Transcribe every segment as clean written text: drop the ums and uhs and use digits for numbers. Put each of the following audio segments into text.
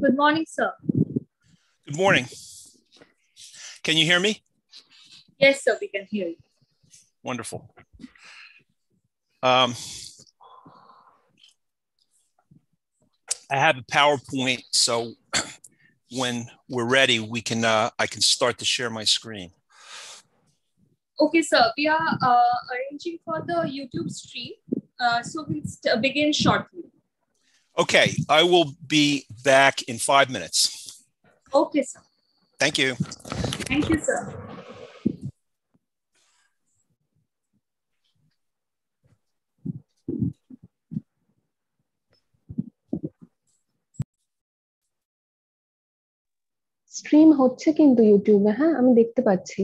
Good morning, sir. Good morning. Can you hear me? Yes, sir, we can hear you. Wonderful. I have a PowerPoint, so when we're ready, we can. I can start to share my screen. Okay, sir. We are arranging for the YouTube stream, so we'll begin shortly. Okay, I will be back in 5 minutes. Okay, sir. Thank you. Thank you, sir. Stream হচ্ছে কিন্তু ইউটিউবে, হ্যাঁ আমি দেখতে পাচ্ছি।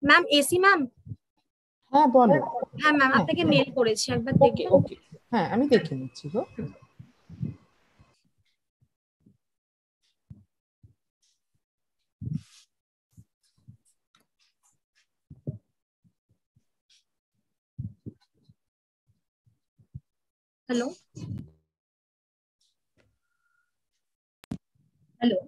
Ma'am AC ma'am. হ্যাঁ বলো। হ্যাঁ ম্যাম, আপনাকে মেল করেছি, একবার দেখবেন। ওকে, হ্যাঁ আমি দেখে নিচ্ছি গো। Hello. Hello.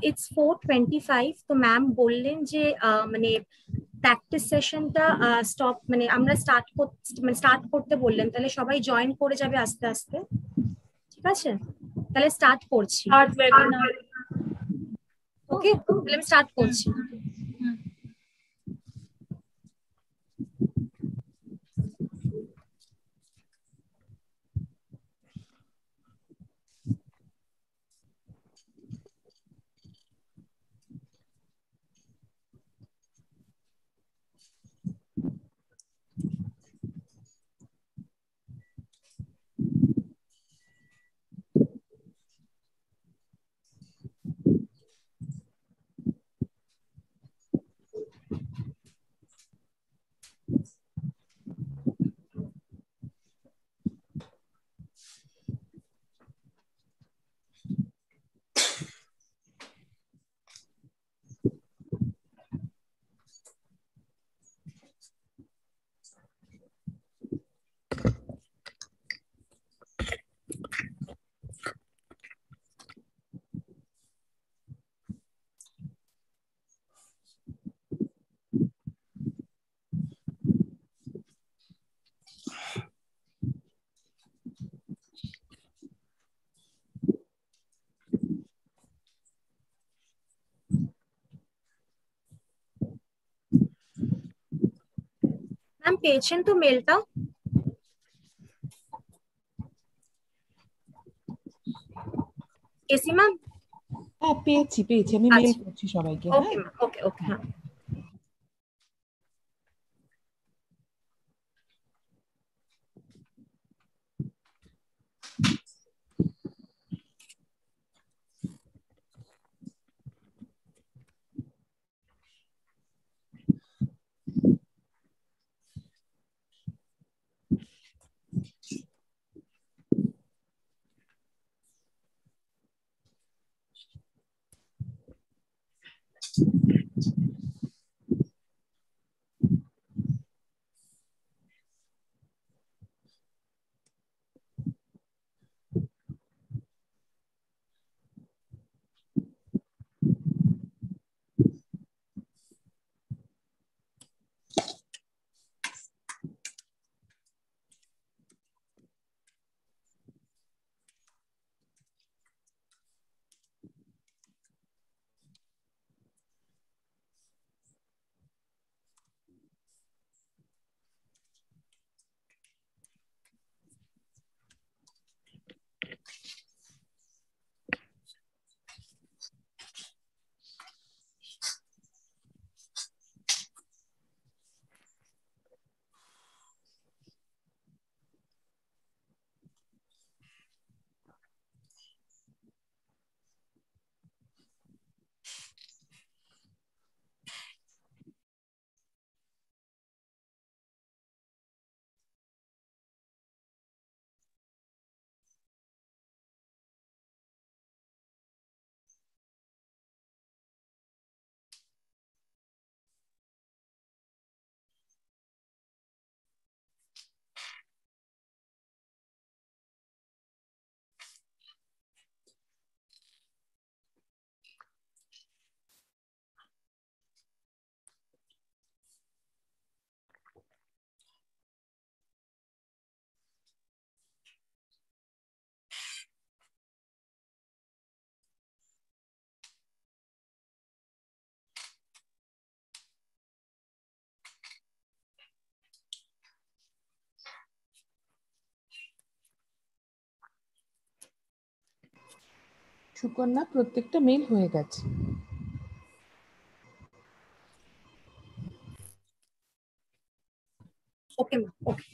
It's 4:25, তো ম্যাম বললেন যে মানে প্র্যাকটিস সেশনটা স্টপ, মানে আমরা স্টার্ট করতে বললেন, তাহলে সবাই জয়েন করে যাবে আস্তে আস্তে। ঠিক আছে, তাহলে স্টার্ট করছি। ওকে, তাহলে আমি স্টার্ট করছি। ম্যাম পেয়েছেন তো মেলটা? AC ma'am? হ্যাঁ পেয়েছি, আমি মেল করছি সবাইকে। ওকে ওকে ওকে, হ্যাঁ। সুকন্যা প্রত্যেকটা মেল হয়ে গেছে। Okay ma'am, okay.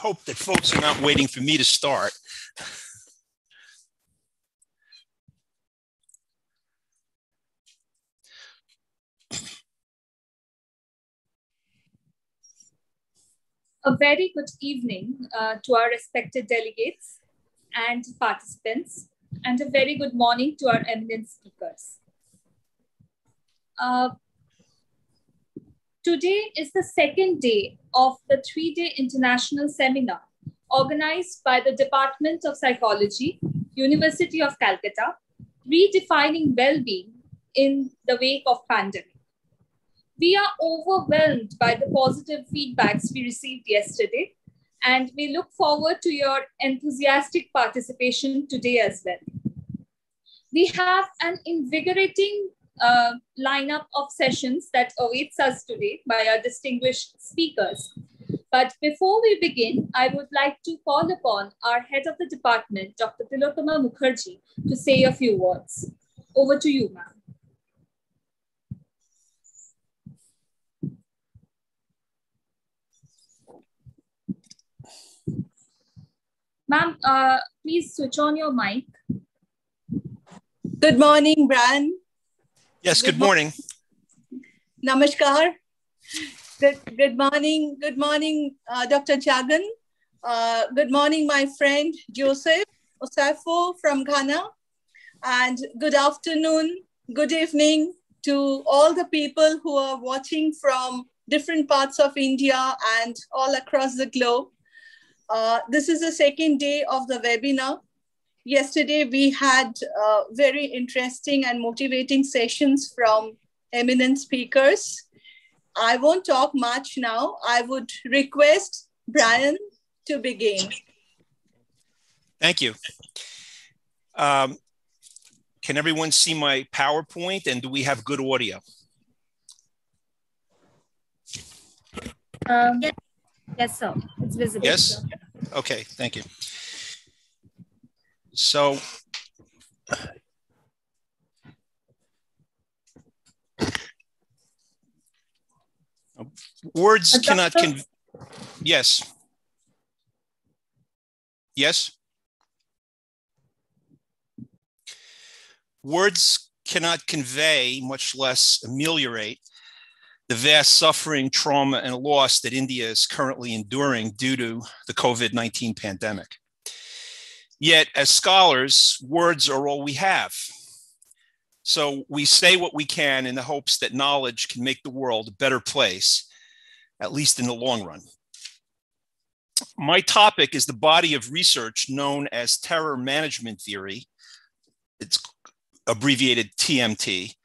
hope that folks are not waiting for me to start. A very good evening to our respected delegates and participants, and a very good morning to our eminent speakers. Today is the second day of the 3-day international seminar organized by the Department of Psychology, University of Calcutta, Redefining Well-Being in the Wake of Pandemic. We are overwhelmed by the positive feedbacks we received yesterday, and we look forward to your enthusiastic participation today as well. We have an invigorating lineup of sessions that awaits us today by our distinguished speakers. But before we begin, I would like to call upon our head of the department, Dr. Tilokama Mukherjee, to say a few words. Over to you, ma'am. Ma'am, please switch on your mic. Good morning, Brian. Yes, good morning. Namaskar. Good morning, Dr. Jagan. Good morning, my friend Joseph Osafo from Ghana. And good afternoon, good evening to all the people who are watching from different parts of India and all across the globe. This is the second day of the webinar. Yesterday, we had very interesting and motivating sessions from eminent speakers. I won't talk much now. I would request Brian to begin. Thank you. Can everyone see my PowerPoint, and do we have good audio? Yes, sir. It's visible. Yes? Sir. Okay, thank you. So, words cannot convey. Yes. Yes. Words cannot convey, much less ameliorate, the vast suffering, trauma, and loss that India is currently enduring due to the COVID-19 pandemic. Yet, as scholars, words are all we have. So we say what we can in the hopes that knowledge can make the world a better place, at least in the long run. My topic is the body of research known as terror management theory. It's abbreviated TMT,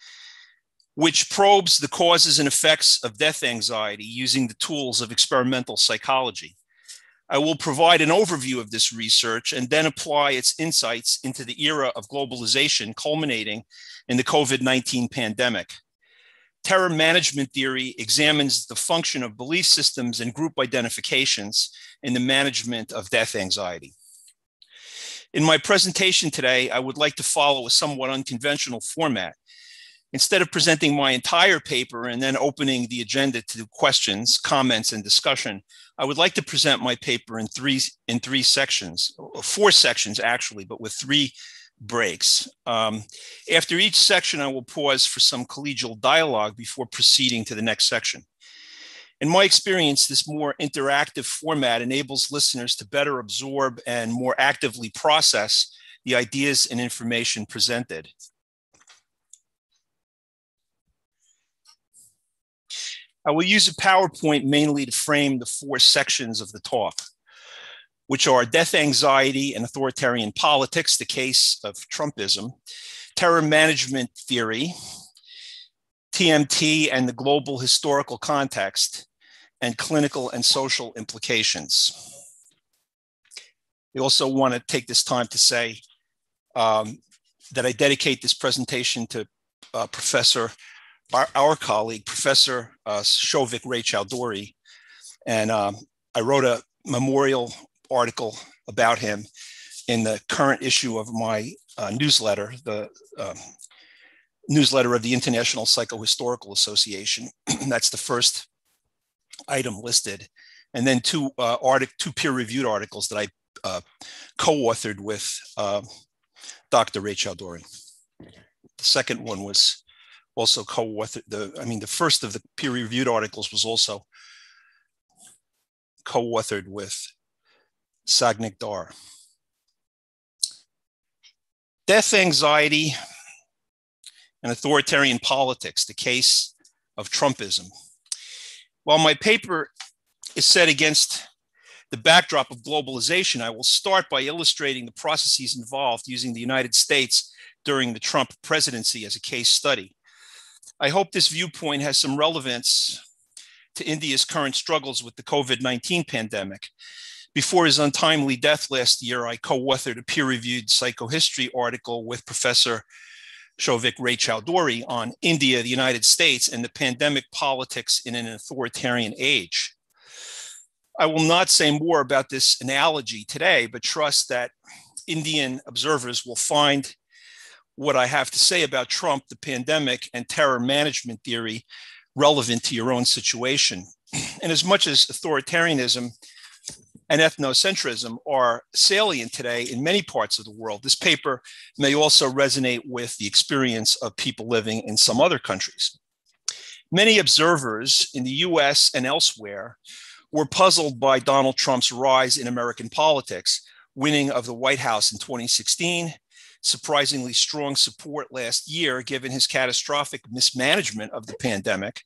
which probes the causes and effects of death anxiety using the tools of experimental psychology. I will provide an overview of this research and then apply its insights into the era of globalization culminating in the COVID-19 pandemic. Terror management theory examines the function of belief systems and group identifications in the management of death anxiety. In my presentation today, I would like to follow a somewhat unconventional format. Instead of presenting my entire paper and then opening the agenda to questions, comments, and discussion, I would like to present my paper in three sections, 4 sections actually, but with 3 breaks. After each section, I will pause for some collegial dialogue before proceeding to the next section. In my experience, this more interactive format enables listeners to better absorb and more actively process the ideas and information presented. I will use a PowerPoint mainly to frame the 4 sections of the talk, which are death anxiety and authoritarian politics, the case of Trumpism, terror management theory, TMT and the global historical context, and clinical and social implications. I also want to take this time to say that I dedicate this presentation to our colleague, Professor Shovik Ray Chowdhury. And I wrote a memorial article about him in the current issue of my newsletter, the newsletter of the International Psychohistorical Association. That's the first item listed and then two peer-reviewed articles that I co-authored with Dr. Rachel Dori. The second one was also co-authored. The first of the peer-reviewed articles was also co-authored with Sagnik Dar. Death anxiety and authoritarian politics, the case of Trumpism. While my paper is set against the backdrop of globalization, I will start by illustrating the processes involved using the United States during the Trump presidency as a case study. I hope this viewpoint has some relevance to India's current struggles with the COVID-19 pandemic. Before his untimely death last year, I co-authored a peer-reviewed psychohistory article with Professor Shovik Ray Chowdhury on India, the United States, and the pandemic politics in an authoritarian age. I will not say more about this analogy today, but trust that Indian observers will find what I have to say about Trump, the pandemic, and terror management theory relevant to your own situation. And as much as authoritarianism and ethnocentrism are salient today in many parts of the world, this paper may also resonate with the experience of people living in some other countries. Many observers in the US and elsewhere were puzzled by Donald Trump's rise in American politics, winning of the White House in 2016, surprisingly strong support last year given his catastrophic mismanagement of the pandemic,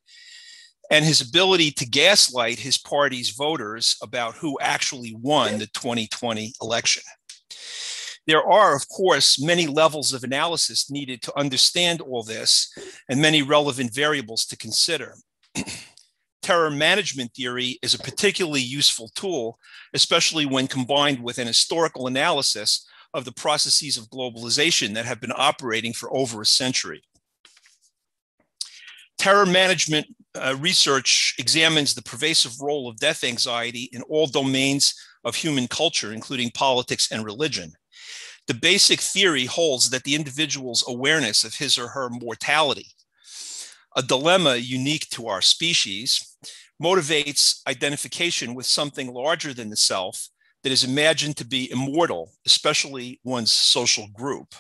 and his ability to gaslight his party's voters about who actually won the 2020 election. There are, of course, many levels of analysis needed to understand all this and many relevant variables to consider. Terror management theory is a particularly useful tool, especially when combined with an historical analysis of the processes of globalization that have been operating for over a century. Terror management research examines the pervasive role of death anxiety in all domains of human culture, including politics and religion. The basic theory holds that the individual's awareness of his or her mortality, a dilemma unique to our species, motivates identification with something larger than the self that is imagined to be immortal, especially one's social group.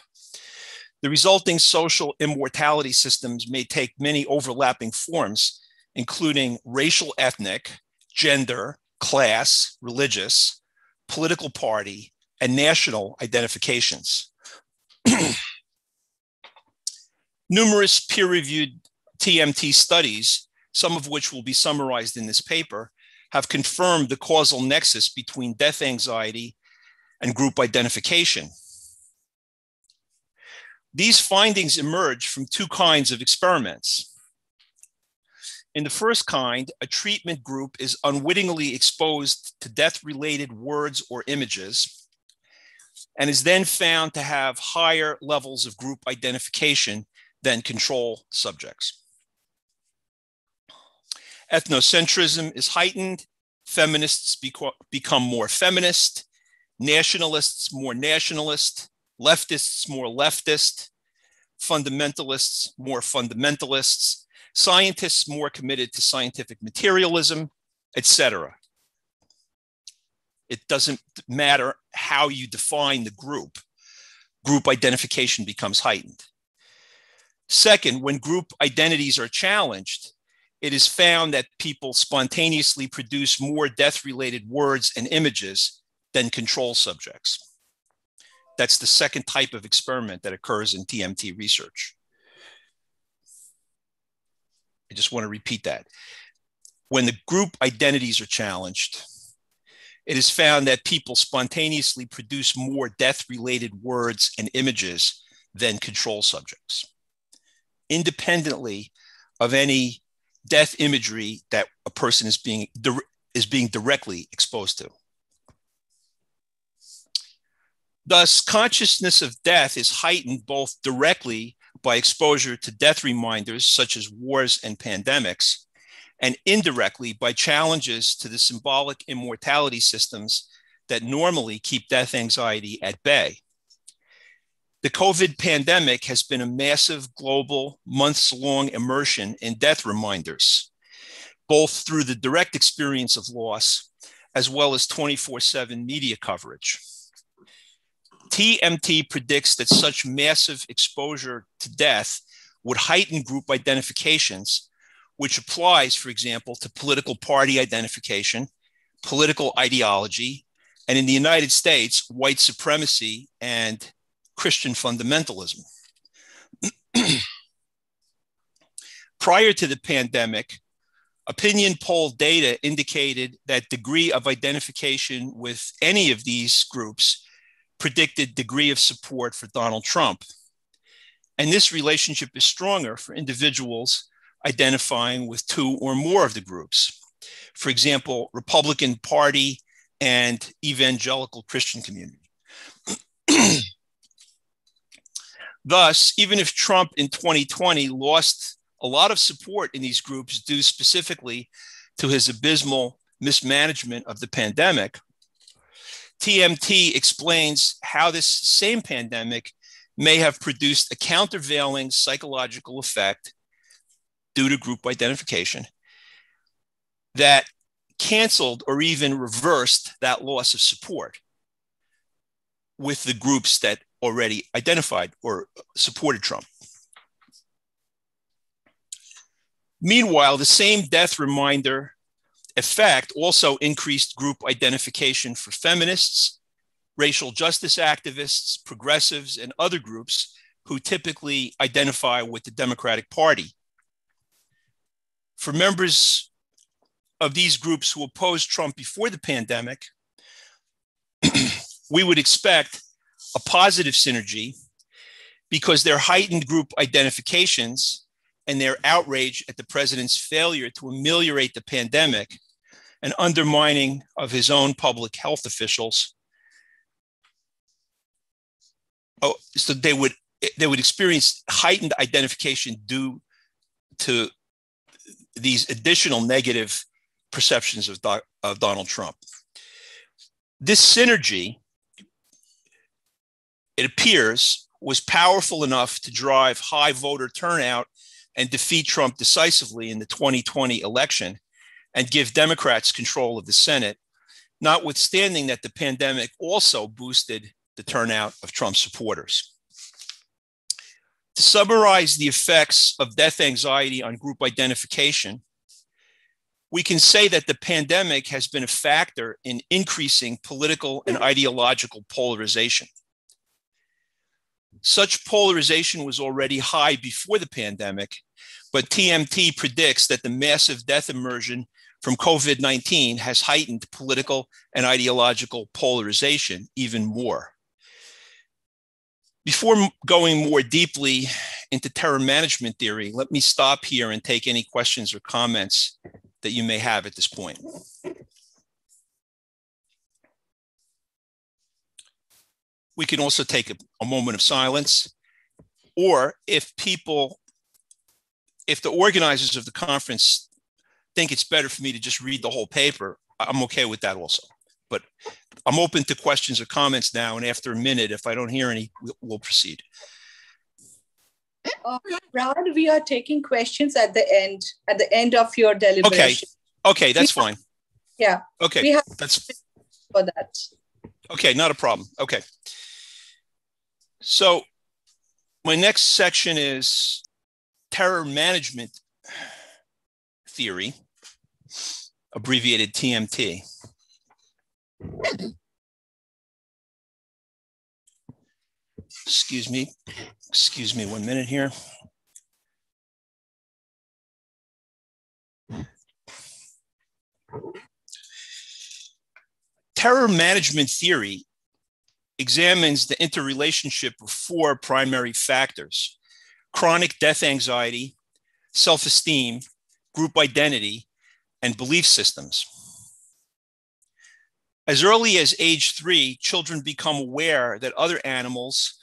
The resulting social immortality systems may take many overlapping forms, including racial, ethnic, gender, class, religious, political party, and national identifications. Numerous peer-reviewed TMT studies, some of which will be summarized in this paper, have confirmed the causal nexus between death anxiety and group identification. These findings emerge from two kinds of experiments. In the first kind, a treatment group is unwittingly exposed to death-related words or images and is then found to have higher levels of group identification than control subjects. Ethnocentrism is heightened, feminists become more feminist, nationalists more nationalist, leftists more leftist, fundamentalists more fundamentalists, scientists more committed to scientific materialism, etc. It doesn't matter how you define the group identification becomes heightened. Second, when group identities are challenged, it is found that people spontaneously produce more death-related words and images than control subjects. That's the second type of experiment that occurs in TMT research. I just want to repeat that. When the group identities are challenged, it is found that people spontaneously produce more death-related words and images than control subjects, independently of any death imagery that a person is being directly exposed to. Thus, consciousness of death is heightened both directly by exposure to death reminders such as wars and pandemics, and indirectly by challenges to the symbolic immortality systems that normally keep death anxiety at bay. The COVID pandemic has been a massive global months-long immersion in death reminders, both through the direct experience of loss as well as 24/7 media coverage. TMT predicts that such massive exposure to death would heighten group identifications, which applies, for example, to political party identification, political ideology, and in the United States, white supremacy and Christian fundamentalism. Prior to the pandemic, opinion poll data indicated that degree of identification with any of these groups predicted degree of support for Donald Trump. And this relationship is stronger for individuals identifying with two or more of the groups. For example, Republican Party and evangelical Christian community. Thus, even if Trump in 2020 lost a lot of support in these groups due specifically to his abysmal mismanagement of the pandemic, TMT explains how this same pandemic may have produced a countervailing psychological effect due to group identification that canceled or even reversed that loss of support with the groups that already identified or supported Trump. Meanwhile, the same death reminder effect also increased group identification for feminists, racial justice activists, progressives, and other groups who typically identify with the Democratic Party. For members of these groups who opposed Trump before the pandemic, we would expect a positive synergy because their heightened group identifications and their outrage at the president's failure to ameliorate the pandemic and undermining of his own public health officials. So they would experience heightened identification due to these additional negative perceptions of Donald Trump. This synergy, it appears, was powerful enough to drive high voter turnout and defeat Trump decisively in the 2020 election and give Democrats control of the Senate, notwithstanding that the pandemic also boosted the turnout of Trump supporters. To summarize the effects of death anxiety on group identification, we can say that the pandemic has been a factor in increasing political and ideological polarization. Such polarization was already high before the pandemic, but TMT predicts that the massive death immersion from COVID-19 has heightened political and ideological polarization even more. Before going more deeply into terror management theory, let me stop here and take any questions or comments that you may have at this point. We can also take a moment of silence, or if the organizers of the conference think it's better for me to just read the whole paper, I'm okay with that also. But I'm open to questions or comments now, and after a minute, if I don't hear any, we'll proceed. Brad, we are taking questions at the end of your deliberation. Okay, that's fine. Yeah. Okay, we have that's for that. Okay, not a problem. Okay. So my next section is terror management theory, abbreviated TMT. Excuse me 1 minute here. Terror management theory examines the interrelationship of four primary factors: chronic death anxiety, self-esteem, group identity, and belief systems. As early as age 3, children become aware that other animals,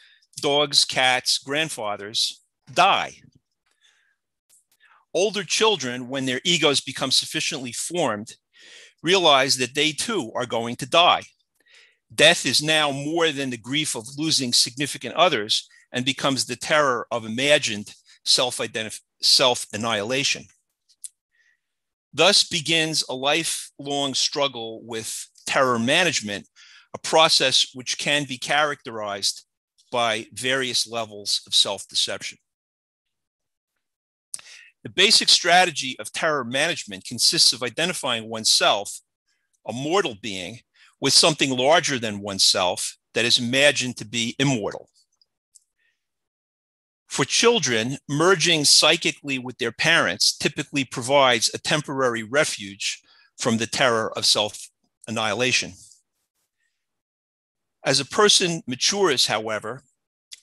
dogs, cats, grandfathers, die. Older children, when their egos become sufficiently formed, realize that they too are going to die. Death is now more than the grief of losing significant others and becomes the terror of imagined self-annihilation. Thus begins a lifelong struggle with terror management, a process which can be characterized by various levels of self-deception. The basic strategy of terror management consists of identifying oneself, a mortal being, with something larger than oneself that is imagined to be immortal. For children, merging psychically with their parents typically provides a temporary refuge from the terror of self-annihilation. As a person matures, however,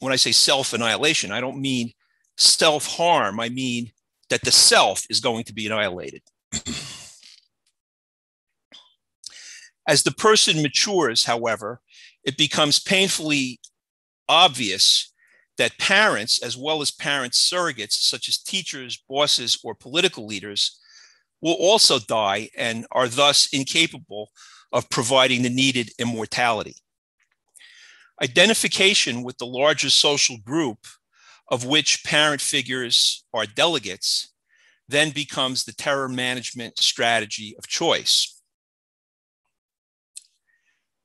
when I say self-annihilation, I don't mean self-harm, I mean that the self is going to be annihilated. As the person matures, however, it becomes painfully obvious that parents, as well as parent surrogates, such as teachers, bosses, or political leaders, will also die and are thus incapable of providing the needed immortality. Identification with the larger social group of which parent figures are delegates then becomes the terror management strategy of choice.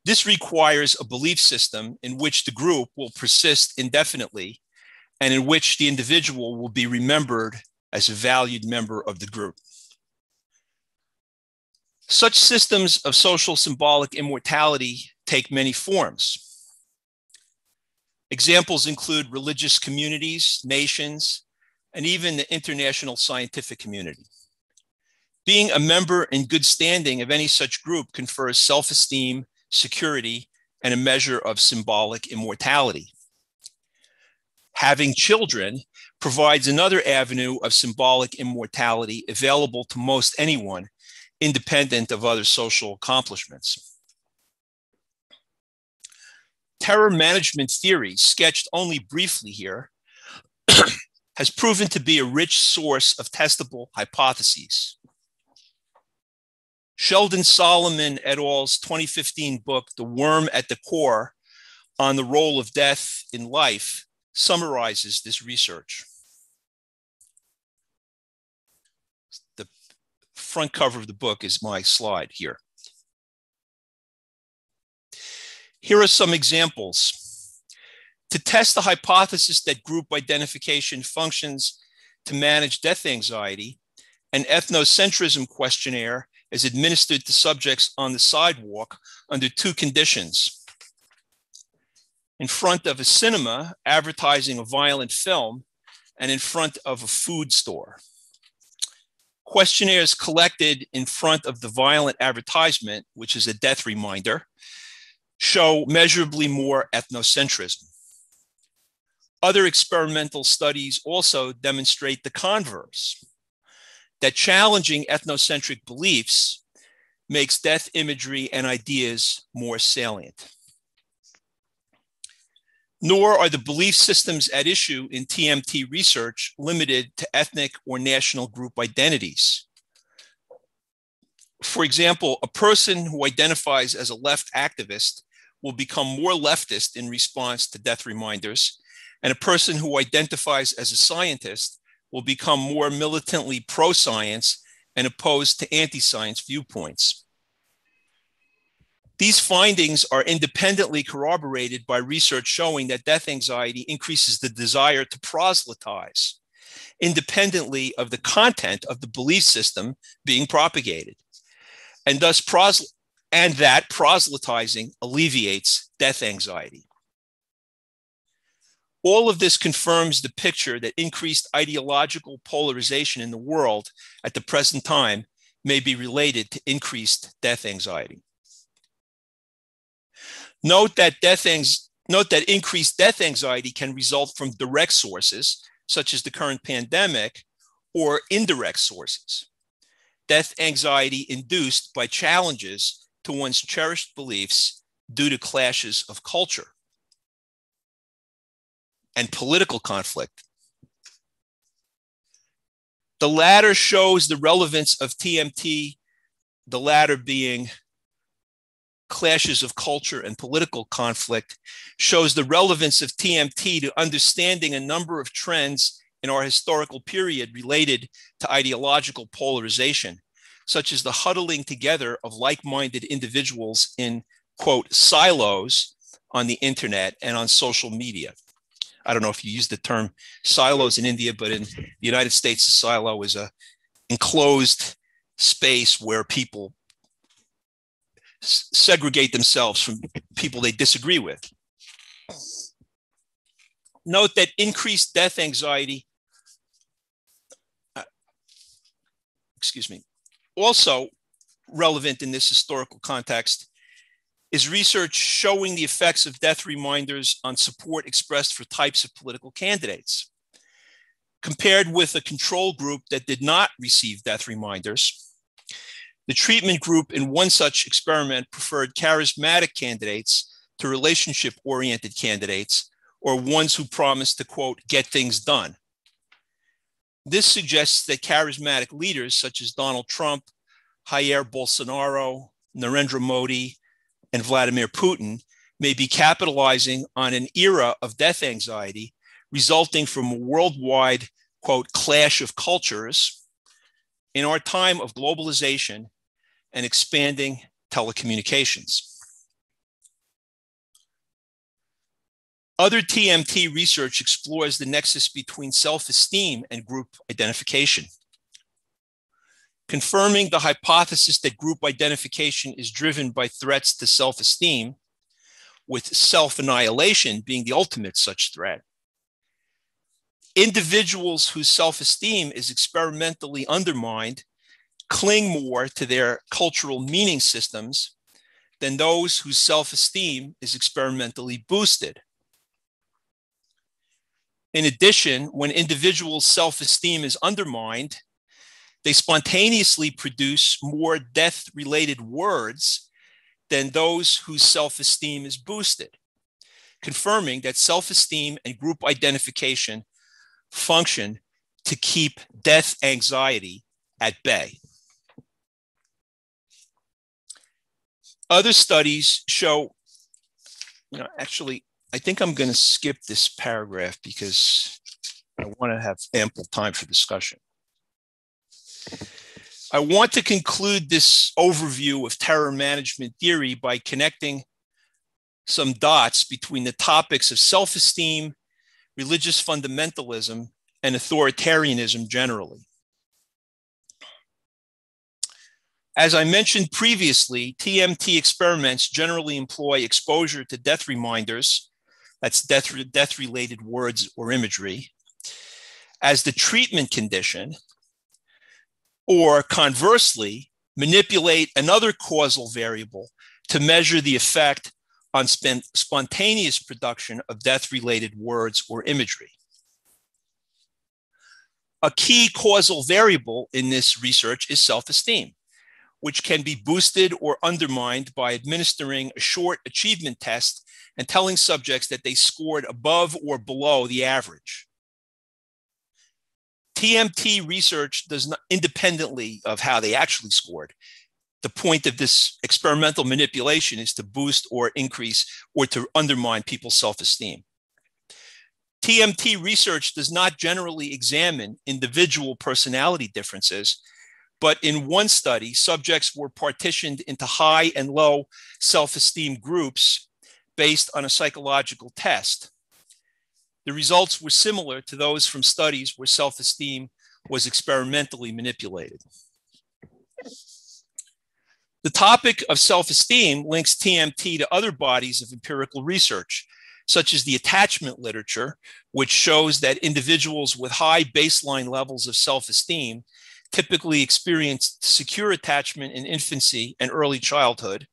This requires a belief system in which the group will persist indefinitely and in which the individual will be remembered as a valued member of the group. Such systems of social symbolic immortality take many forms. Examples include religious communities, nations, and even the international scientific community. Being a member in good standing of any such group confers self-esteem, security, and a measure of symbolic immortality. Having children provides another avenue of symbolic immortality available to most anyone, independent of other social accomplishments. Terror management theory, sketched only briefly here, has proven to be a rich source of testable hypotheses. Sheldon Solomon et al.'s 2015 book, The Worm at the Core, on the role of death in life, summarizes this research. The front cover of the book is my slide here. Here are some examples. To test the hypothesis that group identification functions to manage death anxiety, an ethnocentrism questionnaire is administered to subjects on the sidewalk under two conditions: in front of a cinema advertising a violent film and in front of a food store. Questionnaires collected in front of the violent advertisement, which is a death reminder, show measurably more ethnocentrism. Other experimental studies also demonstrate the converse, that challenging ethnocentric beliefs makes death imagery and ideas more salient. Nor are the belief systems at issue in TMT research limited to ethnic or national group identities. For example, a person who identifies as a left activist will become more leftist in response to death reminders, and a person who identifies as a scientist will become more militantly pro-science and opposed to anti-science viewpoints. These findings are independently corroborated by research showing that death anxiety increases the desire to proselytize, independently of the content of the belief system being propagated, and thus that proselytizing alleviates death anxiety. All of this confirms the picture that increased ideological polarization in the world at the present time may be related to increased death anxiety. Note that increased death anxiety can result from direct sources, such as the current pandemic, or indirect sources. Death anxiety induced by challenges to one's cherished beliefs due to clashes of culture and political conflict. The latter shows the relevance of TMT, the latter being clashes of culture and political conflict, shows the relevance of TMT to understanding a number of trends in our historical period related to ideological polarization, such as the huddling together of like-minded individuals in, quote, silos on the internet and on social media. I don't know if you use the term silos in India, but in the United States, a silo is an enclosed space where people segregate themselves from people they disagree with. Note that increased death anxiety, also relevant in this historical context is research showing the effects of death reminders on support expressed for types of political candidates. Compared with a control group that did not receive death reminders, the treatment group in one such experiment preferred charismatic candidates to relationship-oriented candidates, or ones who promised to, quote, get things done. This suggests that charismatic leaders such as Donald Trump, Jair Bolsonaro, Narendra Modi, and Vladimir Putin may be capitalizing on an era of death anxiety resulting from a worldwide, quote, clash of cultures in our time of globalization and expanding telecommunications. Other TMT research explores the nexus between self-esteem and group identification. Confirming the hypothesis that group identification is driven by threats to self-esteem, with self-annihilation being the ultimate such threat, individuals whose self-esteem is experimentally undermined cling more to their cultural meaning systems than those whose self-esteem is experimentally boosted. In addition, when individuals' self-esteem is undermined, they spontaneously produce more death-related words than those whose self-esteem is boosted, confirming that self-esteem and group identification function to keep death anxiety at bay. Other studies show, actually, I think I'm going to skip this paragraph because I want to have ample time for discussion. I want to conclude this overview of terror management theory by connecting some dots between the topics of self-esteem, religious fundamentalism, and authoritarianism generally. As I mentioned previously, TMT experiments generally employ exposure to death reminders, that's death-related words or imagery, as the treatment condition, or conversely, manipulate another causal variable to measure the effect on spontaneous production of death-related words or imagery. A key causal variable in this research is self-esteem, which can be boosted or undermined by administering a short achievement test and telling subjects that they scored above or below the average. TMT research does not, independently of how they actually scored, the point of this experimental manipulation is to boost or increase or to undermine people's self-esteem. TMT research does not generally examine individual personality differences, but in one study, subjects were partitioned into high and low self-esteem groups based on a psychological test. The results were similar to those from studies where self-esteem was experimentally manipulated. The topic of self-esteem links TMT to other bodies of empirical research, such as the attachment literature, which shows that individuals with high baseline levels of self-esteem typically experience secure attachment in infancy and early childhood.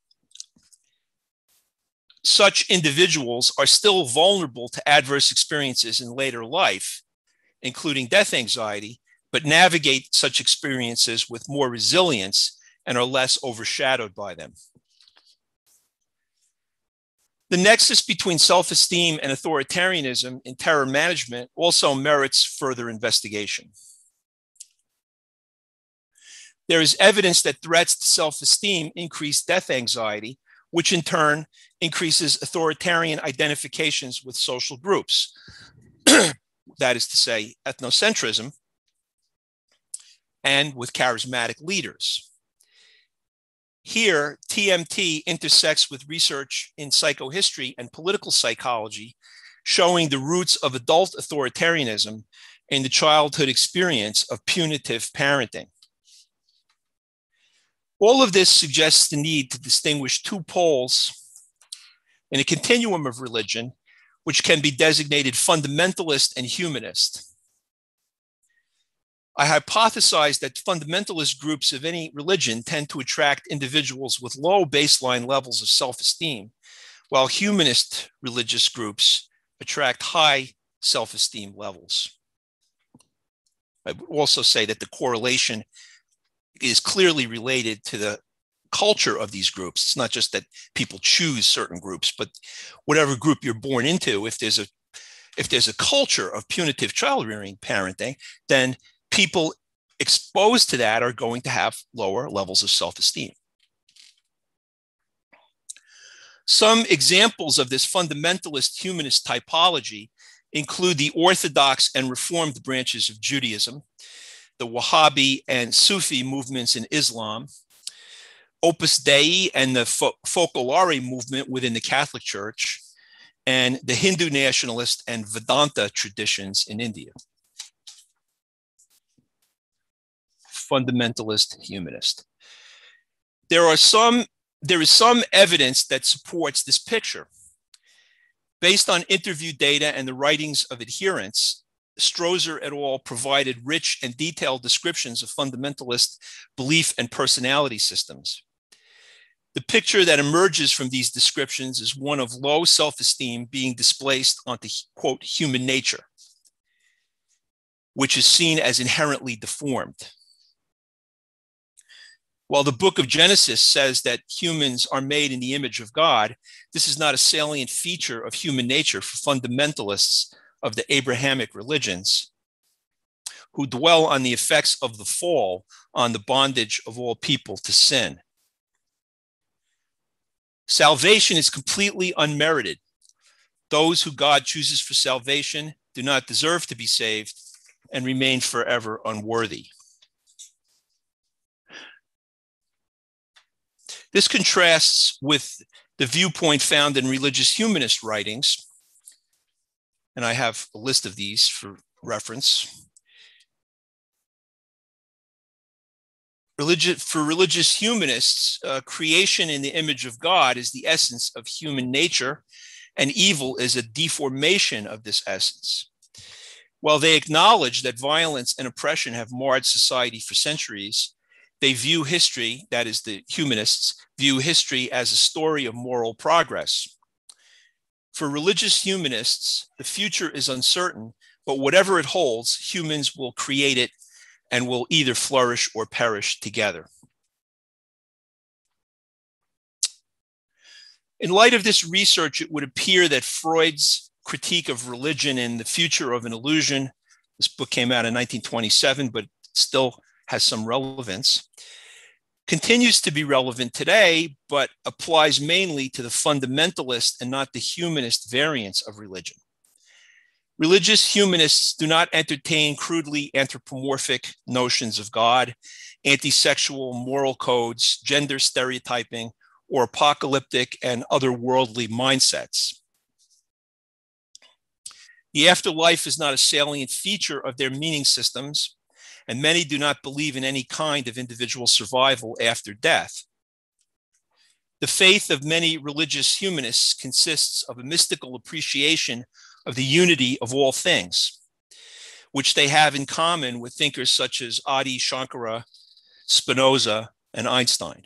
Such individuals are still vulnerable to adverse experiences in later life, including death anxiety, but navigate such experiences with more resilience and are less overshadowed by them. The nexus between self-esteem and authoritarianism in terror management also merits further investigation. There is evidence that threats to self-esteem increase death anxiety, which in turn increases authoritarian identifications with social groups. That is to say, ethnocentrism, and with charismatic leaders. Here, TMT intersects with research in psychohistory and political psychology, showing the roots of adult authoritarianism in the childhood experience of punitive parenting. All of this suggests the need to distinguish two poles in a continuum of religion, which can be designated fundamentalist and humanist. I hypothesize that fundamentalist groups of any religion tend to attract individuals with low baseline levels of self-esteem, while humanist religious groups attract high self-esteem levels. I would also say that the correlation is clearly related to the culture of these groups. It's not just that people choose certain groups, but whatever group you're born into, if there's a culture of punitive child rearing parenting, then people exposed to that are going to have lower levels of self-esteem. Some examples of this fundamentalist humanist typology include the Orthodox and Reformed branches of Judaism, the Wahhabi and Sufi movements in Islam, Opus Dei and the Focolare movement within the Catholic Church, and the Hindu nationalist and Vedanta traditions in India. Fundamentalist humanist. There is some evidence that supports this picture. Based on interview data and the writings of adherents, Strozer et al. Provided rich and detailed descriptions of fundamentalist belief and personality systems. The picture that emerges from these descriptions is one of low self-esteem being displaced onto, quote, human nature, which is seen as inherently deformed. While the book of Genesis says that humans are made in the image of God, this is not a salient feature of human nature for fundamentalists of the Abrahamic religions, who dwell on the effects of the fall on the bondage of all people to sin. Salvation is completely unmerited. Those who God chooses for salvation do not deserve to be saved and remain forever unworthy. This contrasts with the viewpoint found in religious humanist writings, and I have a list of these for reference. For religious humanists, creation in the image of God is the essence of human nature, and evil is a deformation of this essence. While they acknowledge that violence and oppression have marred society for centuries, they view history, that is, the humanists, view history as a story of moral progress. For religious humanists, the future is uncertain, but whatever it holds, humans will create it and will either flourish or perish together. In light of this research, it would appear that Freud's critique of religion and the future of an illusion, this book came out in 1927, but still has some relevance, continues to be relevant today, but applies mainly to the fundamentalist and not the humanist variants of religion. Religious humanists do not entertain crudely anthropomorphic notions of God, anti-sexual moral codes, gender stereotyping, or apocalyptic and otherworldly mindsets. The afterlife is not a salient feature of their meaning systems, and many do not believe in any kind of individual survival after death. The faith of many religious humanists consists of a mystical appreciation of the unity of all things, which they have in common with thinkers such as Adi Shankara, Spinoza, and Einstein.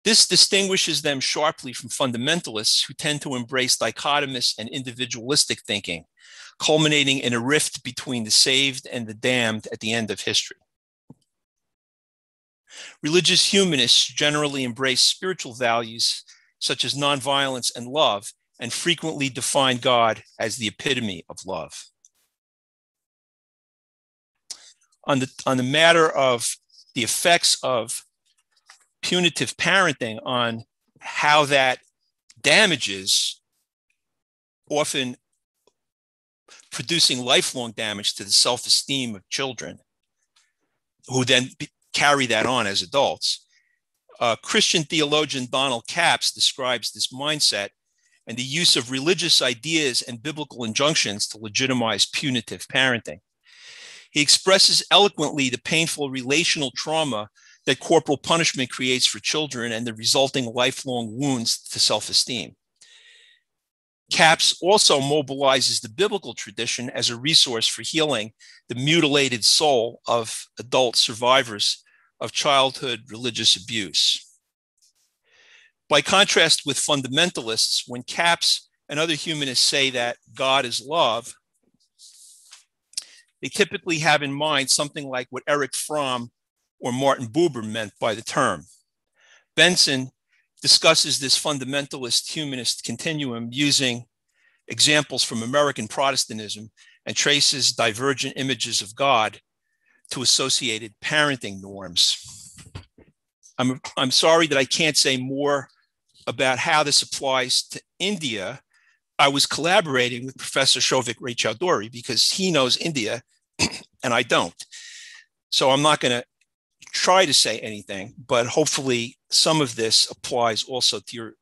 This distinguishes them sharply from fundamentalists who tend to embrace dichotomous and individualistic thinking, culminating in a rift between the saved and the damned at the end of history. Religious humanists generally embrace spiritual values such as nonviolence and love, and frequently define God as the epitome of love. On the matter of the effects of punitive parenting on how that damages, often producing lifelong damage to the self-esteem of children, who then carry that on as adults. Christian theologian Donald Capps describes this mindset and the use of religious ideas and biblical injunctions to legitimize punitive parenting. He expresses eloquently the painful relational trauma that corporal punishment creates for children and the resulting lifelong wounds to self-esteem. Capps also mobilizes the biblical tradition as a resource for healing the mutilated soul of adult survivors of childhood religious abuse. By contrast with fundamentalists, when Capps and other humanists say that God is love, they typically have in mind something like what Erich Fromm or Martin Buber meant by the term. Benson discusses this fundamentalist humanist continuum using examples from American Protestantism and traces divergent images of God to associated parenting norms. I'm sorry that I can't say more about how this applies to India. I was collaborating with Professor Shovik Raychaudhuri because he knows India and I don't. So I'm not going to try to say anything, but hopefully some of this applies also to your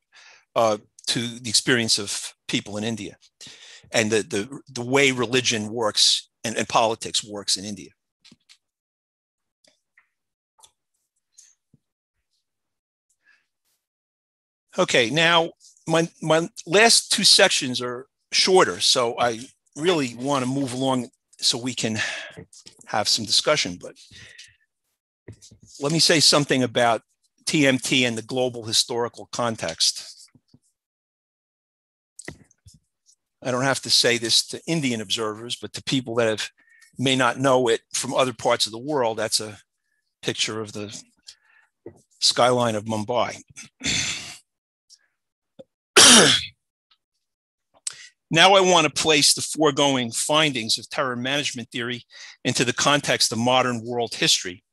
to the experience of people in India and the way religion works and politics works in India. Okay, now my last two sections are shorter, so I really want to move along so we can have some discussion. But let me say something about TMT and the global historical context. I don't have to say this to Indian observers, but to people that may not know it from other parts of the world. That's a picture of the skyline of Mumbai. Now I want to place the foregoing findings of terror management theory into the context of modern world history.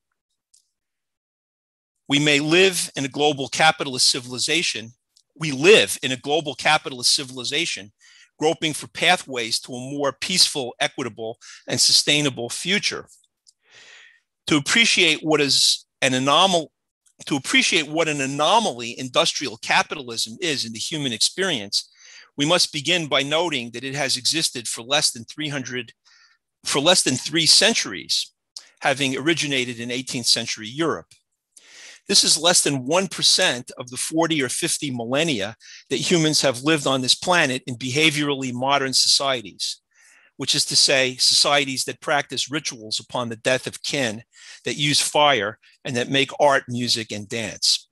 We may live in a global capitalist civilization. We live in a global capitalist civilization, groping for pathways to a more peaceful, equitable, and sustainable future. To appreciate what an anomaly industrial capitalism is in the human experience, we must begin by noting that it has existed for less than 3 centuries, having originated in 18th century Europe. This is less than 1% of the 40 or 50 millennia that humans have lived on this planet in behaviorally modern societies, which is to say, societies that practice rituals upon the death of kin, that use fire, and that make art, music, and dance.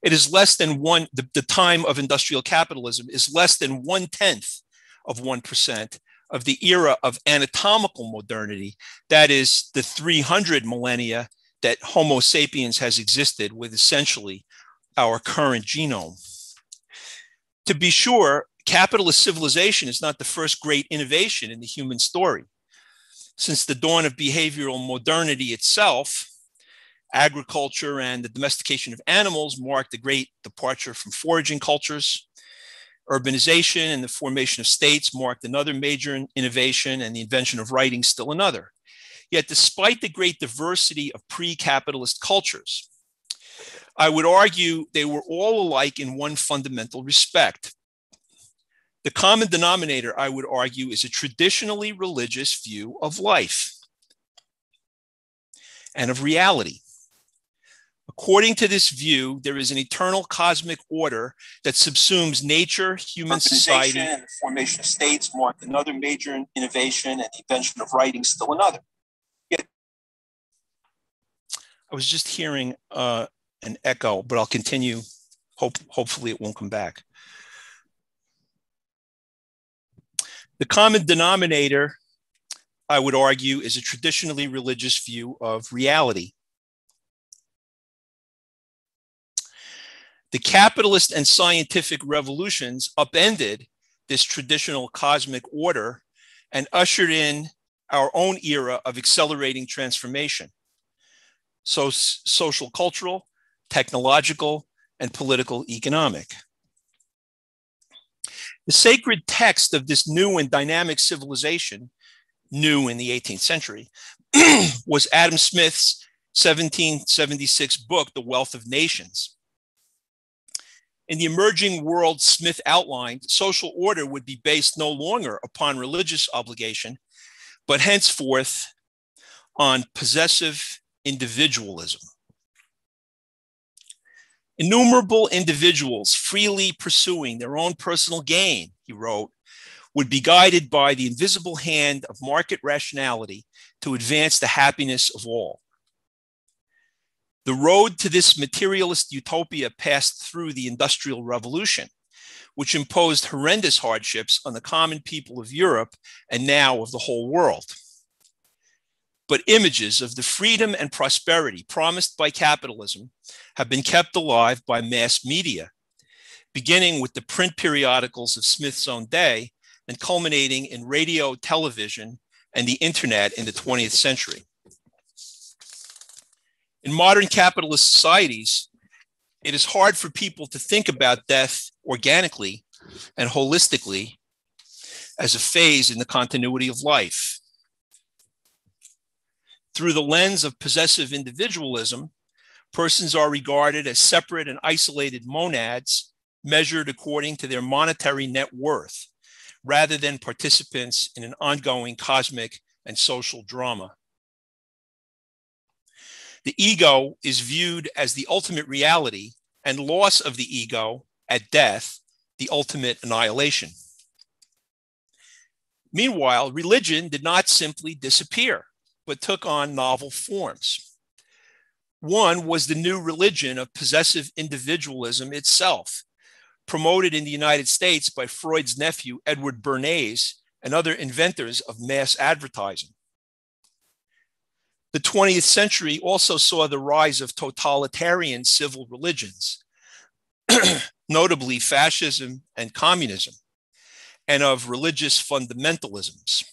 It is less than the time of industrial capitalism is less than 1/10 of 1% of the era of anatomical modernity, that is the 300 millennia that Homo sapiens has existed with essentially our current genome. To be sure, capitalist civilization is not the first great innovation in the human story. Since the dawn of behavioral modernity itself, agriculture and the domestication of animals marked a great departure from foraging cultures. Urbanization and the formation of states marked another major innovation, and the invention of writing still another. Yet despite the great diversity of pre-capitalist cultures, I would argue they were all alike in one fundamental respect. The common denominator, I would argue, is a traditionally religious view of life and of reality. According to this view, there is an eternal cosmic order that subsumes nature, human society. And the formation of states marked another major innovation, and the invention of writing still another. Yet, I was just hearing an echo, but I'll continue. Hopefully it won't come back. The common denominator, I would argue, is a traditionally religious view of reality. The capitalist and scientific revolutions upended this traditional cosmic order and ushered in our own era of accelerating transformation, social, cultural, technological, and political economic. The sacred text of this new and dynamic civilization, new in the 18th century, was Adam Smith's 1776 book, The Wealth of Nations. In the emerging world Smith outlined, social order would be based no longer upon religious obligation, but henceforth on possessive individualism. Innumerable individuals freely pursuing their own personal gain, he wrote, would be guided by the invisible hand of market rationality to advance the happiness of all. The road to this materialist utopia passed through the Industrial Revolution, which imposed horrendous hardships on the common people of Europe and now of the whole world. But images of the freedom and prosperity promised by capitalism have been kept alive by mass media, beginning with the print periodicals of Smith's own day and culminating in radio, television, and the internet in the 20th century. In modern capitalist societies, it is hard for people to think about death organically and holistically as a phase in the continuity of life. Through the lens of possessive individualism, persons are regarded as separate and isolated monads measured according to their monetary net worth, rather than participants in an ongoing cosmic and social drama. The ego is viewed as the ultimate reality, and loss of the ego at death, the ultimate annihilation. Meanwhile, religion did not simply disappear, but took on novel forms. One was the new religion of possessive individualism itself, promoted in the United States by Freud's nephew, Edward Bernays, and other inventors of mass advertising. The 20th century also saw the rise of totalitarian civil religions, notably fascism and communism, and of religious fundamentalisms.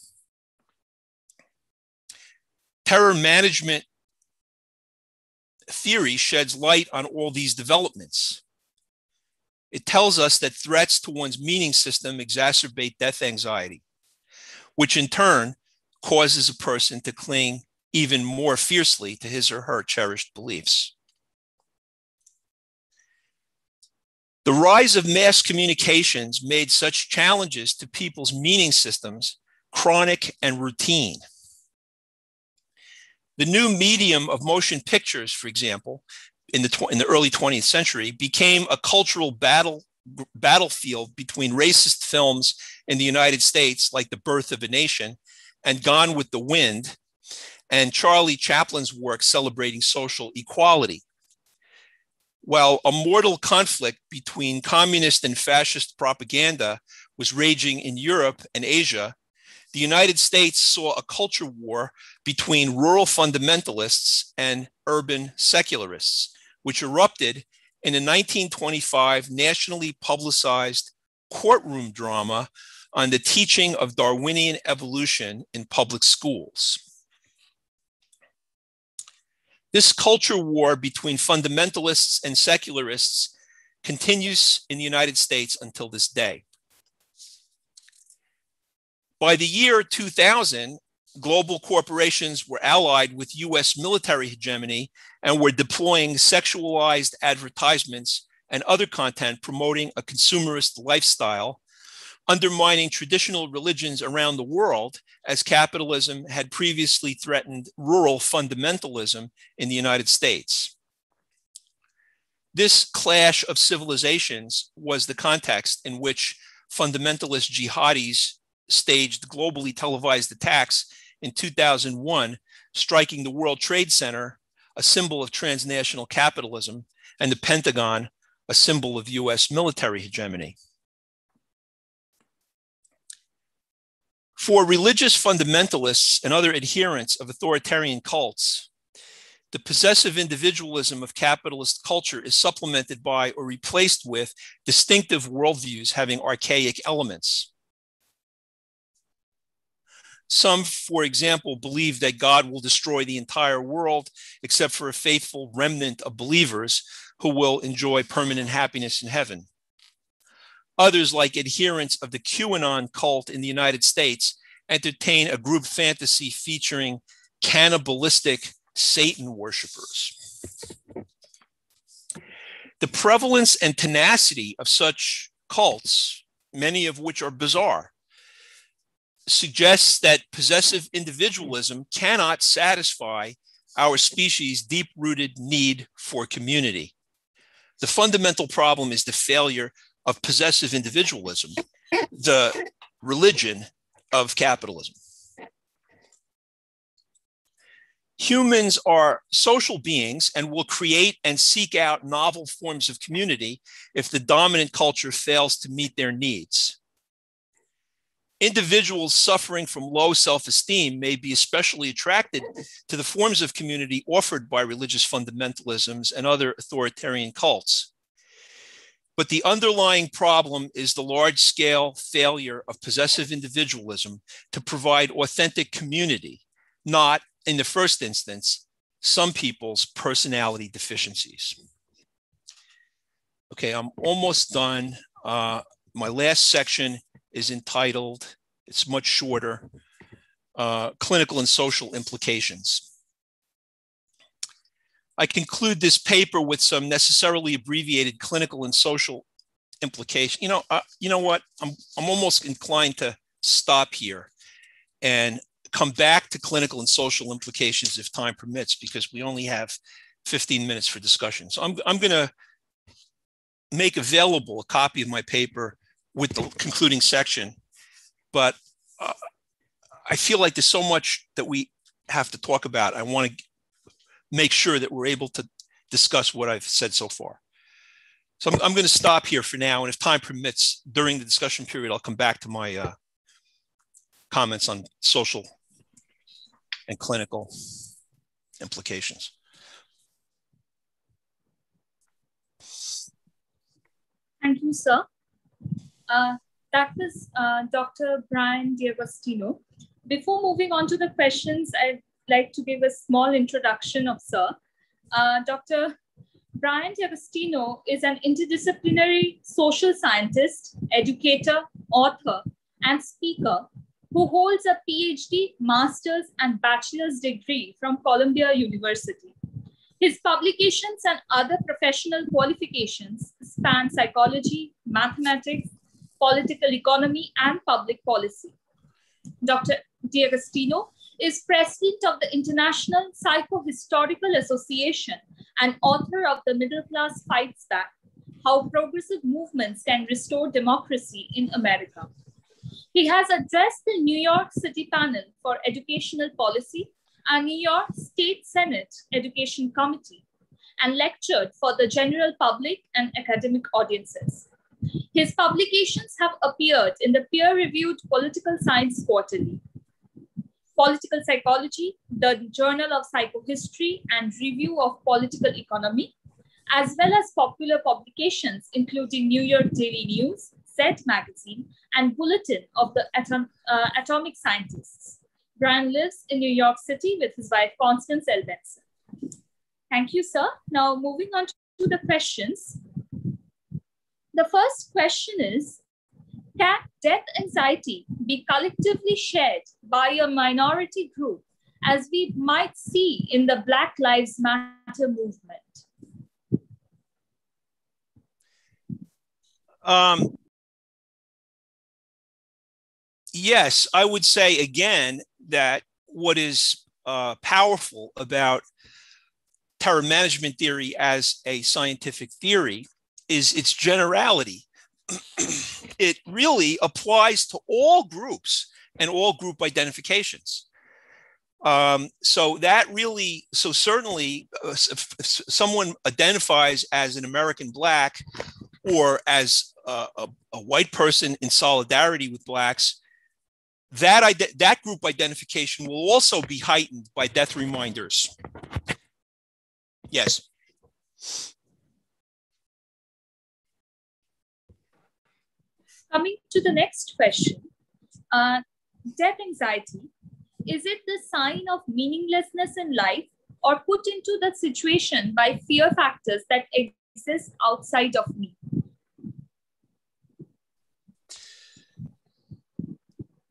Terror management theory sheds light on all these developments. It tells us that threats to one's meaning system exacerbate death anxiety, which in turn causes a person to cling even more fiercely to his or her cherished beliefs. The rise of mass communications made such challenges to people's meaning systems chronic and routine. The new medium of motion pictures, for example, in the early 20th century, became a cultural battlefield between racist films in the United States, like The Birth of a Nation and Gone with the Wind, and Charlie Chaplin's work celebrating social equality. While a mortal conflict between communist and fascist propaganda was raging in Europe and Asia, the United States saw a culture war between rural fundamentalists and urban secularists, which erupted in a 1925 nationally publicized courtroom drama on the teaching of Darwinian evolution in public schools. This culture war between fundamentalists and secularists continues in the United States until this day. By the year 2000, global corporations were allied with US military hegemony and were deploying sexualized advertisements and other content promoting a consumerist lifestyle, undermining traditional religions around the world, as capitalism had previously threatened rural fundamentalism in the United States. This clash of civilizations was the context in which fundamentalist jihadis staged globally televised attacks in 2001, striking the World Trade Center, a symbol of transnational capitalism, and the Pentagon, a symbol of US military hegemony. For religious fundamentalists and other adherents of authoritarian cults, the possessive individualism of capitalist culture is supplemented by or replaced with distinctive worldviews having archaic elements. Some, for example, believe that God will destroy the entire world except for a faithful remnant of believers who will enjoy permanent happiness in heaven. Others, like adherents of the QAnon cult in the United States, entertain a group fantasy featuring cannibalistic Satan worshipers. The prevalence and tenacity of such cults, many of which are bizarre, suggests that possessive individualism cannot satisfy our species' deep-rooted need for community. The fundamental problem is the failure of possessive individualism, the religion of capitalism. Humans are social beings and will create and seek out novel forms of community if the dominant culture fails to meet their needs. Individuals suffering from low self-esteem may be especially attracted to the forms of community offered by religious fundamentalisms and other authoritarian cults. But the underlying problem is the large-scale failure of possessive individualism to provide authentic community, not, in the first instance, some people's personality deficiencies. Okay, I'm almost done. My last section is entitled, it's much shorter, Clinical and Social Implications. I conclude this paper with some necessarily abbreviated clinical and social implications. You know what? I'm almost inclined to stop here and come back to clinical and social implications if time permits, because we only have 15 minutes for discussion. So I'm going to make available a copy of my paper with the concluding section, but I feel like there's so much that we have to talk about. I want to make sure that we're able to discuss what I've said so far. So I'm going to stop here for now, and if time permits, during the discussion period, I'll come back to my comments on social and clinical implications. Thank you, sir. That was Dr. Brian D'Agostino. Before moving on to the questions, I'd like to give a small introduction of sir. Dr. Brian D'Agostino is an interdisciplinary social scientist, educator, author, and speaker who holds a PhD, master's, and bachelor's degree from Columbia University. His publications and other professional qualifications span psychology, mathematics, political economy, and public policy. Dr. D'Agostino is president of the International Psychohistorical Association and author of The Middle Class Fights Back: How Progressive Movements Can Restore Democracy in America. He has addressed the New York City panel for educational policy and New York State Senate Education Committee and lectured for the general public and academic audiences. His publications have appeared in the peer-reviewed Political Science Quarterly, Political Psychology, the Journal of Psychohistory and Review of Political Economy, as well as popular publications including New York Daily News, Zed Magazine, and Bulletin of the Atomic Scientists. Brian lives in New York City with his wife, Constance L. Benson. Thank you, sir. Now, moving on to the questions. The first question is, can death anxiety be collectively shared by a minority group, as we might see in the Black Lives Matter movement? Yes, I would say again that what is powerful about terror management theory as a scientific theory is its generality. It really applies to all groups and all group identifications. So certainly if someone identifies as an American Black or as a white person in solidarity with Blacks, that group identification will also be heightened by death reminders. Yes. Coming to the next question, death anxiety, is it the sign of meaninglessness in life or put into the situation by fear factors that exist outside of me?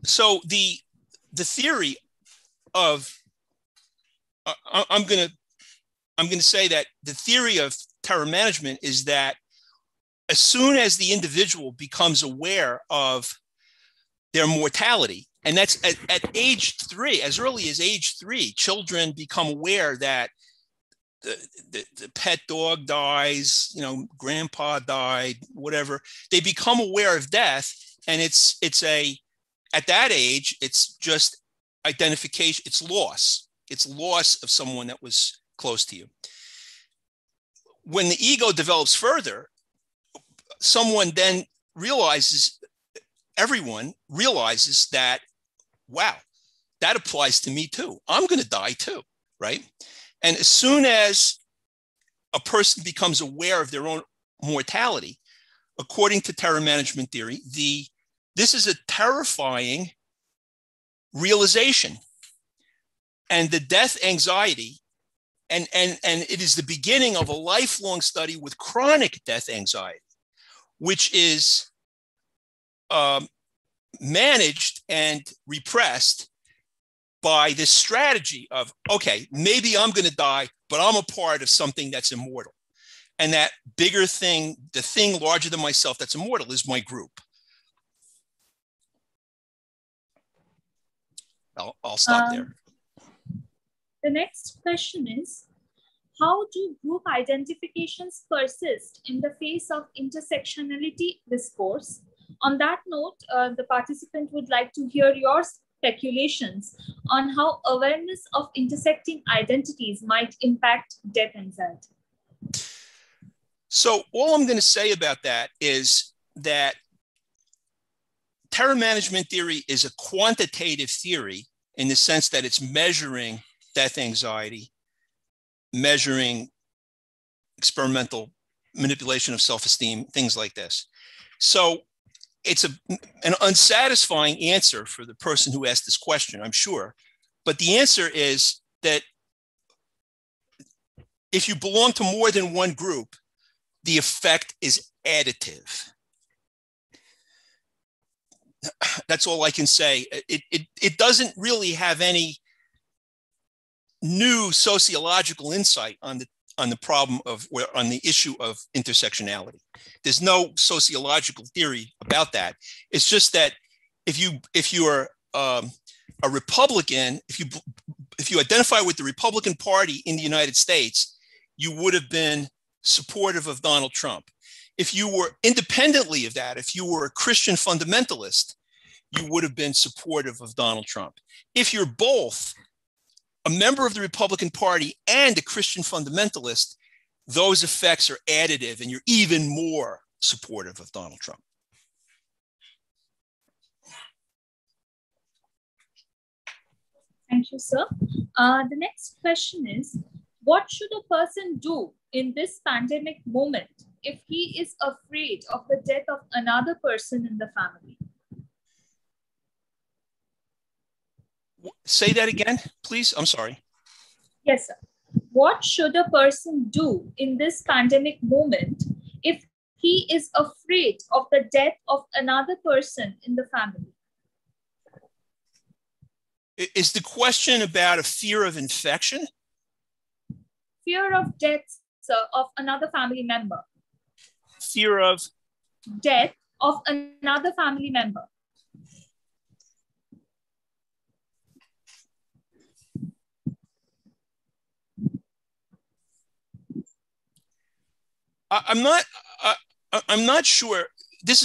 So the theory of I'm going to say that the theory of terror management is that as soon as the individual becomes aware of their mortality, and that's at age 3, as early as age 3, children become aware that the pet dog dies, you know, grandpa died, whatever. They become aware of death, and at that age, it's just identification. It's loss. It's loss of someone that was close to you. When the ego develops further, someone then everyone realizes that, wow, that applies to me too. I'm going to die too, right? And as soon as a person becomes aware of their own mortality, according to terror management theory, this is a terrifying realization. And the death anxiety, and it is the beginning of a lifelong study with chronic death anxiety, which is managed and repressed by this strategy of, okay, maybe I'm going to die, but I'm a part of something that's immortal. And that bigger thing, the thing larger than myself that's immortal, is my group. I'll stop there. The next question is, how do group identifications persist in the face of intersectionality discourse? On that note, the participant would like to hear your speculations on how awareness of intersecting identities might impact death anxiety. So all I'm going to say about that is that terror management theory is a quantitative theory in the sense that it's measuring death anxiety, measuring experimental manipulation of self-esteem, things like this. So it's an unsatisfying answer for the person who asked this question, I'm sure. But the answer is that if you belong to more than one group, the effect is additive. That's all I can say. It doesn't really have any new sociological insight on the problem of, on the issue of intersectionality. There's no sociological theory about that. It's just that if you are a Republican, if you identify with the Republican Party in the United States, you would have been supportive of Donald Trump. If you were independently of that, if you were a Christian fundamentalist, you would have been supportive of Donald Trump. If you're both a member of the Republican Party and a Christian fundamentalist, those effects are additive and you're even more supportive of Donald Trump. Thank you, sir. The next question is, what should a person do in this pandemic moment if he is afraid of the death of another person in the family? Say that again, please. I'm sorry. Yes, sir. What should a person do in this pandemic moment if he is afraid of the death of another person in the family? Is the question about a fear of infection? Fear of death, sir, of another family member. Fear of? Death of another family member. I'm not sure. This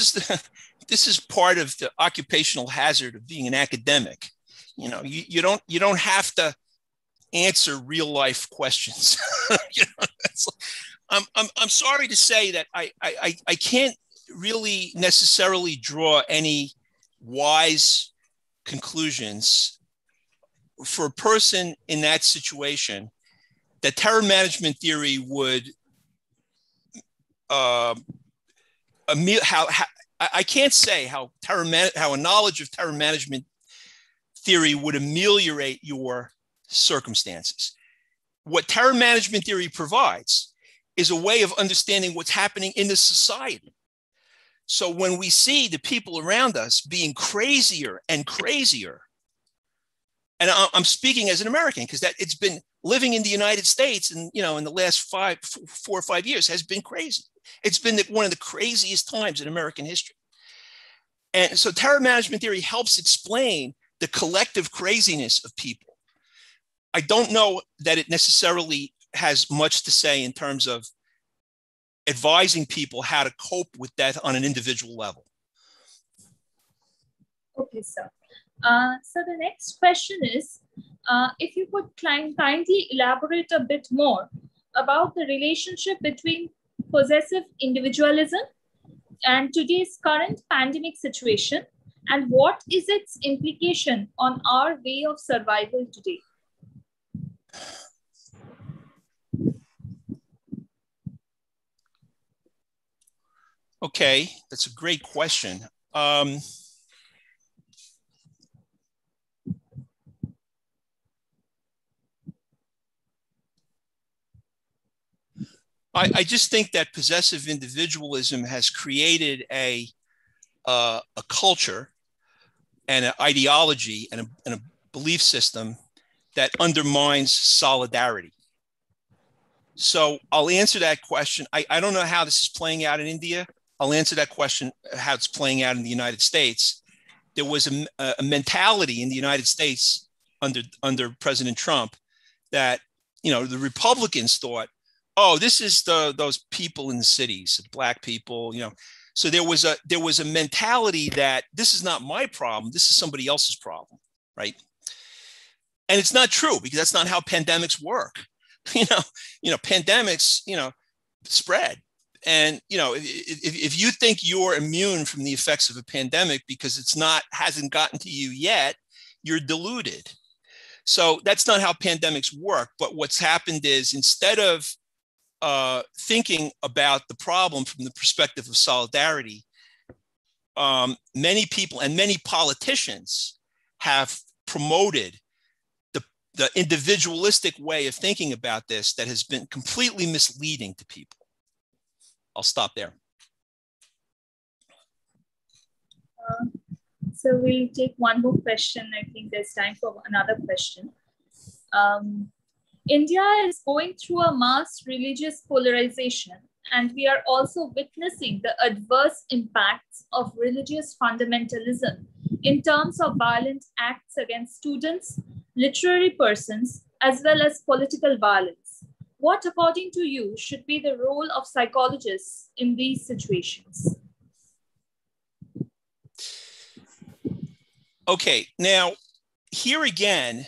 is part of the occupational hazard of being an academic. You know, you don't have to answer real life questions. You know, I'm sorry to say that I can't really necessarily draw any wise conclusions for a person in that situation. That terror management theory would I can't say how a knowledge of terror management theory would ameliorate your circumstances. What terror management theory provides is a way of understanding what's happening in the society. So when we see the people around us being crazier and crazier, and I'm speaking as an American because that it's been living in the United States and, in the last 4 or 5 years has been crazy. It's been one of the craziest times in American history. And so terror management theory helps explain the collective craziness of people. I don't know that it necessarily has much to say in terms of advising people how to cope with that on an individual level. Okay, sir. So the next question is, if you could kindly elaborate a bit more about the relationship between possessive individualism and today's current pandemic situation, and what is its implication on our way of survival today? Okay, that's a great question. I just think that possessive individualism has created a culture and an ideology and a belief system that undermines solidarity. So I'll answer that question. I don't know how this is playing out in India. I'll answer that question, how it's playing out in the United States. There was a mentality in the United States under President Trump that, the Republicans thought, oh, this is those people in the cities, Black people, So there was a mentality that this is not my problem. This is somebody else's problem, right? And it's not true because that's not how pandemics work. Pandemics, spread. And, if you think you're immune from the effects of a pandemic because hasn't gotten to you yet, you're deluded. So that's not how pandemics work. But what's happened is instead of thinking about the problem from the perspective of solidarity, many people and many politicians have promoted the individualistic way of thinking about this that has been completely misleading to people. I'll stop there. So we'll take one more question. I think there's time for another question. India is going through a mass religious polarization, and we are also witnessing the adverse impacts of religious fundamentalism in terms of violent acts against students, literary persons, as well as political violence. What, according to you, should be the role of psychologists in these situations? Okay, now here again,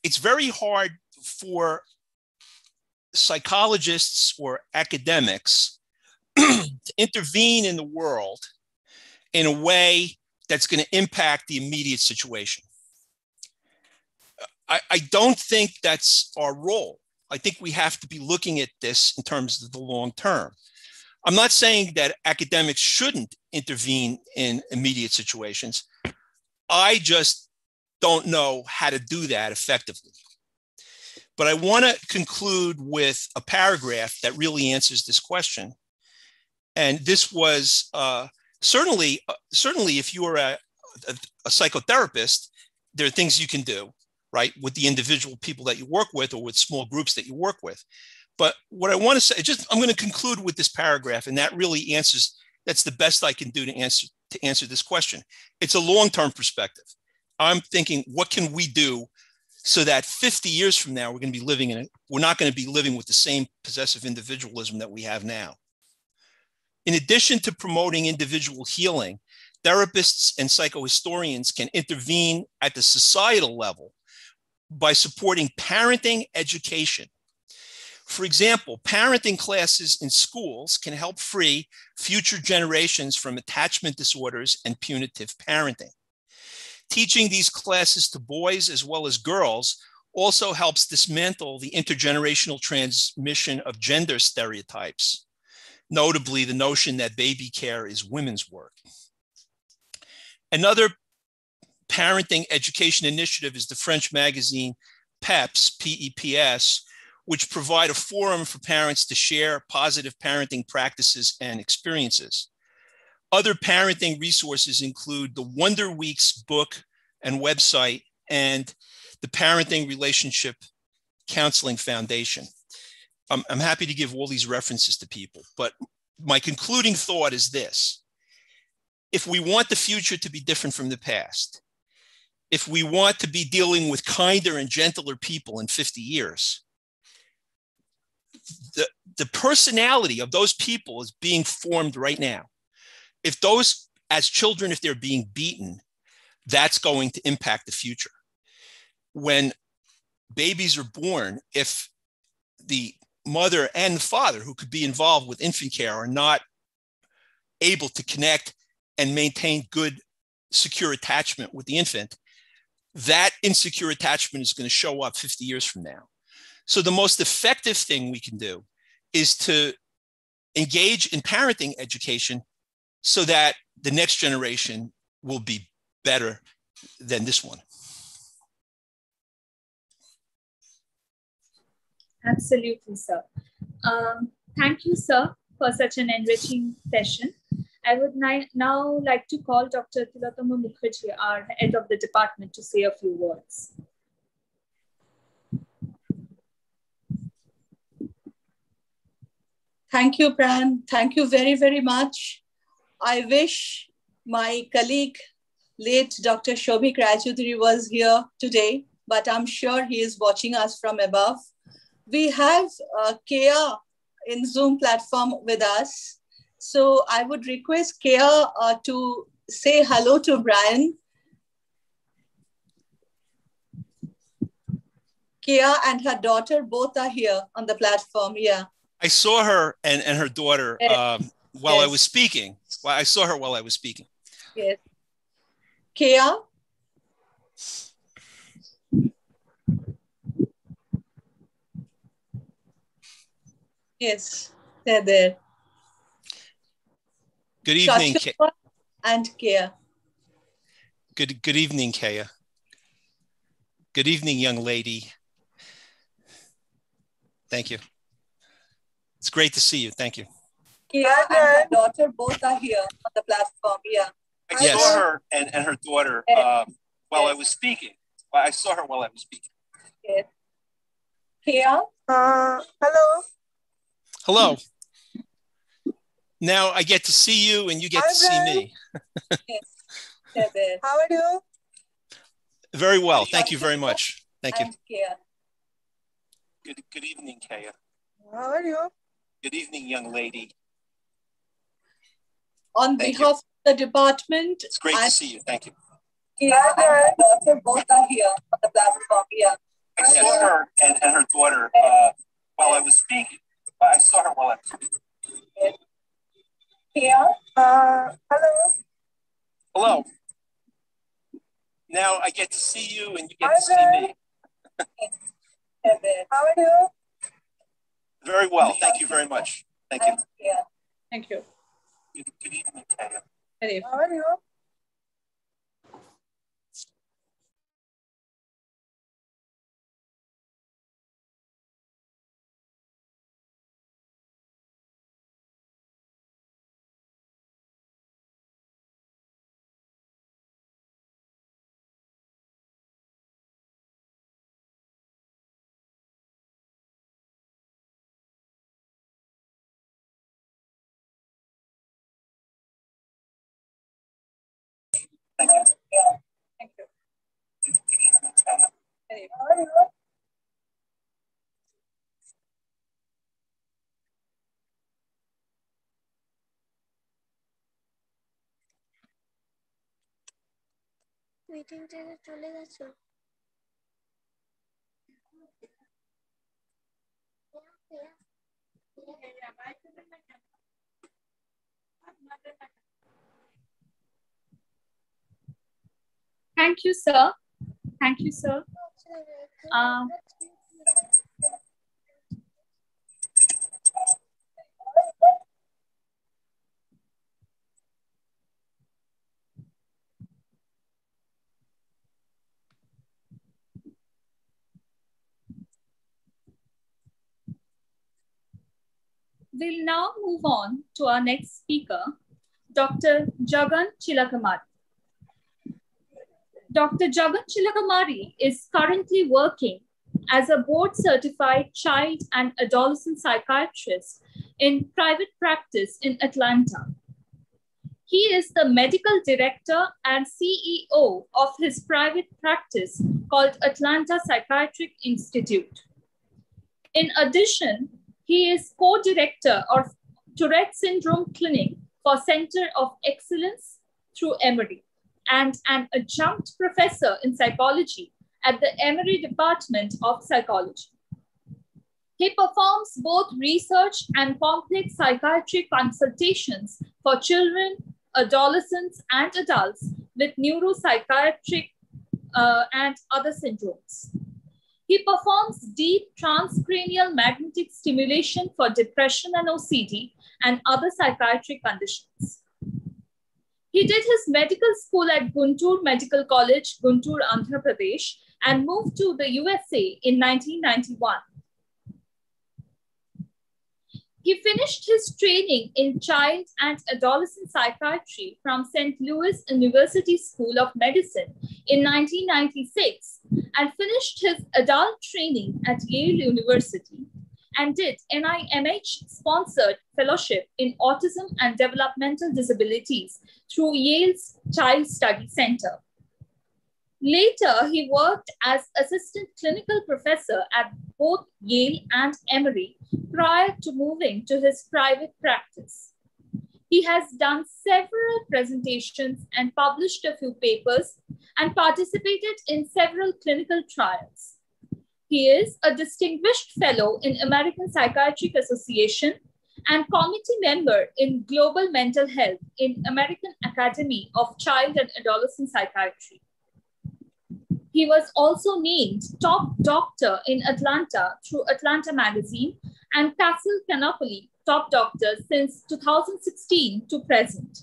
it's very hard for psychologists or academics to intervene in the world in a way that's going to impact the immediate situation. I don't think that's our role. I think we have to be looking at this in terms of the long term. I'm not saying that academics shouldn't intervene in immediate situations. I just don't know how to do that effectively. But I want to conclude with a paragraph that really answers this question. And this was certainly if you are a psychotherapist, there are things you can do, right, with the individual people that you work with or with small groups that you work with. But what I want to say, I'm going to conclude with this paragraph, and that really answers, that's the best I can do to answer this question. It's a long-term perspective. I'm thinking, what can we do so that 50 years from now, we're not going to be living with the same possessive individualism that we have now. In addition to promoting individual healing, therapists and psychohistorians can intervene at the societal level by supporting parenting education. For example, parenting classes in schools can help free future generations from attachment disorders and punitive parenting. Teaching these classes to boys as well as girls also helps dismantle the intergenerational transmission of gender stereotypes, notably the notion that baby care is women's work. Another parenting education initiative is the French magazine PEPS, P-E-P-S, which provide a forum for parents to share positive parenting practices and experiences. Other parenting resources include the Wonder Weeks book and website, and the Parenting Relationship Counseling Foundation. I'm happy to give all these references to people, but my concluding thought is this. If we want the future to be different from the past, if we want to be dealing with kinder and gentler people in 50 years, the personality of those people is being formed right now. If those, as children, if they're being beaten, that's going to impact the future. When babies are born, if the mother and the father who could be involved with infant care are not able to connect and maintain good, secure attachment with the infant, that insecure attachment is going to show up 50 years from now. So the most effective thing we can do is to engage in parenting education so that the next generation will be better than this one. Absolutely, sir. Thank you, sir, for such an enriching session. I would now like to call Dr. Tilotoma Mukherjee, our head of the department, to say a few words. Thank you, Pran. Thank you very, very much. I wish my colleague, late Dr. Shobhik Rajudri, was here today, but I'm sure he is watching us from above. We have Kea in Zoom platform with us. So I would request Kea to say hello to Brian. Kea and her daughter both are here on the platform. Yeah. I saw her and her daughter while I was speaking. I saw her while I was speaking. Yes. Kea? Yes, they're there. Good evening, Kea. And Kea. Good evening, Kea. Good evening, young lady. Thank you. It's great to see you. Thank you. Kea and her daughter both are here on the platform. Yeah. I saw her and her daughter while I was speaking. I saw her while I was speaking. Yes. Kea? Hello. Hello. Now I get to see you and you get to see me. Yes. They're there. How are you? Very well. Thank you very much. Thank you. And Kea. Good evening, Kea. How are you? Good evening, young lady. On behalf of the department, it's great to see you. Thank you. Kea and her daughter both are here on the platform. Yeah. I saw her and her daughter while I was speaking. I saw her while I was speaking. Yes. Kea? Hello. Hello. Now I get to see you and you get to see me. How are you? Very well. Thank you very much. Thank you. Yeah. Thank you. Good evening, Kea. Good How are you? Thank you. Yeah. Thank you. How are you? Meeting থেকে চলে গেছো? Thank you, sir. Thank you, sir. We'll now move on to our next speaker, Dr. Jagan Chilakamari. Dr. Jagan Chilakamari is currently working as a board-certified child and adolescent psychiatrist in private practice in Atlanta. He is the medical director and CEO of his private practice called Atlanta Psychiatric Institute. In addition, he is co-director of Tourette Syndrome Clinic for Center of Excellence through Emory and an adjunct professor in psychology at the Emory Department of Psychology. He performs both research and complex psychiatric consultations for children, adolescents, and adults with neuropsychiatric and other syndromes. He performs deep transcranial magnetic stimulation for depression and OCD and other psychiatric conditions. He did his medical school at Guntur Medical College, Guntur, Andhra Pradesh, and moved to the USA in 1991. He finished his training in child and adolescent psychiatry from St. Louis University School of Medicine in 1996 and finished his adult training at Yale University and did NIMH-sponsored fellowship in autism and developmental disabilities through Yale's Child Study Center. Later, he worked as assistant clinical professor at both Yale and Emory prior to moving to his private practice. He has done several presentations and published a few papers and participated in several clinical trials. He is a distinguished fellow in American Psychiatric Association and committee member in Global Mental Health in American Academy of Child and Adolescent Psychiatry. He was also named top doctor in Atlanta through Atlanta Magazine and Castle Canopoli top doctor since 2016 to present.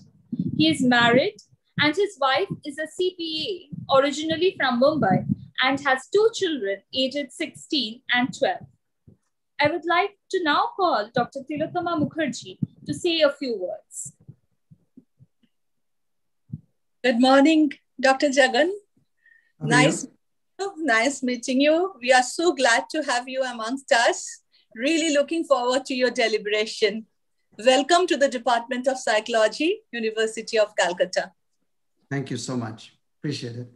He is married and his wife is a CPA originally from Mumbai and has 2 children aged 16 and 12. I would like to now call Dr. Tilotama Mukherjee to say a few words. Good morning, Dr. Jagan. Nice meeting you. We are so glad to have you amongst us. Really looking forward to your deliberation. Welcome to the Department of Psychology, University of Calcutta. Thank you so much. Appreciate it.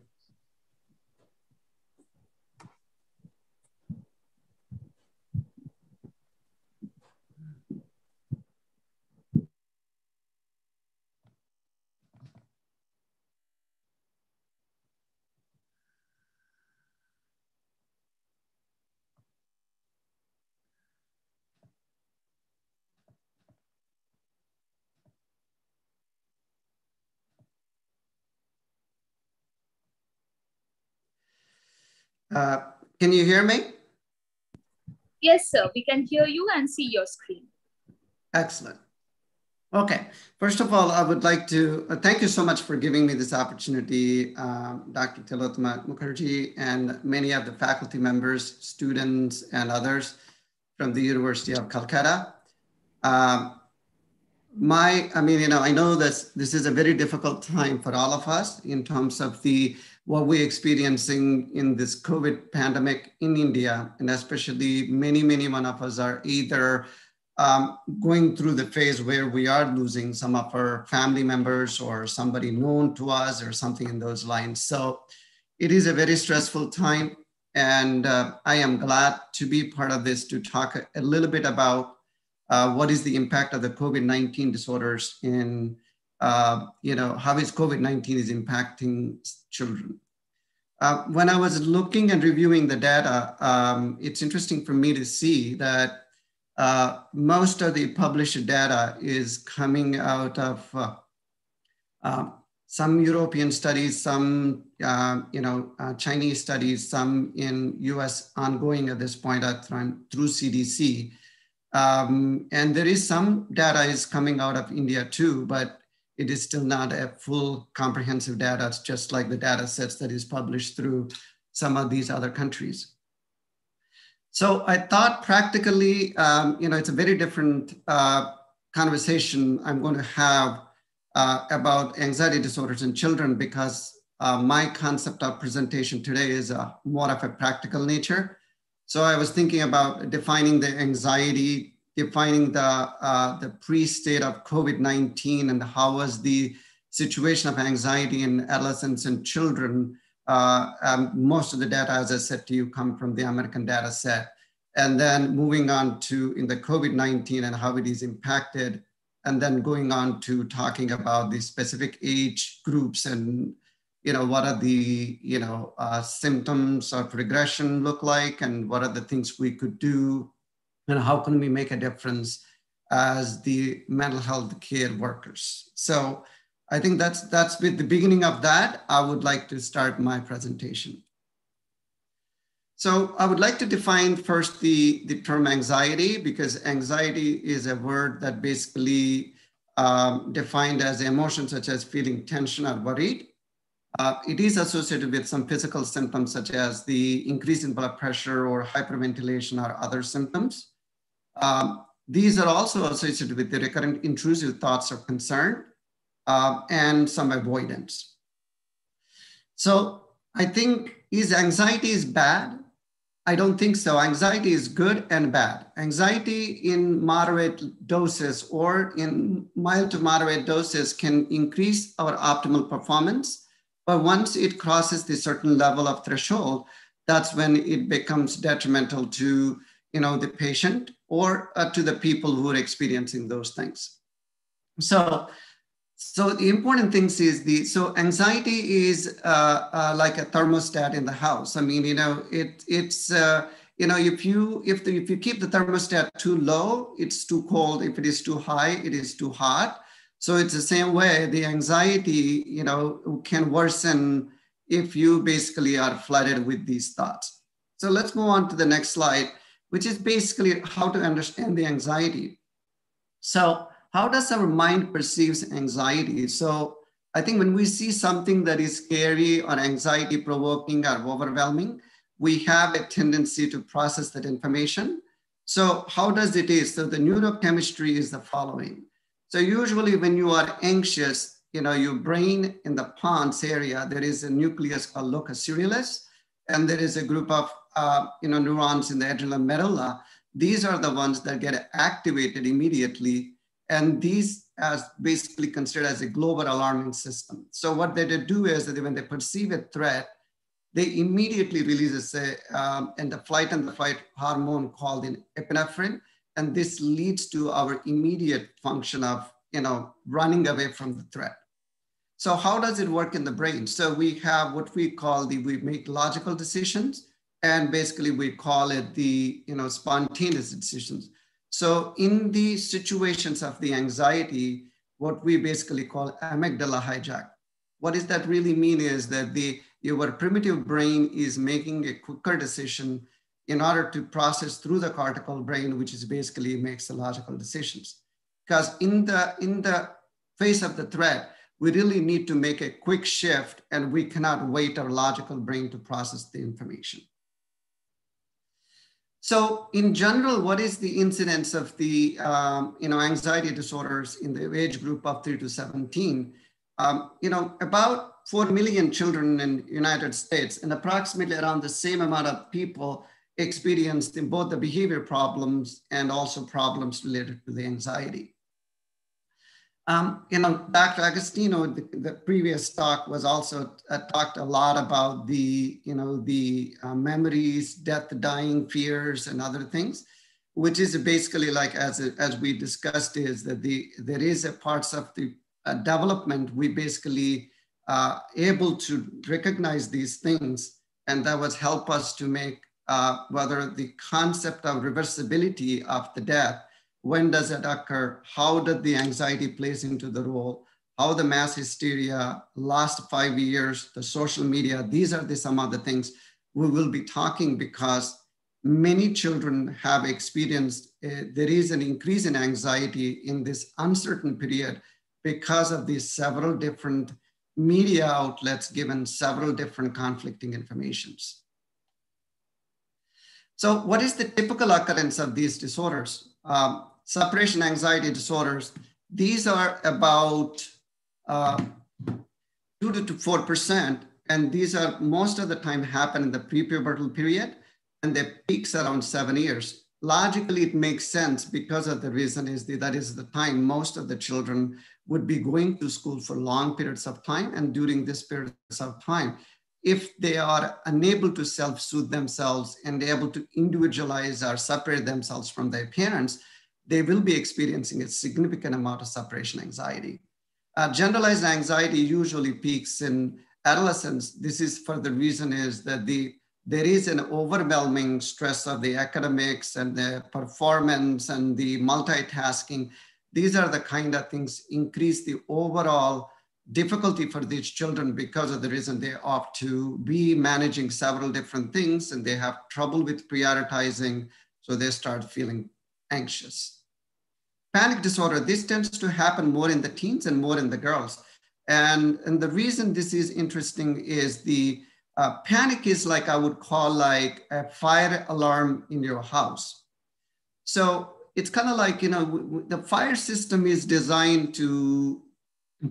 Can you hear me? Yes, sir. We can hear you and see your screen. Excellent. Okay. First of all, I would like to thank you so much for giving me this opportunity, Dr. Tilotama Mukherjee, and many of the faculty members, students, and others from the University of Calcutta. I know that this is a very difficult time for all of us in terms of what we're experiencing in this COVID pandemic in India, and especially many one of us are either going through the phase where we are losing some of our family members or somebody known to us or something in those lines. So it is a very stressful time, and I am glad to be part of this to talk a little bit about what is the impact of the COVID-19 disorders in, how is COVID-19 is impacting children. When I was looking and reviewing the data, it's interesting for me to see that most of the published data is coming out of some European studies, some Chinese studies, some in US ongoing at this point through CDC. And there is some data is coming out of India too, but it is still not a full comprehensive data. It's just like the data sets that is published through some of these other countries. So I thought practically, it's a very different conversation I'm going to have about anxiety disorders in children, because my concept of presentation today is more of a practical nature. So I was thinking about defining the anxiety, defining the pre-state of COVID-19 and how was the situation of anxiety in adolescents and children. Most of the data, as I said to you, come from the American data set. And then moving on to in the COVID-19 and how it is impacted, and then going on to talking about the specific age groups and what are the symptoms of regression look like, and what are the things we could do, and how can we make a difference as the mental health care workers. So I think that's with the beginning of that, I would like to start my presentation. So I would like to define first the term anxiety, because anxiety is a word that basically defined as emotions such as feeling tension or worried. It is associated with some physical symptoms such as the increase in blood pressure or hyperventilation or other symptoms. These are also associated with the recurrent intrusive thoughts of concern and some avoidance. So I think, is anxiety is bad? I don't think so. Anxiety is good and bad. Anxiety in moderate doses or in mild to moderate doses can increase our optimal performance. But once it crosses the certain level of threshold, that's when it becomes detrimental to the patient or to the people who are experiencing those things. So the important things is so anxiety is like a thermostat in the house. I mean, it's if you keep the thermostat too low, it's too cold. If it is too high, it is too hot. So it's the same way. The anxiety, can worsen if you basically are flooded with these thoughts. So let's move on to the next slide, which is basically how to understand the anxiety. So how does our mind perceives anxiety? So I think when we see something that is scary or anxiety provoking or overwhelming, we have a tendency to process that information. So how does it is? So the neurochemistry is the following. So usually when you are anxious, your brain in the pons area, there is a nucleus called locus coeruleus, and there is a group of neurons in the adrenal medulla. These are the ones that get activated immediately. And these are basically considered as a global alarming system. So what they do is that when they perceive a threat, they immediately release and the flight hormone called epinephrine. And this leads to our immediate function of, running away from the threat. So how does it work in the brain? So we have what we call we make logical decisions, and basically we call it the, spontaneous decisions. So in the situations of the anxiety, what we basically call amygdala hijack. What does that really mean is that your primitive brain is making a quicker decision in order to process through the cortical brain, which is basically makes the logical decisions. Because in the face of the threat, we really need to make a quick shift, and we cannot wait our logical brain to process the information. So in general, what is the incidence of the anxiety disorders in the age group of 3 to 17? About 4 million children in the United States, and approximately around the same amount of people experienced in both the behavior problems and also problems related to the anxiety. Dr. Agostino, the previous talk was also talked a lot about the memories, death, dying, fears, and other things, which is basically like, as we discussed, is that there is a parts of the development we basically able to recognize these things, and that was help us to make whether the concept of reversibility of the death, when does it occur? How did the anxiety plays into the role? How the mass hysteria, last 5 years, the social media, these are some of the things we will be talking, because many children have experienced, there is an increase in anxiety in this uncertain period because of these several different media outlets given several different conflicting informations. So what is the typical occurrence of these disorders? Separation anxiety disorders, these are about 2 to 4%. And these are most of the time happen in the prepubertal period, and they peaks around 7 years. Logically, it makes sense because of the reason is that is the time most of the children would be going to school for long periods of time. And during this periods of time, if they are unable to self-soothe themselves and able to individualize or separate themselves from their parents, they will be experiencing a significant amount of separation anxiety. Generalized anxiety usually peaks in adolescence. This is for the reason is that there is an overwhelming stress of the academics and the performance and the multitasking. These are the kind of things increase the overall difficulty for these children because of the reason they opt to be managing several different things and they have trouble with prioritizing, so they start feeling anxious. Panic disorder, this tends to happen more in the teens and more in the girls. And the reason this is interesting is the panic is like, I would call like a fire alarm in your house. So it's kind of like, you know, the fire system is designed to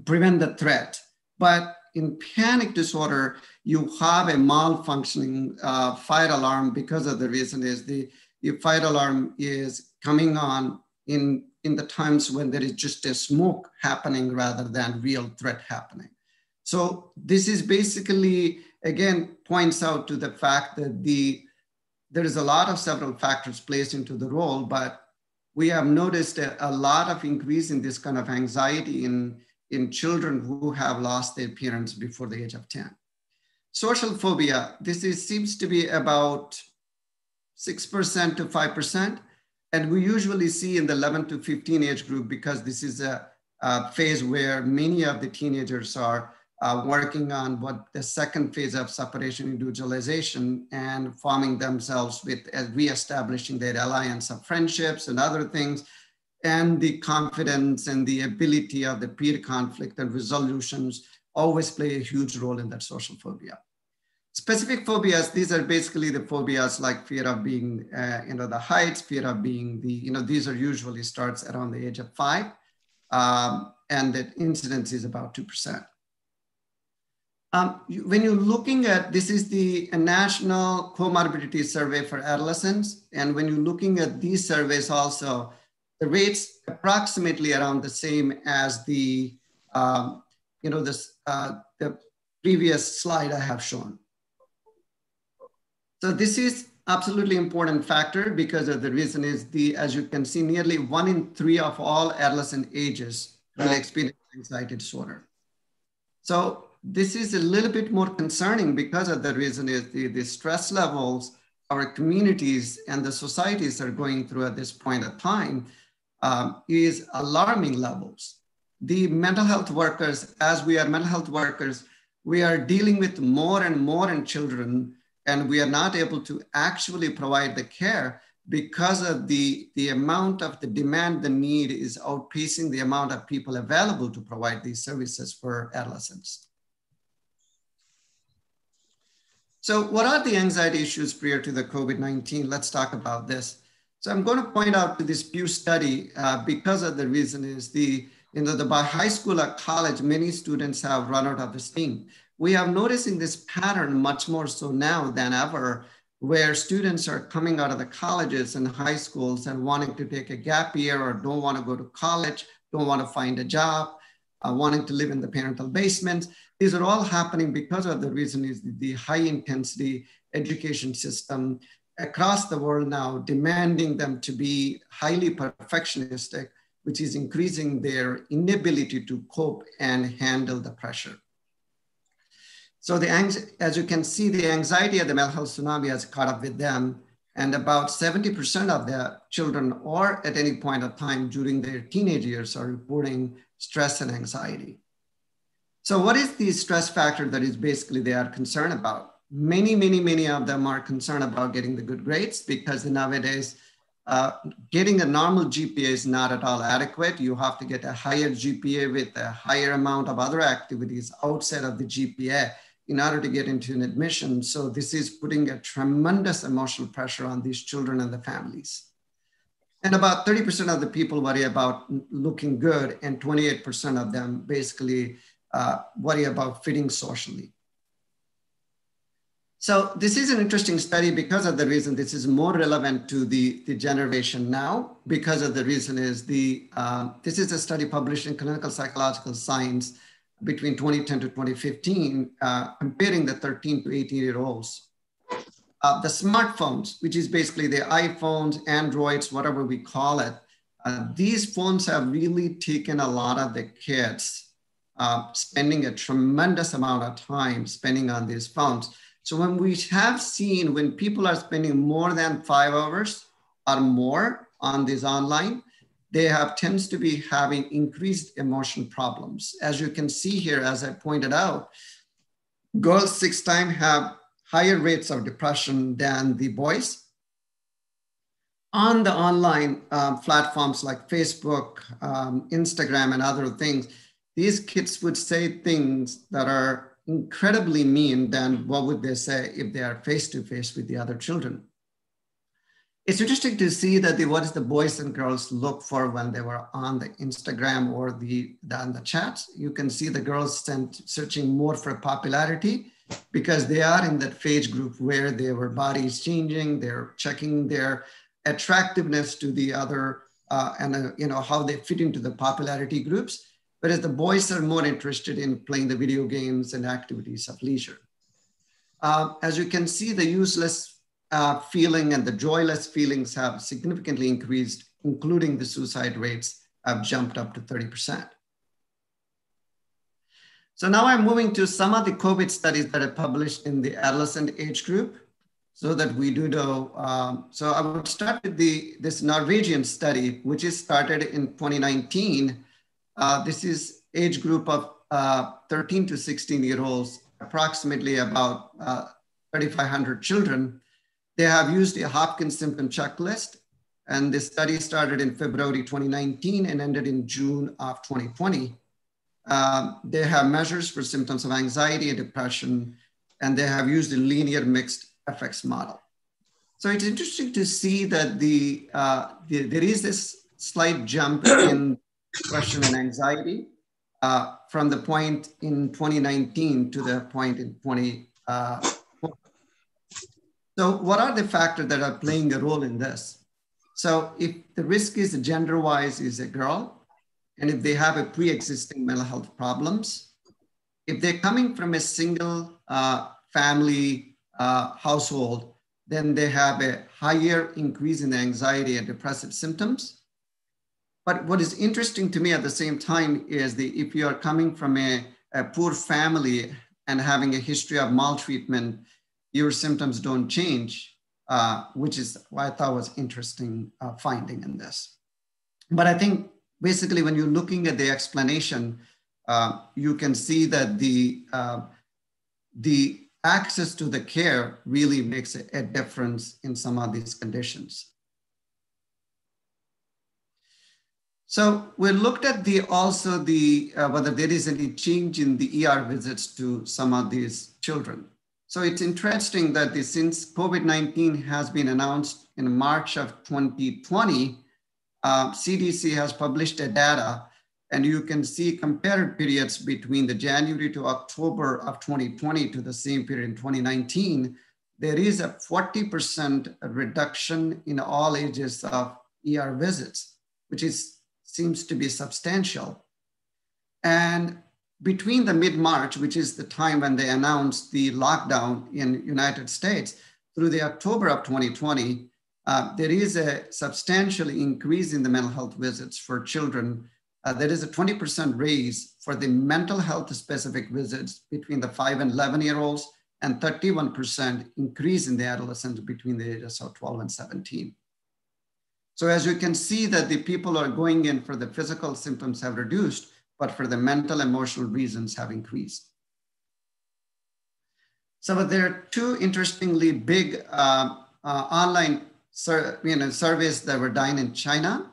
prevent the threat. But in panic disorder, you have a malfunctioning fire alarm because of the reason is the fire alarm is coming on in the times when there is just a smoke happening rather than real threat happening. So this is basically, again, points out to the fact that there is a lot of several factors placed into the role, but we have noticed a lot of increase in this kind of anxiety in children who have lost their parents before the age of 10. Social phobia, seems to be about 6% to 5%. And we usually see in the 11 to 15 age group because this is a phase where many of the teenagers are working on what the second phase of separation individualization and forming themselves with reestablishing their alliance of friendships and other things, and the confidence and the ability of the peer conflict and resolutions always play a huge role in that social phobia. Specific phobias, these are basically the phobias like fear of being, the heights, fear of being these are usually starts around the age of 5, and the incidence is about 2%. When you're looking at, this is the National Comorbidity Survey for Adolescents. And when you're looking at these surveys also, the rates approximately around the same as the previous slide I have shown. So this is absolutely important factor because of the reason is as you can see, nearly 1 in 3 of all adolescent ages will experience anxiety disorder. So this is a little bit more concerning because of the reason is the stress levels our communities and the societies are going through at this point of time is alarming levels. The mental health workers, as we are mental health workers, we are dealing with more and more in children, and we are not able to actually provide the care because of the amount of the demand, the need is outpacing the amount of people available to provide these services for adolescents. So what are the anxiety issues prior to the COVID-19? Let's talk about this. So I'm going to point out to this Pew study because of the reason is by high school or college, many students have run out of esteem. We are noticing this pattern much more so now than ever, where students are coming out of the colleges and high schools and wanting to take a gap year or don't want to go to college, don't want to find a job, wanting to live in the parental basement. These are all happening because of the reason is the high intensity education system across the world now demanding them to be highly perfectionistic, which is increasing their inability to cope and handle the pressure. So as you can see, the anxiety of the mental health tsunami has caught up with them, and about 70% of the children or at any point of time during their teenage years are reporting stress and anxiety. So what is the stress factor that is basically they are concerned about? Many of them are concerned about getting the good grades because nowadays getting a normal GPA is not at all adequate. You have to get a higher GPA with a higher amount of other activities outside of the GPA in order to get into an admission. So this is putting a tremendous emotional pressure on these children and the families. And about 30% of the people worry about looking good, and 28% of them basically worry about fitting socially. So this is an interesting study because of the reason this is more relevant to the generation now, because of the reason is this is a study published in Clinical Psychological Science between 2010 to 2015, comparing the 13 to 18-year-olds. The smartphones, which is basically the iPhones, Androids, whatever we call it, these phones have really taken a lot of the kids spending a tremendous amount of time spending on these phones. So when we have seen when people are spending more than 5 hours or more on this online, they tends to be having increased emotion problems. As you can see here, as I pointed out, girls 6 times have higher rates of depression than the boys. On the online platforms like Facebook, Instagram, and other things, these kids would say things that are incredibly mean than what would they say if they are face-to-face with the other children. It's interesting to see that what is the boys and girls look for when they were on the Instagram or on the chats. You can see the girls searching more for popularity because they are in that phase group where their body is changing, they're checking their attractiveness to the other and how they fit into the popularity groups. Whereas the boys are more interested in playing the video games and activities of leisure. As you can see, the useless feeling and the joyless feelings have significantly increased, including the suicide rates have jumped up to 30%. So now I'm moving to some of the COVID studies that are published in the adolescent age group so that we do know. So I would start with this Norwegian study, which is started in 2019. This is age group of 13 to 16-year-olds, approximately about 3,500 children. They have used a Hopkins symptom checklist, and this study started in February 2019 and ended in June of 2020. They have measures for symptoms of anxiety and depression, and they have used a linear mixed effects model. So it's interesting to see that there is this slight jump in depression and anxiety from the point in 2019 to the point in 2020. So what are the factors that are playing a role in this? So if the risk is gender-wise is a girl, and if they have a pre-existing mental health problems, if they're coming from a single family household, then they have a higher increase in the anxiety and depressive symptoms. But what is interesting to me at the same time is if you are coming from a poor family and having a history of maltreatment, your symptoms don't change, which is what I thought was interesting finding in this. But I think basically when you're looking at the explanation, you can see that the access to the care really makes a difference in some of these conditions. So we looked at also whether there is any change in the ER visits to some of these children. So it's interesting that since COVID-19 has been announced in March of 2020, CDC has published a data, and you can see compared periods between the January to October of 2020 to the same period in 2019, there is a 40% reduction in all ages of ER visits, which seems to be substantial. And between the mid-March, which is the time when they announced the lockdown in United States, through the October of 2020, there is a substantial increase in the mental health visits for children. There is a 20% raise for the mental health specific visits between the 5 and 11-year-olds, and 31% increase in the adolescents between the ages of 12 and 17. So as you can see that the people are going in for the physical symptoms have reduced, but for the mental, emotional reasons have increased. So there are two interestingly big online surveys that were done in China.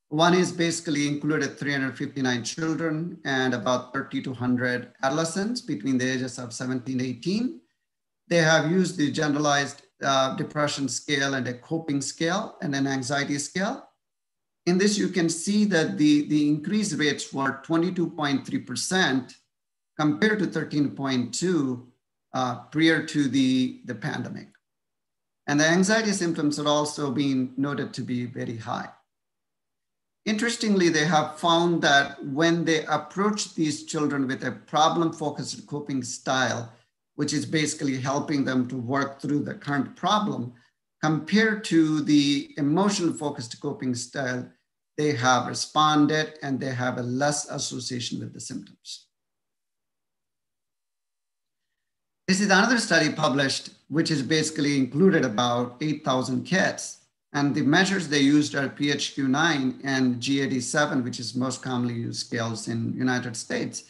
One is basically included 359 children and about 3,200 adolescents between the ages of 17 and 18. They have used the generalized depression scale and a coping scale and an anxiety scale. In this, you can see that the increased rates were 22.3% compared to 13.2 prior to the pandemic. And the anxiety symptoms are also being noted to be very high. Interestingly, they have found that when they approach these children with a problem-focused coping style, which is basically helping them to work through the current problem, compared to the emotional-focused coping style, they have responded and they have a less association with the symptoms. This is another study published, which is basically included about 8,000 kids. And the measures they used are PHQ-9 and GAD-7, which is most commonly used scales in United States.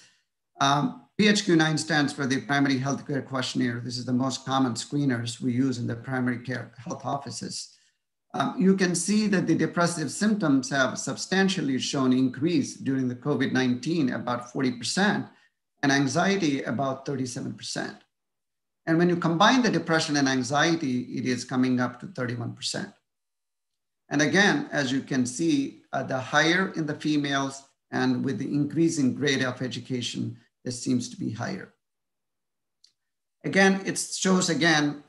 PHQ-9 stands for the Primary Healthcare Questionnaire. This is the most common screeners we use in the primary care health offices. You can see that the depressive symptoms have substantially shown increase during the COVID-19, about 40%, and anxiety about 37%. And when you combine the depression and anxiety, it is coming up to 31%. And again, as you can see, the higher in the females and with the increasing grade of education, this seems to be higher. Again, it shows again,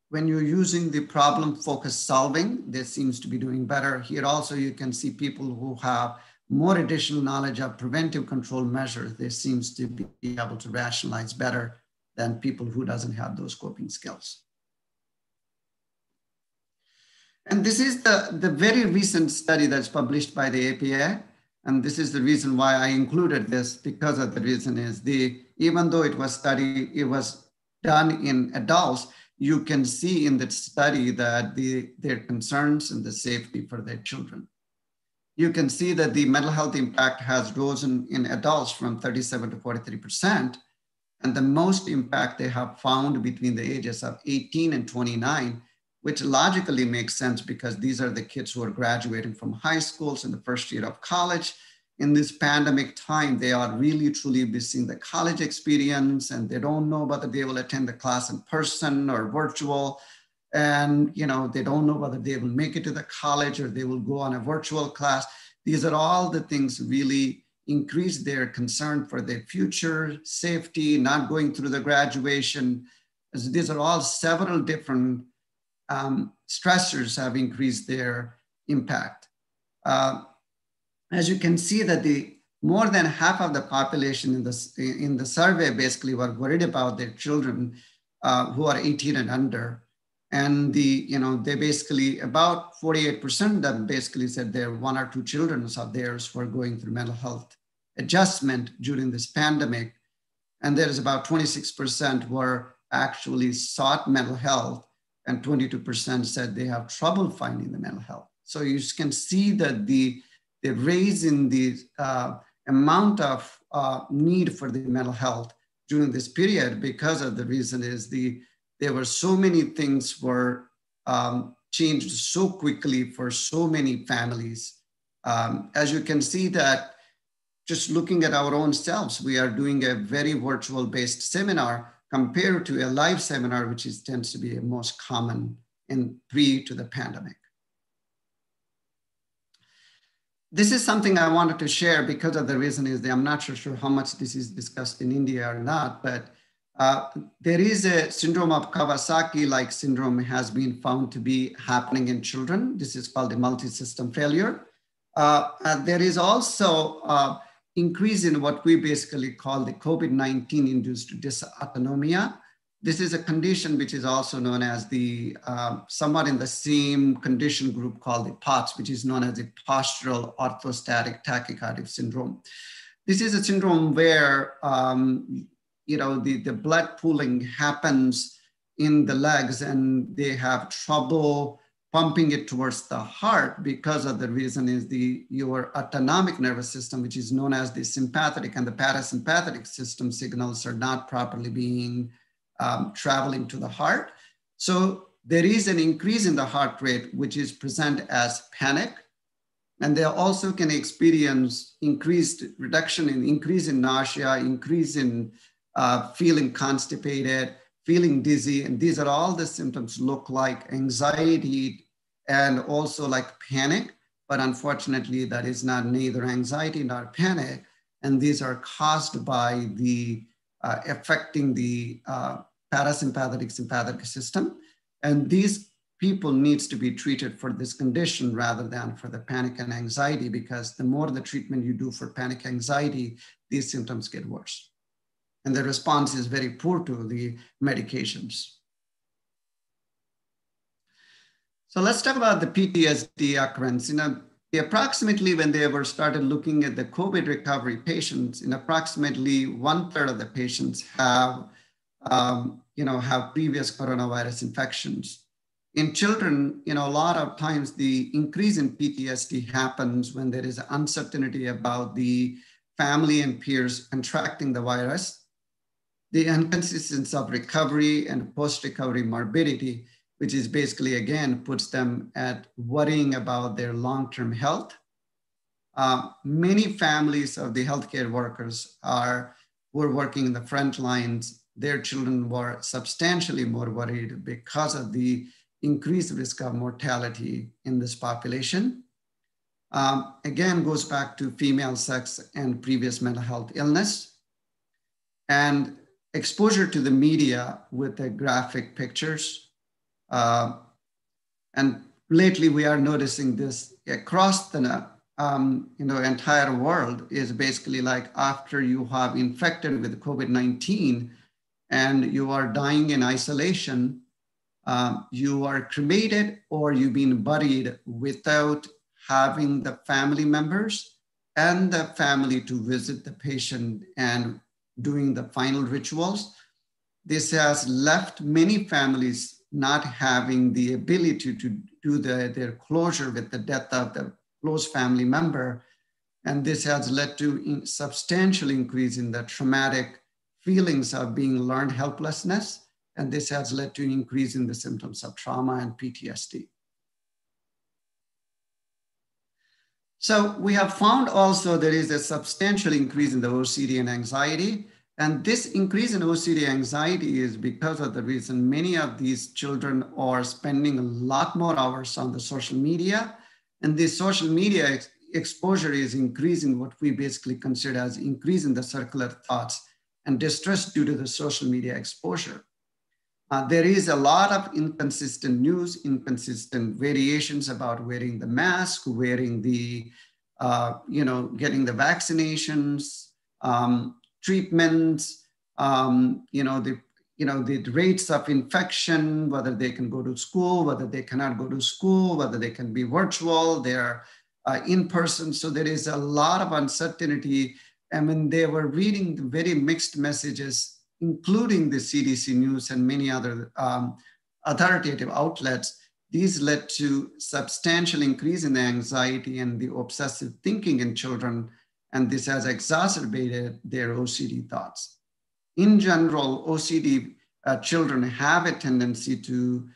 when you're using the problem-focused solving, this seems to be doing better. Here also, you can see people who have more additional knowledge of preventive control measures. This seems to be able to rationalize better than people who doesn't have those coping skills. And this is the very recent study that's published by the APA. And this is the reason why I included this, because of the reason is even though it was done in adults, you can see in that study that their concerns and the safety for their children. You can see that the mental health impact has risen in adults from 37 to 43%. And the most impact they have found between the ages of 18 and 29, which logically makes sense because these are the kids who are graduating from high schools in the first year of college. In this pandemic time, they are really truly missing the college experience, and they don't know whether they will attend the class in person or virtual. And they don't know whether they will make it to the college or they will go on a virtual class. These are all the things really increase their concern for their future, safety, not going through the graduation. As these are all several different stressors have increased their impact. As you can see that more than half of the population in the survey basically were worried about their children who are 18 and under. And they basically, about 48% of them basically said their one or two children of theirs were going through mental health adjustment during this pandemic. And there is about 26% were actually sought mental health, and 22% said they have trouble finding the mental health. So you can see that the raise in the amount of need for the mental health during this period, because of the reason is there were so many things were changed so quickly for so many families. As you can see that just looking at our own selves, we are doing a very virtual based seminar compared to a live seminar, which tends to be most common in pre to the pandemic. This is something I wanted to share because of the reason is that I'm not sure how much this is discussed in India or not, but there is a syndrome of Kawasaki-like syndrome has been found to be happening in children. This is called a multi-system failure. There is also increase in what we basically call the COVID-19 induced dysautonomia. This is a condition which is also known as the, somewhat in the same condition group called the POTS, which is known as the postural orthostatic tachycardic syndrome. This is a syndrome where, the blood pooling happens in the legs and they have trouble pumping it towards the heart because of the reason is your autonomic nervous system, which is known as the sympathetic and the parasympathetic system signals are not properly being traveling to the heart. So there is an increase in the heart rate, which is present as panic. And they also can experience increase in nausea, increase in feeling constipated, feeling dizzy. And these are all the symptoms look like anxiety and also like panic. But unfortunately, that is not neither anxiety nor panic. And these are caused by the affecting the parasympathetic sympathetic system. And these people needs to be treated for this condition rather than for the panic and anxiety, because the more the treatment you do for panic anxiety, these symptoms get worse. And the response is very poor to the medications. So let's talk about the PTSD occurrence. Approximately when they were started looking at the COVID recovery patients, approximately 1/3 of the patients have previous coronavirus infections. In children, a lot of times the increase in PTSD happens when there is uncertainty about the family and peers contracting the virus, the inconsistency of recovery and post-recovery morbidity, which is basically, again, puts them at worrying about their long-term health. Many families of the healthcare workers were working in the front lines. Their children were substantially more worried because of the increased risk of mortality in this population. Again, goes back to female sex and previous mental health illness. And exposure to the media with the graphic pictures. And lately we are noticing this across the entire world, is basically like after you have infected with COVID-19 and you are dying in isolation, you are cremated or you've been buried without having the family members and the family to visit the patient and doing the final rituals. This has left many families not having the ability to do their closure with the death of the close family member. And this has led to substantial increase in the traumatic feelings of being learned helplessness. And this has led to an increase in the symptoms of trauma and PTSD. So we have found also there is a substantial increase in the OCD and anxiety. And this increase in OCD anxiety is because of the reason many of these children are spending a lot more hours on the social media. And this social media exposure is increasing what we basically consider as increasing the circular thoughts and distress due to the social media exposure. There is a lot of inconsistent news, inconsistent variations about wearing the mask, wearing the, getting the vaccinations, treatments, the rates of infection, whether they can go to school, whether they cannot go to school, whether they can be virtual, they're in person. So there is a lot of uncertainty. And when they were reading the very mixed messages, including the CDC News and many other authoritative outlets, these led to substantial increase in the anxiety and the obsessive thinking in children. And this has exacerbated their OCD thoughts. In general, OCD children have a tendency to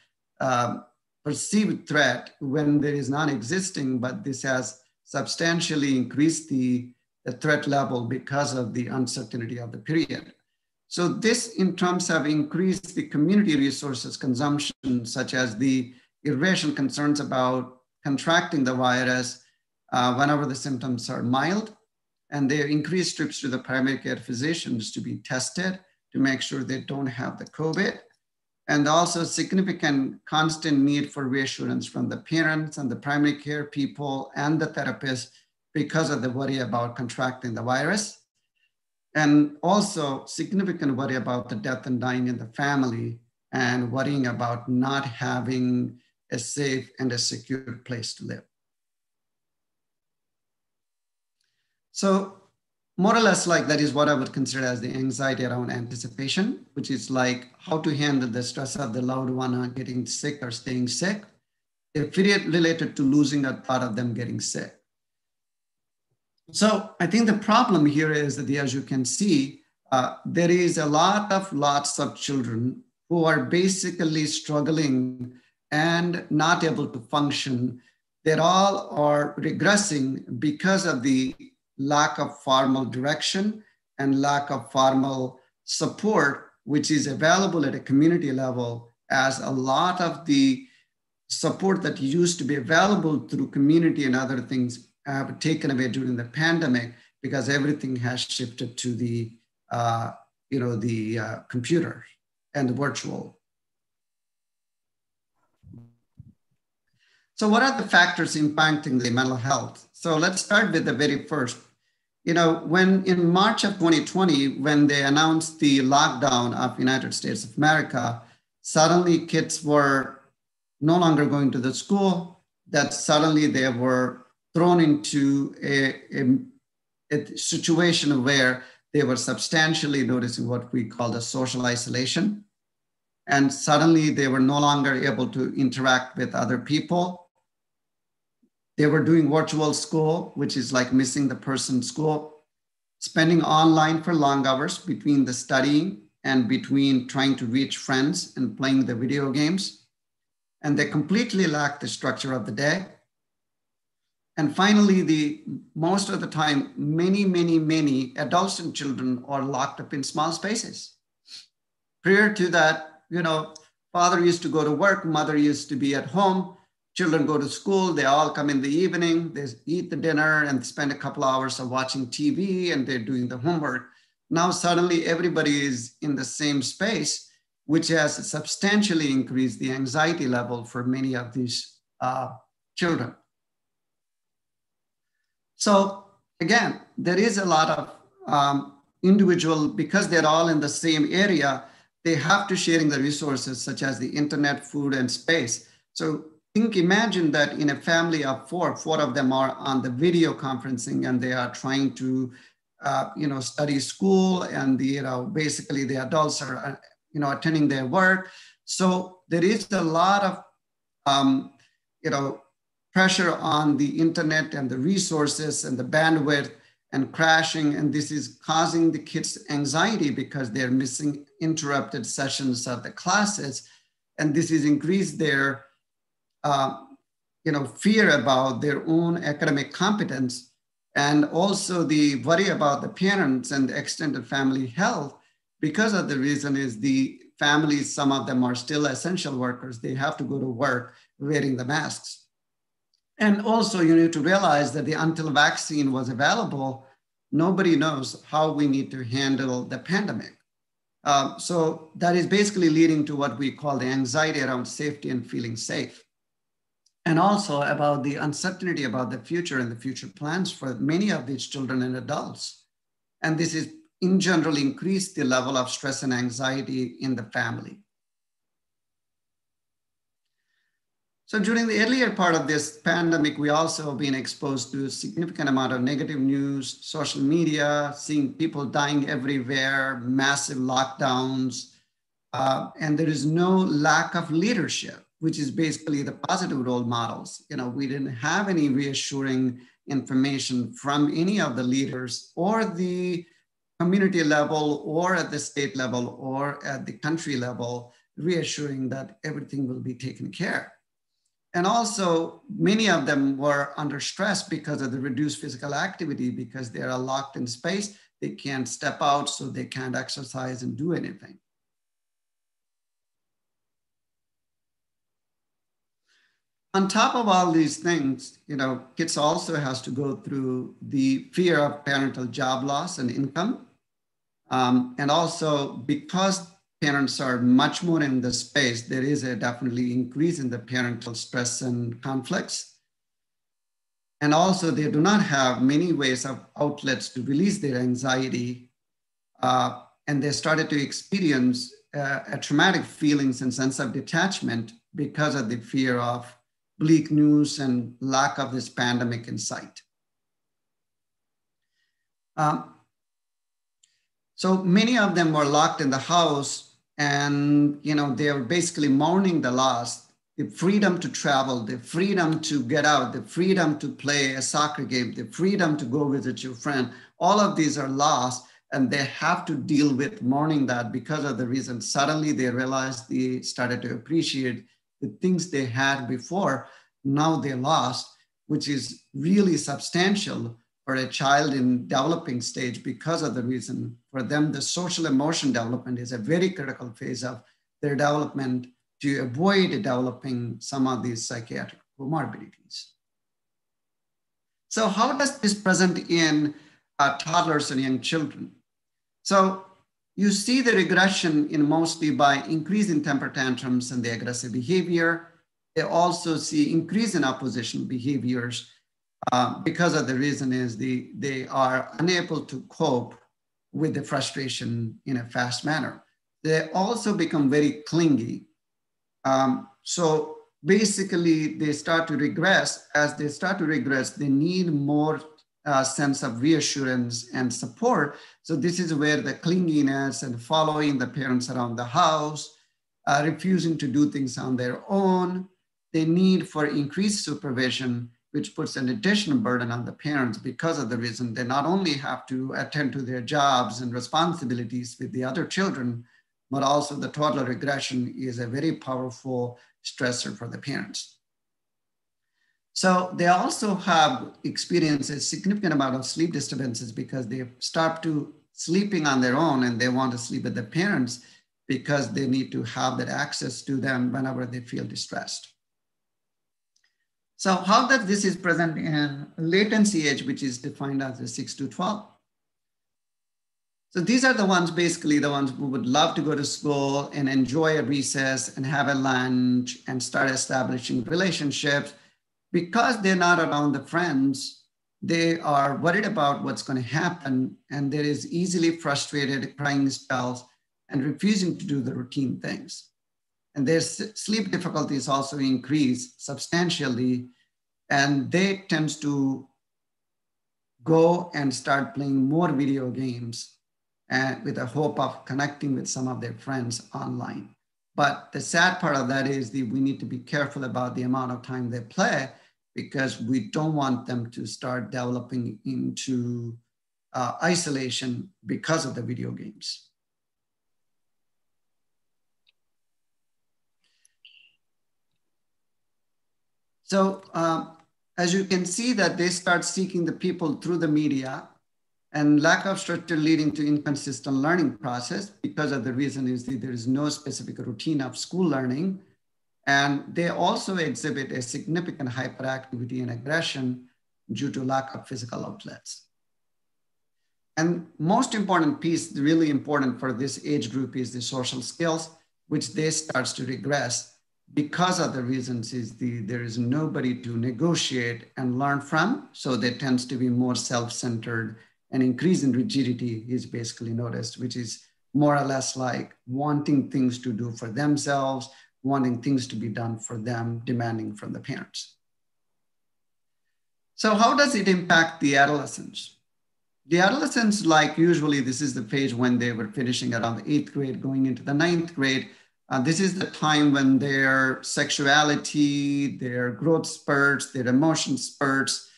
perceive threat when there is non-existing, but this has substantially increased the threat level because of the uncertainty of the period. So this in terms of increased the community resources consumption, such as the irrational concerns about contracting the virus whenever the symptoms are mild, and they increased trips to the primary care physicians to be tested to make sure they don't have the COVID. And also significant constant need for reassurance from the parents and the primary care people and the therapists because of the worry about contracting the virus. And also significant worry about the death and dying in the family and worrying about not having a safe and a secure place to live. So more or less like that is what I would consider as the anxiety around anticipation, which is like how to handle the stress of the loved one getting sick or staying sick, a fear related to losing a thought of them getting sick. So I think the problem here is that, as you can see, there is lots of children who are basically struggling and not able to function. They all are regressing because of the lack of formal direction and lack of formal support, which is available at a community level, as a lot of the support that used to be available through community and other things have taken away during the pandemic because everything has shifted to the, computer and the virtual. So what are the factors impacting the mental health? So let's start with the very first. When in March of 2020, when they announced the lockdown of United States of America, suddenly kids were no longer going to the school, that suddenly they were thrown into a situation where they were substantially noticing what we call the social isolation. And suddenly they were no longer able to interact with other people. They were doing virtual school, which is like missing the person school, spending online for long hours between the studying and between trying to reach friends and playing the video games. And they completely lack the structure of the day. And finally, most of the time, many adults and children are locked up in small spaces. Prior to that, father used to go to work, mother used to be at home, children go to school, they all come in the evening, they eat the dinner and spend a couple hours of watching TV and they're doing the homework. Now suddenly everybody is in the same space, which has substantially increased the anxiety level for many of these children. So again, there is a lot of individual, because they're all in the same area, they have to sharing the resources such as the internet, food, and space. So imagine that in a family of four of them are on the video conferencing and they are trying to, study school, and basically the adults are, attending their work. So there is a lot of, pressure on the internet and the resources and the bandwidth and crashing. And this is causing the kids anxiety because they're missing interrupted sessions of the classes. And this has increased their fear about their own academic competence, and also the worry about the parents and the extended family health, because of the reason is the families, some of them are still essential workers. They have to go to work wearing the masks. And also you need to realize that until vaccine was available, nobody knows how we need to handle the pandemic. So that is basically leading to what we call the anxiety around safety and feeling safe. And also about the uncertainty about the future and the future plans for many of these children and adults. And this is in general increased the level of stress and anxiety in the family. So during the earlier part of this pandemic, we also have been exposed to a significant amount of negative news, social media, seeing people dying everywhere, massive lockdowns, and there is no lack of leadership, which is basically the positive role models. We didn't have any reassuring information from any of the leaders or the community level or at the state level or at the country level, reassuring that everything will be taken care. And also many of them were under stress because of the reduced physical activity, because they are locked in space. They can't step out, so they can't exercise and do anything. On top of all these things, kids also has to go through the fear of parental job loss and income. And also because parents are much more in the space, there is a definitely increase in the parental stress and conflicts. And also they do not have many ways of outlets to release their anxiety. And they started to experience a traumatic feelings and sense of detachment because of the fear of bleak news and lack of this pandemic in sight. So many of them were locked in the house, and they were basically mourning the loss, the freedom to travel, the freedom to get out, the freedom to play a soccer game, the freedom to go visit your friend. All of these are lost, and they have to deal with mourning that because of the reason suddenly they realized they started to appreciate the things they had before. Now they lost, which is really substantial for a child in developing stage, because of the reason for them, the social emotion development is a very critical phase of their development to avoid developing some of these psychiatric comorbidities. So how does this present in toddlers and young children. So you see the regression in mostly by increase in temper tantrums and the aggressive behavior. They also see increase in opposition behaviors because of the reason is they are unable to cope with the frustration in a fast manner. They also become very clingy. So basically they start to regress. As they start to regress, they need more sense of reassurance and support. So this is where the clinginess and following the parents around the house, refusing to do things on their own, they need for increased supervision, which puts an additional burden on the parents because of the reason they not only have to attend to their jobs and responsibilities with the other children, but also the toddler regression is a very powerful stressor for the parents. So they also have experienced a significant amount of sleep disturbances because they start to sleeping on their own and they want to sleep with the parents because they need to have that access to them whenever they feel distressed. So how that this is present in latency age, which is defined as the 6 to 12. So these are the ones, basically the ones who would love to go to school and enjoy a recess and have a lunch and start establishing relationships. Because they're not around the friends, they are worried about what's going to happen. And there is easily frustrated, crying spells, and refusing to do the routine things. And their sleep difficulties also increase substantially. And they tend to go and start playing more video games and with the hope of connecting with some of their friends online. But the sad part of that is we need to be careful about the amount of time they play because we don't want them to start developing into isolation because of the video games. So as you can see that they start seeking the people through the media and lack of structure leading to inconsistent learning process because of the reason is that there is no specific routine of school learning. And they also exhibit a significant hyperactivity and aggression due to lack of physical outlets. And most important piece, really important for this age group is the social skills, which they starts to regress because of the reasons is there is nobody to negotiate and learn from. So there tends to be more self-centered and increase in rigidity is basically noticed, which is more or less like wanting things to do for themselves, wanting things to be done for them, demanding from the parents. So how does it impact the adolescents? The adolescents, like usually this is the phase when they were finishing around the 8th grade, going into the 9th grade. This is the time when their sexuality, their growth spurts, their emotion spurts,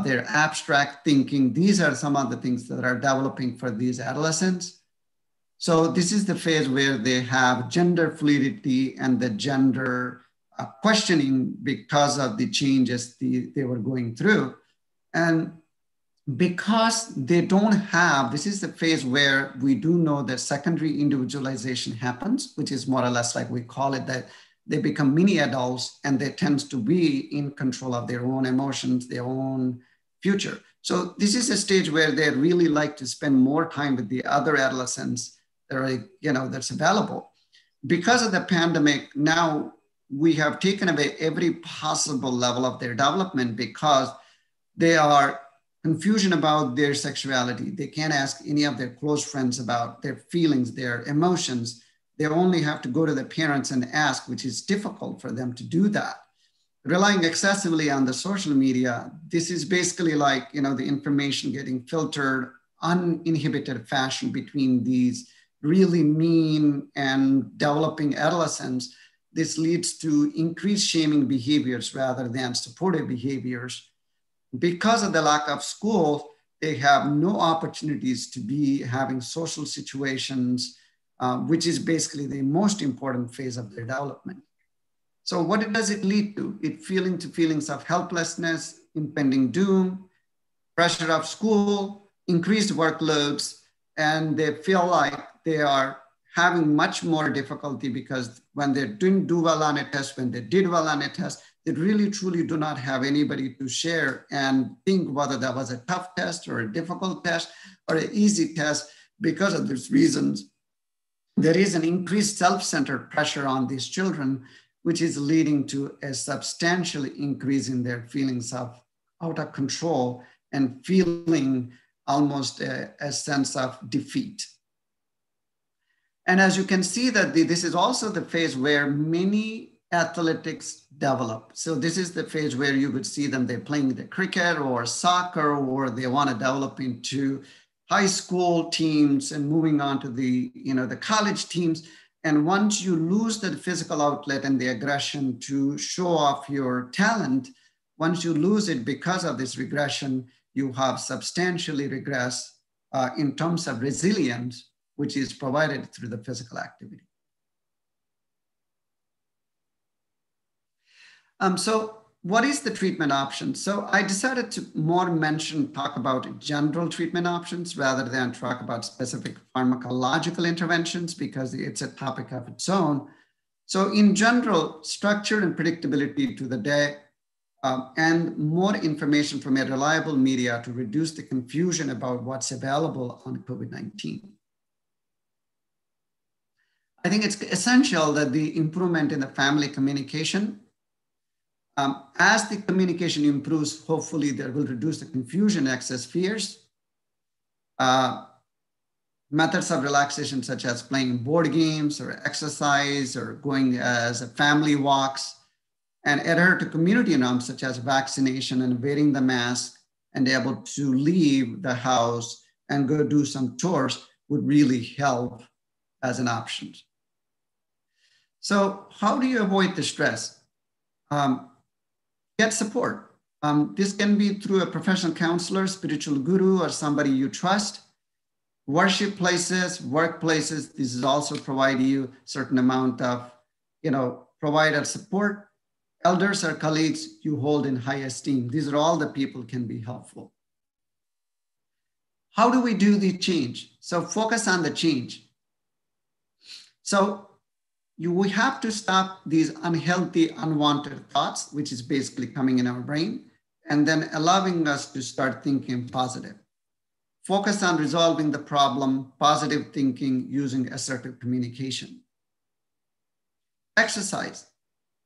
their abstract thinking, these are some of the things that are developing for these adolescents. So this is the phase where they have gender fluidity and the gender questioning because of the changes they were going through. And because they don't have, this is the phase where we do know that secondary individualization happens, which is more or less like we call it that they become mini adults and they tend to be in control of their own emotions, their own future. So this is a stage where they really like to spend more time with the other adolescents that are, that's available. Because of the pandemic, now we have taken away every possible level of their development because they are confusion about their sexuality. They can't ask any of their close friends about their feelings, their emotions. They only have to go to the parents and ask, which is difficult for them to do that. Relying excessively on the social media, this is basically like, the information getting filtered, uninhibited fashion between these really mean and developing adolescents. This leads to increased shaming behaviors rather than supportive behaviors. Because of the lack of school, they have no opportunities to be having social situations, which is basically the most important phase of their development. So what does it lead to? It feelings of helplessness, impending doom, pressure of school, increased workloads, and they feel like they are having much more difficulty because when they didn't do well on a test, when they did well on a test, they really truly do not have anybody to share and think whether that was a tough test or a difficult test or an easy test. Because of these reasons, there is an increased self-centered pressure on these children, which is leading to a substantial increase in their feelings of out of control and feeling almost a sense of defeat. And as you can see that this is also the phase where many athletics develop. So this is the phase where you would see them, they're playing the cricket or soccer, or they want to develop into high school teams and moving on to the college teams. And once you lose the physical outlet and the aggression to show off your talent, once you lose it because of this regression, you have substantially regress in terms of resilience, which is provided through the physical activity. So what is the treatment option? So I decided to more talk about general treatment options rather than talk about specific pharmacological interventions, because it's a topic of its own. So in general, structure and predictability to the day, and more information from a reliable media to reduce the confusion about what's available on COVID-19. I think it's essential that the improvement in the family communication, as the communication improves, hopefully there will reduce the confusion, excess fears. Methods of relaxation such as playing board games or exercise or going as a family walks, and adhere to community norms such as vaccination and wearing the mask and able to leave the house and go do some chores would really help as an option. So how do you avoid the stress? Get support. This can be through a professional counselor, spiritual guru, or somebody you trust. Worship places, workplaces, this is also provide you certain amount of, provider support. Elders or colleagues you hold in high esteem. These are all the people can be helpful. How do we do the change? So focus on the change. So we have to stop these unhealthy, unwanted thoughts, which is basically coming in our brain, and then allowing us to start thinking positive. Focus on resolving the problem, positive thinking, using assertive communication. Exercise.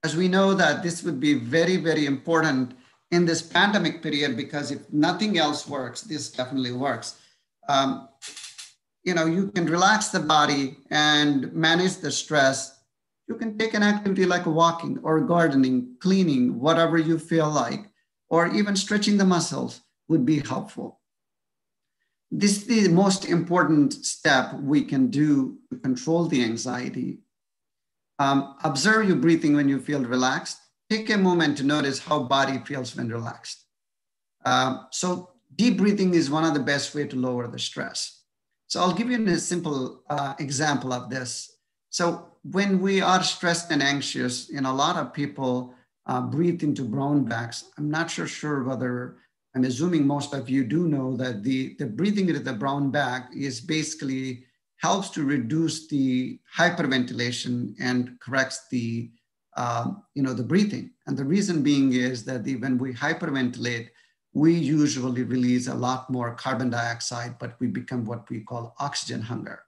As we know that this would be very, very important in this pandemic period, because if nothing else works, this definitely works. You can relax the body and manage the stress. You can take an activity like walking or gardening, cleaning, whatever you feel like, or even stretching the muscles would be helpful. This is the most important step we can do to control the anxiety. Observe your breathing when you feel relaxed. Take a moment to notice how body feels when relaxed. So deep breathing is one of the best ways to lower the stress. So I'll give you a simple example of this. So when we are stressed and anxious, a lot of people breathe into brown bags. I'm not sure whether, I'm assuming most of you do know that the breathing into the brown bag is basically helps to reduce the hyperventilation and corrects the breathing. And the reason being is that when we hyperventilate, we usually release a lot more carbon dioxide, but we become what we call oxygen hunger.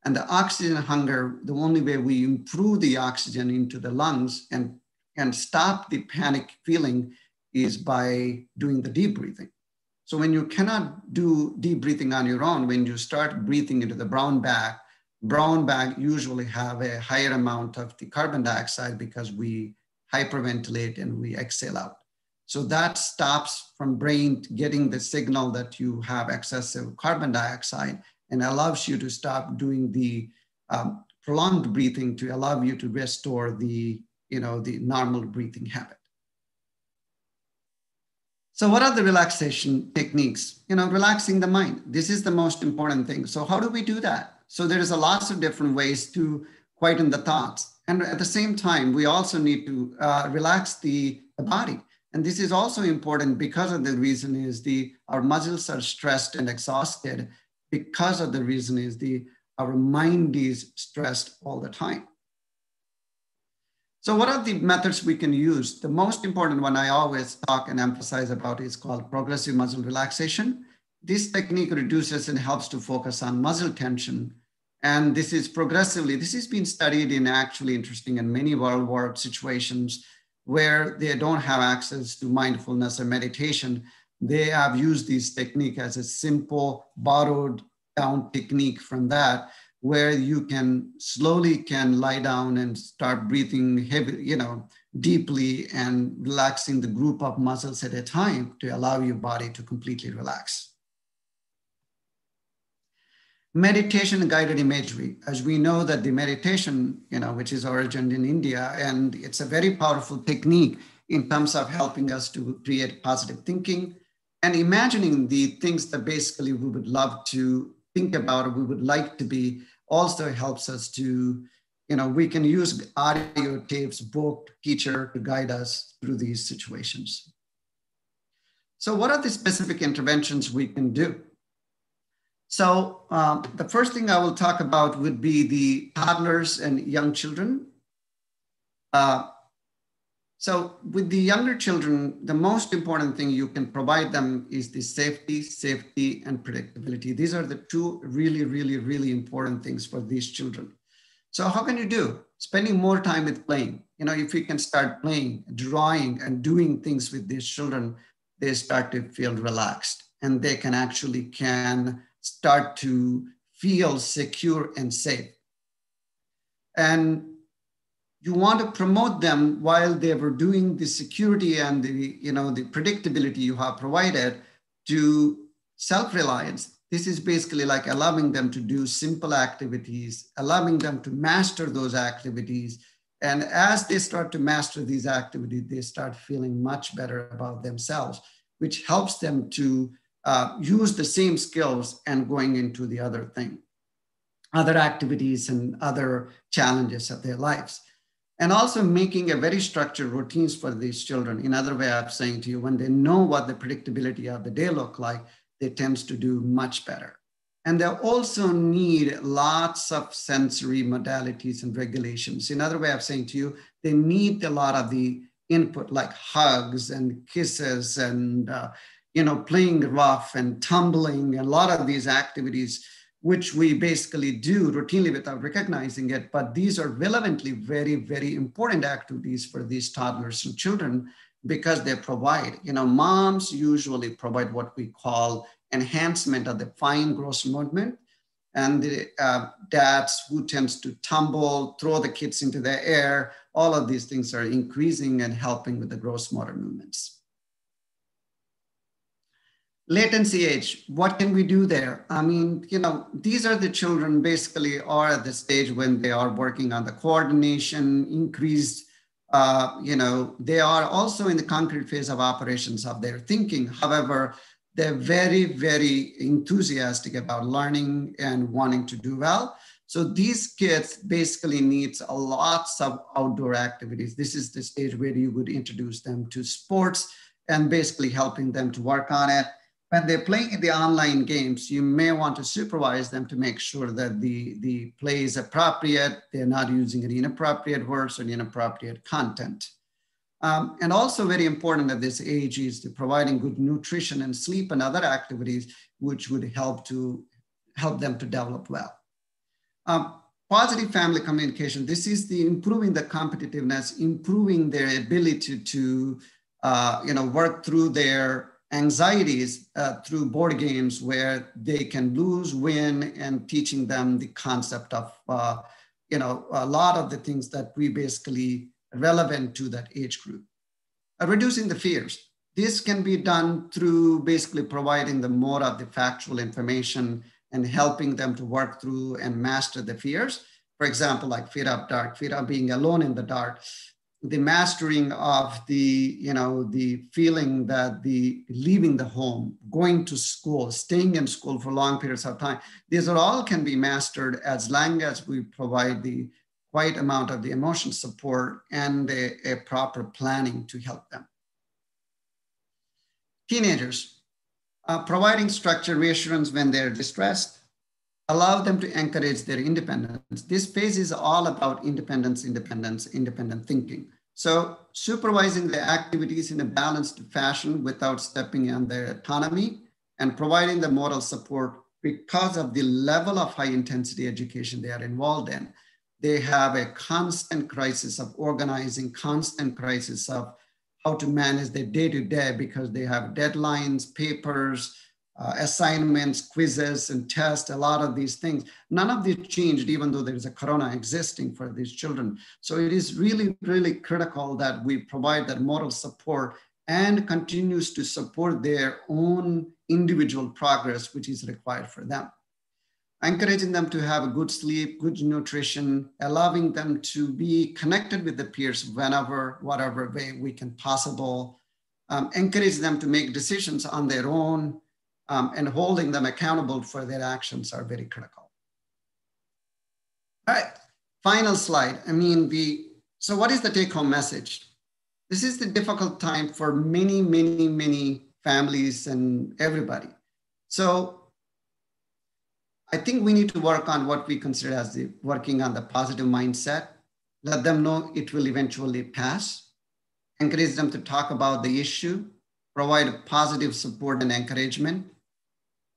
And the oxygen hunger, the only way we improve the oxygen into the lungs and stop the panic feeling is by doing the deep breathing. So when you cannot do deep breathing on your own, when you start breathing into the brown bag usually have a higher amount of the carbon dioxide because we hyperventilate and we exhale out. So that stops from brain getting the signal that you have excessive carbon dioxide and allows you to stop doing the prolonged breathing to allow you to restore the normal breathing habit. So what are the relaxation techniques? Relaxing the mind. This is the most important thing. So how do we do that? So there is a lots of different ways to quieten the thoughts. And at the same time, we also need to relax the body. And this is also important because of the reason is our muscles are stressed and exhausted because of the reason is our mind is stressed all the time. So what are the methods we can use? The most important one I always talk and emphasize about is called progressive muscle relaxation. This technique reduces and helps to focus on muscle tension. And this is progressively, this has been studied in actually interesting in many world situations where they don't have access to mindfulness or meditation. They have used this technique as a simple borrowed down technique from that, where you can slowly lie down and start breathing heavy, deeply and relaxing the group of muscles at a time to allow your body to completely relax. Meditation guided imagery. As we know that the meditation, which is origined in India, and it's a very powerful technique in terms of helping us to create positive thinking and imagining the things that basically we would love to think about or we would like to be, also helps us to, we can use audio tapes, book, teacher to guide us through these situations. So what are the specific interventions we can do? So the first thing I will talk about would be the toddlers and young children. So with the younger children, the most important thing you can provide them is the safety and predictability. These are the two really, really, really important things for these children. So how can you do? Spending more time with playing. If you can start playing, drawing, and doing things with these children, they start to feel relaxed and they can actually start to feel secure and safe. And you want to promote them while they were doing the security and the predictability you have provided to self-reliance. This is basically like allowing them to do simple activities, allowing them to master those activities. And as they start to master these activities, they start feeling much better about themselves, which helps them to use the same skills and going into the other activities and other challenges of their lives. And also making a very structured routines for these children. In other way of saying to you, when they know what the predictability of the day look like, they tend to do much better. And they also need lots of sensory modalities and regulations. In other way of saying to you, they need a lot of the input like hugs and kisses and playing rough and tumbling, and a lot of these activities, which we basically do routinely without recognizing it. But these are relevantly very, very important activities for these toddlers and children because they provide, moms usually provide what we call enhancement of the fine gross movement. And the dads who tends to tumble, throw the kids into the air, all of these things are increasing and helping with the gross motor movements. Latency age, what can we do there? I mean, these are the children basically are at the stage when they are working on the coordination, increased, they are also in the concrete phase of operations of their thinking. However, they're very, very enthusiastic about learning and wanting to do well. So these kids basically needs a lots of outdoor activities. This is the stage where you would introduce them to sports and basically helping them to work on it. When they're playing in the online games, you may want to supervise them to make sure that the play is appropriate. They're not using any inappropriate words or inappropriate content. And also very important at this age is to providing good nutrition and sleep and other activities, which would help them to develop well. Positive family communication. This is the improving the competitiveness, improving their ability to work through their anxieties through board games where they can lose, win, and teaching them the concept of, a lot of the things that we basically relevant to that age group. Reducing the fears. This can be done through basically providing them more of the factual information and helping them to work through and master the fears. For example, like fear of dark, fear of being alone in the dark. The mastering of the feeling that the leaving the home, going to school, staying in school for long periods of time, these are all can be mastered as long as we provide the quite amount of the emotional support and a proper planning to help them. Teenagers, providing structure reassurance when they're distressed, allow them to encourage their independence. This phase is all about independence, independent thinking. So supervising the activities in a balanced fashion without stepping on their autonomy and providing the moral support because of the level of high intensity education they are involved in. They have a constant crisis of organizing, constant crisis of how to manage their day-to-day because they have deadlines, papers, assignments, quizzes, and tests, a lot of these things. None of this changed, even though there's a corona existing for these children. So it is really, really critical that we provide that moral support and continues to support their own individual progress, which is required for them. Encouraging them to have a good sleep, good nutrition, allowing them to be connected with the peers whenever, whatever way we can possible, encourage them to make decisions on their own, and holding them accountable for their actions are very critical. All right, final slide. So what is the take-home message? This is the difficult time for many, many, many families and everybody. So I think we need to work on what we consider as working on the positive mindset, let them know it will eventually pass, encourage them to talk about the issue, provide positive support and encouragement,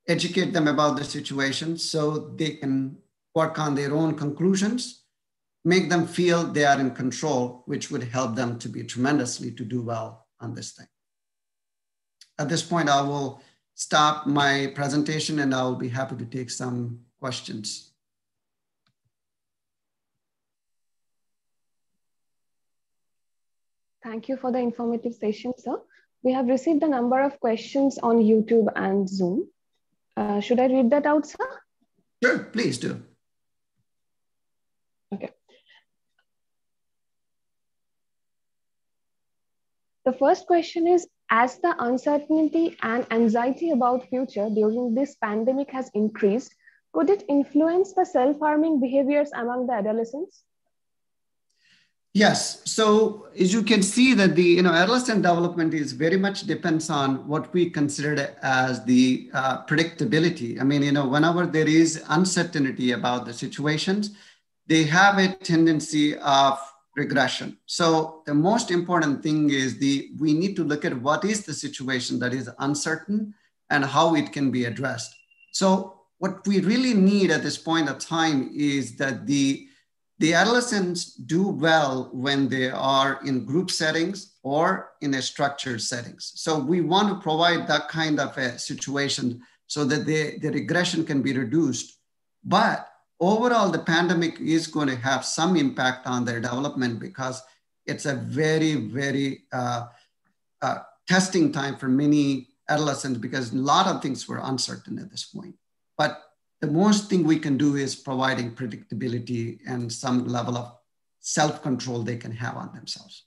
educate them about the situation so they can work on their own conclusions, make them feel they are in control, which would help them to be tremendously to do well on this thing. At this point, I will stop my presentation and I'll be happy to take some questions. Thank you for the informative session, sir. We have received a number of questions on YouTube and Zoom. Should I read that out, sir? Sure, please do. Okay. The first question is, as the uncertainty and anxiety about future during this pandemic has increased, could it influence the self-harming behaviors among the adolescents? Yes. So as you can see that the adolescent development is very much depends on what we consider as the predictability. Whenever there is uncertainty about the situations, they have a tendency of regression. So the most important thing is we need to look at what is the situation that is uncertain and how it can be addressed. So what we really need at this point of time is that the adolescents do well when they are in group settings or in a structured settings. So we want to provide that kind of a situation so that the regression can be reduced. But overall, the pandemic is going to have some impact on their development because it's a very, very testing time for many adolescents because a lot of things were uncertain at this point. But the most thing we can do is providing predictability and some level of self-control they can have on themselves.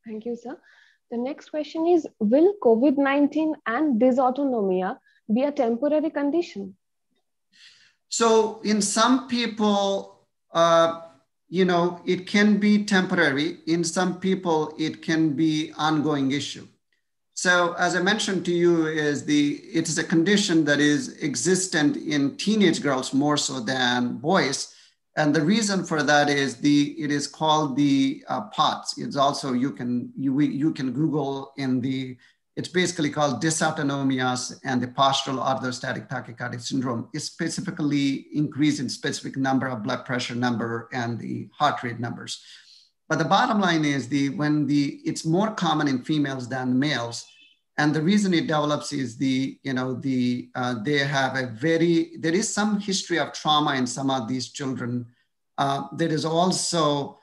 Thank you, sir. The next question is, will COVID-19 and dysautonomia be a temporary condition? So in some people, it can be temporary. In some people, it can be ongoing issue. So as I mentioned to you, it is a condition that is existent in teenage girls more so than boys. And the reason for that is it is called the POTS. It's also, you can Google it's basically called dysautonomias and the postural orthostatic tachycardia syndrome. It specifically increase in specific number of blood pressure number and the heart rate numbers. But the bottom line is it's more common in females than males. And the reason it develops is there is some history of trauma in some of these children. There is also,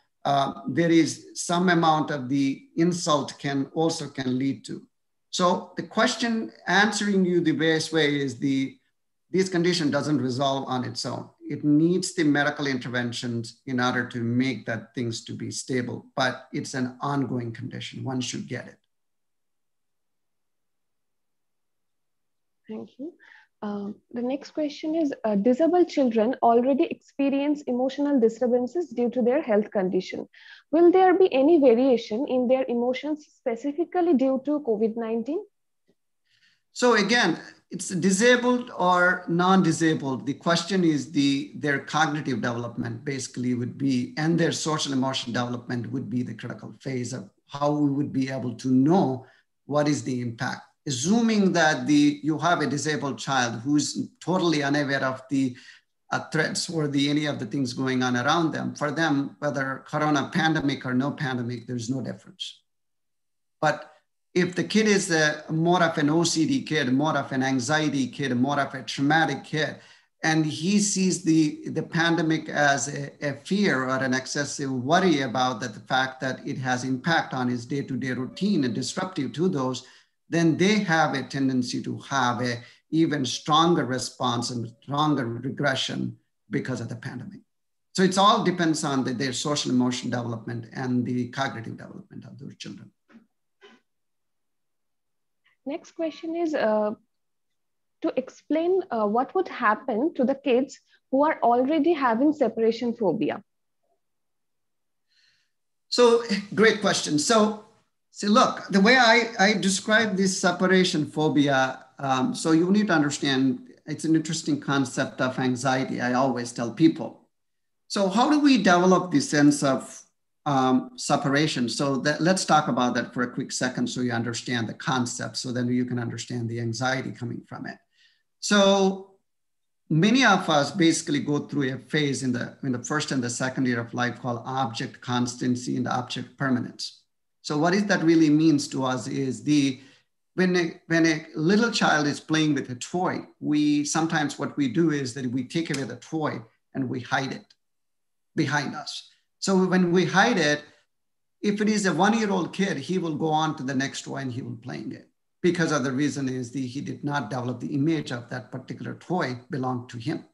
there is some amount of the insult can lead to. So the question answering you the best way is this condition doesn't resolve on its own. It needs the medical interventions in order to make that things to be stable, but it's an ongoing condition. One should get it. Thank you. The next question is, disabled children already experience emotional disturbances due to their health condition. Will there be any variation in their emotions specifically due to COVID-19? So again, it's disabled or non-disabled. The question is their cognitive development basically would be, and their social emotional development would be the critical phase of how we would be able to know what is the impact. Assuming that you have a disabled child who's totally unaware of the threats or any of the things going on around them, for them, whether corona pandemic or no pandemic, there's no difference. But if the kid is more of an OCD kid, more of an anxiety kid, more of a traumatic kid, and he sees the pandemic as a fear or an excessive worry about the fact that it has impact on his day-to-day routine and disruptive to those, then they have a tendency to have a even stronger response and stronger regression because of the pandemic. So it all depends on their social emotional development and the cognitive development of those children. Next question is to explain what would happen to the kids who are already having separation phobia. So great question. So look, the way I describe this separation phobia, so you need to understand, it's an interesting concept of anxiety. I always tell people. So how do we develop the sense of separation? So let's talk about that for a quick second so you understand the concept, so then you can understand the anxiety coming from it. So many of us basically go through a phase in the first and the second year of life called object constancy and object permanence. So what that really means to us is when a little child is playing with a toy, sometimes what we do is that we take away the toy and we hide it behind us. So when we hide it, if it is a 1-year-old kid, he will go on to the next toy and he will playing it, because of the reason is he did not develop the image of that particular toy belonged to him.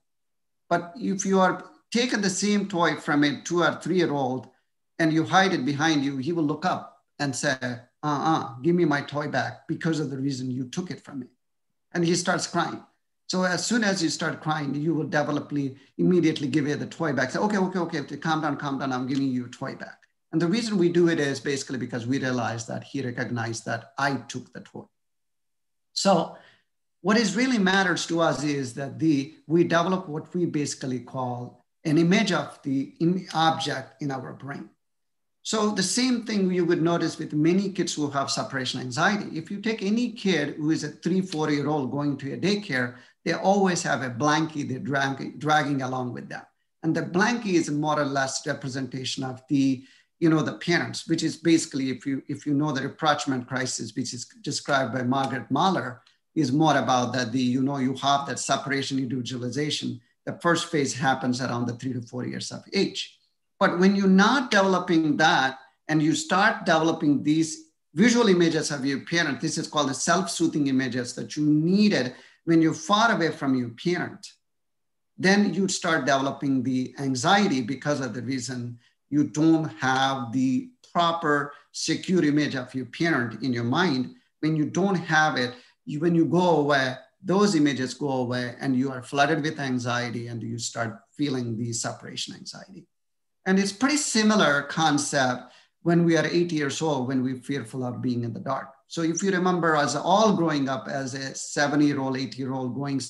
But if you are taking the same toy from a 2 or 3-year-old and you hide it behind you, he will look up and say, give me my toy back because of the reason you took it from me. And he starts crying. So as soon as you start crying, you will immediately give you the toy back. Say, okay, calm down, I'm giving you a toy back. And the reason we do it is basically because we realize that he recognized that I took the toy. So what is really matters to us is that we develop what we basically call an image of the object in our brain. So the same thing you would notice with many kids who have separation anxiety. If you take any kid who is a 3-4-year-old going to a daycare, they always have a blankie they're dragging along with them. And the blankie is more or less representation of the parents, which is basically, if you know the rapprochement crisis, which is described by Margaret Mahler, is more about that you have that separation individualization. The first phase happens around the 3 to 4 years of age. But when you're not developing that and you start developing these visual images of your parent, this is called the self-soothing images that you needed when you're far away from your parent, then you start developing the anxiety because of the reason you don't have the proper secure image of your parent in your mind. When you don't have it, when you go away, those images go away and you are flooded with anxiety and you start feeling the separation anxiety. And it's pretty similar concept when we are 8 years old, when we're fearful of being in the dark. So if you remember us all growing up as a 7-year-old, 8-year-old going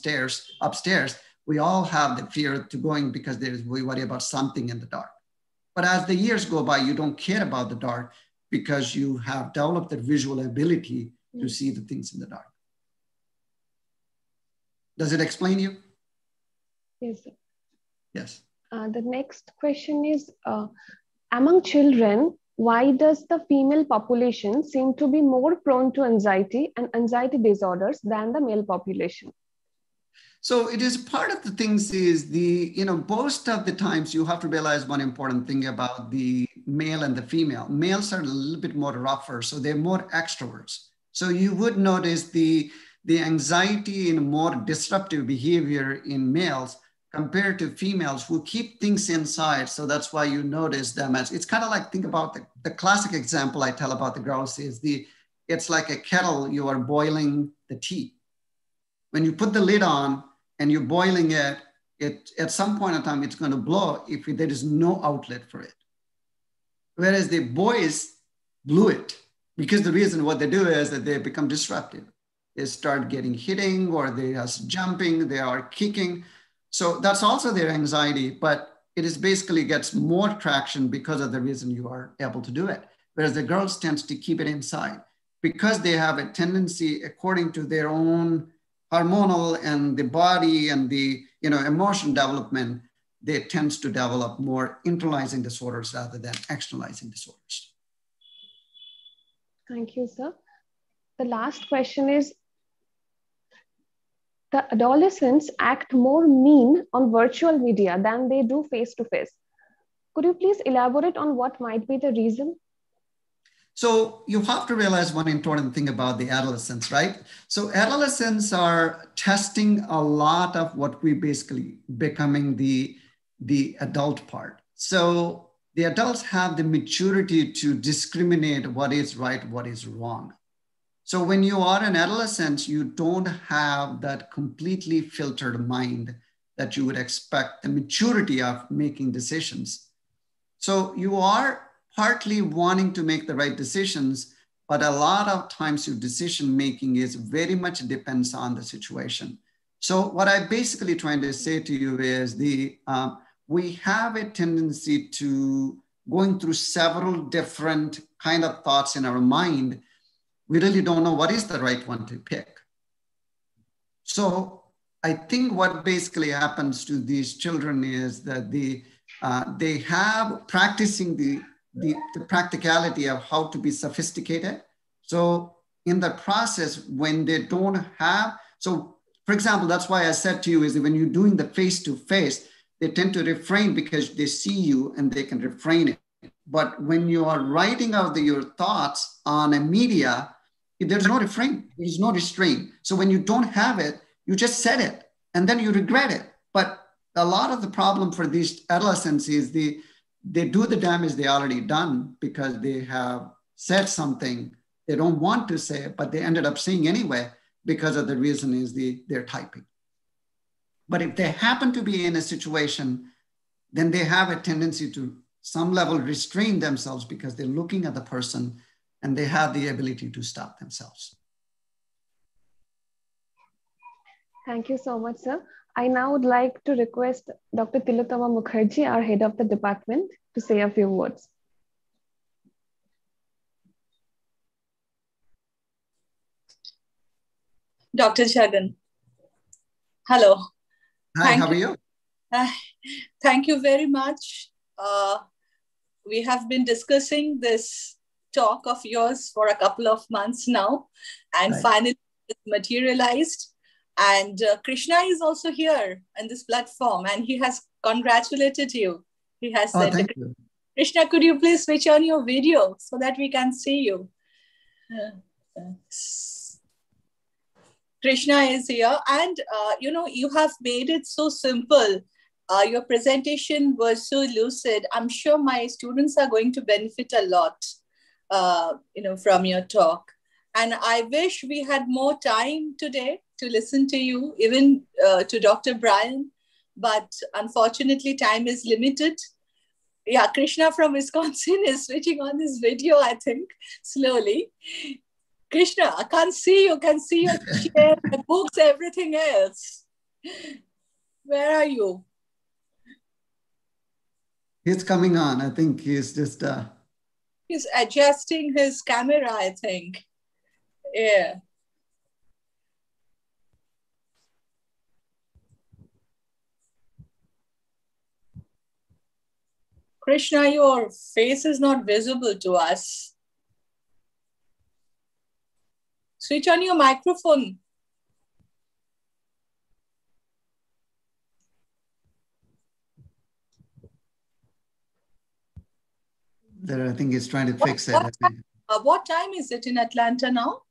upstairs, we all have the fear to going because we worry about something in the dark. But as the years go by, you don't care about the dark because you have developed the visual ability to see the things in the dark. Does it explain you? Yes, sir. Yes. The next question is, among children, why does the female population seem to be more prone to anxiety and anxiety disorders than the male population? So it is part of the things is most of the times you have to realize one important thing about the male and the female. Males are a little bit more rougher, so they're more extroverts. So you would notice the anxiety and more disruptive behavior in males compared to females who keep things inside. So that's why you notice them as, it's kind of like, think about the classic example I tell about the girls is it's like a kettle, you are boiling the tea. When you put the lid on and you're boiling it at some point in time, it's going to blow if there is no outlet for it. Whereas the boys blew it because the reason what they do is that they become disruptive. start getting hitting, or they are jumping, they are kicking. So that's also their anxiety, but it is basically gets more traction because of the reason you are able to do it. Whereas the girls tends to keep it inside because they have a tendency, according to their own hormonal and the body and the emotion development, they tends to develop more internalizing disorders rather than externalizing disorders. Thank you, sir. The last question is, the adolescents act more mean on virtual media than they do face-to-face. Could you please elaborate on what might be the reason? So you have to realize one important thing about the adolescents, right? So adolescents are testing a lot of what we basically becoming the adult part. So the adults have the maturity to discriminate what is right, what is wrong. So when you are an adolescent, you don't have that completely filtered mind that you would expect the maturity of making decisions. So you are partly wanting to make the right decisions, but a lot of times your decision making is very much depends on the situation. So what I basically trying to say to you is we have a tendency to going through several different kind of thoughts in our mind. We really don't know what is the right one to pick. So I think what basically happens to these children is that they have practicing the practicality of how to be sophisticated. So in the process, when they don't have, so for example, that's why I said to you is that when you're doing the face-to-face, they tend to refrain because they see you and they can refrain it. But when you are writing out your thoughts on a media, there's no refrain, there's no restraint. So when you don't have it, you just said it and then you regret it. But a lot of the problem for these adolescents is they do the damage they already done because they have said something they don't want to say, but they ended up saying anyway because of the reason is they're typing. But if they happen to be in a situation, then they have a tendency to some level restrain themselves because they're looking at the person and they have the ability to stop themselves. Thank you so much, sir. I now would like to request Dr. Tilotama Mukherjee, our head of the department, to say a few words. Dr. Chagan. Hello. Hi, how are you? Thank you very much. We have been discussing this talk of yours for a couple of months now, and right. Finally it's materialized. And Krishna is also here on this platform, and he has congratulated you. He has said, thank you. Krishna, could you please switch on your video so that we can see you? Krishna is here, and you have made it so simple. Your presentation was so lucid. I'm sure my students are going to benefit a lot, from your talk. And I wish we had more time today to listen to you, even to Dr. Brian, but unfortunately time is limited. Yeah, Krishna from Wisconsin is switching on this video, I think, slowly. Krishna, I can't see you. Can see your chair, the books, everything else. Where are you? He's coming on. I think he's just... He's adjusting his camera, I think. Yeah. Krishna, your face is not visible to us. Switch on your microphone. I think he's trying to fix it. What time is it in Atlanta now?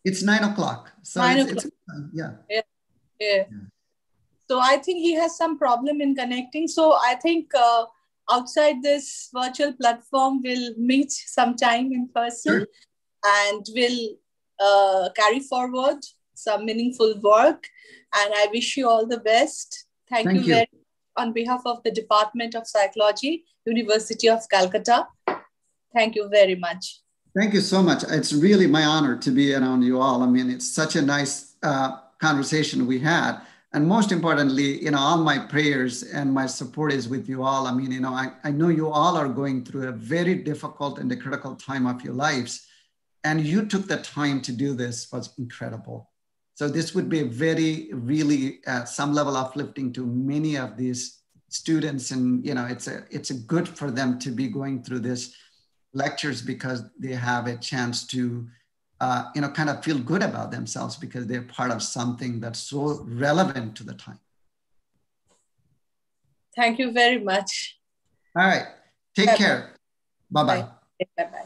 It's 9 o'clock. So 9 o'clock. Yeah. So I think he has some problem in connecting. So I think outside this virtual platform, we'll meet sometime in person. Sure. And we'll carry forward some meaningful work. And I wish you all the best. Thank you very much on behalf of the Department of Psychology, University of Calcutta. Thank you very much. Thank you so much. It's really my honor to be around you all. I mean, it's such a nice conversation we had. And most importantly, all my prayers and my support is with you all. I mean, I know you all are going through a very difficult and a critical time of your lives. And you took the time to do this was incredible. So this would be a very, really some level uplifting to many of these students. And, it's a good for them to be going through this lectures because they have a chance to, kind of feel good about themselves because they're part of something that's so relevant to the time. Thank you very much. All right. Take care. Bye-bye. Bye-bye.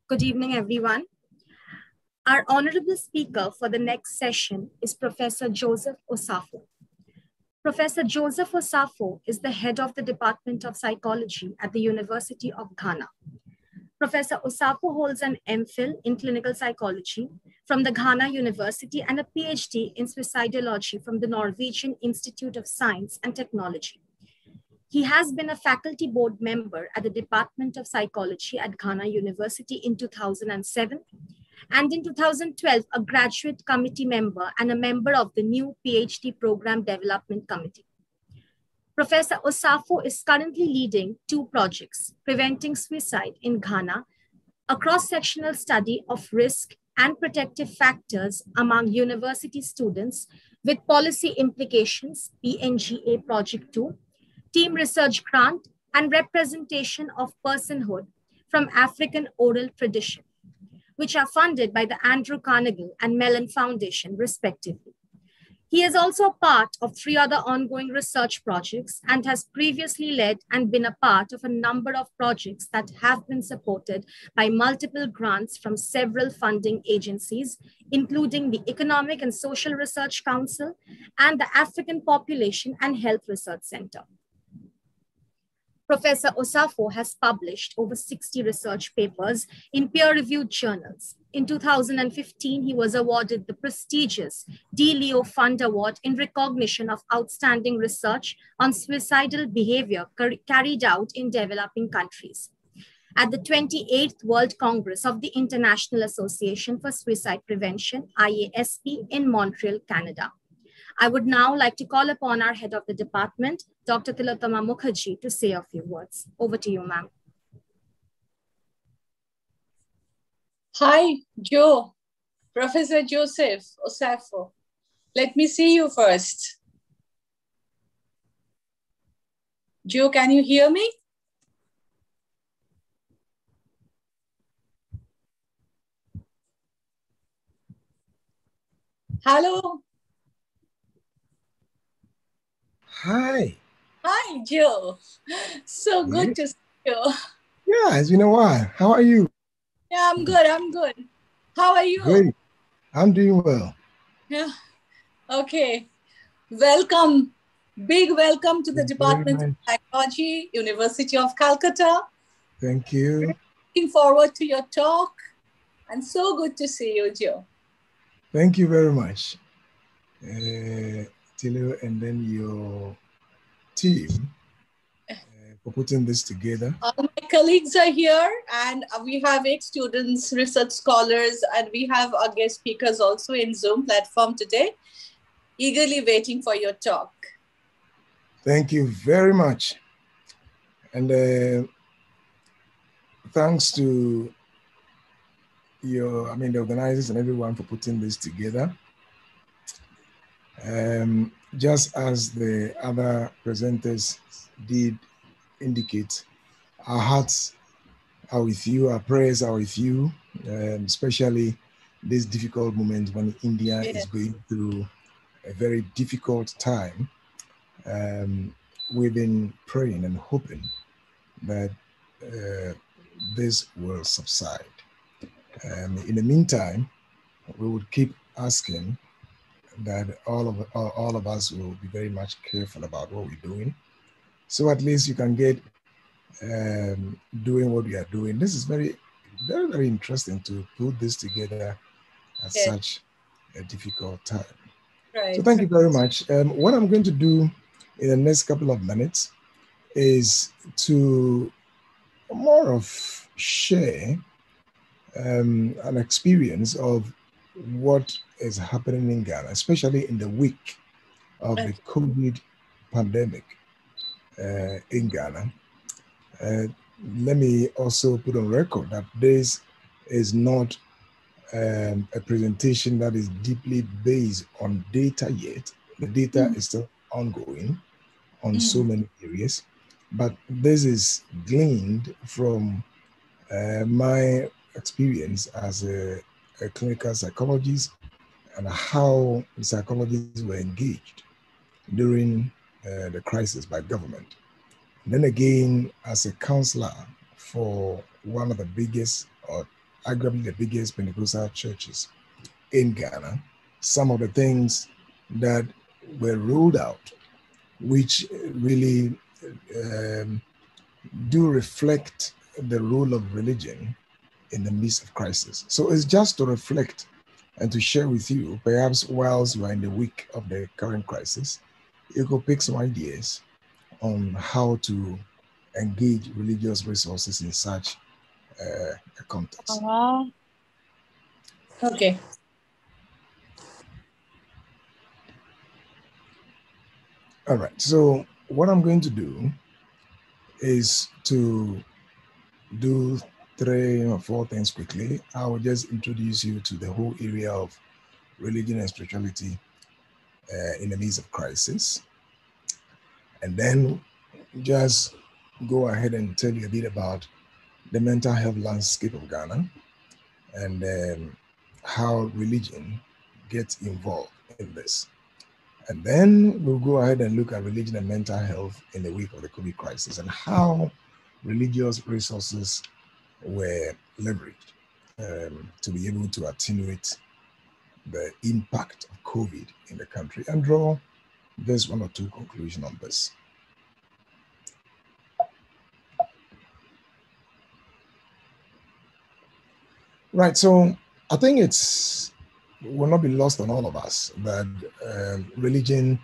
Good evening, everyone. Our honorable speaker for the next session is Professor Joseph Osafo. Professor Joseph Osafo is the head of the Department of Psychology at the University of Ghana. Professor Osafo holds an MPhil in clinical psychology from the Ghana University and a PhD in suicidology from the Norwegian Institute of Science and Technology. He has been a faculty board member at the Department of Psychology at Ghana University in 2007, and in 2012, a graduate committee member and a member of the new PhD Program Development Committee. Professor Osafo is currently leading 2 projects, Preventing Suicide in Ghana, a cross-sectional study of risk and protective factors among university students with policy implications, PNGA Project 2, team research grant, and representation of personhood from African oral tradition, which are funded by the Andrew Carnegie and Mellon Foundation, respectively. He is also part of 3 other ongoing research projects and has previously led and been a part of a number of projects that have been supported by multiple grants from several funding agencies, including the Economic and Social Research Council and the African Population and Health Research Center. Professor Osafo has published over 60 research papers in peer-reviewed journals. In 2015, he was awarded the prestigious D. Leo Fund Award in recognition of outstanding research on suicidal behavior carried out in developing countries. At the 28th World Congress of the International Association for Suicide Prevention, IASP, in Montreal, Canada. I would now like to call upon our head of the department, Dr. Tilotama Mukherjee, to say a few words. Over to you, ma'am. Hi, Joe, Professor Joseph Osafo. Let me see you first. Joe, can you hear me? Hello. Hi. Hi, Joe. So good to see you. Yeah, it's been a while. How are you? Yeah, I'm good. I'm good. How are you? Great. I'm doing well. Yeah. Okay. Welcome. Big welcome to the Department of Psychology, University of Calcutta. Thank you. Looking forward to your talk. And so good to see you, Joe. Thank you very much, Tilo, and then your team for putting this together. All my colleagues are here, and we have ex-students, research scholars, and we have our guest speakers also in Zoom platform today, eagerly waiting for your talk. Thank you very much. And thanks to the organizers and everyone for putting this together. Just as the other presenters did indicate, our hearts are with you, our prayers are with you, especially this difficult moment when India is going through a very difficult time. We've been praying and hoping that this will subside. In the meantime, we would keep asking that all of us will be very much careful about what we're doing. So at least you can get doing what we are doing. This is very, very, very interesting to put this together at such a difficult time. Right. So thank you very much. What I'm going to do in the next couple of minutes is to more of share an experience of what is happening in Ghana, especially in the week of the COVID pandemic in Ghana. Let me also put on record that this is not a presentation that is deeply based on data yet. The data is still ongoing on so many areas, but this is gleaned from my experience as a clinical psychologist and how psychologists were engaged during the crisis by government. Then again, as a counselor for one of the biggest, or arguably the biggest Pentecostal churches in Ghana, some of the things that were rolled out, which really do reflect the role of religion in the midst of crisis. So it's just to reflect and to share with you, perhaps whilst you are in the week of the current crisis, you could pick some ideas on how to engage religious resources in such a context. Okay. All right, so what I'm going to do is to do 3 or 4 things quickly. I will just introduce you to the whole area of religion and spirituality in the midst of crisis. And then just go ahead and tell you a bit about the mental health landscape of Ghana and how religion gets involved in this. And then we'll go ahead and look at religion and mental health in the wake of the COVID crisis and how religious resources were leveraged to be able to attenuate the impact of COVID in the country and draw just 1 or 2 conclusions on this. Right, so I think it will not be lost on all of us that religion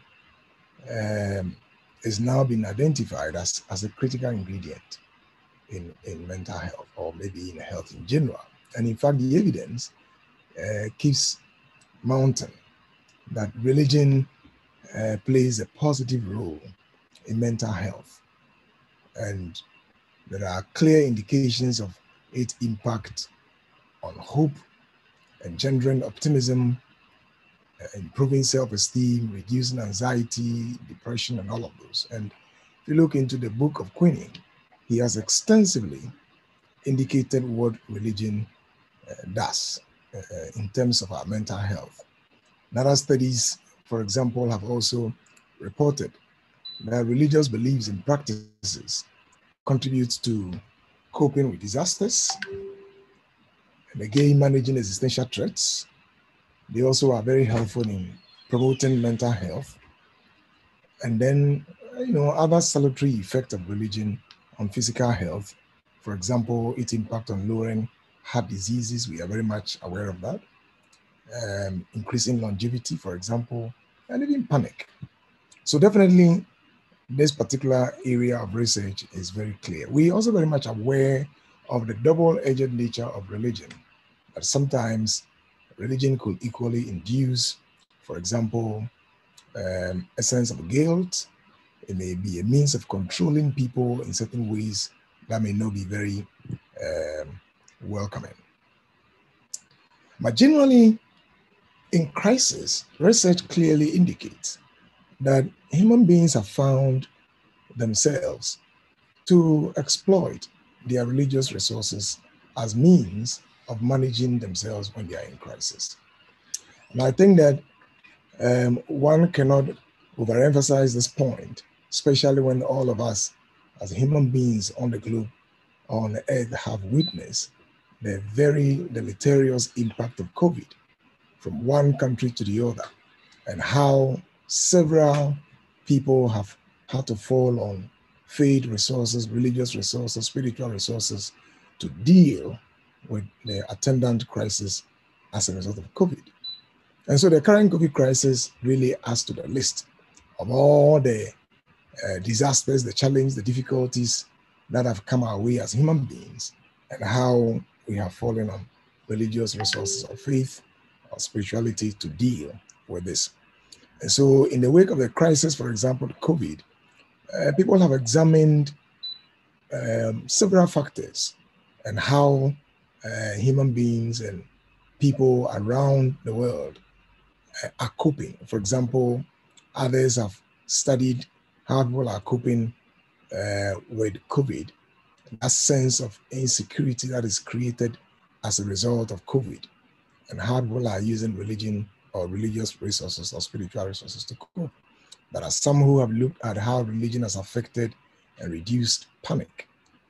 is now being identified as a critical ingredient in mental health, or maybe in health in general. And in fact, the evidence keeps mounting that religion plays a positive role in mental health. And there are clear indications of its impact on hope, engendering optimism, improving self-esteem, reducing anxiety, depression, and all of those. And if you look into the book of Queening, he has extensively indicated what religion does in terms of our mental health. And other studies, for example, have also reported that religious beliefs and practices contribute to coping with disasters and again managing existential threats. They also are very helpful in promoting mental health. And then, other salutary effects of religion on physical health. For example, its impact on lowering heart diseases, we are very much aware of that. Increasing longevity, for example, and even panic. So definitely, this particular area of research is very clear. We are also very much aware of the double-edged nature of religion, that sometimes religion could equally induce, for example, a sense of guilt. It may be a means of controlling people in certain ways that may not be very welcoming. But generally, in crisis, research clearly indicates that human beings have found themselves to exploit their religious resources as means of managing themselves when they are in crisis. And I think that one cannot overemphasize this point, especially when all of us as human beings on the globe, on the earth, have witnessed the very deleterious impact of COVID from one country to the other, and how several people have had to fall on faith resources, religious resources, spiritual resources to deal with the attendant crisis as a result of COVID. And so the current COVID crisis really adds to the list of all the disasters, the challenges, the difficulties that have come our way as human beings, and how we have fallen on religious resources of faith or spirituality to deal with this. And so in the wake of the crisis, for example, COVID, people have examined several factors and how human beings and people around the world are coping. For example, others have studied how people are coping with COVID, that sense of insecurity that is created as a result of COVID, and how people are using religion or religious resources or spiritual resources to cope. There are some who have looked at how religion has affected and reduced panic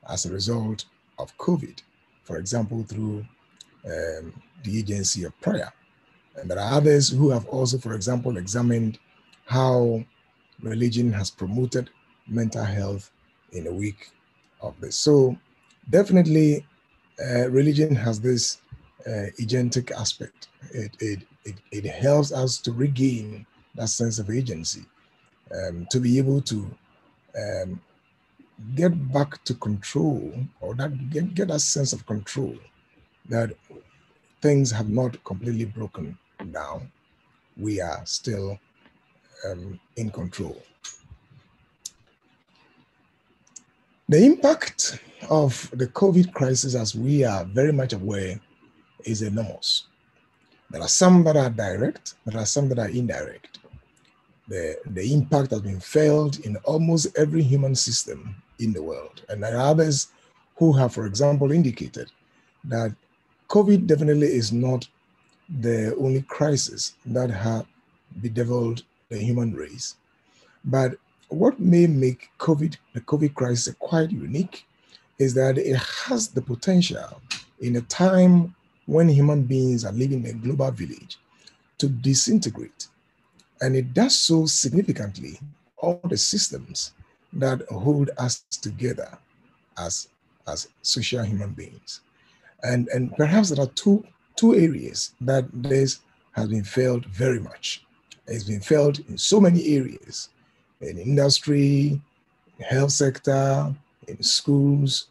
as a result of COVID, for example, through the agency of prayer. And there are others who have also, for example, examined how religion has promoted mental health in the wake of this. So definitely religion has this agentic aspect. It helps us to regain that sense of agency, to be able to get back to control, or that get that sense of control that things have not completely broken down. We are still in control. The impact of the COVID crisis, as we are very much aware, is enormous. There are some that are direct, there are some that are indirect. The impact has been felt in almost every human system in the world. And there are others who have, for example, indicated that COVID definitely is not the only crisis that have bedeviled the human race. But what may make the COVID crisis quite unique is that it has the potential in a time when human beings are living in a global village to disintegrate. And it does so significantly all the systems that hold us together as social human beings. And perhaps there are two areas that this has been felt very much. It's been felt in so many areas, in industry, health sector, in schools.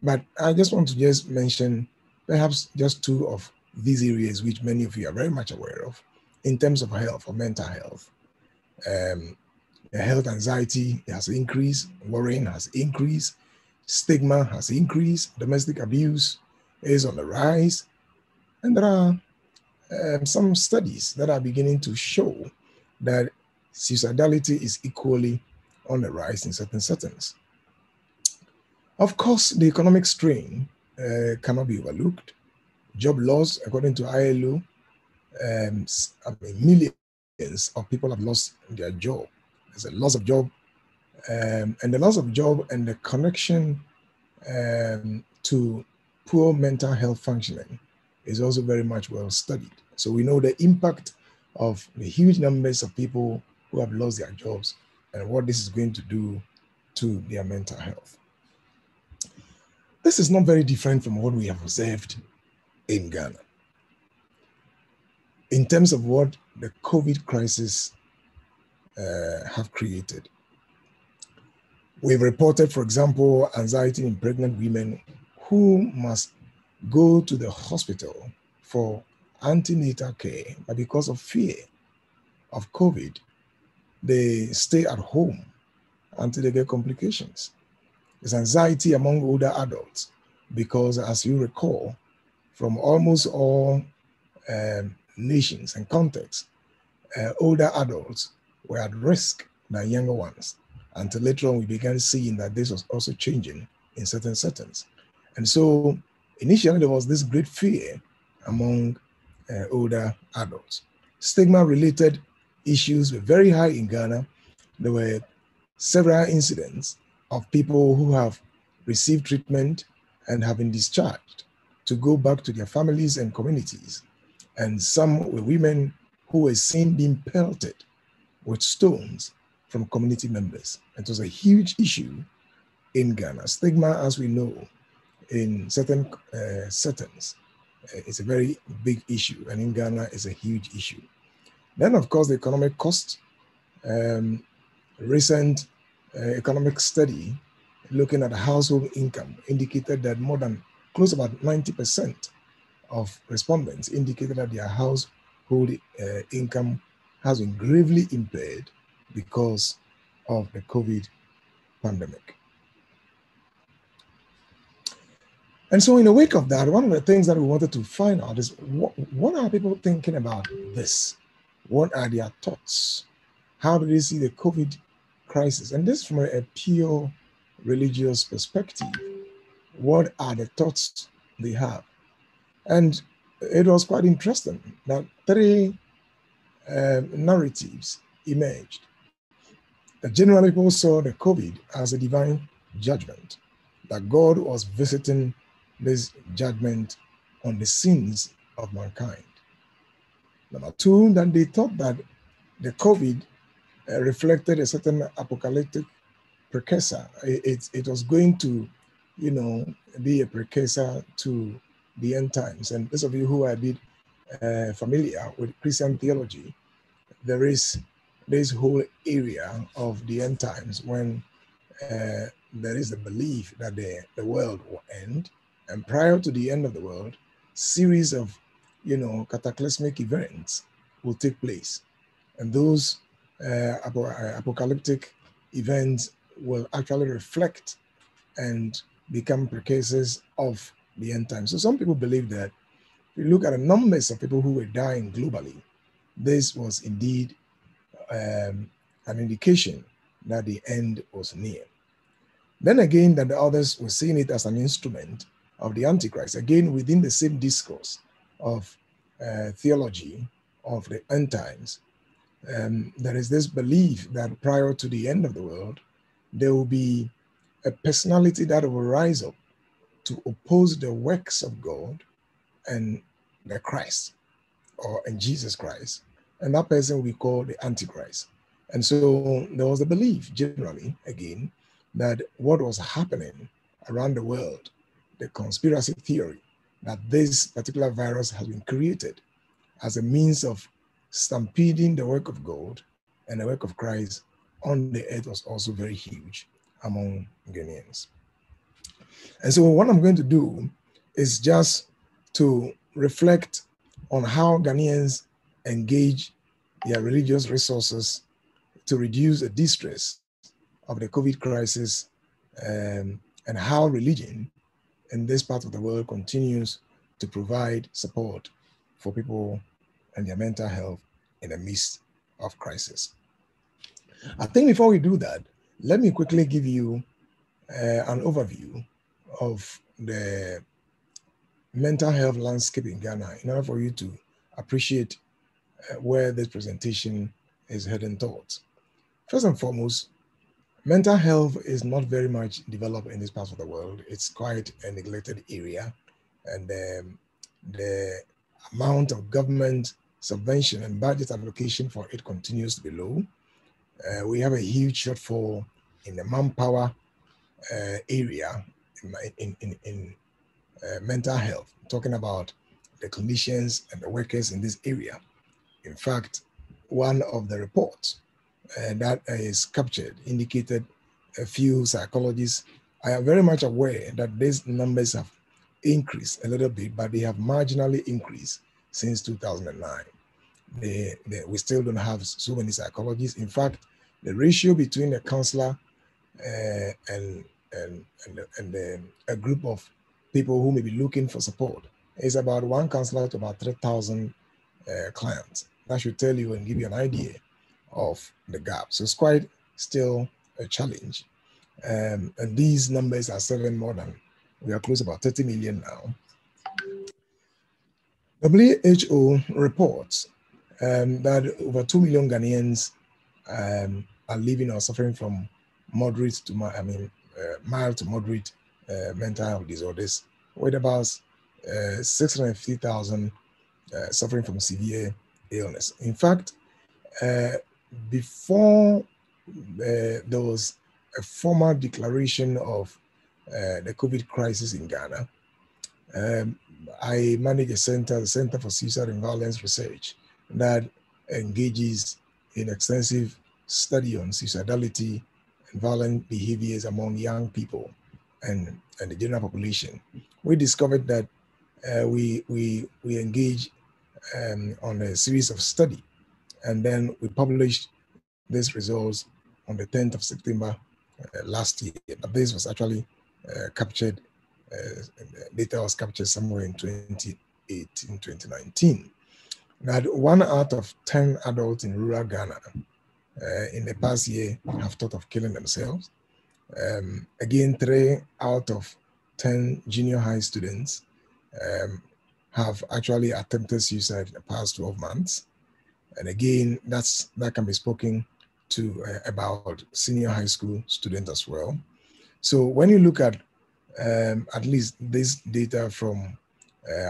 But I just want to just mention perhaps just two of these areas which many of you are very much aware of in terms of health or mental health. Health anxiety has increased, worrying has increased, stigma has increased, domestic abuse is on the rise. And there are some studies that are beginning to show that suicidality is equally on the rise in certain settings. Of course, the economic strain cannot be overlooked. Job loss, according to ILO, millions of people have lost their job. There's a loss of job, and the loss of job and the connection to poor mental health functioning is also very much well studied. So we know the impact of the huge numbers of people who have lost their jobs and what this is going to do to their mental health. This is not very different from what we have observed in Ghana. In terms of what the COVID crisis have created. We've reported, for example, anxiety in pregnant women who must go to the hospital for antenatal care, but because of fear of COVID, they stay at home until they get complications. There's anxiety among older adults because, as you recall, from almost all nations and contexts, older adults were at risk than younger ones, until later on we began seeing that this was also changing in certain settings. And so initially there was this great fear among older adults. Stigma-related issues were very high in Ghana. There were several incidents of people who have received treatment and have been discharged to go back to their families and communities And some were women who were seen being pelted with stones from community members. It was a huge issue in Ghana. Stigma, as we know, in certain settings, it's a very big issue, and in Ghana, it's a huge issue. Then, of course, the economic cost. Recent economic study looking at household income indicated that close about 90% of respondents indicated that their household income has been gravely impaired because of the COVID pandemic. And so in the wake of that, one of the things that we wanted to find out is what are people thinking about this? What are their thoughts? How do they see the COVID crisis? And this from a pure religious perspective. What are the thoughts they have? And it was quite interesting that three narratives emerged. That generally people saw the COVID as a divine judgment, that God was visiting this judgment on the sins of mankind. Number two, that they thought that the COVID reflected a certain apocalyptic precursor. It was going to, be a precursor to the end times. And those of you who are a bit familiar with Christian theology, there is this whole area of the end times when there is a belief that the world will end. And prior to the end of the world, series of, cataclysmic events will take place. And those apocalyptic events will actually reflect and become precursors of the end times. So some people believe that if you look at the numbers of people who were dying globally, this was indeed an indication that the end was near. Then again, that the others were seeing it as an instrument of the Antichrist, again within the same discourse of theology of the end times. There is this belief that prior to the end of the world, there will be a personality that will rise up to oppose the works of God and the Christ, and Jesus Christ. And that person we call the Antichrist. And so there was a belief generally, again, that what was happening around the world, the conspiracy theory, that this particular virus has been created as a means of stampeding the work of God and the work of Christ on the earth was also very huge among Ghanaians. And so what I'm going to do is just to reflect on how Ghanaians engage their religious resources to reduce the distress of the COVID crisis, and how religion in this part of the world continues to provide support for people and their mental health in the midst of crisis. I think before we do that, let me quickly give you an overview of the mental health landscape in Ghana in order for you to appreciate where this presentation is heading towards. First and foremost, mental health is not very much developed in this part of the world. It's quite a neglected area, and the amount of government subvention and budget allocation for it continues to be low. We have a huge shortfall in the manpower area in mental health, talking about the clinicians and the workers in this area. In fact, one of the reports that is captured indicated a few psychologists. I am very much aware that these numbers have increased a little bit, but they have marginally increased since 2009. We still don't have so many psychologists. In fact, the ratio between a counselor and a group of people who may be looking for support is about one counselor to about 3,000 clients. That should tell you and give you an idea of the gap. So it's quite still a challenge. And these numbers are selling more than, we are close to about 30 million now. WHO reports that over 2 million Ghanaians are living or suffering from moderate to mild to moderate mental health disorders, with about 650,000 suffering from severe illness. In fact, before there was a formal declaration of the COVID crisis in Ghana, I manage a center, the Center for Suicide and Violence Research, that engages in extensive study on suicidality and violent behaviors among young people and the general population. We discovered that we engage on a series of study, and then we published these results on the 10th of September last year. But this was actually captured, data was captured somewhere in 2018, 2019. That 1 out of 10 adults in rural Ghana in the past year have thought of killing themselves. Again, 3 out of 10 junior high students have actually attempted suicide in the past 12 months. And again, that can be spoken to about senior high school students as well. So when you look at least this data from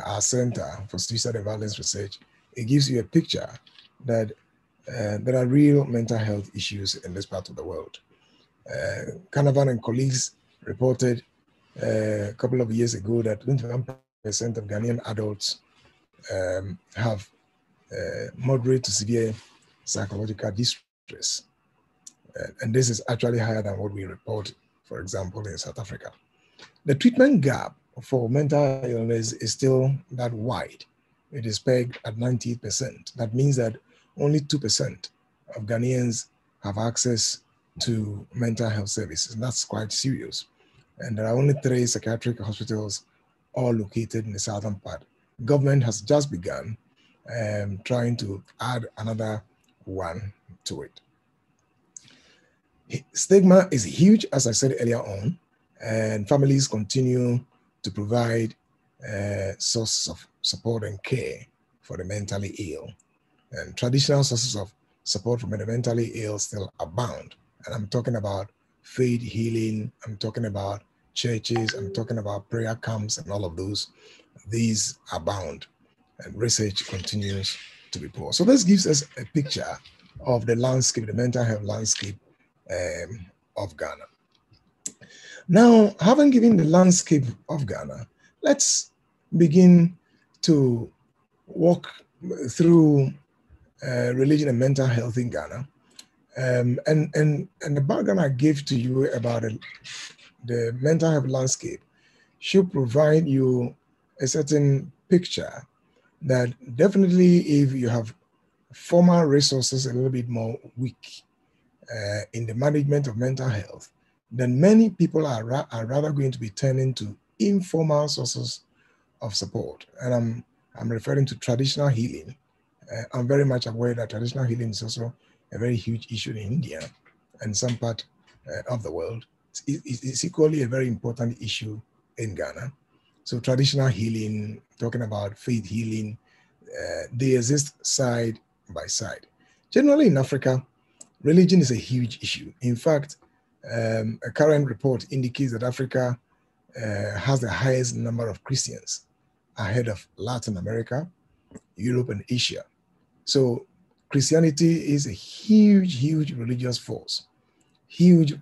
our Center for Suicide and Violence Research, it gives you a picture that there are real mental health issues in this part of the world. Canavan and colleagues reported a couple of years ago that 21% of Ghanaian adults have moderate to severe psychological distress. And this is actually higher than what we report, for example, in South Africa. The treatment gap for mental illness is still that wide. It is pegged at 98%. That means that only 2% of Ghanaians have access to mental health services. And that's quite serious. And there are only 3 psychiatric hospitals, all located in the southern part. Government has just begun trying to add another one to it. Stigma is huge, as I said earlier on, and families continue to provide sources of support and care for the mentally ill. And traditional sources of support for the mentally ill still abound. And I'm talking about faith healing, I'm talking about churches, I'm talking about prayer camps and all of those. These abound, and research continues to be poor. So this gives us a picture of the landscape, the mental health landscape of Ghana. Now, having given the landscape of Ghana, let's begin to walk through religion and mental health in Ghana. And the background I gave to you about the mental health landscape should provide you a certain picture that definitely, if you have formal resources a little bit more weak in the management of mental health, then many people are rather going to be turning to informal sources of support. And I'm referring to traditional healing. I'm very much aware that traditional healing is also a very huge issue in India and some part of the world. It's equally a very important issue in Ghana. So traditional healing, talking about faith healing, they exist side by side. Generally in Africa, religion is a huge issue. In fact, a current report indicates that Africa has the highest number of Christians ahead of Latin America, Europe, and Asia. So Christianity is a huge religious force, huge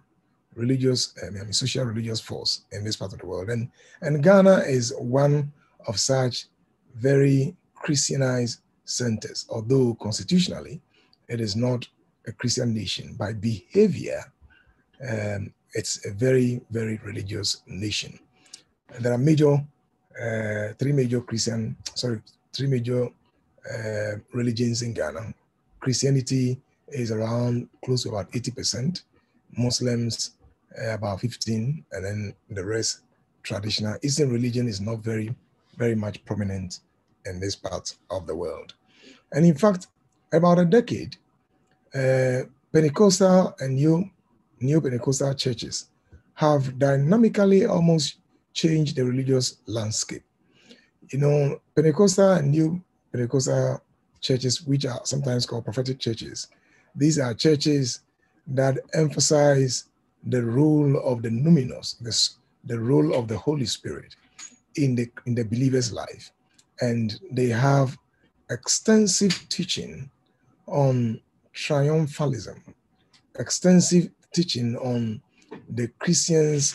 religious, social religious force in this part of the world. And Ghana is one of such very Christianized centers, although constitutionally it is not a Christian nation. By behavior, it's a very religious nation. And there are three major religions in Ghana. Christianity is around close to about 80%, Muslims about 15%, and then the rest traditional. Eastern religion is not very much prominent in this part of the world. And in fact, about a decade, Pentecostal and new Pentecostal churches have dynamically almost changed the religious landscape. You know, Pentecostal and new Pentecostal churches, which are sometimes called prophetic churches, these are churches that emphasize the role of the numinous, the role of the Holy Spirit in the believer's life. And they have extensive teaching on triumphalism, extensive teaching on the Christians'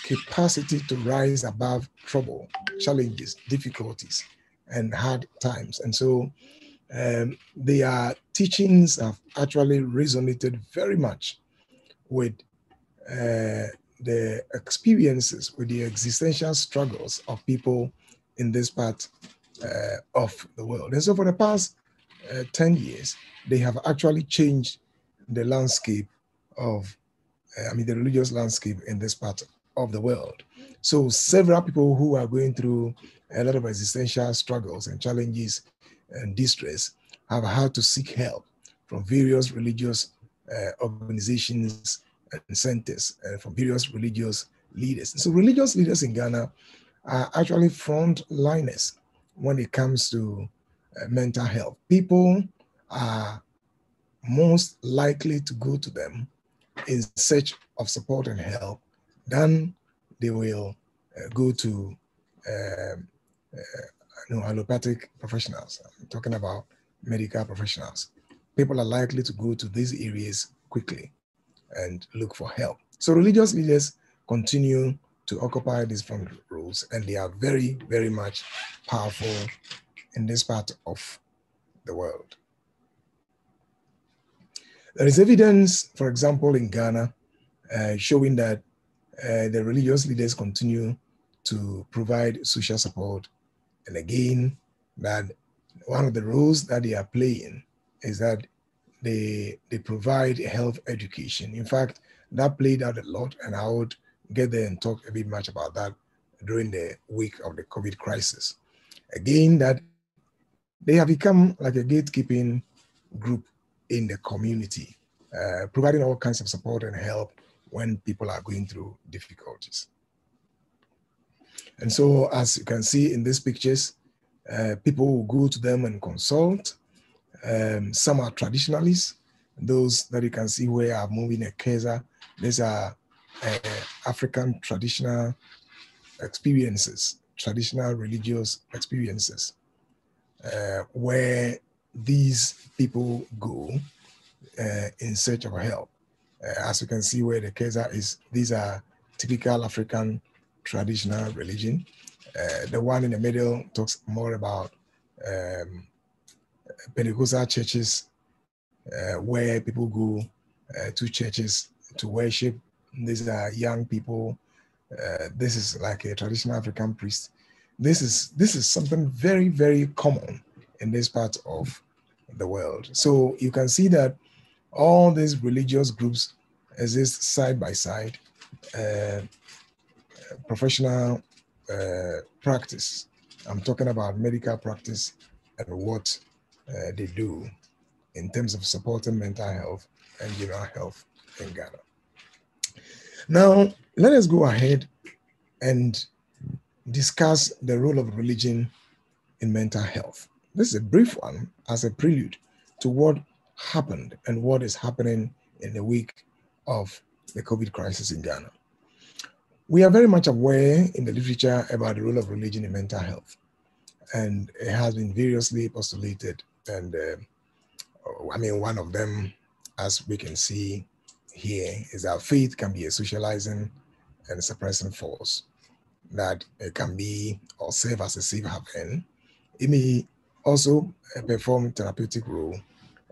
capacity to rise above trouble, challenges, difficulties, and hard times. And so their teachings have actually resonated very much with the experiences, with the existential struggles of people in this part of the world. And so for the past 10 years, they have actually changed the landscape of, the religious landscape in this part of the world. So several people who are going through a lot of existential struggles and challenges and distress have had to seek help from various religious organizations and centers, from various religious leaders. So religious leaders in Ghana are actually frontliners when it comes to mental health. People are most likely to go to them in search of support and help than they will go to allopathic professionals. I'm talking about medical professionals. People are likely to go to these areas quickly and look for help. So religious leaders continue to occupy these front roles, and they are very, very much powerful in this part of the world. There is evidence, for example, in Ghana, showing that the religious leaders continue to provide social support. And again, that one of the roles that they are playing is that they provide health education. In fact, that played out a lot, and I would get there and talk a bit much about that during the week of the COVID crisis. Again, that they have become like a gatekeeping group in the community, providing all kinds of support and help when people are going through difficulties. And so, as you can see in these pictures, people will go to them and consult. Some are traditionalists. Those that you can see where are moving a keza. These are African traditional experiences, traditional religious experiences, where these people go in search of help. As you can see where the keza is, these are typical African traditional religion. The one in the middle talks more about Pentecostal churches, where people go to churches to worship. These are young people. This is like a traditional African priest. This is something very, very common in this part of the world. So you can see that all these religious groups exist side by side. Professional practice. I'm talking about medical practice and what they do in terms of supporting mental health and general health in Ghana. Now, let us go ahead and discuss the role of religion in mental health. This is a brief one as a prelude to what happened and what is happening in the week of the COVID crisis in Ghana. We are very much aware in the literature about the role of religion in mental health, and it has been variously postulated. And one of them, as we can see here, is that faith can be a socializing and suppressing force, that it can be or serve as a safe haven. It may also perform therapeutic role,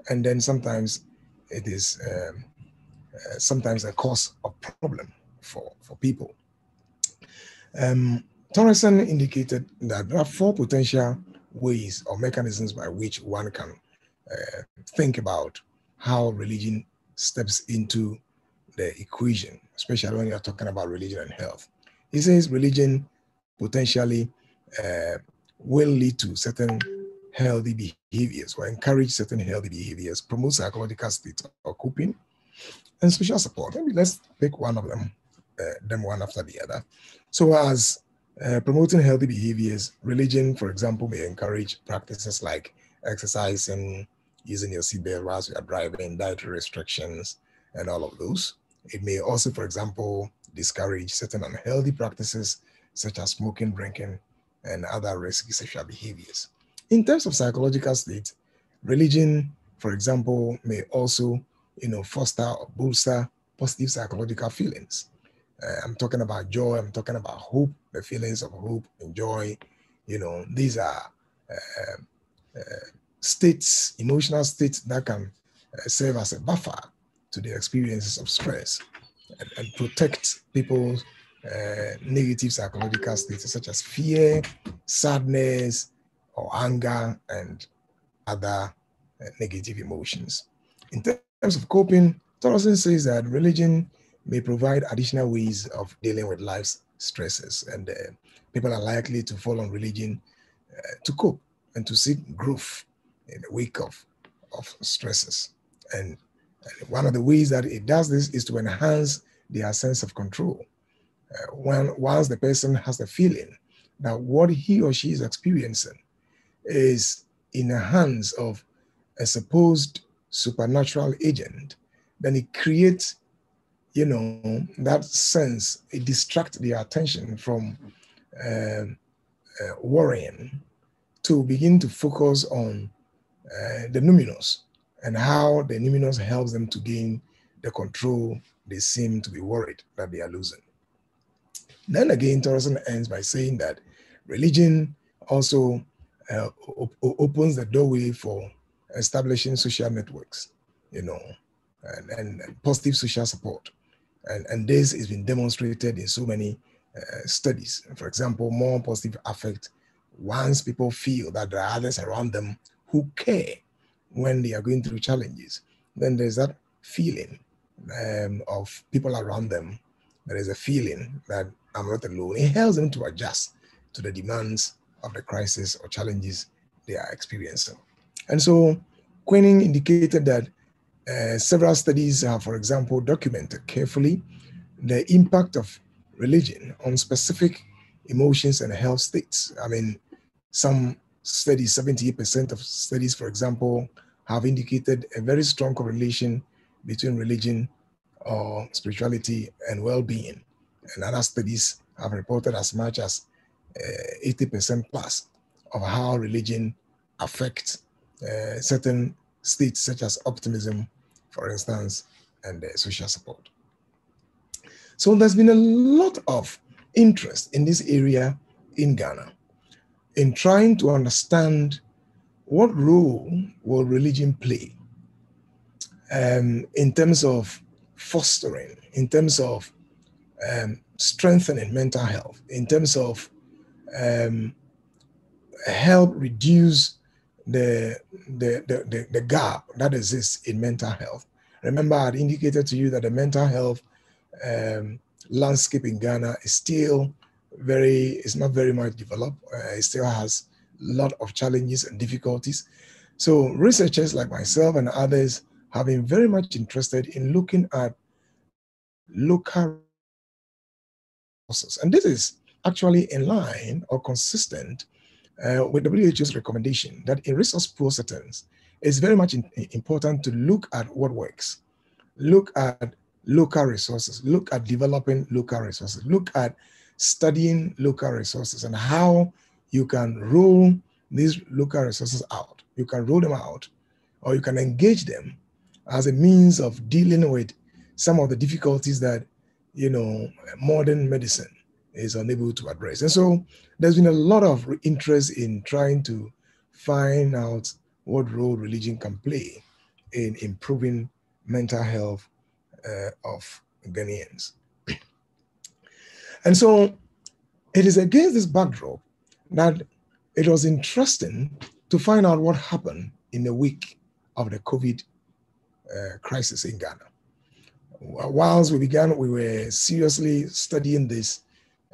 and then sometimes it is sometimes a cause of problem for people. Torreson indicated that there are 4 potential ways or mechanisms by which one can think about how religion steps into the equation, especially when you're talking about religion and health. He says religion potentially will lead to certain healthy behaviors or encourage certain healthy behaviors, promote psychological state or coping, and social support. Maybe let's pick one of them one after the other. So as promoting healthy behaviors, religion, for example, may encourage practices like exercising, using your seatbelt whilst you are driving, dietary restrictions, and all of those. It may also, for example, discourage certain unhealthy practices such as smoking, drinking, and other risky sexual behaviors. In terms of psychological state, religion, for example, may also, foster or bolster positive psychological feelings. I'm talking about joy. I'm talking about hope, the feelings of hope and joy. These are states, emotional states that can serve as a buffer to the experiences of stress and protect people's negative psychological states such as fear, sadness, or anger, and other negative emotions. In terms of coping, Tolson says that religion may provide additional ways of dealing with life's stresses, and people are likely to fall on religion to cope and to seek growth in the wake of stresses. And one of the ways that it does this is to enhance their sense of control. Once the person has the feeling that what he or she is experiencing is in the hands of a supposed supernatural agent, then it creates, that sense, it distracts their attention from worrying to begin to focus on the numinous and how the numinous helps them to gain the control they seem to be worried that they are losing. Then again, Torreson ends by saying that religion also opens the doorway for establishing social networks, and positive social support. And this has been demonstrated in so many studies. For example, more positive affect once people feel that there are others around them who care when they are going through challenges. Then there's that feeling of people around them. There is a feeling that I'm not alone. It helps them to adjust to the demands of the crisis or challenges they are experiencing. And so Queening indicated that several studies have, for example, documented carefully the impact of religion on specific emotions and health states. I mean, some studies, 78% of studies, for example, have indicated a very strong correlation between religion or spirituality and well-being. And other studies have reported as much as 80% plus of how religion affects certain states such as optimism, for instance, and social support. So there's been a lot of interest in this area in Ghana in trying to understand what role will religion play in terms of fostering, in terms of strengthening mental health, in terms of help reduce the gap that exists in mental health. Remember, I had indicated to you that the mental health landscape in Ghana is still not very much developed. It still has a lot of challenges and difficulties. So researchers like myself and others have been very much interested in looking at local resources. And this is actually in line or consistent with WHO's recommendation that in resource poor settings, it's very much important to look at what works. Look at local resources, look at developing local resources, look at studying local resources and how you can roll these local resources out. You can roll them out, or you can engage them as a means of dealing with some of the difficulties that, modern medicine is unable to address. And so there's been a lot of interest in trying to find out what role religion can play in improving mental health of Ghanaians. And so it is against this backdrop that it was interesting to find out what happened in the week of the COVID crisis in Ghana. Whilst we were seriously studying this,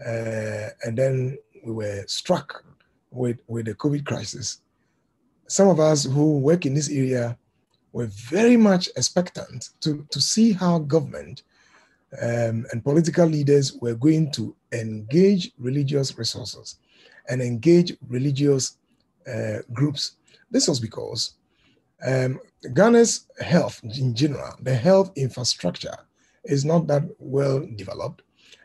and then we were struck with the COVID crisis. Some of us who work in this area were very much expectant to see how government and political leaders were going to engage religious resources and engage religious groups. This was because Ghana's health in general, the health infrastructure is not that well developed.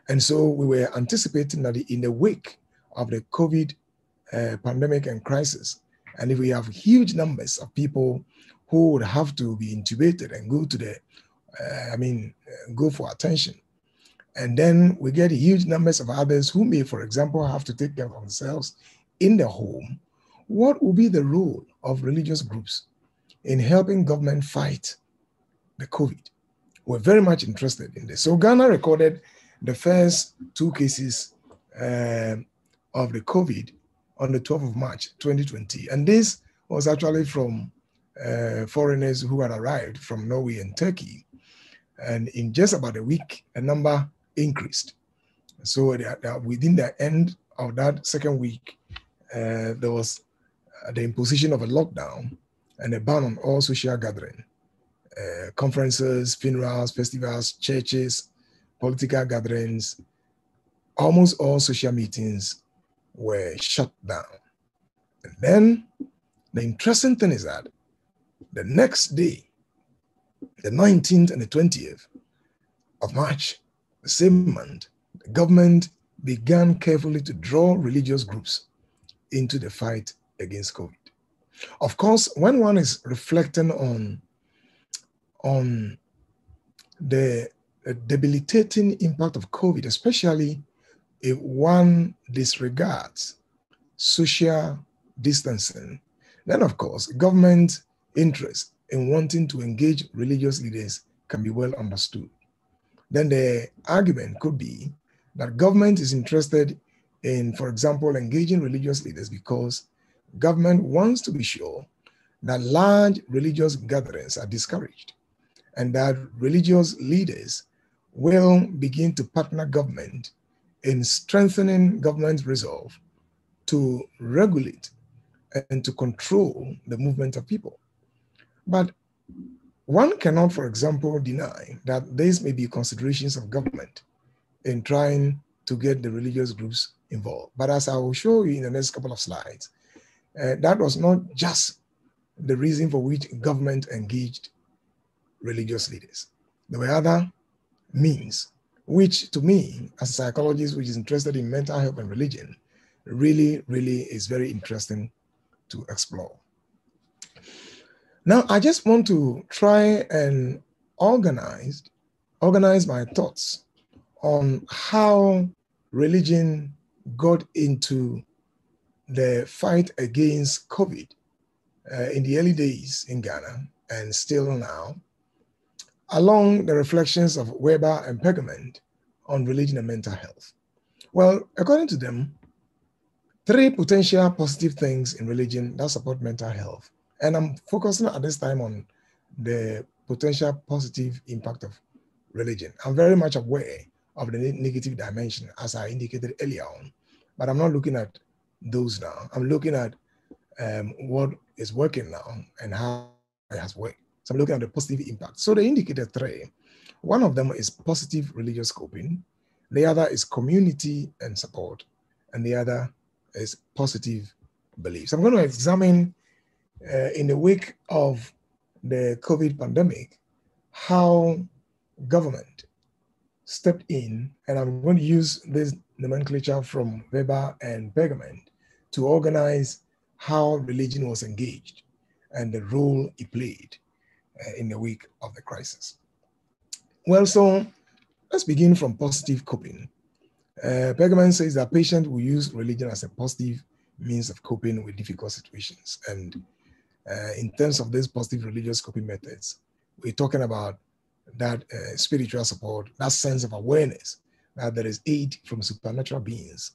And so we were anticipating that in the wake of the COVID pandemic and crisis, And if we have huge numbers of people who would have to be intubated and go to the, go for attention, and then we get huge numbers of others who may, for example, have to take care of themselves in the home, what will be the role of religious groups in helping government fight the COVID? We're very much interested in this. So Ghana recorded the first 2 cases of the COVID on the 12th of March, 2020. And this was actually from foreigners who had arrived from Norway and Turkey. And in just about a week, a number increased. So within the end of that second week, there was the imposition of a lockdown and a ban on all social gathering, conferences, funerals, festivals, churches, political gatherings. Almost all social meetings were shut down. And then the interesting thing is that the next day, the 19th and the 20th of March, the same month, the government began carefully to draw religious groups into the fight against COVID. Of course, when one is reflecting on the debilitating impact of COVID, especially if one disregards social distancing, then of course, government interest in wanting to engage religious leaders can be well understood. Then the argument could be that government is interested in, for example, engaging religious leaders because government wants to be sure that large religious gatherings are discouraged and that religious leaders will begin to partner government in strengthening government's resolve to regulate and to control the movement of people. But one cannot, for example, deny that these may be considerations of government in trying to get the religious groups involved. But as I will show you in the next couple of slides, that was not just the reason for which government engaged religious leaders. There were other means, which to me, as a psychologist which is interested in mental health and religion, really is very interesting to explore. Now, I just want to try and organize my thoughts on how religion got into the fight against COVID in the early days in Ghana and still now, along the reflections of Weber and Pergament on religion and mental health. Well, according to them, 3 potential positive things in religion that support mental health. And I'm focusing at this time on the potential positive impact of religion. I'm very much aware of the negative dimension, as I indicated earlier on, but I'm not looking at those now. I'm looking at what is working now and how it has worked. So I'm looking at the positive impact. So they indicated 3. One of them is positive religious coping. The other is community and support. And the other is positive beliefs. I'm going to examine in the wake of the COVID pandemic, how government stepped in, and I'm going to use this nomenclature from Weber and Pergament to organize how religion was engaged and the role it played in the wake of the crisis. Well, so let's begin from positive coping. Pergament says that patients will use religion as a positive means of coping with difficult situations. And in terms of these positive religious coping methods, we're talking about that spiritual support, that sense of awareness that there is aid from supernatural beings,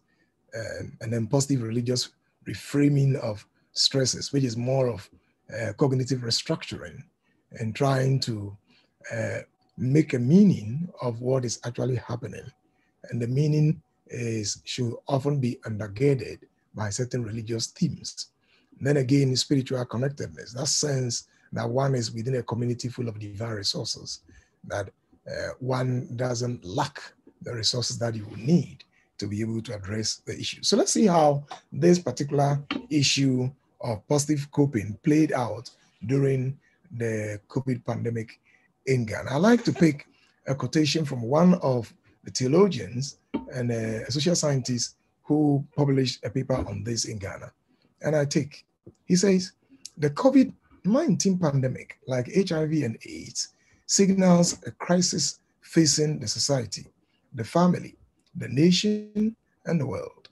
and then positive religious reframing of stresses, which is more of cognitive restructuring and trying to make a meaning of what is actually happening. And the meaning should often be undergirded by certain religious themes. Then again, spiritual connectedness, that sense that one is within a community full of divine resources, that one doesn't lack the resources that you will need to be able to address the issue. So let's see how this particular issue of positive coping played out during the COVID pandemic in Ghana. I like to pick a quotation from one of the theologians and a social scientist who published a paper on this in Ghana. And I take He says, the COVID-19 pandemic, like HIV and AIDS, signals a crisis facing the society, the family, the nation, and the world.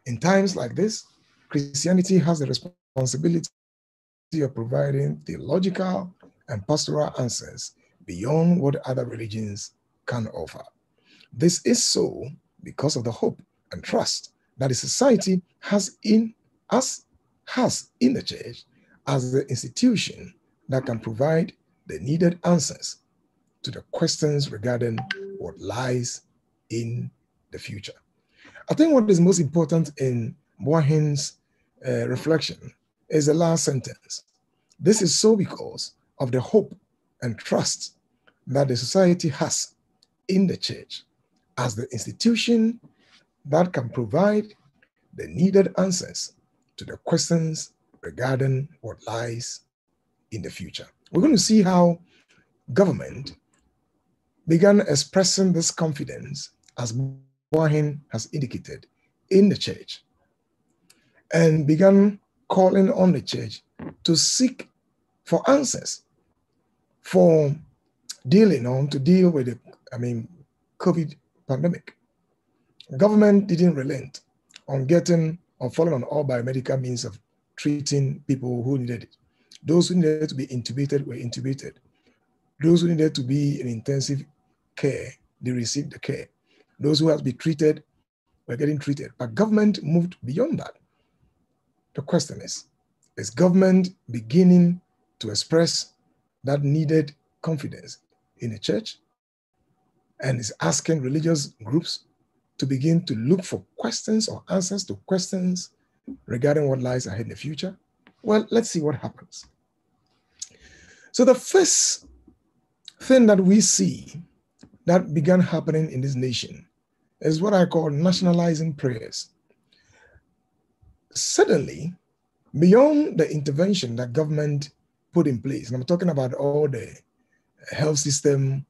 In times like this, Christianity has the responsibility of providing theological and pastoral answers beyond what other religions can offer. This is so because of the hope and trust that the society has in the church as the institution that can provide the needed answers to the questions regarding what lies in the future. I think what is most important in Boahen's reflection is the last sentence. This is so because of the hope and trust that the society has in the church as the institution that can provide the needed answers to the questions regarding what lies in the future. We're going to see how government began expressing this confidence, as Boahen has indicated, in the church, and began calling on the church to seek for answers for to deal with the COVID pandemic. Government didn't relent on following on all biomedical means of treating people who needed it. Those who needed to be intubated were intubated. Those who needed to be in intensive care, they received the care. Those who had to be treated were getting treated. But government moved beyond that. The question is government beginning to express that needed confidence in the church and is asking religious groups to begin to look for questions or answers to questions regarding what lies ahead in the future? Well, let's see what happens. So the first thing that we see that began happening in this nation is what I call nationalizing prayers. Suddenly, beyond the intervention that government put in place, and I'm talking about all the health system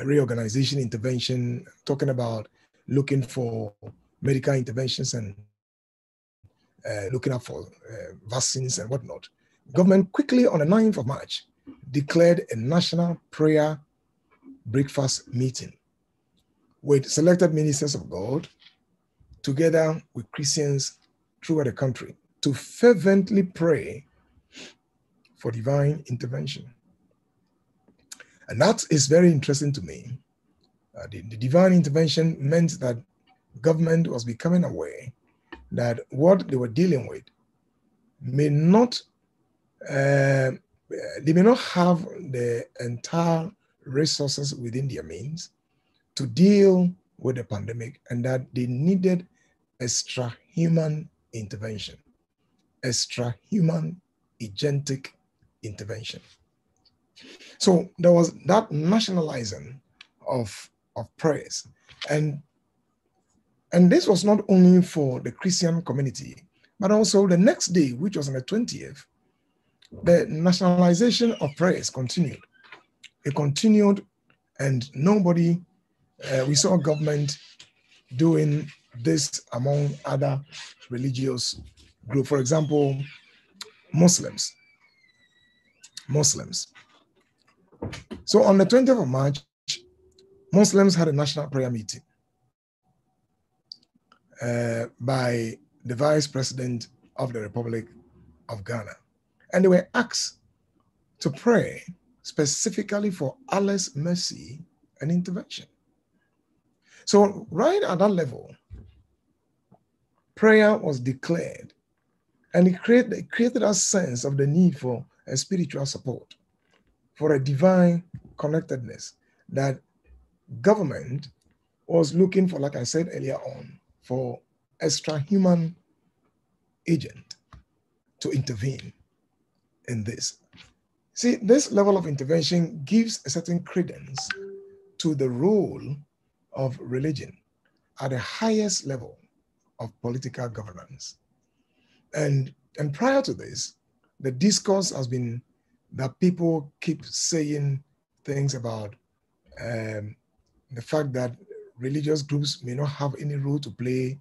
reorganization intervention, talking about looking for medical interventions and looking up for vaccines and whatnot, government quickly on the 9th of March declared a national prayer breakfast meeting with selected ministers of God together with Christians throughout the country to fervently pray for divine intervention. And that is very interesting to me. The divine intervention meant that government was becoming aware that what they were dealing with may not, they may not have the entire resources within their means to deal with the pandemic, and that they needed extra-human intervention, extra-human agentic intervention. So there was that nationalizing of prayers. And this was not only for the Christian community, but also the next day, which was on the 20th, the nationalization of prayers continued. It continued, and we saw government doing this among other religious groups. For example, Muslims. So on the 20th of March, Muslims had a national prayer meeting by the Vice President of the Republic of Ghana. And they were asked to pray specifically for Allah's mercy and intervention. So right at that level, prayer was declared, and it created a sense of the need for a spiritual support, for a divine connectedness that government was looking for, like I said earlier on, for extra-human agent to intervene in this. See, this level of intervention gives a certain credence to the role of religion at the highest level of political governance. And prior to this, the discourse has been that people keep saying things about the fact that religious groups may not have any role to play.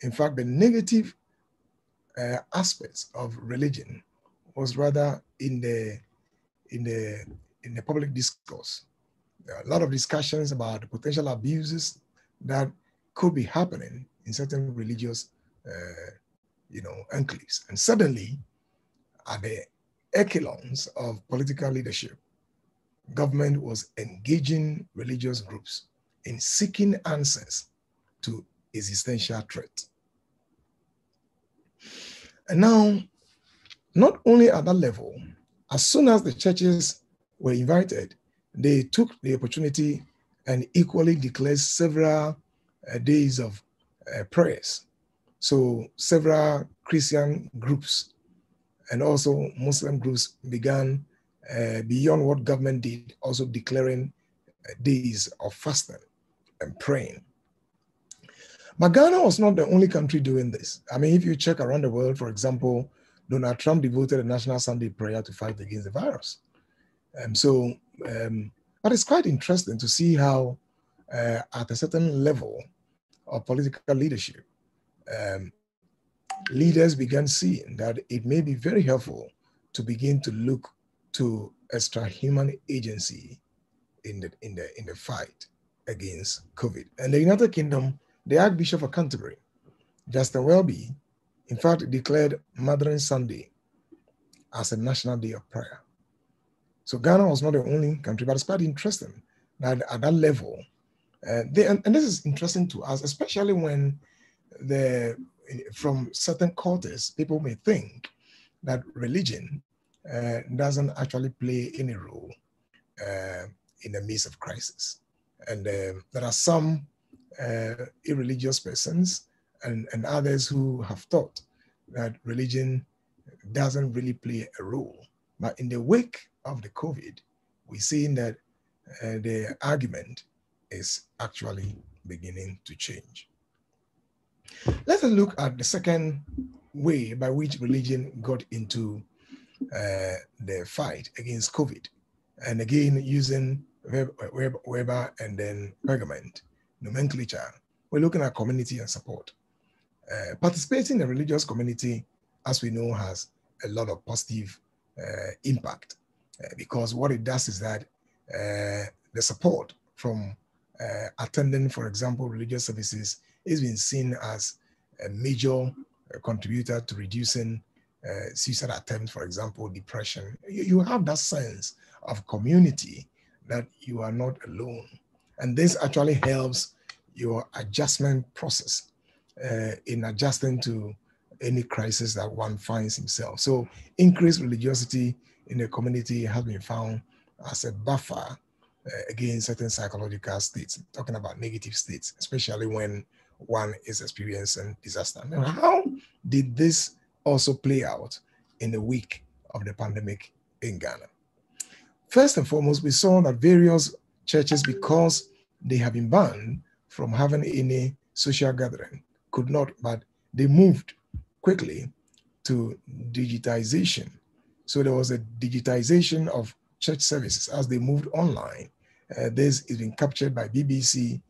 In fact, the negative aspects of religion was rather in the public discourse. There are a lot of discussions about the potential abuses that could be happening in certain religious, enclaves. And suddenly, at the echelons of political leadership, government was engaging religious groups in seeking answers to existential threat. And now, not only at that level, as soon as the churches were invited, they took the opportunity and equally declared several days of prayers. So several Christian groups and also Muslim groups began, beyond what government did, also declaring days of fasting and praying. But Ghana was not the only country doing this. I mean, if you check around the world, for example, Donald Trump devoted a National Sunday prayer to fight against the virus. But it's quite interesting to see how at a certain level of political leadership, leaders began seeing that it may be very helpful to begin to look to extra-human agency in the fight against COVID. And the United Kingdom, the Archbishop of Canterbury, Justin Welby, in fact, declared Mothering Sunday as a national day of prayer. So Ghana was not the only country, but it's quite interesting that at that level, and this is interesting to us, especially when from certain quarters, people may think that religion doesn't actually play any role in the midst of crisis. And there are some irreligious persons and others who have thought that religion doesn't really play a role. But in the wake of the COVID, we're seeing that the argument is actually beginning to change. Let us look at the second way by which religion got into the fight against COVID. And again, using Weber and then Pergament nomenclature, we're looking at community and support. Participating in the religious community, as we know, has a lot of positive impact because what it does is that the support from attending, for example, religious services is being seen as a major contributor to reducing suicide attempts, for example, depression. You have that sense of community that you are not alone. And this actually helps your adjustment process in adjusting to any crisis that one finds himself. So increased religiosity in the community has been found as a buffer against certain psychological states, talking about negative states, especially when one is experiencing disaster. Now, how did this also play out in the week of the pandemic in Ghana? First and foremost, we saw that various churches, because they have been banned from having any social gathering, could not, but they moved quickly to digitization. So there was a digitization of church services as they moved online. This is being captured by BBC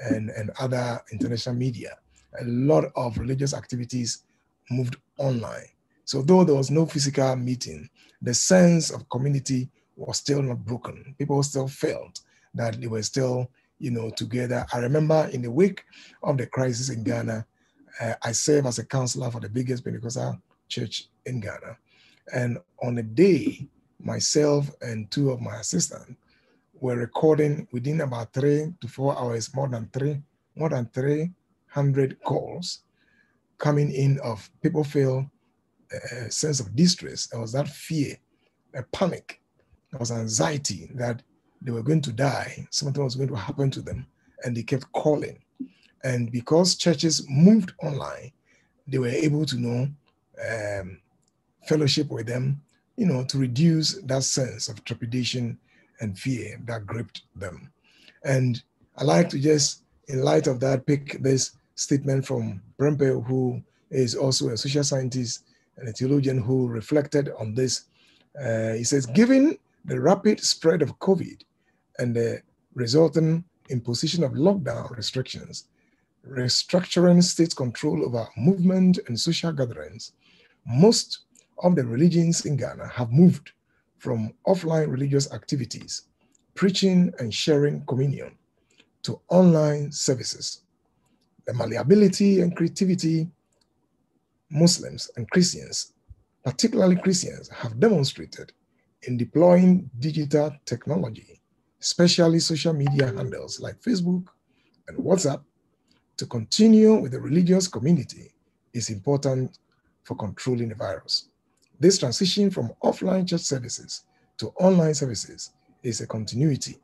and other international media. A lot of religious activities moved online. So though there was no physical meeting, the sense of community was still not broken. People still felt that they were still, together. I remember in the wake of the crisis in Ghana, I served as a counselor for the biggest Pentecostal church in Ghana. And on a day, myself and two of my assistants were recording within about 3 to 4 hours, more than 300 calls coming in of people feel a sense of distress. There was that fear, a panic, there was anxiety that they were going to die, something was going to happen to them, and they kept calling. And because churches moved online, they were able to fellowship with them, to reduce that sense of trepidation and fear that gripped them. And I like to just, in light of that, pick this statement from Brempe, who is also a social scientist and a theologian who reflected on this. He says, given the rapid spread of COVID and the resulting imposition of lockdown restrictions, restructuring state control over movement and social gatherings, most of the religions in Ghana have moved from offline religious activities, preaching and sharing communion, to online services. The malleability and creativity Muslims and Christians, particularly Christians, have demonstrated in deploying digital technology, especially social media handles like Facebook and WhatsApp, to continue with the religious community is important for controlling the virus. This transition from offline church services to online services is a continuity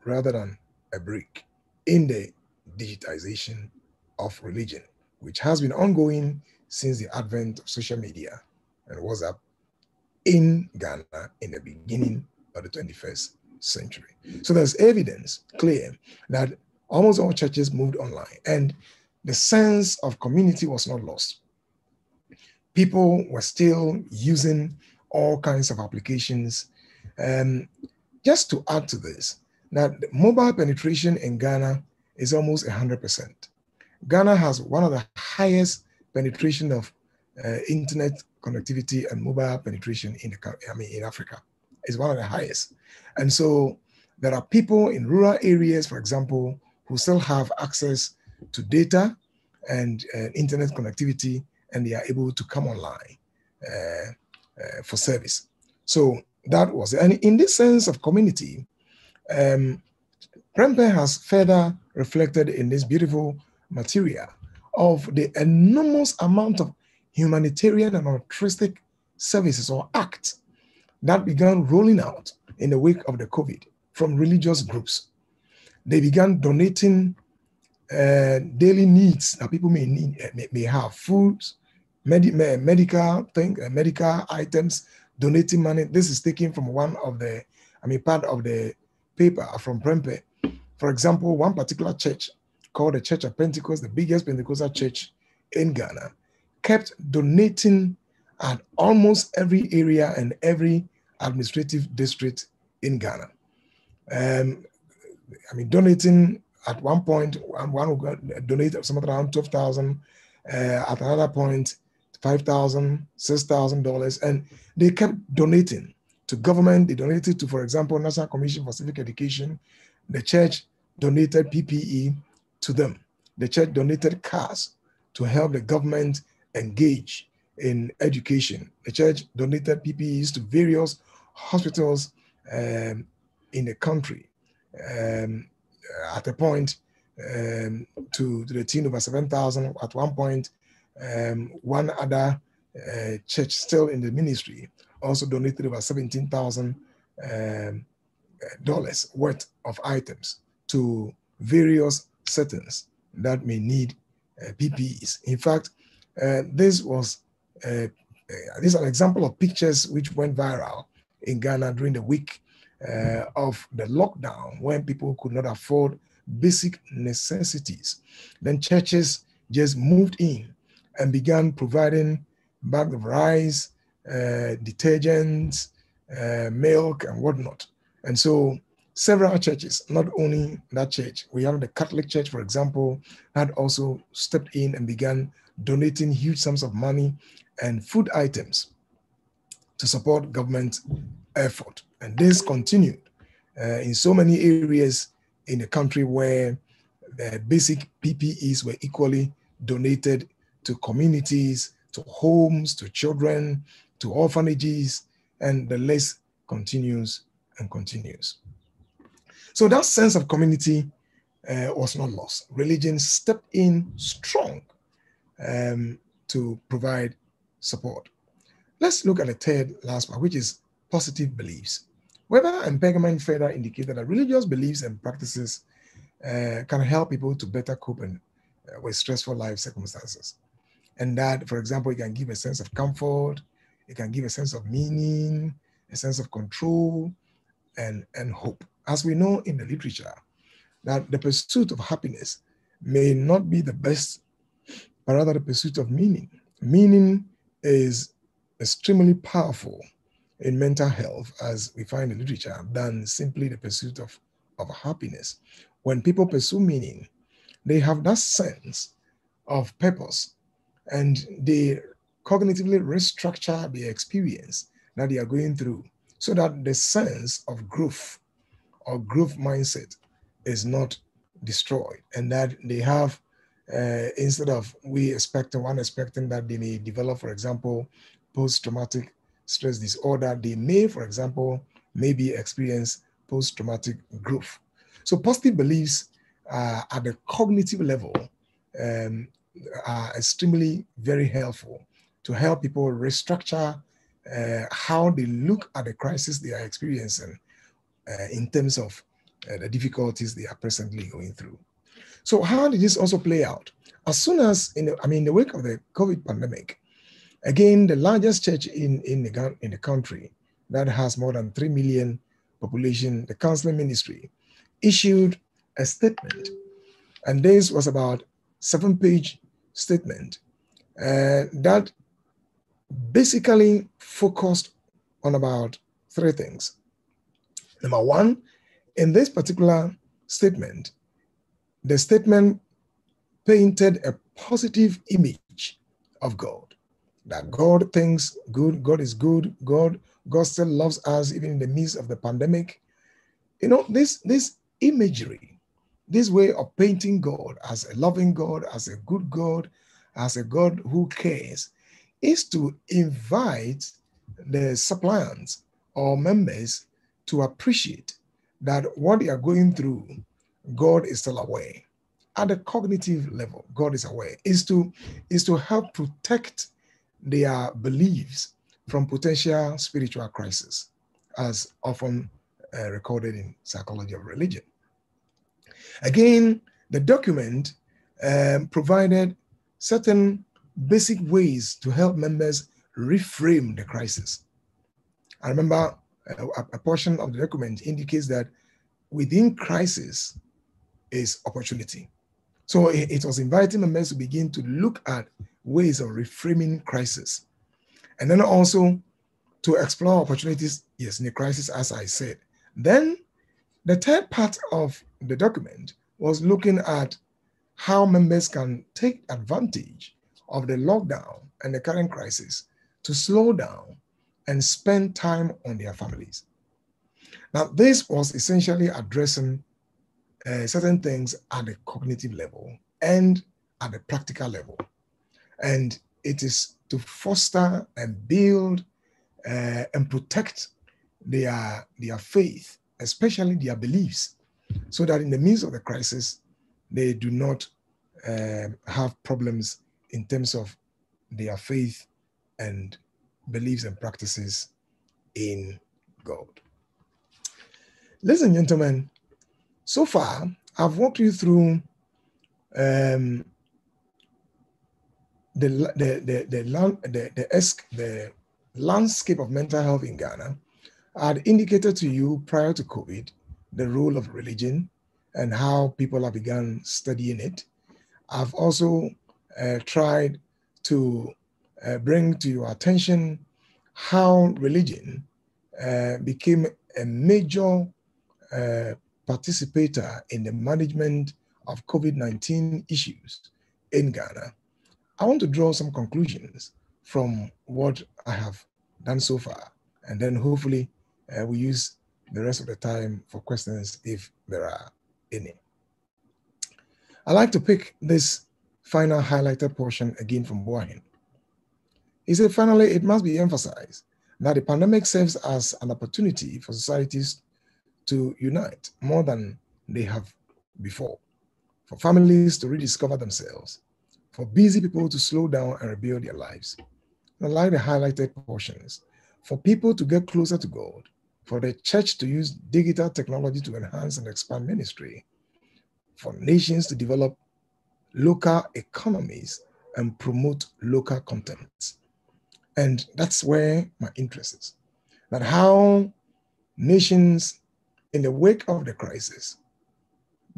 rather than a break in the digitization of religion, which has been ongoing since the advent of social media and WhatsApp in Ghana in the beginning of the 21st century. So there's evidence clear that almost all churches moved online and the sense of community was not lost. People were still using all kinds of applications. Just to add to this, that mobile penetration in Ghana is almost 100%. Ghana has one of the highest penetration of internet connectivity and mobile penetration in Africa. It's one of the highest. And so there are people in rural areas, for example, who still have access to data and internet connectivity, and they are able to come online for service. So that was it. And in this sense of community, Prempeh has further reflected in this beautiful material of the enormous amount of humanitarian and altruistic services or acts that began rolling out in the wake of the COVID from religious groups. They began donating daily needs that people may have, foods, medical items, donating money. This is taken from one of the, part of the paper from Prempeh. For example, one particular church called the Church of Pentecost, the biggest Pentecostal church in Ghana, kept donating at almost every area and every administrative district in Ghana. Donating at one point, one donated something around 12,000, at another point, $5,000, $6,000, and they kept donating to government. They donated to, for example, National Commission for Civic Education. The church donated PPE to them. The church donated cars to help the government engage in education. The church donated PPEs to various hospitals in the country. At a point, to the tune of 7,000. At one point, one other church still in the ministry also donated over $17,000 worth of items to various settings that may need PPEs. In fact, this is an example of pictures which went viral in Ghana during the week of the lockdown, when people could not afford basic necessities. Then churches just moved in and began providing bags of rice, detergents, milk, and whatnot. And so several churches, not only that church, we have the Catholic Church, for example, had also stepped in and began donating huge sums of money and food items to support government effort. And this continued in so many areas in the country where the basic PPEs were equally donated to communities, to homes, to children, to orphanages, and the list continues and continues. So that sense of community was not lost. Religion stepped in strong to provide support. Let's look at the third last part, which is positive beliefs. Weber and Pergamon further indicated that religious beliefs and practices can help people to better cope with stressful life circumstances. And that, for example, it can give a sense of comfort, it can give a sense of meaning, a sense of control, and hope. As we know in the literature, that the pursuit of happiness may not be the best, but rather the pursuit of meaning. Meaning is extremely powerful in mental health, as we find in literature, than simply the pursuit of happiness. When people pursue meaning, they have that sense of purpose, and they cognitively restructure the experience that they are going through so that the sense of growth or growth mindset is not destroyed, and that they have, instead of one expecting that they may develop, for example, post-traumatic stress disorder, they may, for example, maybe experience post-traumatic growth. So positive beliefs at the cognitive level are extremely very helpful to help people restructure how they look at the crisis they are experiencing in terms of the difficulties they are presently going through. So how did this also play out? As soon as, in the wake of the COVID pandemic, again, the largest church in the country that has more than 3 million population, the counseling ministry, issued a statement. And this was about 7-page statement that basically focused on about 3 things. Number one, in this particular statement, the statement painted a positive image of God, that God thinks good, God is good, God still loves us even in the midst of the pandemic. You know, this imagery, this way of painting God as a loving God, as a good God, as a God who cares, is to invite the suppliants or members to appreciate that what they are going through, God is still aware. At the cognitive level, God is aware, is to help protect their beliefs from potential spiritual crisis, as often recorded in Psychology of Religion. Again, the document provided certain basic ways to help members reframe the crisis. I remember a portion of the document indicates that within crisis is opportunity. So it was inviting members to begin to look at ways of reframing crisis. And then also to explore opportunities, yes, in the crisis, as I said. Then the third part of the document was looking at how members can take advantage of the lockdown and the current crisis to slow down and spend time on their families. Now, this was essentially addressing certain things at the cognitive level and at the practical level. And it is to foster and build and protect their faith, especially their beliefs, so that in the midst of the crisis, they do not have problems in terms of their faith and beliefs and practices in God. Ladies and gentlemen, so far I've walked you through the landscape of mental health in Ghana. I had indicated to you prior to COVID the role of religion and how people have begun studying it. I've also tried to bring to your attention how religion became a major participator in the management of COVID-19 issues in Ghana. I want to draw some conclusions from what I have done so far, and then hopefully we use the rest of the time for questions if there are any. I like to pick this final highlighted portion again from Boahin. He said, finally, it must be emphasized that the pandemic serves as an opportunity for societies to unite more than they have before, for families to rediscover themselves, for busy people to slow down and rebuild their lives. I like the highlighted portions, for people to get closer to God, for the church to use digital technology to enhance and expand ministry, for nations to develop local economies and promote local content. And that's where my interest is, that how nations in the wake of the crisis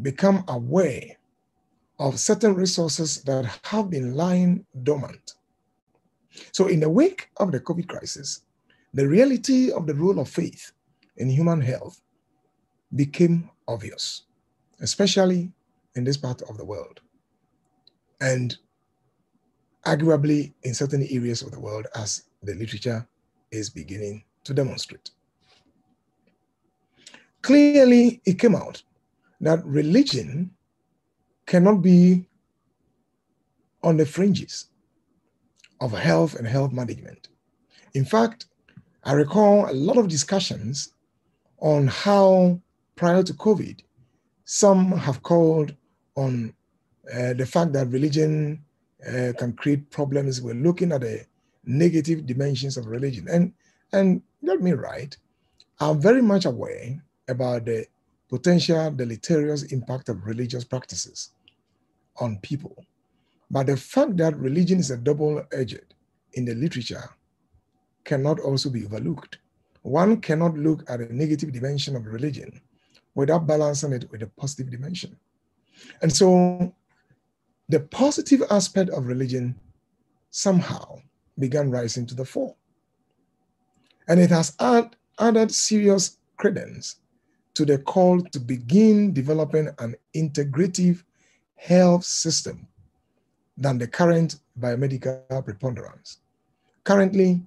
become aware of certain resources that have been lying dormant. So in the wake of the COVID crisis, the reality of the role of faith in human health became obvious, especially in this part of the world. And arguably in certain areas of the world, as the literature is beginning to demonstrate. Clearly, it came out that religion cannot be on the fringes of health and health management. In fact, I recall a lot of discussions on how, prior to COVID, some have called on the fact that religion can create problems. We're looking at the negative dimensions of religion. And get me right, I'm very much aware about the potential deleterious impact of religious practices on people. But the fact that religion is a double-edged in the literature cannot also be overlooked. One cannot look at a negative dimension of religion without balancing it with a positive dimension. And so the positive aspect of religion somehow began rising to the fore. And it has added serious credence to the call to begin developing an integrative health system than the current biomedical preponderance. Currently,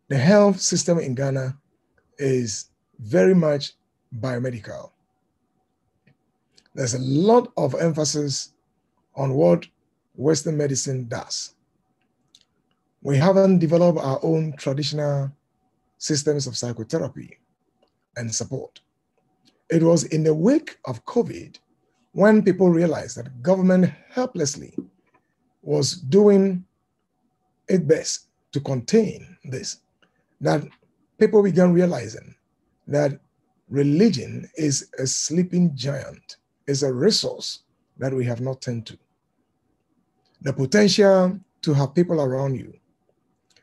the health system in Ghana is very much biomedical. There's a lot of emphasis on what Western medicine does. We haven't developed our own traditional systems of psychotherapy and support. It was in the wake of COVID when people realized that government helplessly was doing its best to contain this, that people began realizing that religion is a sleeping giant, is a resource that we have not turned to. The potential to have people around you,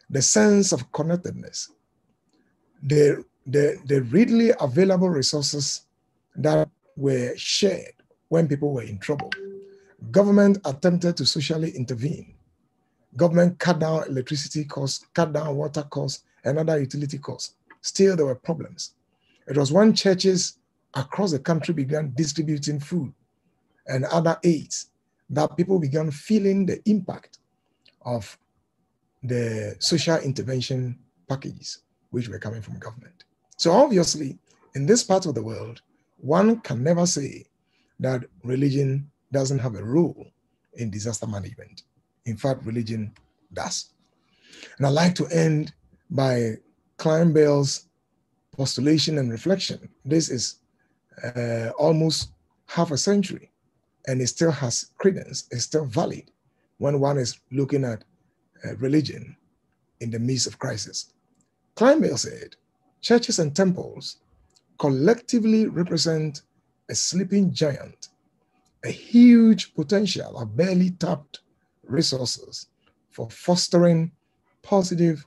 the sense of connectedness, the readily available resources that were shared when people were in trouble. Government attempted to socially intervene. Government cut down electricity costs, cut down water costs, and other utility costs. Still, there were problems. It was when churches across the country began distributing food and other aids that people began feeling the impact of the social intervention packages which were coming from government. So obviously, in this part of the world, one can never say that religion doesn't have a role in disaster management. In fact, religion does. And I'd like to end by Klein Bell's postulation and reflection. This is almost half a century, and it still has credence, it's still valid when one is looking at religion in the midst of crisis. Klein Bell said, churches and temples collectively represent a sleeping giant, a huge potential of barely tapped resources for fostering positive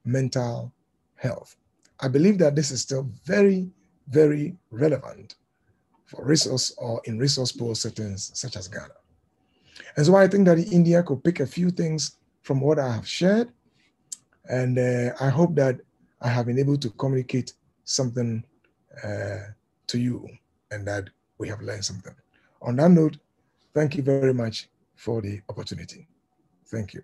mental health. I believe that this is still very, very relevant for resource or in resource poor settings such as Ghana. And so I think that India could pick a few things from what I have shared. And I hope that I have been able to communicate something to you and that we have learned something. On that note, thank you very much for the opportunity. Thank you.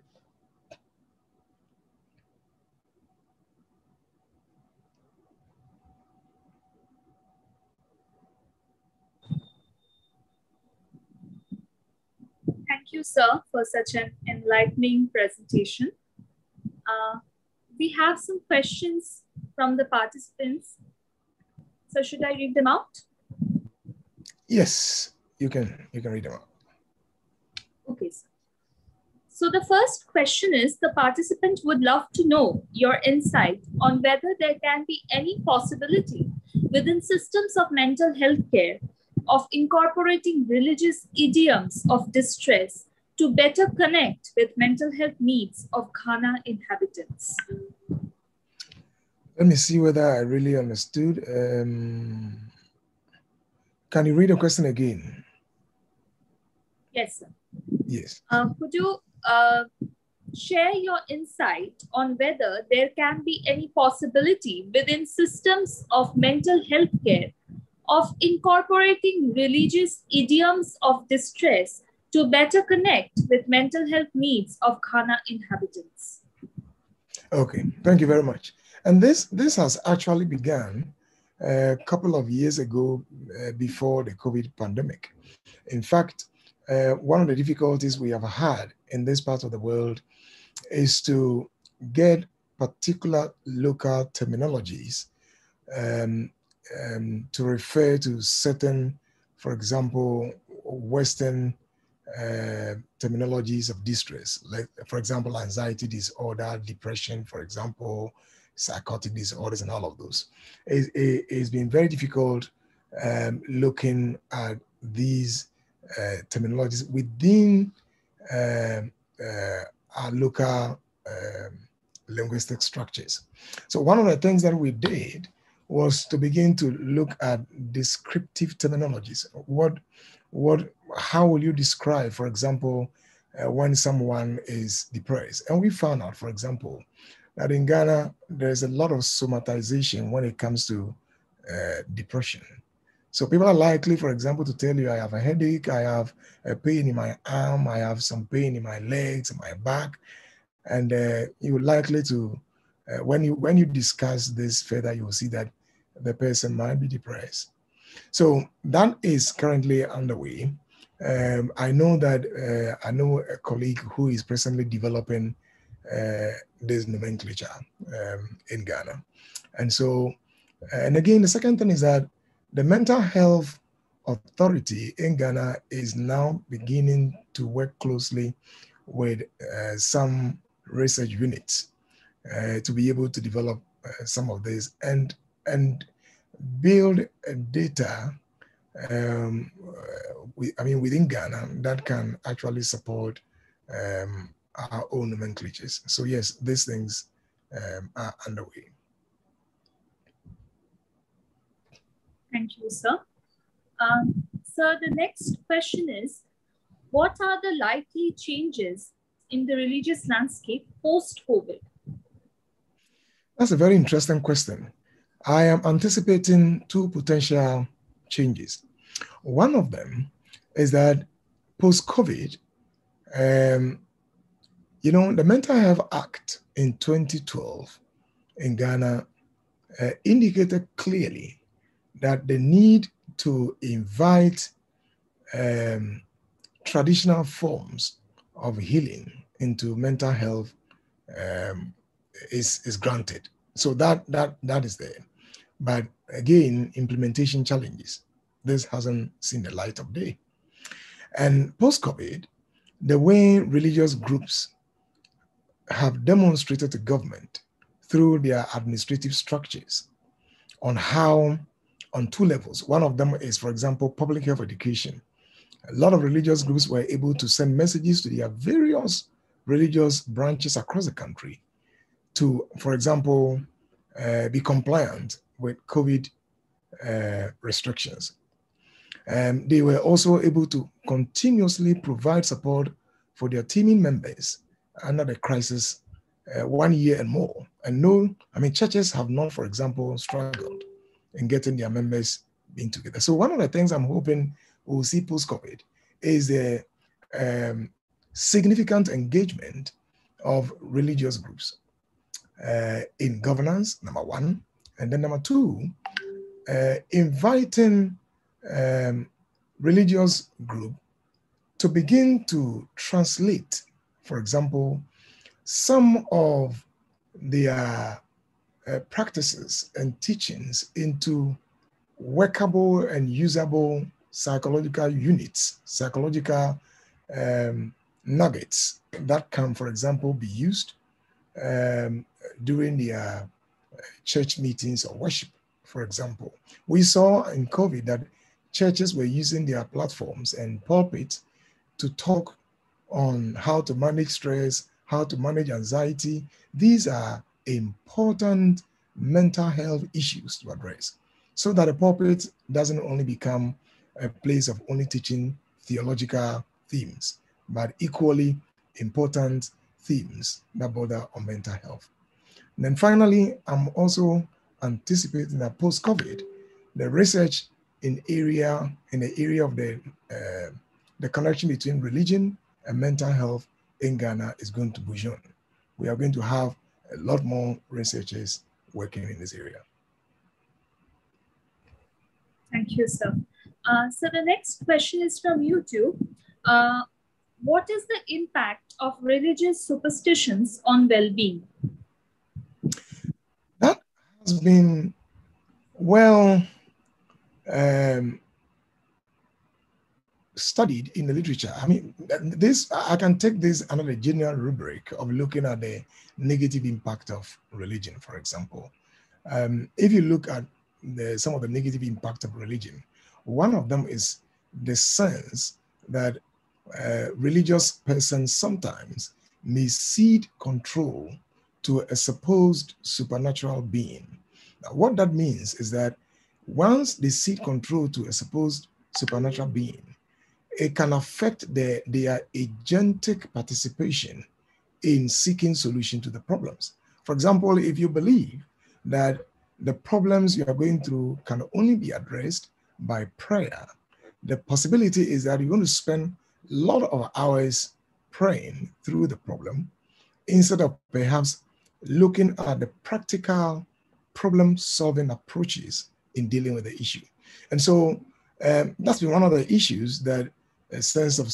Thank you, sir, for such an enlightening presentation. We have some questions from the participants. So should I read them out? Yes, you can read them out. Okay, sir. So the first question is, the participant would love to know your insight on whether there can be any possibility within systems of mental health care of incorporating religious idioms of distress to better connect with mental health needs of Ghana inhabitants. Let me see whether I really understood. Can you read the question again? Yes, sir. Yes. Could you share your insight on whether there can be any possibility within systems of mental health care of incorporating religious idioms of distress to better connect with mental health needs of Ghana inhabitants? Okay, thank you very much. And this has actually begun a couple of years ago before the COVID pandemic. In fact, one of the difficulties we have had in this part of the world is to get particular local terminologies to refer to certain, for example, Western terminologies of distress, like, for example, anxiety disorder, depression, for example, psychotic disorders, and all of those. It's been very difficult looking at these terminologies within our local linguistic structures. So one of the things that we did was to begin to look at descriptive terminologies. How will you describe, for example, when someone is depressed? And we found out, for example, that in Ghana, there's a lot of somatization when it comes to depression. So people are likely, for example, to tell you, I have a headache, I have a pain in my arm, I have some pain in my legs, and my back. And you're likely to, when you discuss this further, you will see that the person might be depressed. So that is currently underway. I know that I know a colleague who is presently developing this nomenclature in Ghana. And so, and again, the second thing is that the Mental Health Authority in Ghana is now beginning to work closely with some research units to be able to develop some of this and build data within Ghana that can actually support our own nomenclatures. So yes, these things are underway. Thank you, sir. Sir, the next question is, what are the likely changes in the religious landscape post-COVID? That's a very interesting question. I am anticipating two potential changes. One of them is that post-COVID, the Mental Health Act in 2012 in Ghana indicated clearly that the need to invite traditional forms of healing into mental health is granted. So that is there. But again, implementation challenges. This hasn't seen the light of day. And post-COVID, the way religious groups have demonstrated to government through their administrative structures on two levels. One of them is, for example, public health education. A lot of religious groups were able to send messages to their various religious branches across the country to, for example, be compliant with COVID restrictions. They were also able to continuously provide support for their teaming members under the crisis 1 year and more. And churches have not, for example, struggled in getting their members being together. So one of the things I'm hoping we'll see post-COVID is a significant engagement of religious groups in governance, number one. And then number two, inviting religious group to begin to translate, for example, some of their practices and teachings into workable and usable psychological units, psychological nuggets that can, for example, be used during their church meetings or worship, for example. We saw in COVID that churches were using their platforms and pulpits to talk on how to manage stress, how to manage anxiety. These are important mental health issues to address, so that a pulpit doesn't only become a place of only teaching theological themes, but equally important themes that border on mental health. And then finally, I'm also anticipating that post-COVID, the research in the area of the the connection between religion and mental health in Ghana is going to burgeon. We are going to have a lot more researchers working in this area. Thank you, sir. So the next question is from YouTube. What is the impact of religious superstitions on well-being? That has been well studied in the literature. I mean, this, I can take this under the general rubric of looking at the negative impact of religion, for example. If you look at some of the negative impact of religion, one of them is the sense that religious persons sometimes may cede control to a supposed supernatural being. Now, what that means is that once they cede control to a supposed supernatural being, it can affect their agentic participation in seeking solution to the problems. For example, if you believe that the problems you are going through can only be addressed by prayer, the possibility is that you're going to spend a lot of hours praying through the problem instead of perhaps looking at the practical problem-solving approaches in dealing with the issue. And so that's been one of the issues that a sense of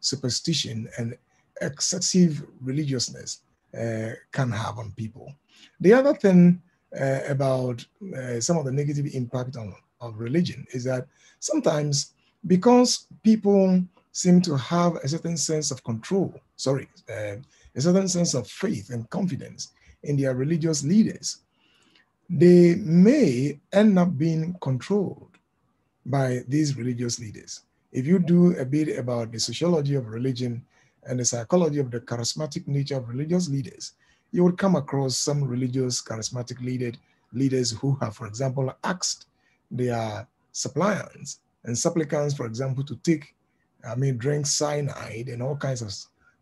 superstition and excessive religiousness can have on people. The other thing about some of the negative impact of religion is that sometimes, because people seem to have a certain sense of control, a certain sense of faith and confidence in their religious leaders, they may end up being controlled by these religious leaders. If you do a bit about the sociology of religion and the psychology of the charismatic nature of religious leaders, you would come across some religious charismatic leaders who have, for example, asked their suppliants and supplicants, for example, to drink cyanide and all kinds of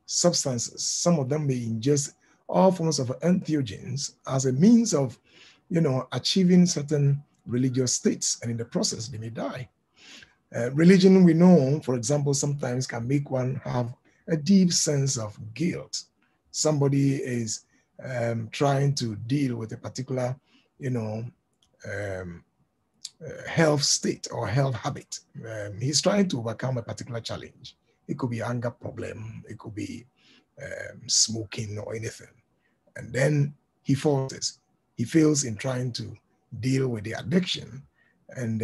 substances. Some of them may ingest all forms of entheogens as a means of, achieving certain religious states, and in the process, they may die. Religion, we know, for example, sometimes can make one have a deep sense of guilt. Somebody is trying to deal with a particular, health state or health habit. He's trying to overcome a particular challenge. It could be anger problem, it could be smoking or anything. And then he fails in trying to deal with the addiction and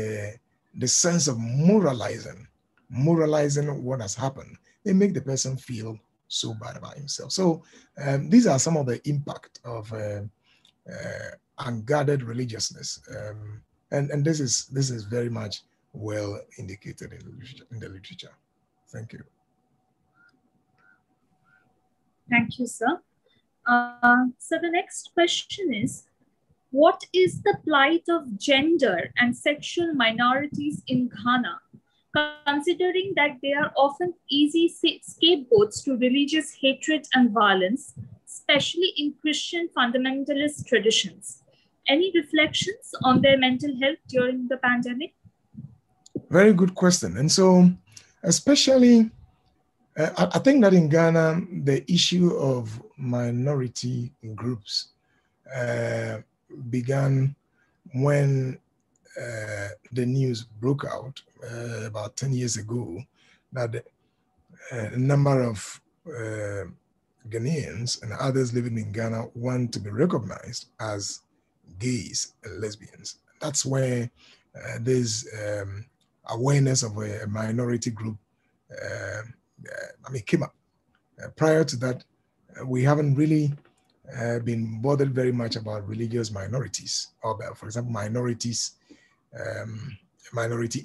the sense of moralizing what has happened. They make the person feel so bad about himself. So these are some of the impact of unguarded religiousness. And this is very much well indicated in the literature. Thank you. Thank you, sir. So the next question is, what is the plight of gender and sexual minorities in Ghana, considering that they are often easy scapegoats to religious hatred and violence, especially in Christian fundamentalist traditions? Any reflections on their mental health during the pandemic? Very good question. And so, especially, I think that in Ghana, the issue of minority groups began when the news broke out about 10 years ago that a number of Ghanaians and others living in Ghana want to be recognized as gays and lesbians. That's where this awareness of a minority group came up. Prior to that, we haven't really been bothered very much about religious minorities, or for example, minority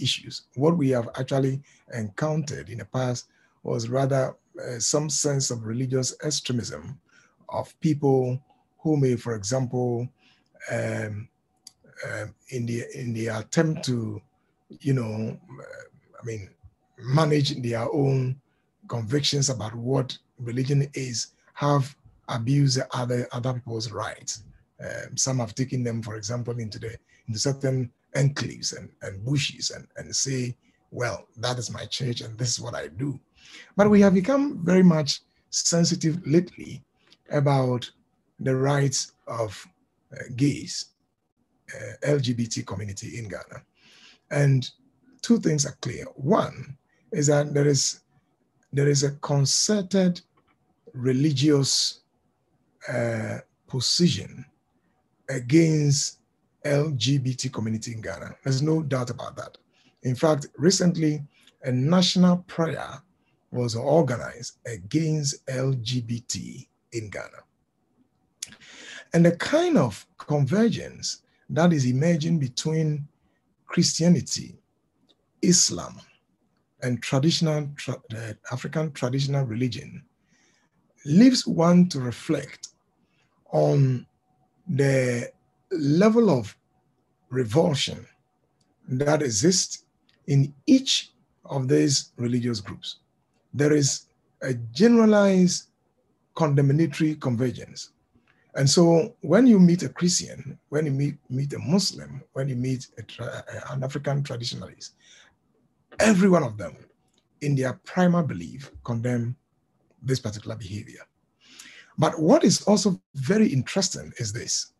issues. What we have actually encountered in the past was rather some sense of religious extremism of people who may, for example, in the attempt to, manage their own convictions about what religion is, have abused other people's rights. Some have taken them, for example, into certain enclaves and bushes and say well, that is my church and this is what I do. But we have become very much sensitive lately about the rights of gays, LGBT community in Ghana. And two things are clear. One is that there is a concerted religious position against LGBT community in Ghana. There's no doubt about that. In fact, recently, a national prayer was organized against LGBT in Ghana. And the kind of convergence that is emerging between Christianity, Islam, and traditional African traditional religion leaves one to reflect on the level of revulsion that exists in each of these religious groups. There is a generalized condemnatory convergence. And so when you meet a Christian, when you meet a Muslim, when you meet an African traditionalist, every one of them, in their primal belief, condemn this particular behavior. But what is also very interesting is this,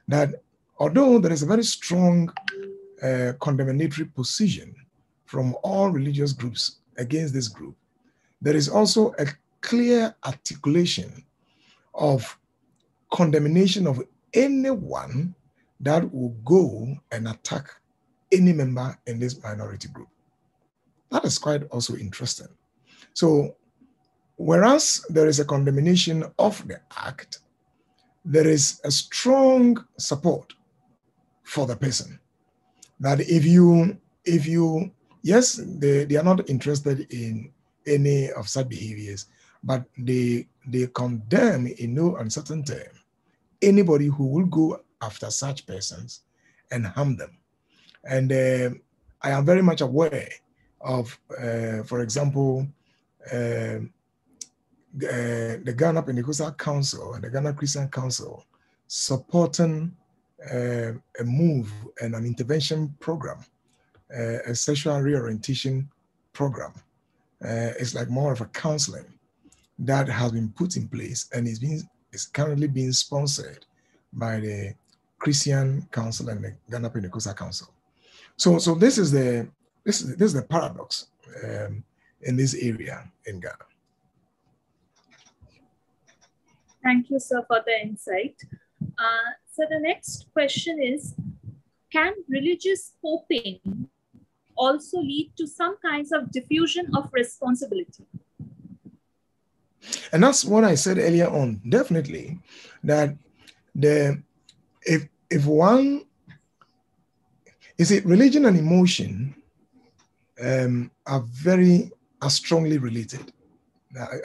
that although there is a very strong condemnatory position from all religious groups against this group, there is also a clear articulation of condemnation of anyone that will go and attack any member in this minority group. That is quite also interesting. So, whereas there is a condemnation of the act, there is a strong support for the person. That if you, yes, they are not interested in any of such behaviors, but they condemn in no uncertain term anybody who will go after such persons and harm them. And I am very much aware of, for example, the Ghana Pentecostal Council and the Ghana Christian Council supporting a move and an intervention program, a sexual reorientation program. It's like more of a counseling that has been put in place and is currently being sponsored by the Christian Council and the Ghana Pentecostal Council. So this is the paradox in this area in Ghana. Thank you, sir, for the insight. So the next question is, can religious coping also lead to some kinds of diffusion of responsibility? And that's what I said earlier on, definitely, that if one, you see, religion and emotion are strongly related.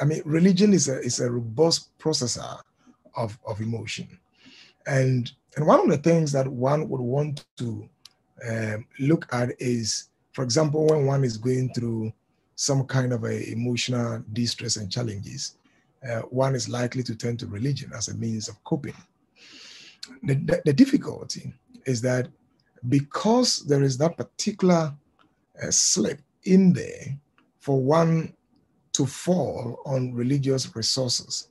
I mean, religion is a robust processor of emotion. And one of the things that one would want to look at is, for example, when one is going through some kind of a emotional distress and challenges, one is likely to turn to religion as a means of coping. The difficulty is that because there is that particular slip in there for one to fall on religious resources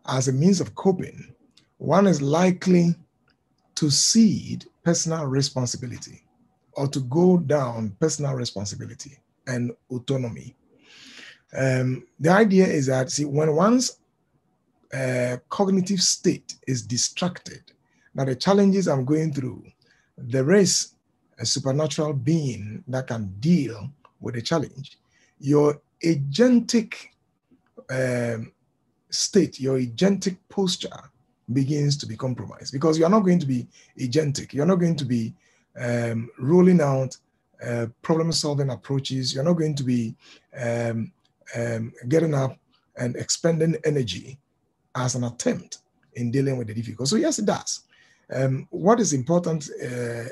as a means of coping, one is likely to cede personal responsibility or to go down personal responsibility and autonomy. The idea is that, see, when one's cognitive state is distracted, now the challenges I'm going through, there is a supernatural being that can deal with the challenge. Your agentic state, your agentic posture begins to be compromised because you're not going to be agentic. You're not going to be rolling out problem-solving approaches. You're not going to be getting up and expending energy as an attempt in dealing with the difficult. So yes, it does. What is important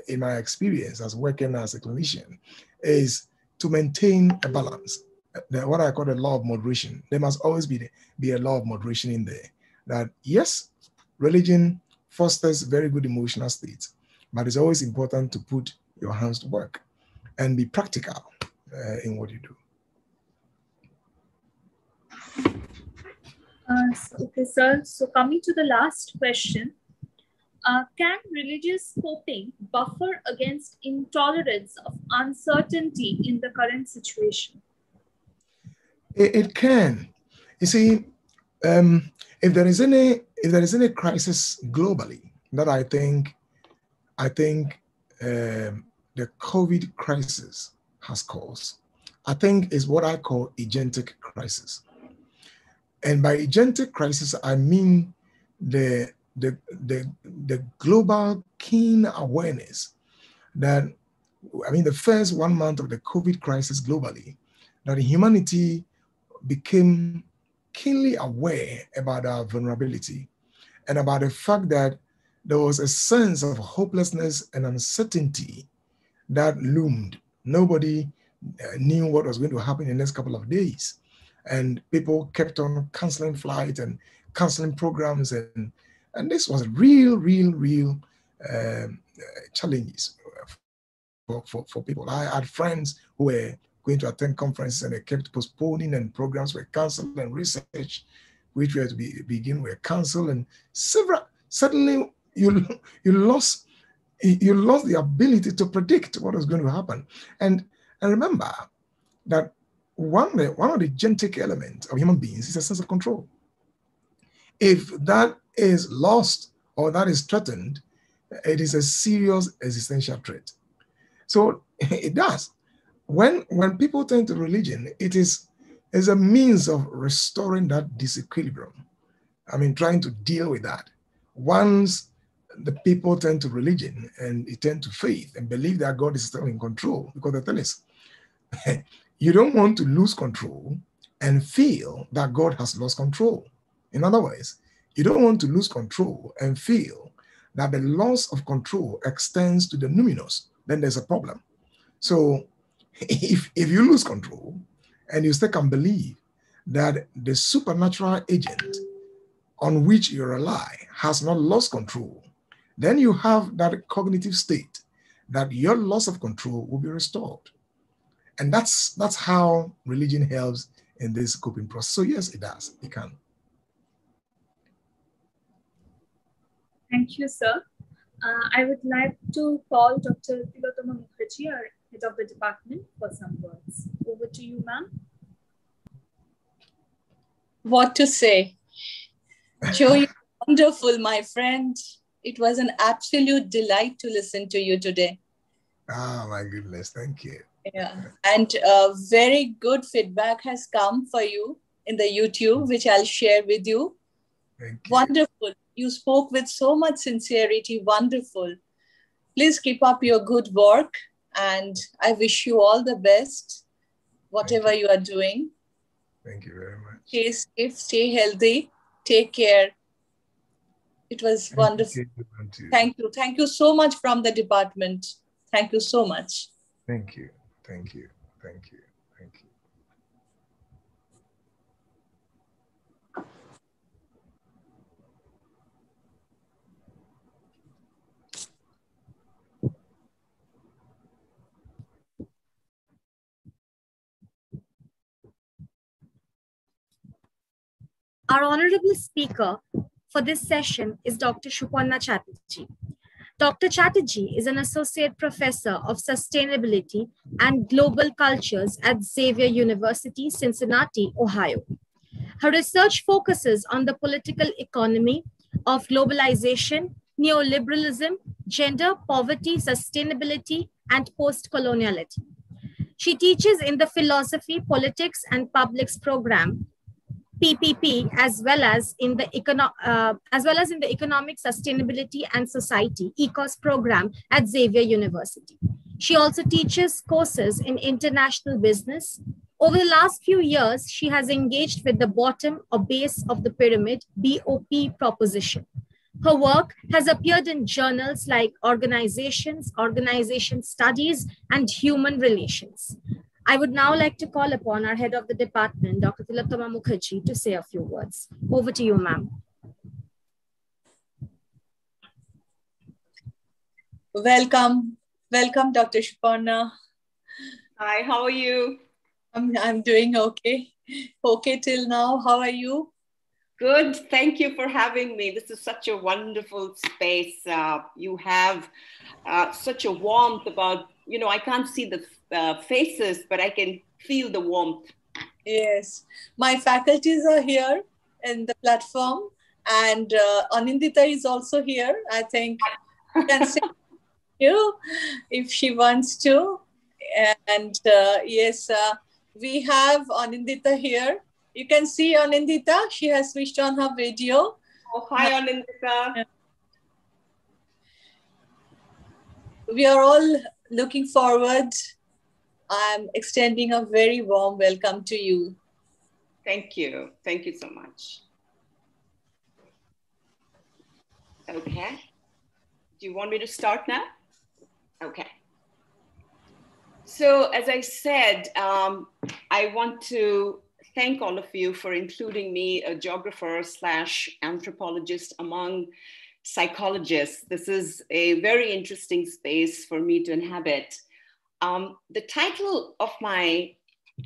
in my experience as working as a clinician is to maintain a balance. What I call the law of moderation. There must always be a law of moderation in there. That yes, religion fosters very good emotional states, but it's always important to put your hands to work. and be practical in what you do. Okay, sir. So coming to the last question, can religious coping buffer against intolerance of uncertainty in the current situation? It can. You see, if there is any crisis globally that I think the COVID crisis has caused, I think is what I call agentic crisis. And by agentic crisis, I mean the global keen awareness that, I mean, the first 1 month of the COVID crisis globally, that humanity became keenly aware about our vulnerability and about the fact that there was a sense of hopelessness and uncertainty that loomed. Nobody knew what was going to happen in the next couple of days. And people kept on canceling flights and canceling programs. And this was real challenges for people. I had friends who were going to attend conferences and they kept postponing, and programs were canceled, and research which were to begin were canceled, and suddenly you lost the ability to predict what was going to happen. And remember that one of the genetic elements of human beings is a sense of control. If that is lost or that is threatened, it is a serious existential threat. So it does. When people turn to religion, it is a means of restoring that disequilibrium. I mean, trying to deal with that. Once the people turn to religion and they turn to faith and believe that God is still in control, because the thing is, you don't want to lose control and feel that God has lost control. In other words, you don't want to lose control and feel that the loss of control extends to the numinous. Then there's a problem. So if you lose control and you still can believe that the supernatural agent on which you rely has not lost control, then you have that cognitive state that your loss of control will be restored. And that's how religion helps in this coping process. So yes, it does. It can. Thank you, sir. I would like to call Dr. Tilotoma Mukherjee, our head of the department, for some words. Over to you, ma'am. What to say? Joe, you're wonderful, my friend. It was an absolute delight to listen to you today. Oh, my goodness. Thank you. Yeah. And very good feedback has come for you in the YouTube, which I'll share with you. Thank you. Wonderful. You spoke with so much sincerity. Wonderful. Please keep up your good work. And I wish you all the best, whatever you are doing. Thank you very much. Stay safe, stay healthy, take care. It was wonderful. Thank you. Thank you so much from the department. Thank you so much. Thank you. Thank you. Thank you. Thank you. Our honorable speaker for this session is Dr. Suparna Chatterjee. Dr. Chatterjee is an associate professor of sustainability and global cultures at Xavier University, Cincinnati, Ohio. Her research focuses on the political economy of globalization, neoliberalism, gender, poverty, sustainability, and post-coloniality. She teaches in the Philosophy, Politics, and Publics program, PPP, as well as in the Economic Sustainability and Society (ECOS) program at Xavier University. She also teaches courses in international business. Over the last few years, she has engaged with the bottom or base of the pyramid (BOP) proposition. Her work has appeared in journals like Organization Studies, and Human Relations. I would now like to call upon our head of the department, Dr. Tilotoma Mukherjee, to say a few words. Over to you, ma'am. Welcome, Dr. Suparna. Hi, how are you? I'm doing okay. Okay till now. How are you? Good. Thank you for having me. This is such a wonderful space. You have such a warmth about, I can't see the faces, but I can feel the warmth. Yes. My faculties are here in the platform, and Anindita is also here. I think you can say you if she wants to. And yes, we have Anindita here. You can see Anindita. She has switched on her video. Oh, hi, Anindita. We are all looking forward. I'm extending a very warm welcome to you. Thank you. Thank you so much. Okay. Do you want me to start now? Okay. So as I said, I want to thank all of you for including me, a geographer / anthropologist, among psychologists. This is a very interesting space for me to inhabit. The title of my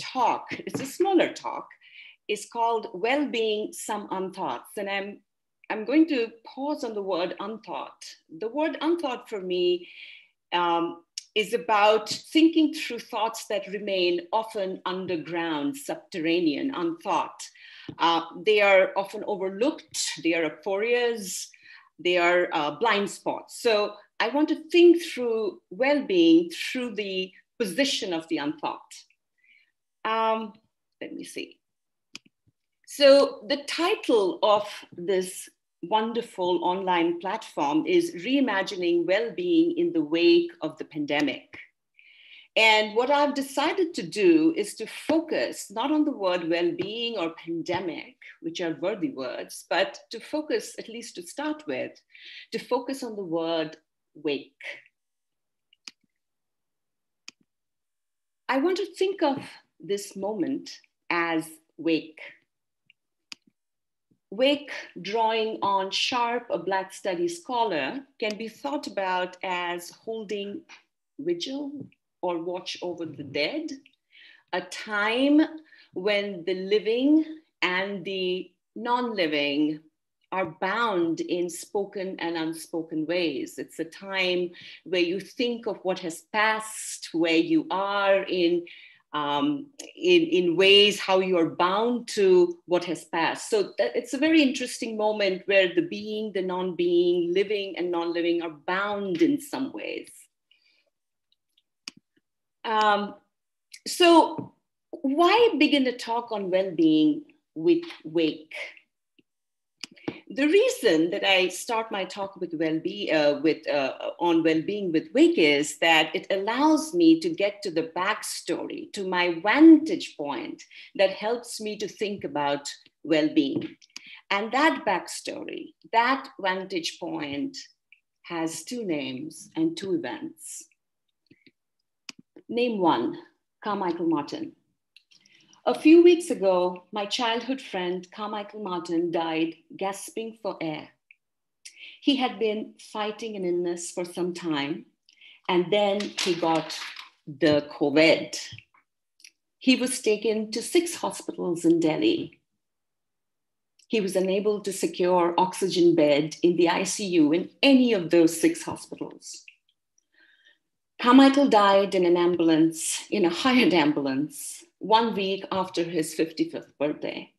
talk, it's a smaller talk, is called Well-Being, Some Unthoughts. And I'm going to pause on the word unthought. The word unthought for me is about thinking through thoughts that remain often underground, subterranean, unthought. They are often overlooked, they are aporias, they are blind spots. So I want to think through well-being through the position of the unthought. Let me see. So the title of this wonderful online platform is Reimagining Well-Being in the Wake of the Pandemic. And what I've decided to do is to focus not on the word well-being or pandemic, which are worthy words, but to focus, at least to start with, to focus on the word wake. I want to think of this moment as wake. Wake, drawing on Sharp, a Black Studies scholar, can be thought about as holding vigil or watch over the dead, a time when the living and the non-living are bound in spoken and unspoken ways. It's a time where you think of what has passed, where you are in ways how you are bound to what has passed. So it's a very interesting moment where the being, the non-being, living and non-living are bound in some ways. So why begin to talk on well-being with wake? The reason that I start my talk with on well-being with wake is that it allows me to get to the backstory, to my vantage point that helps me to think about well-being. And that backstory, that vantage point has two names and two events. Name one, Carmichael Martin. A few weeks ago, my childhood friend Carmichael Martin died gasping for air. He had been fighting an illness for some time, and then he got the COVID. He was taken to 6 hospitals in Delhi. He was unable to secure oxygen bed in the ICU in any of those 6 hospitals. Carmichael died in an ambulance, in a hired ambulance, 1 week after his 55th birthday.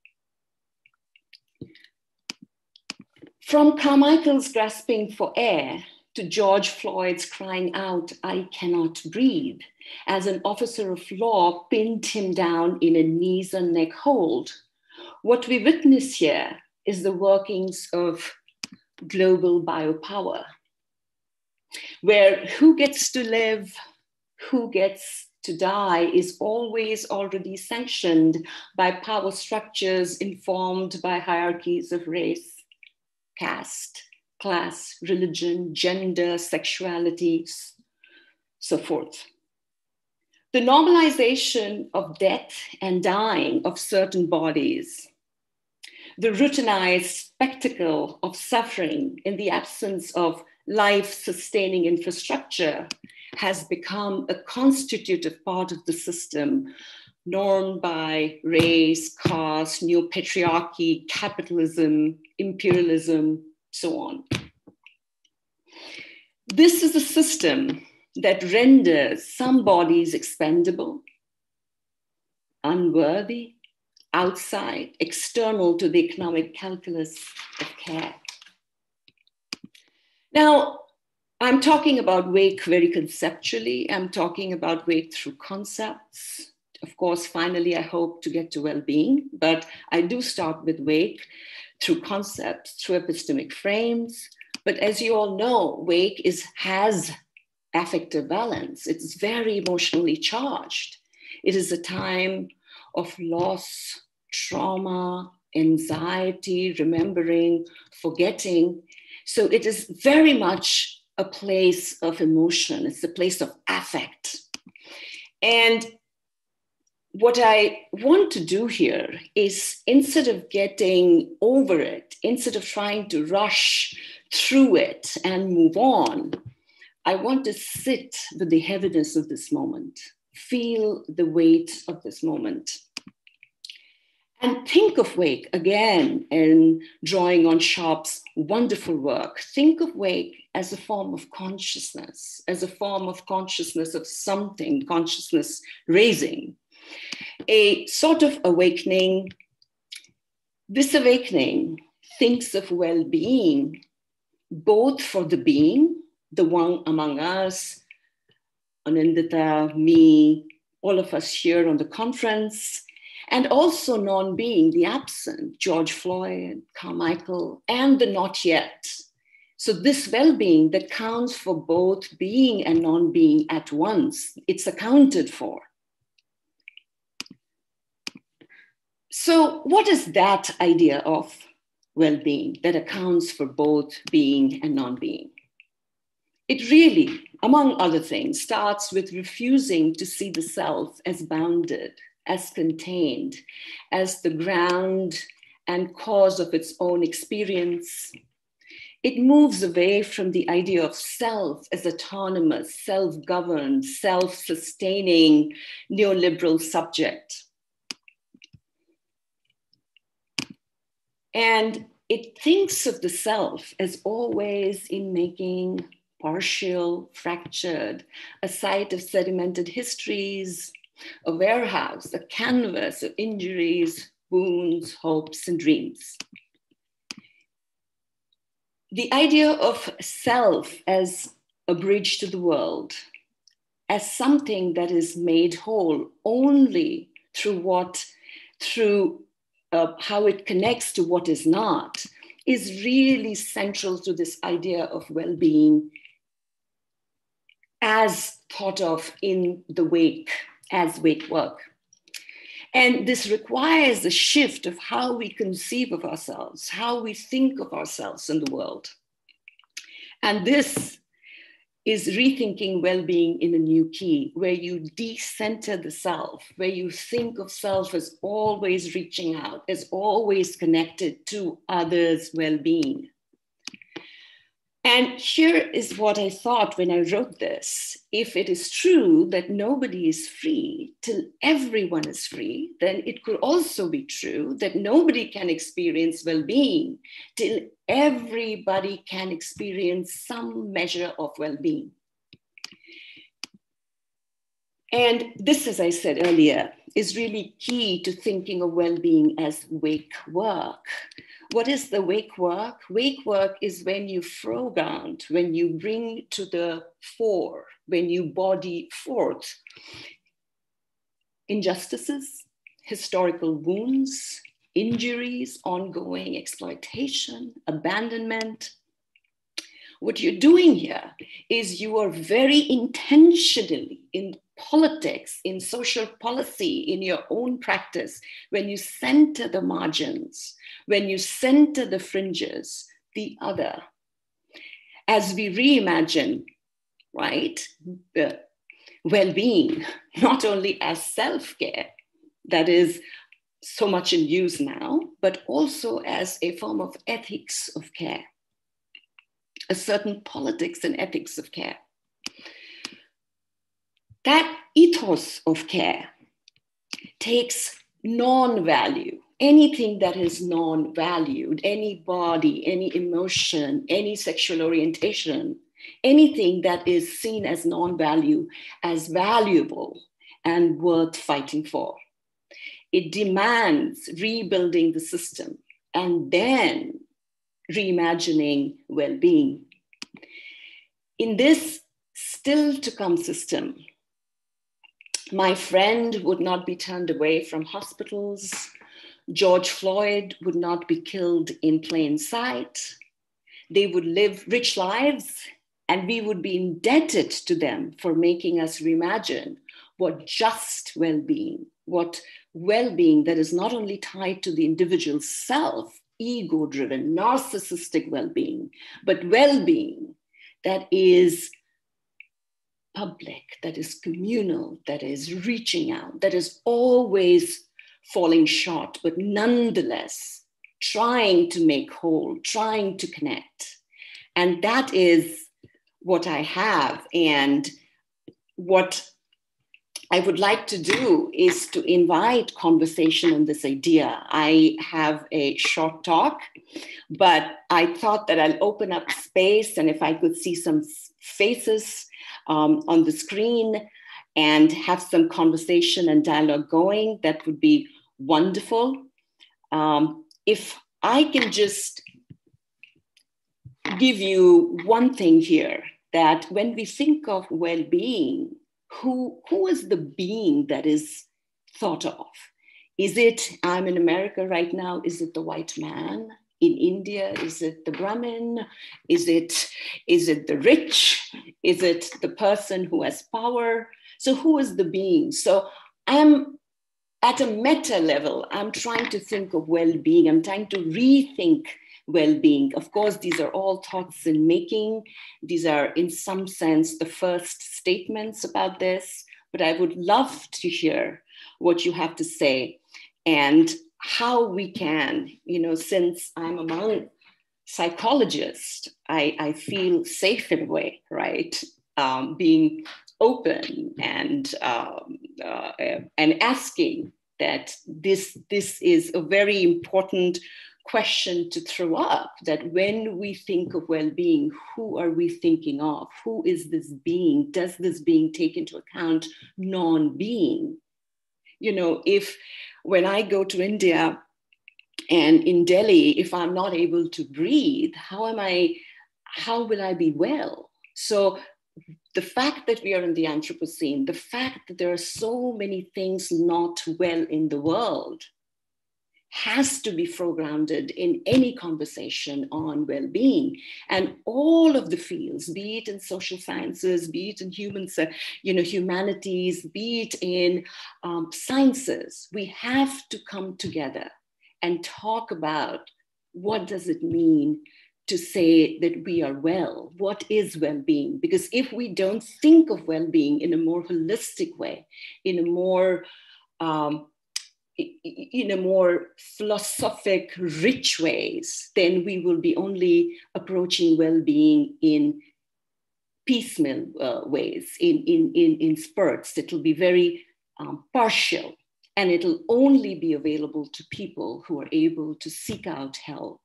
From Carmichael's grasping for air to George Floyd's crying out, "I cannot breathe," as an officer of law pinned him down in a knees and neck hold, what we witness here is the workings of global biopower, where who gets to live, who gets to die is always already sanctioned by power structures informed by hierarchies of race, caste, class, religion, gender, sexuality, so forth. The normalization of death and dying of certain bodies, the routinized spectacle of suffering in the absence of life-sustaining infrastructure has become a constitutive part of the system, normed by race, caste, neo-patriarchy, capitalism, imperialism, so on. This is a system that renders some bodies expendable, unworthy, outside, external to the economic calculus of care. Now, I'm talking about wake very conceptually. I'm talking about wake through concepts. Of course, finally, I hope to get to well-being, but I do start with wake through concepts, through epistemic frames. But as you all know, wake has affective valence. It's very emotionally charged. It is a time of loss, trauma, anxiety, remembering, forgetting. So it is very much a place of emotion. It's a place of affect. And what I want to do here is, instead of getting over it, instead of trying to rush through it and move on, I want to sit with the heaviness of this moment, feel the weight of this moment. And think of wake, again, in drawing on Sharp's wonderful work, think of wake as a form of consciousness, as a form of consciousness of something, consciousness raising, a sort of awakening. This awakening thinks of well-being, both for the being, the one among us, Anindita, me, all of us here on the conference, and also non-being, the absent, George Floyd, Carmichael, and the not yet. So this well-being that counts for both being and non-being at once, it's accounted for. So what is that idea of well-being that accounts for both being and non-being? It really, among other things, starts with refusing to see the self as bounded, as contained, as the ground and cause of its own experience. It moves away from the idea of self as autonomous, self-governed, self-sustaining neoliberal subject. And it thinks of the self as always in making, partial, fractured, a site of sedimented histories, a warehouse, a canvas of injuries, wounds, hopes, and dreams. The idea of self as a bridge to the world, as something that is made whole only through how it connects to what is not, is really central to this idea of well-being as thought of in the wake, as wake work. And this requires a shift of how we conceive of ourselves, how we think of ourselves in the world. And this is rethinking well-being in a new key, where you decenter the self, where you think of self as always reaching out, as always connected to others' well-being. And here is what I thought when I wrote this. If it is true that nobody is free till everyone is free, then it could also be true that nobody can experience well-being till everybody can experience some measure of well-being. And this, as I said earlier, is really key to thinking of well-being as wake work. What is the wake work? Wake work is when you foreground, when you bring to the fore, when you body forth injustices, historical wounds, injuries, ongoing exploitation, abandonment. What you're doing here is you are very intentionally in politics, in social policy, in your own practice, when you center the margins, when you center the fringes, the other, as we reimagine, right, well-being, not only as self-care, that is so much in use now, but also as a form of ethics of care, a certain politics and ethics of care. That ethos of care takes non-value, anything that is non-valued, any body, any emotion, any sexual orientation, anything that is seen as non-value, as valuable and worth fighting for. It demands rebuilding the system and then reimagining well-being. In this still to come system, my friend would not be turned away from hospitals. George Floyd would not be killed in plain sight. They would live rich lives, and we would be indebted to them for making us reimagine what just well-being, what well-being that is not only tied to the individual's self, ego-driven, narcissistic well-being, but well-being that is public, that is communal, that is reaching out, that is always falling short, but nonetheless trying to make whole, trying to connect. And that is what I have. And what I would like to do is to invite conversation on this idea. I have a short talk, but I thought that I'll open up space, and if I could see some faces on the screen and have some conversation and dialogue going, that would be wonderful. If I can just give you one thing here, that when we think of well-being, who is the being that is thought of? Is it, I'm in America right now, is it the white man? In India, is it the Brahmin? Is it the rich? Is it the person who has power? So who is the being? So I'm at a meta level, I'm trying to think of well-being. I'm trying to rethink well-being. Of course, these are all thoughts in making. These are, in some sense, the first statements about this, but I would love to hear what you have to say and how we can, since I'm among psychologists, I feel safe in a way, right? Being open and asking that this is a very important question to throw up, that when we think of well-being, who are we thinking of? Who is this being? Does this being take into account non-being? If when I go to India and in Delhi, if I'm not able to breathe, how will I be well? So the fact that we are in the Anthropocene, the fact that there are so many things not well in the world, has to be foregrounded in any conversation on well-being. And all of the fields, be it in social sciences, be it in humanities, be it in sciences, we have to come together and talk about what does it mean to say that we are well. What is well-being? Because if we don't think of well-being in a more holistic way, in a more philosophic, rich ways, then we will be only approaching well-being in piecemeal ways, in spurts. It will be very partial, and it'll only be available to people who are able to seek out help,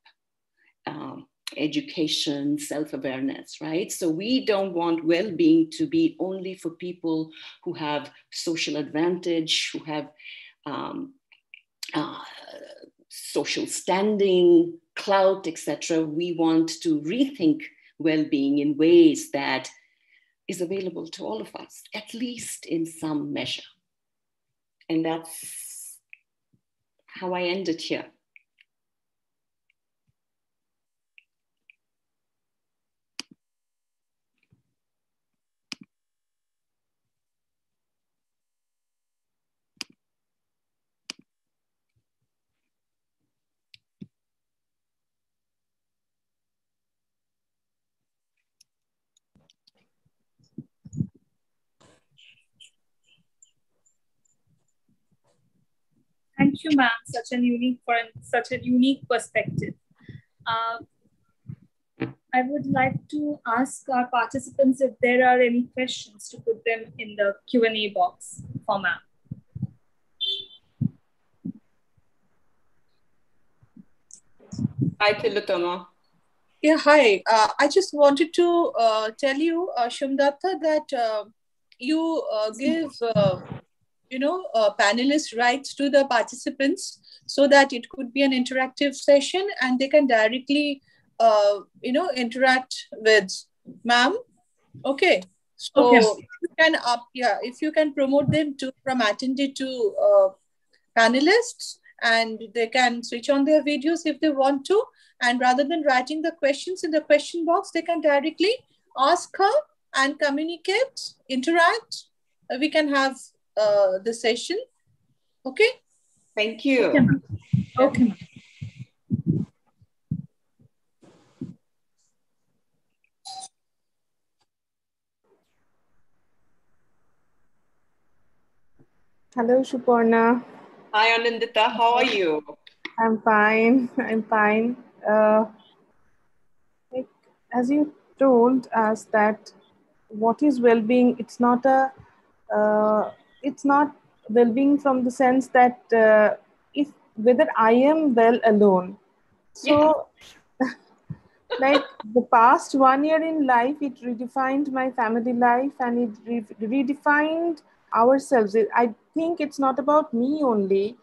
education, self-awareness, right? So we don't want well-being to be only for people who have social advantage, who have social standing, clout, etc. We want to rethink well-being in ways that is available to all of us, at least in some measure. And that's how I end it here. Thank you, ma'am. Such a unique perspective. I would like to ask our participants if there are any questions to put them in the Q&A box for ma'am. Hi, Tilutama. Yeah, hi. I just wanted to tell you, Shumdatta, that you give, panelist rights to the participants so that it could be an interactive session and they can directly, interact with ma'am. Okay. So Okay. if you can promote them from attendee to panelists, and they can switch on their videos if they want to. And rather than writing the questions in the question box, they can directly ask her and communicate, interact. We can have the session. Okay? Thank you. Okay. Hello, Suparna. Hi, Anindita. How are you? I'm fine. I'm fine. As you told us that what is well-being, it's not well-being from the sense that if whether I am well alone. So like the past 1 year in life, it redefined my family life and it redefined ourselves. I think it's not about me only.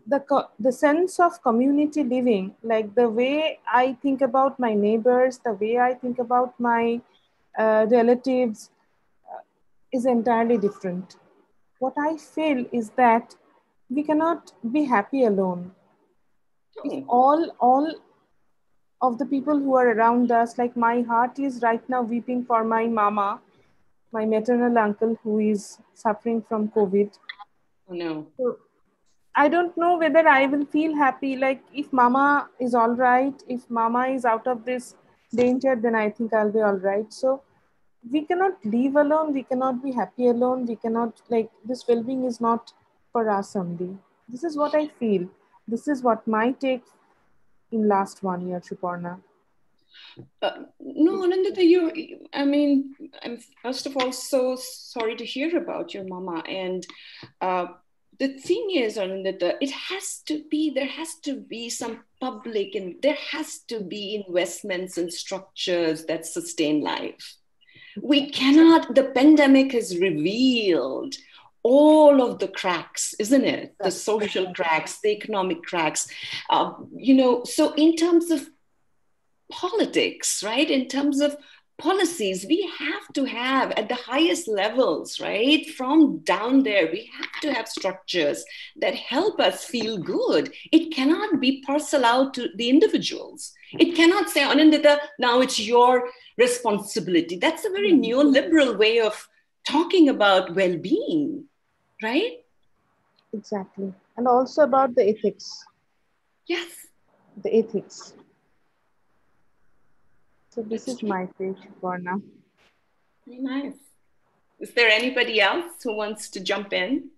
The sense of community living, like the way I think about my neighbors, the way I think about my relatives is entirely different. What I feel is that we cannot be happy alone. If all of the people who are around us, like my heart is right now weeping for my mama, my maternal uncle who is suffering from COVID. Oh no. So I don't know whether I will feel happy. Like if mama is all right, if mama is out of this danger, then I think I'll be all right. So we cannot live alone. We cannot be happy alone. We cannot, like, this well-being is not for us only. This is what I feel. This is what my take in last 1 year, Suparna. No, Anindita, I'm first of all so sorry to hear about your mama. And the thing is, Anindita, there has to be some public and there has to be investments and structures that sustain life. The pandemic has revealed all of the cracks, isn't it? The social cracks, the economic cracks. So in terms of politics, right? In terms of policies, we have to have at the highest levels, right? From down there, we have to have structures that help us feel good. It cannot be parcel out to the individuals. It cannot say, Anindita, now it's your responsibility. That's a very neoliberal way of talking about well-being, right? Exactly. And also about the ethics. Yes. The ethics. So this is my take for now. Very nice. Is there anybody else who wants to jump in?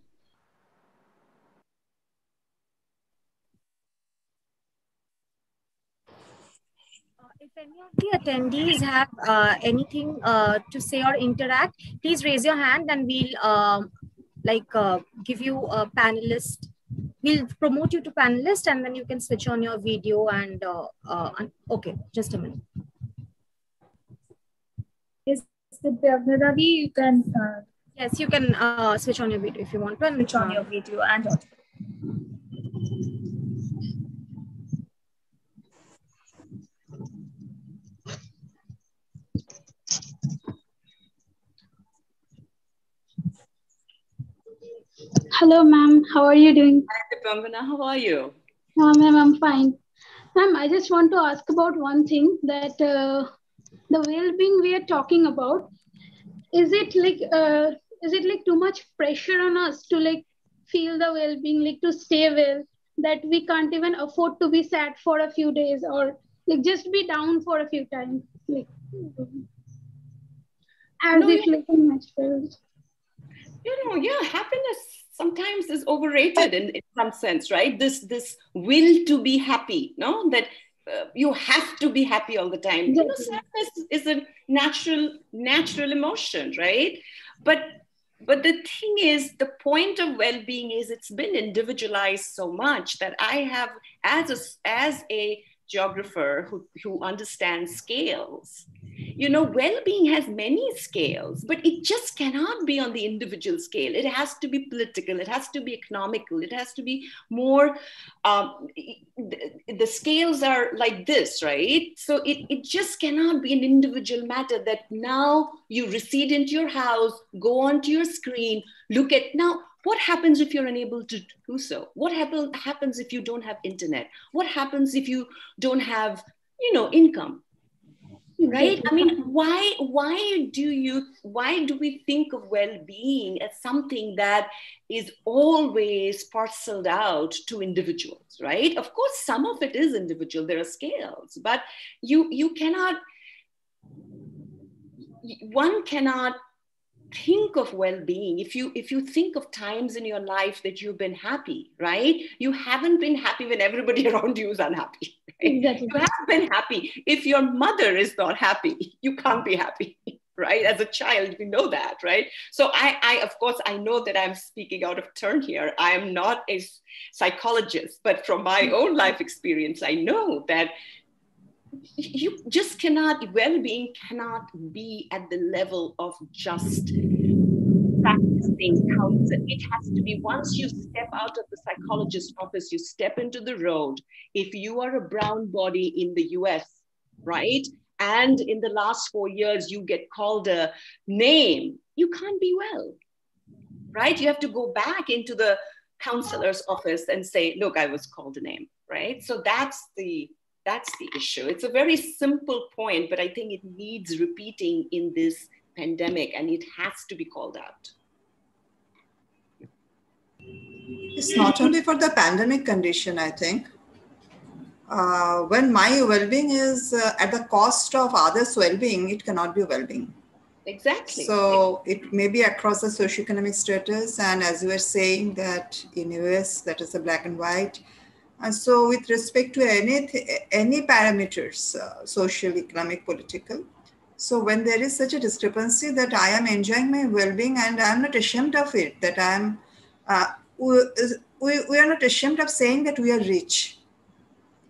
If any of the attendees have anything to say or interact, please raise your hand and we'll give you a panelist. We'll promote you to panelist and then you can switch on your video and okay, just a minute. Yes, Ravi, you can. Yes, you can switch on your video if you want to. And, switch on your video and audio. Hello, ma'am. How are you doing? Hi, Dipambana. How are you? Ma'am, I'm fine. Ma'am, I just want to ask about one thing, that the well-being we are talking about, is it like too much pressure on us to like feel the well-being, like to stay well, that we can't even afford to be sad for a few days or like just be down for a few times, like natural. Happiness sometimes is overrated in some sense, right? This will to be happy, no? That you have to be happy all the time. You know, sadness is a natural emotion, right? But the thing is, the point of well-being is it's been individualized so much that I have, as a geographer who understands scales, you know, well-being has many scales, but it just cannot be on the individual scale. It has to be political, it has to be economical, it has to be more, the scales are like this, right? So it just cannot be an individual matter that now you recede into your house, go onto your screen, look at, now, what happens if you're unable to do so? What happens if you don't have internet? What happens if you don't have, you know, income? Right? I mean, why do we think of well-being as something that is always parceled out to individuals, right? Of course, some of it is individual, there are scales, but one cannot think of well-being. If you think of times in your life that you've been happy, right? You haven't been happy when everybody around you is unhappy. Right? Exactly. You have been happy. If your mother is not happy, you can't be happy, right? As a child, we know that, right? So I of course, I know that I'm speaking out of turn here. I am not a psychologist, but from my own life experience, I know that you just cannot, well-being cannot be at the level of just practicing counsel. It has to be, once you step out of the psychologist's office, you step into the road. If you are a brown body in the US, right? And in the last 4 years, you get called a name, you can't be well, right? You have to go back into the counselor's office and say, look, I was called a name, right? So that's the issue. It's a very simple point, but I think it needs repeating in this pandemic, and it has to be called out. It's not only for the pandemic condition, I think. When my well-being is at the cost of others' well-being, it cannot be well-being. Exactly. So it may be across the socioeconomic status, and as you were saying that in US, that is the black and white. And so with respect to any parameters, social, economic, political, so when there is such a discrepancy that I am enjoying my well-being and I'm not ashamed of it, that I'm, we are not ashamed of saying that we are rich.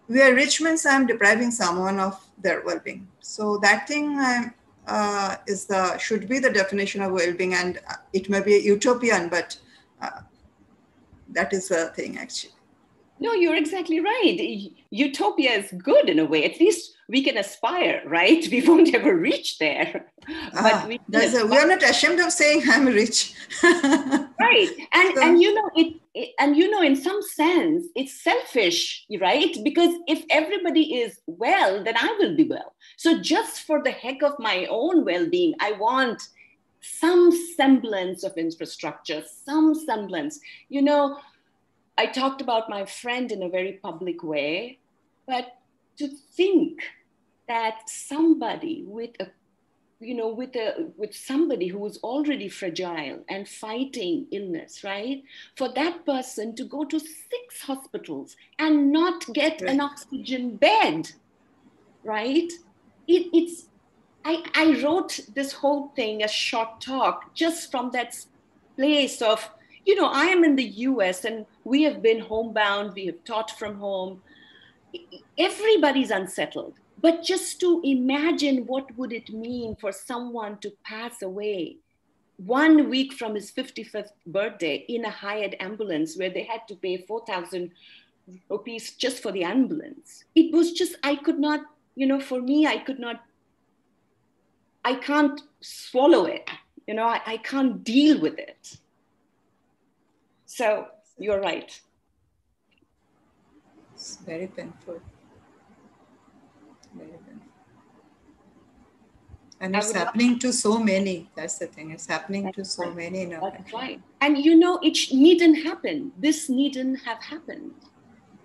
We are rich means I'm depriving someone of their well-being. So that thing should be the definition of well-being, and it may be utopian, but that is the thing actually. No, you're exactly right. Utopia is good in a way. At least we can aspire, right? We won't ever reach there. But we are not ashamed of saying I'm rich. Right. And you know, in some sense, it's selfish, right? Because if everybody is well, then I will be well. So just for the heck of my own well-being, I want some semblance of infrastructure, some semblance, you know. I talked about my friend in a very public way, but to think that somebody with somebody who is already fragile and fighting illness, right? For that person to go to 6 hospitals and not get an oxygen bed, right? I wrote this whole thing, a short talk, just from that place of, you know, I am in the US and we have been homebound, we have taught from home. Everybody's unsettled. But just to imagine what would it mean for someone to pass away 1 week from his 55th birthday in a hired ambulance where they had to pay 4,000 rupees just for the ambulance. It was just, I could not, you know, for me, I can't swallow it. You know, I can't deal with it. So you're right. It's very painful. Very painful. And it's happening to so many. That's the thing. It's happening to so many. That's right. And you know, it needn't happen. This needn't have happened.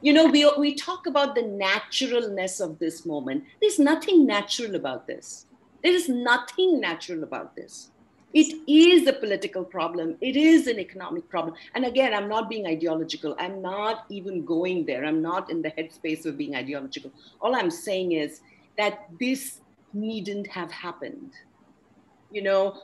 You know, we talk about the naturalness of this moment. There's nothing natural about this. There is nothing natural about this. It is a political problem. It is an economic problem. And again, I'm not being ideological. I'm not even going there. I'm not in the headspace of being ideological. All I'm saying is that this needn't have happened. You know,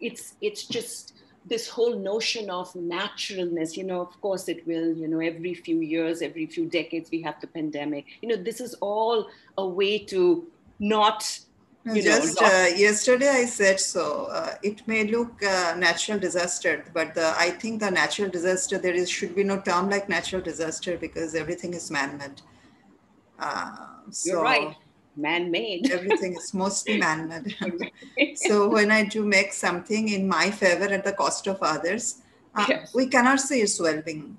it's just this whole notion of naturalness. You know, of course it will, you know, every few years, every few decades, we have the pandemic. You know, this is all a way to not, yesterday I said so. It may look natural disaster, but I think the natural disaster, should be no term like natural disaster because everything is man-made. You're right, man-made. Everything is mostly man-made. So when I do make something in my favor at the cost of others, we cannot say it's well-being.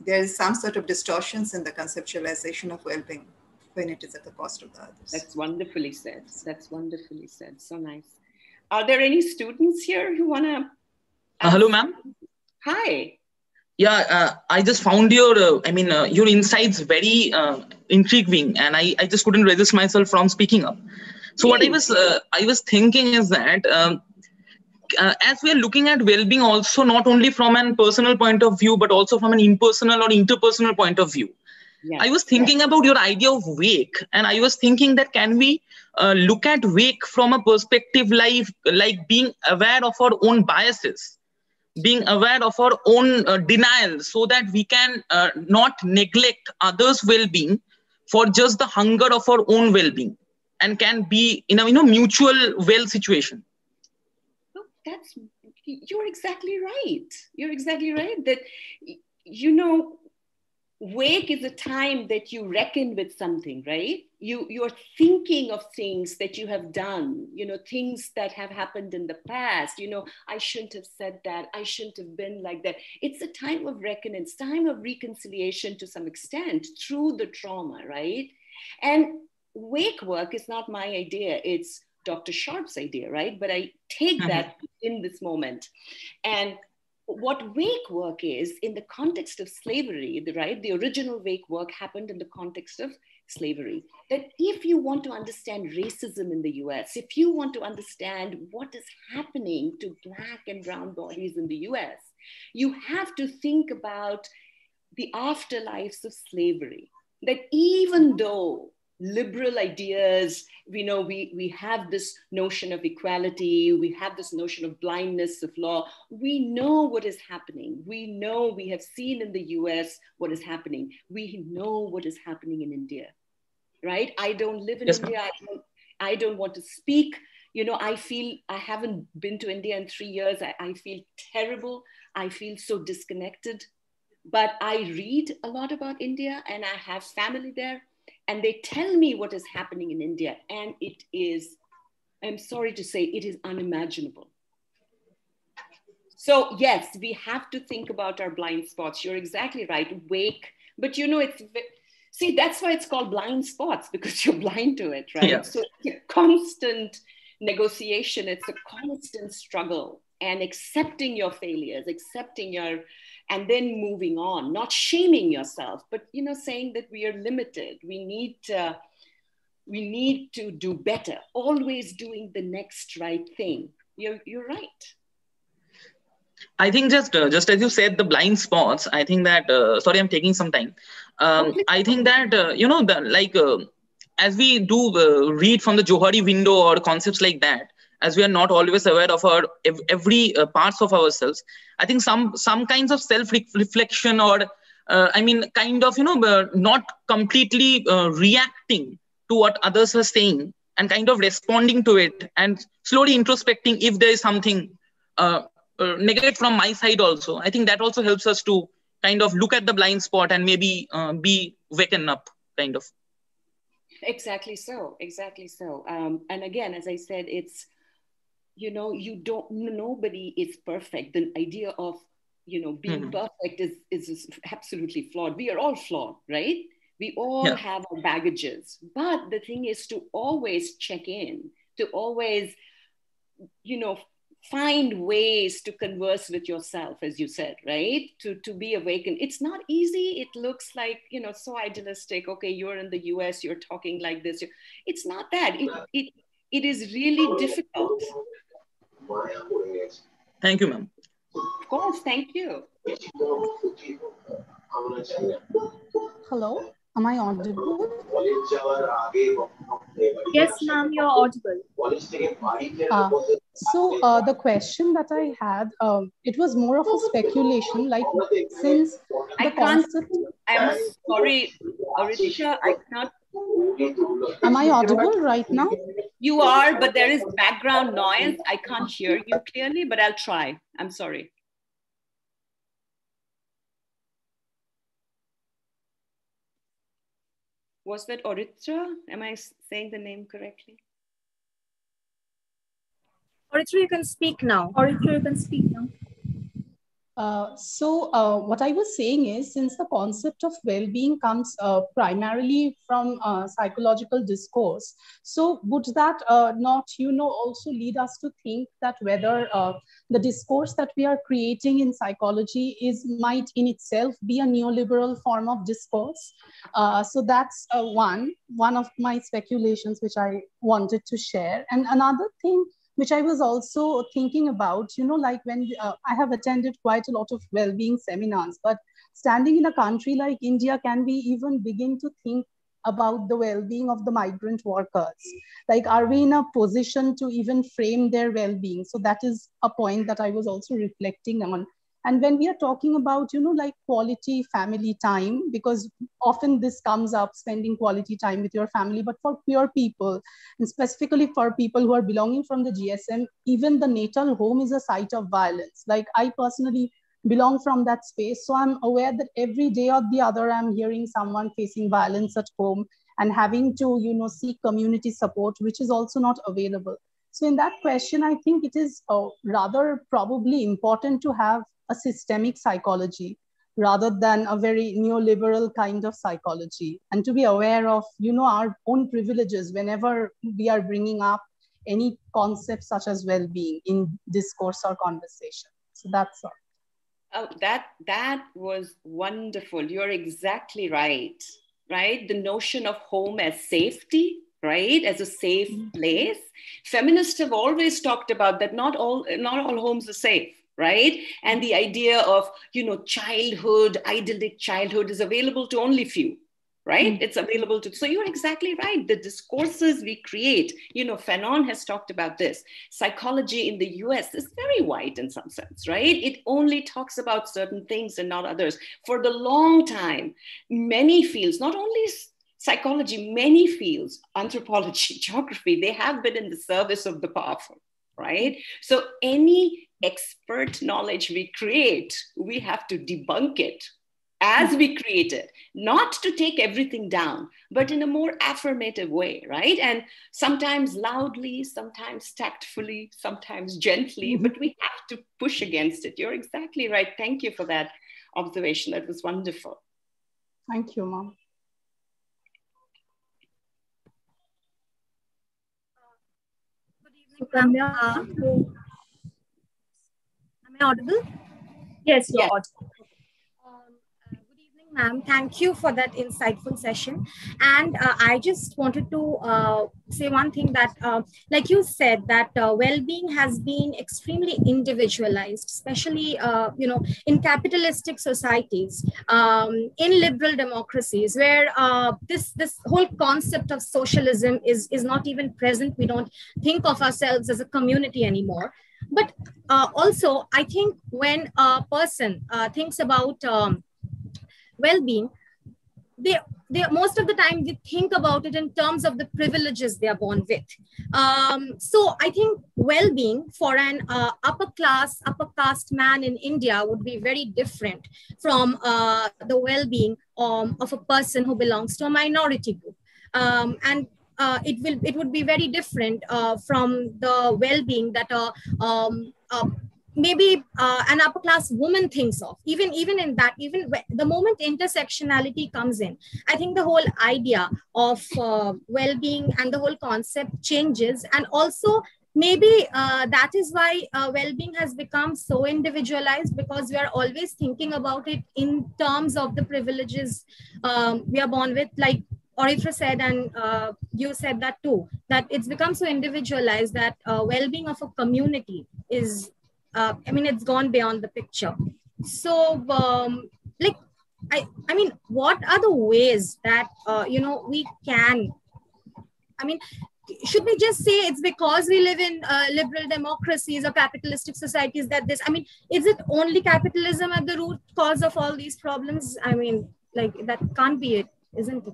There is some sort of distortions in the conceptualization of well-being when it is at the cost of the others. That's wonderfully said. That's wonderfully said. So nice. Are there any students here who want to? Hello, ma'am. Hi. Yeah, I just found your, your insights very intriguing, and I just couldn't resist myself from speaking up. So what I was thinking is that as we are looking at well-being also not only from a personal point of view, but also from an impersonal or interpersonal point of view. Yes. I was thinking about your idea of wake, and I was thinking that can we look at wake from a perspective like being aware of our own biases, being aware of our own denial, so that we can not neglect others' well-being for just the hunger of our own well-being, and can be in a mutual well situation. You're exactly right. You're exactly right that, wake is a time that you reckon with something, right? You're thinking of things that you have done, things that have happened in the past. I shouldn't have said that. I shouldn't have been like that. It's a time of reckoning. It's time of reconciliation to some extent through the trauma, right? And wake work is not my idea. It's Dr. Sharp's idea, right? But I take that in this moment. And what wake work is in the context of slavery, right? The original wake work happened in the context of slavery. That if you want to understand racism in the US, if you want to understand what is happening to Black and brown bodies in the US, you have to think about the afterlives of slavery. That even though liberal ideas, we have this notion of equality, we have this notion of blindness of law, we know what is happening. We know, we have seen in the US what is happening. We know what is happening in India, right? I don't live in India. I don't want to speak. I feel I haven't been to India in 3 years. I feel terrible. I feel so disconnected. But I read a lot about India and I have family there. And they tell me what is happening in India. And it is, I'm sorry to say, it is unimaginable. So yes, we have to think about our blind spots. You're exactly right, wake. But see, that's why it's called blind spots, because you're blind to it, right? Yeah. So it's a constant negotiation. It's a constant struggle, and accepting your failures, and then moving on, not shaming yourself, but saying that we are limited. We need to do better. Always doing the next right thing. You're right. I think just as you said, the blind spots. I think that sorry, I'm taking some time. I think that as we do read from the Johari window or concepts like that, as we are not always aware of our every parts of ourselves, I think some kinds of self-reflection or not completely reacting to what others are saying and kind of responding to it and slowly introspecting if there is something negative from my side also. I think that also helps us to kind of look at the blind spot and maybe be waken up, kind of. Exactly so. And again, as I said, it's, nobody is perfect. The idea of, being perfect is absolutely flawed. We are all flawed, right? We all have our baggages. But the thing is to always check in, to always, find ways to converse with yourself, as you said, right? To be awakened. It's not easy. It looks like, so idealistic. Okay, you're in the US, you're talking like this. It's not that. It is really difficult. Thank you, ma'am. Of course, thank you. Hello, am I audible? Yes, ma'am, you're audible. The question that I had, it was more of a speculation, like since the concept... I'm sorry, Ritisha, I cannot... Am I audible right now? You are, but there is background noise. I can't hear you clearly, but I'll try. I'm sorry. Was that Oritra? Am I saying the name correctly? Oritra, you can speak now. Oritra, you can speak now. What I was saying is, since the concept of well-being comes primarily from psychological discourse, so would that not, also lead us to think that whether the discourse that we are creating in psychology might in itself be a neoliberal form of discourse? So that's one of my speculations which I wanted to share. And another thing which I was also thinking about, like when I have attended quite a lot of well-being seminars, but standing in a country like India, can we even begin to think about the well-being of the migrant workers? Like, are we in a position to even frame their well-being? So that is a point that I was also reflecting on. And when we are talking about, like quality family time, because often this comes up, spending quality time with your family, but for queer people, and specifically for people who are belonging from the GSM, even the natal home is a site of violence. Like, I personally belong from that space. So I'm aware that every day or the other, I'm hearing someone facing violence at home and having to, seek community support, which is also not available. So in that question, I think it is rather probably important to have a systemic psychology rather than a very neoliberal kind of psychology, and to be aware of, our own privileges whenever we are bringing up any concept such as well-being in discourse or conversation. So that's all. Oh, that was wonderful. You're exactly right, right? The notion of home as safety, right? As a safe place. Feminists have always talked about that not all homes are safe, right? And the idea of, childhood, idyllic childhood is available to only few, right? It's available to, so you're exactly right. The discourses we create, Fanon has talked about this. Psychology in the US is very white in some sense, right? It only talks about certain things and not others. For the long time, many fields, not only psychology, many fields, anthropology, geography, they have been in the service of the powerful, right? So any expert knowledge we create, we have to debunk it as we create it, not to take everything down, but in a more affirmative way, right? And sometimes loudly, sometimes tactfully, sometimes gently, but we have to push against it. You're exactly right. Thank you for that observation. That was wonderful. Thank you, Mom. Am I audible? Yes, you're audible. Good evening, ma'am. Thank you for that insightful session. And I just wanted to say one thing that, like you said, that well-being has been extremely individualized, especially, in capitalistic societies, in liberal democracies, where this whole concept of socialism is not even present. We don't think of ourselves as a community anymore. But also, I think when a person thinks about well-being, they most of the time they think about it in terms of the privileges they are born with. So I think well-being for an upper caste man in India would be very different from the well-being of a person who belongs to a minority group. And it would be very different from the well-being that maybe an upper class woman thinks of. Even in that, even the moment intersectionality comes in, I think the whole idea of well-being and the whole concept changes. And also maybe that is why well-being has become so individualized, because we are always thinking about it in terms of the privileges we are born with. Like Orifra said, and you said that too, that it's become so individualized that well-being of a community is, it's gone beyond the picture. So, like, I mean, what are the ways that, we can, should we just say it's because we live in liberal democracies or capitalistic societies that this, is it only capitalism at the root cause of all these problems? That can't be it, isn't it?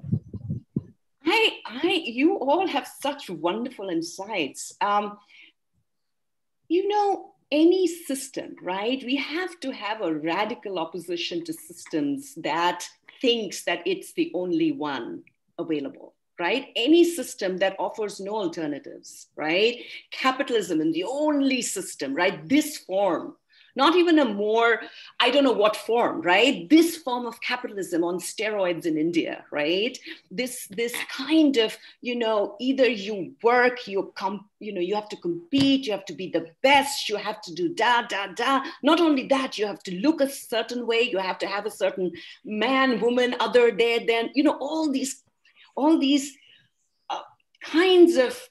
You all have such wonderful insights. Any system, right? We have to have a radical opposition to systems that thinks that it's the only one available, right? Any system that offers no alternatives, right? Capitalism is the only system, right? This form, not even a more, I don't know what form, right? This form of capitalism on steroids in India, right? This kind of, either you work, you have to compete, you have to be the best, you have to do da. Not only that, you have to look a certain way, you have to have a certain man, woman, other, there, then, all these kinds of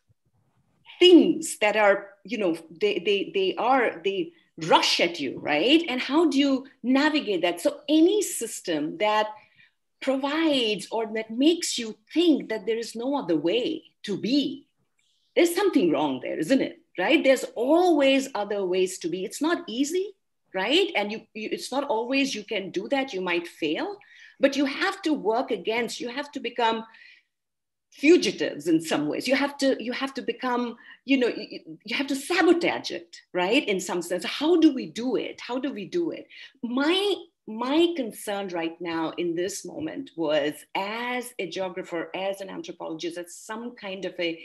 things that are, they rush at you, right? And how do you navigate that? So any system that provides or that makes you think that there is no other way to be, there's something wrong there, isn't it? Right? There's always other ways to be. It's not easy, right? And it's not always you can do that. You might fail, but you have to work against, you have to become fugitives in some ways. You have to become, you have to sabotage it, right? In some sense. How do we do it? My concern right now in this moment was, as a geographer, as an anthropologist, as some kind of a,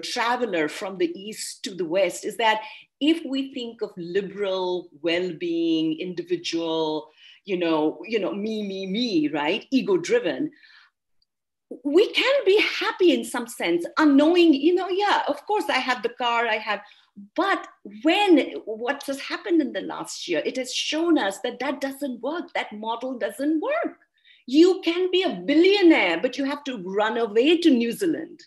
traveler from the East to the West, is that if we think of liberal well-being, individual, me, right? Ego-driven, we can be happy in some sense, unknowing, of course I have the car, but what has happened in the last year, it has shown us that doesn't work, that model doesn't work. You can be a billionaire, but you have to run away to New Zealand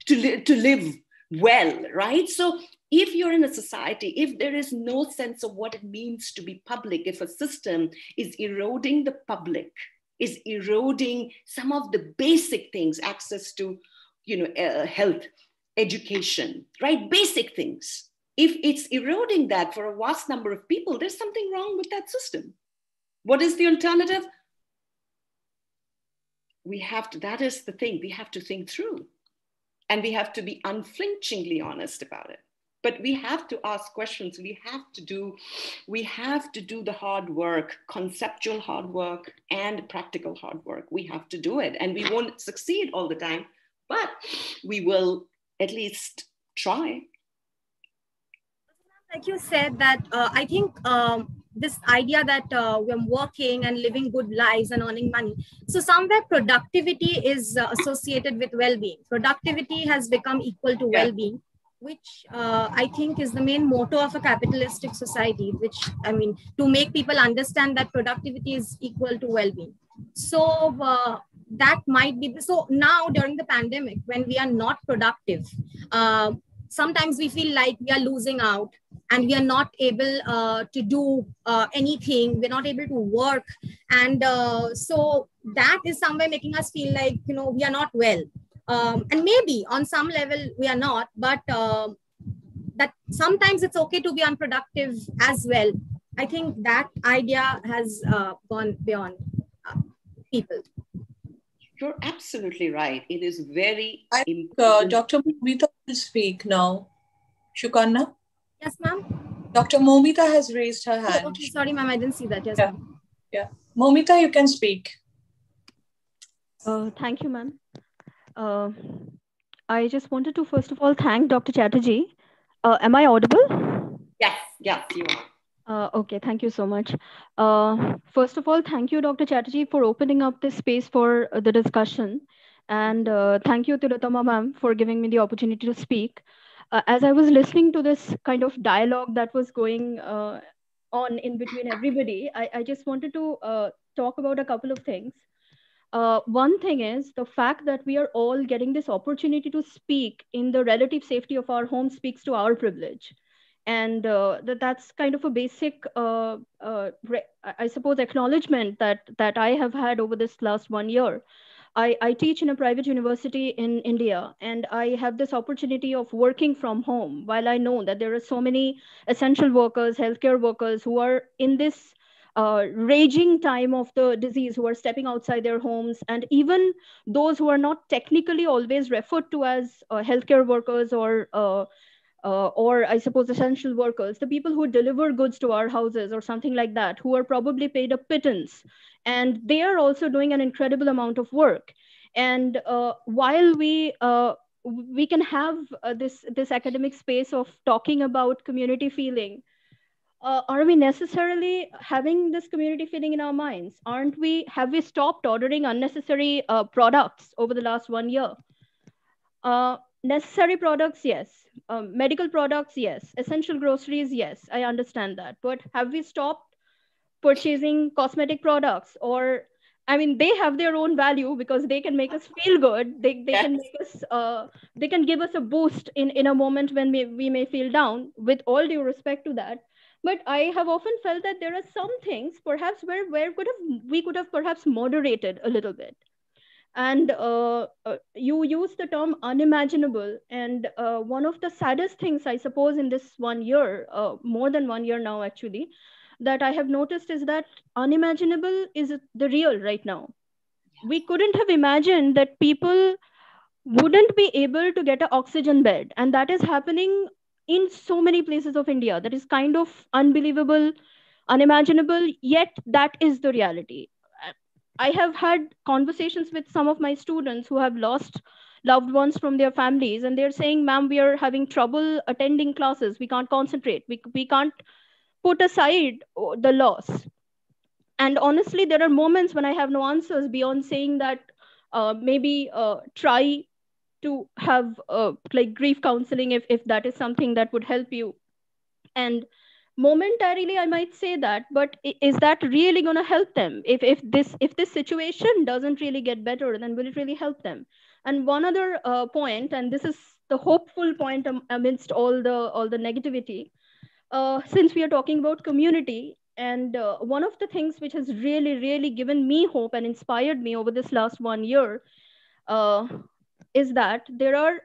to live well, right? So if you're in a society, if there is no sense of what it means to be public, if a system is eroding the public, is eroding some of the basic things, access to, health, education, right? Basic things. If it's eroding that for a vast number of people, there's something wrong with that system. What is the alternative? That is the thing, we have to think through, and we have to be unflinchingly honest about it. But we have to ask questions. We have to do the hard work, conceptual hard work and practical hard work. We have to do it. And we won't succeed all the time, but we will at least try. Like you said that, I think this idea that we're working and living good lives and earning money. So somewhere productivity is associated with well-being. Productivity has become equal to well-being, which I think is the main motto of a capitalistic society, to make people understand that productivity is equal to well-being. So that might be, so now during the pandemic, when we are not productive, sometimes we feel like we are losing out and we are not able to do anything, we're not able to work. And so that is somewhere making us feel like, we are not well. And maybe on some level we are not, but that sometimes it's okay to be unproductive as well. I think that idea has gone beyond people. You're absolutely right. It is very important. Dr. Momita will speak now. Shukanna? Yes, ma'am. Dr. Momita has raised her hand. Oh, okay, sorry, ma'am, I didn't see that. Yes, yeah. Yeah. Momita, you can speak. Thank you, ma'am. I just wanted to first of all thank Dr. Chatterjee. Am I audible? Yes, you are. Okay, thank you so much. First of all, thank you, Dr. Chatterjee, for opening up this space for the discussion. And thank you, Tilottama ma'am, for giving me the opportunity to speak. As I was listening to this kind of dialogue that was going on in between everybody, I just wanted to talk about a couple of things. One thing is the fact that we are all getting this opportunity to speak in the relative safety of our home speaks to our privilege. And that's kind of a basic, I suppose, acknowledgement that I have had over this last 1 year. I teach in a private university in India, and I have this opportunity of working from home, while I know that there are so many essential workers, healthcare workers who are in this raging time of the disease, who are stepping outside their homes, and even those who are not technically always referred to as healthcare workers or I suppose essential workers, the people who deliver goods to our houses or something like that, who are probably paid a pittance, and they are also doing an incredible amount of work. And while we can have this academic space of talking about community feeling, are we necessarily having this community feeling in our minds? Have we stopped ordering unnecessary products over the last 1 year? Necessary products, yes. Medical products, yes. Essential groceries, yes. I understand that. But have we stopped purchasing cosmetic products? Or, I mean, they have their own value because they can make us feel good. They can make us, they can give us a boost in a moment when we may feel down, with all due respect to that. But I have often felt that there are some things perhaps where we could have perhaps moderated a little bit. And you use the term unimaginable, and one of the saddest things, I suppose, in this 1 year, more than 1 year now actually, that I have noticed is that unimaginable is the real right now. We couldn't have imagined that people wouldn't be able to get an oxygen bed, and that is happening in so many places of India. That is kind of unbelievable, unimaginable, yet that is the reality. I have had conversations with some of my students who have lost loved ones from their families, and they're saying, ma'am, we are having trouble attending classes. We can't concentrate. We can't put aside the loss. And honestly, there are moments when I have no answers beyond saying that maybe try to have like grief counseling if that is something that would help you. And momentarily I might say that, but is that really going to help them? If this situation doesn't really get better, then will it really help them? And one other point, and this is the hopeful point amidst all the negativity, since we are talking about community, and one of the things which has really given me hope and inspired me over this last 1 year is that there are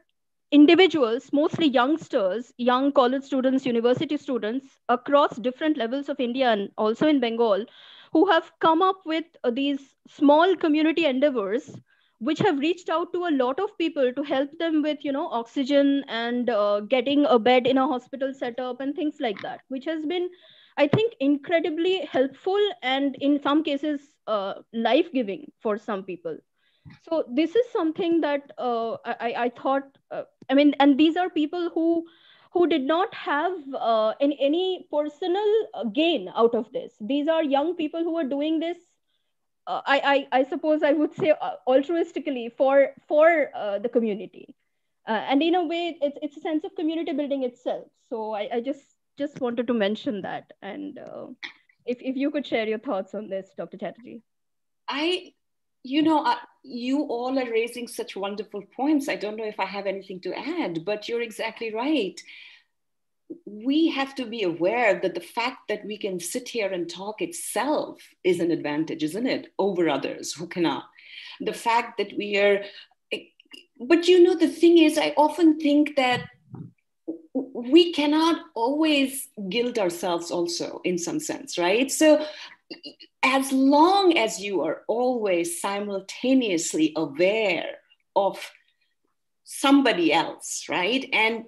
individuals, mostly youngsters, young college students, university students across different levels of India and also in Bengal, who have come up with these small community endeavors which have reached out to a lot of people to help them with, oxygen and getting a bed in a hospital setup and things like that, which has been, I think, incredibly helpful and in some cases life-giving for some people. So this is something that I thought, and these are people who did not have any personal gain out of this. These are young people who are doing this, I suppose I would say altruistically for the community. And in a way, it's a sense of community building itself. So I just wanted to mention that. And if you could share your thoughts on this, Dr. Chatterjee. You all are raising such wonderful points. I don't know if I have anything to add, but you're exactly right. We have to be aware that the fact that we can sit here and talk itself is an advantage, isn't it, over others who cannot. The fact that we are, but the thing is, I often think that we cannot always guilt ourselves also in some sense, right? So as long as you are always simultaneously aware of somebody else, right? And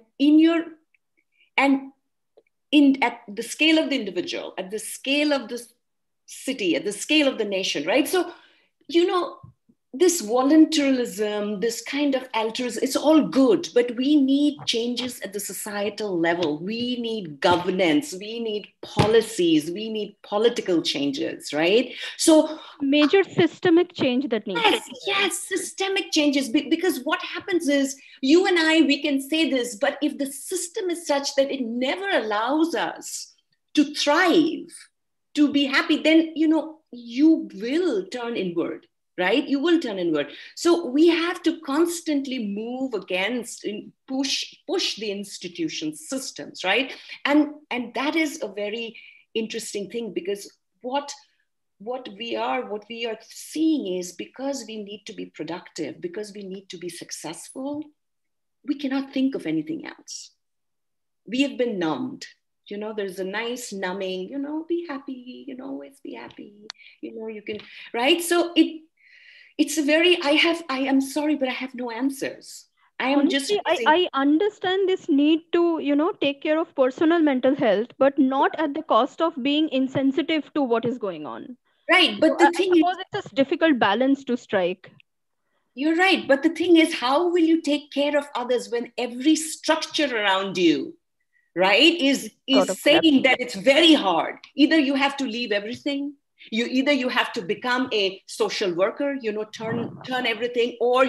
at the scale of the individual, at the scale of the city, at the scale of the nation, right? So, this voluntarism, this kind of altruism, it's all good, but we need changes at the societal level. We need governance, we need policies, we need political changes, right? So major systemic change that needs. Yes, systemic changes, because what happens is you and I, we can say this, but if the system is such that it never allows us to thrive, to be happy, then, you will turn inward. right? You will turn inward. So we have to constantly move against and push the institution systems, right? And that is a very interesting thing, because what we are seeing is, because we need to be productive, because we need to be successful, we cannot think of anything else. We have been numbed. There's a nice numbing, be happy, always be happy, you can, right? So it's a very, I am sorry, but I have no answers. I am Honestly, just I understand this need to, take care of personal mental health, but not at the cost of being insensitive to what is going on. Right. But So the thing I suppose it's a difficult balance to strike. You're right. But the thing is, how will you take care of others when every structure around you, right, is saying that it's very hard? Either you have to leave everything, you have to become a social worker, turn everything, or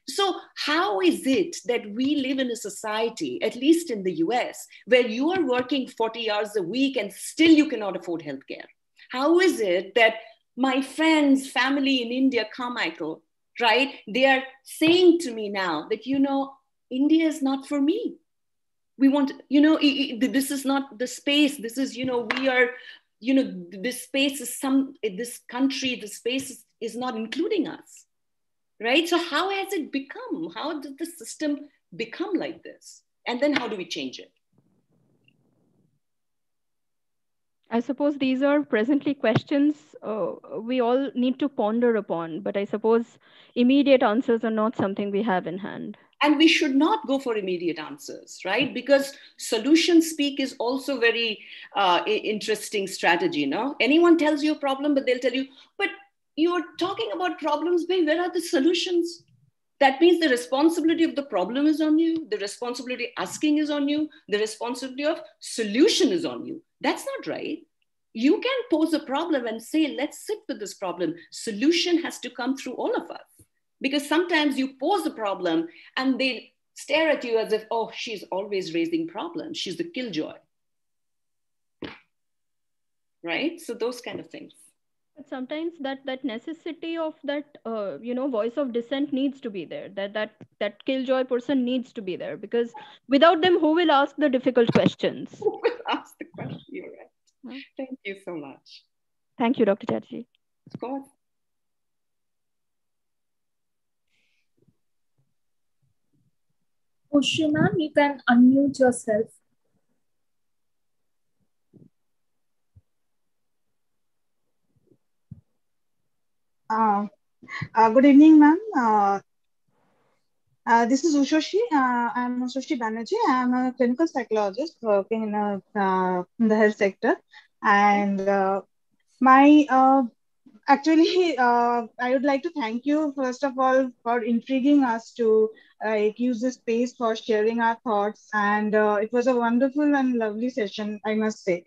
so how is it that we live in a society, at least in the US, where you are working 40 hours a week and still you cannot afford healthcare? How is it that my friends, family in India, Carmichael, right, they are saying to me now that, India is not for me. We want, this is not the space. This is, we are, this space is this country, the space is not including us, right? So how has it become? How did the system become like this? And then how do we change it? I suppose these are presently questions we all need to ponder upon, but I suppose immediate answers are not something we have in hand. And we should not go for immediate answers, right? Because solution speak is also very interesting strategy, no? Anyone tells you a problem, but they'll tell you, but you're talking about problems, babe, where are the solutions? That means the responsibility of the problem is on you. The responsibility asking is on you. The responsibility of solution is on you. That's not right. You can pose a problem and say, let's sit with this problem. Solution has to come through all of us. Because sometimes you pose a problem and they stare at you as if, oh, she's always raising problems. She's the killjoy. Right? So those kind of things. But sometimes that necessity of that voice of dissent needs to be there. That killjoy person needs to be there, because without them, who will ask the difficult questions? Who will ask the question? You're right. Thank you so much. Thank you, Dr. Chatterjee. Of course. Khushi ma'am, you can unmute yourself. Good evening, ma'am. This is Ushoshi. I'm Ushoshi Banerjee. I'm a clinical psychologist working in the health sector. And actually, I would like to thank you, first of all, for intriguing us to use this space for sharing our thoughts. And it was a wonderful and lovely session, I must say.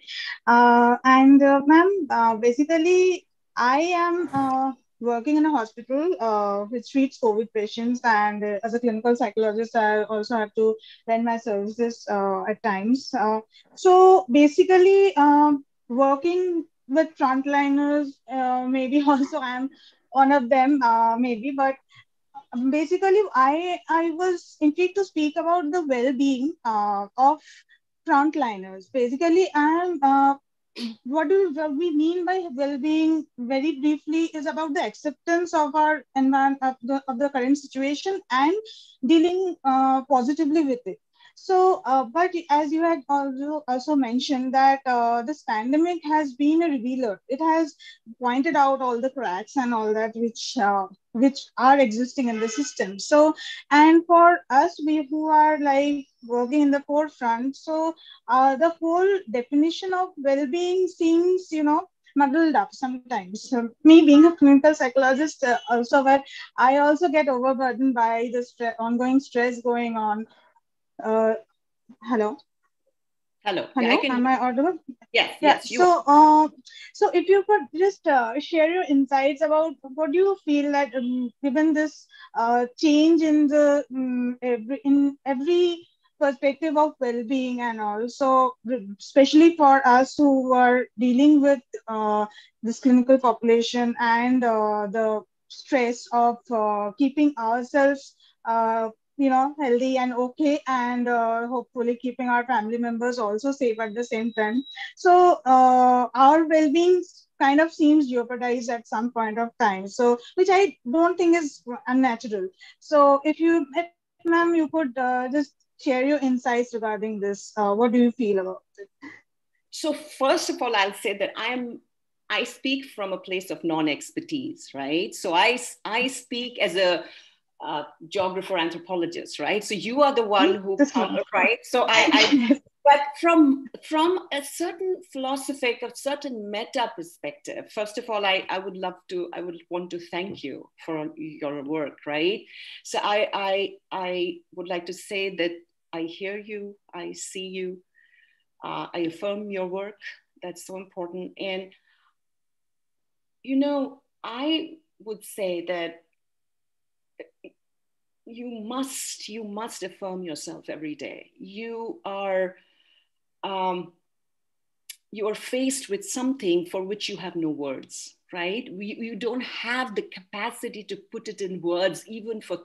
Ma'am, basically, I am working in a hospital which treats COVID patients. And as a clinical psychologist, I also have to lend my services at times. So basically, working with frontliners, maybe also I'm one of them, maybe, but basically I was intrigued to speak about the well-being of frontliners. Basically, what we mean by well-being, very briefly, is about the acceptance of our environment, of the current situation, and dealing positively with it. So, but as you had also mentioned that this pandemic has been a revealer. It has pointed out all the cracks and all that which are existing in the system. So, and for us, we who are like working in the forefront, so the whole definition of well-being seems, muddled up sometimes. So me being a clinical psychologist also, but I also get overburdened by the ongoing stress going on. Hello. Hello. Hello. Yeah, Am I audible? Yes. Yeah. Yes. So if you could just share your insights about what do you feel that given this change in the in every perspective of well-being, and also especially for us who are dealing with this clinical population and the stress of keeping ourselves healthy and okay, and hopefully keeping our family members also safe at the same time. So our well-being kind of seems jeopardized at some point of time, so which I don't think is unnatural. So if ma'am, you could just share your insights regarding this. What do you feel about it? So first of all, I'll say that I speak from a place of non-expertise, right? So I speak as a geographer, anthropologist, right? So you are the one who, right? So but from a certain philosophic, a certain meta perspective, first of all, I would want to thank you for your work, right? So I would like to say that I hear you, I see you, I affirm your work. That's so important. And, I would say that you must affirm yourself every day. You are faced with something for which you have no words, right? You don't have the capacity to put it in words, even for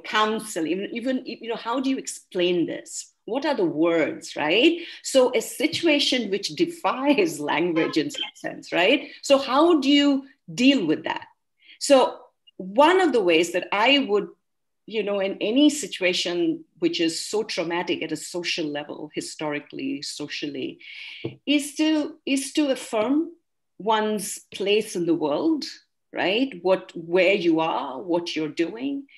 counsel, even how do you explain this? What are the words, right? So a situation which defies language in some sense, right? So how do you deal with that? So one of the ways that I would, in any situation which is so traumatic at a social level, historically, socially, is to affirm one's place in the world, right? Where you are, what you're doing,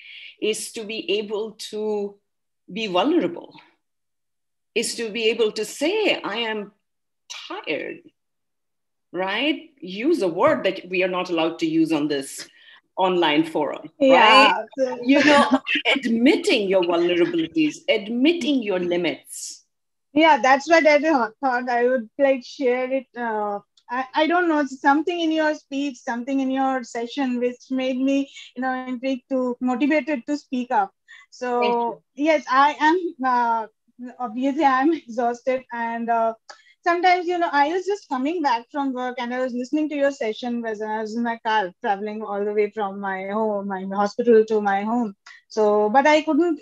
is to be able to be vulnerable, is to be able to say, I am tired, right? Use a word that we are not allowed to use on this online forum, right? Admitting your vulnerabilities, admitting your limits. Yeah, that's what I thought I would share it. I don't know, something in your speech, something in your session which made me intrigued, to motivated to speak up. So yes, I am obviously I'm exhausted, and sometimes I was just coming back from work and I was listening to your session as I was in my car traveling all the way from my home, my hospital, to my home. So but I couldn't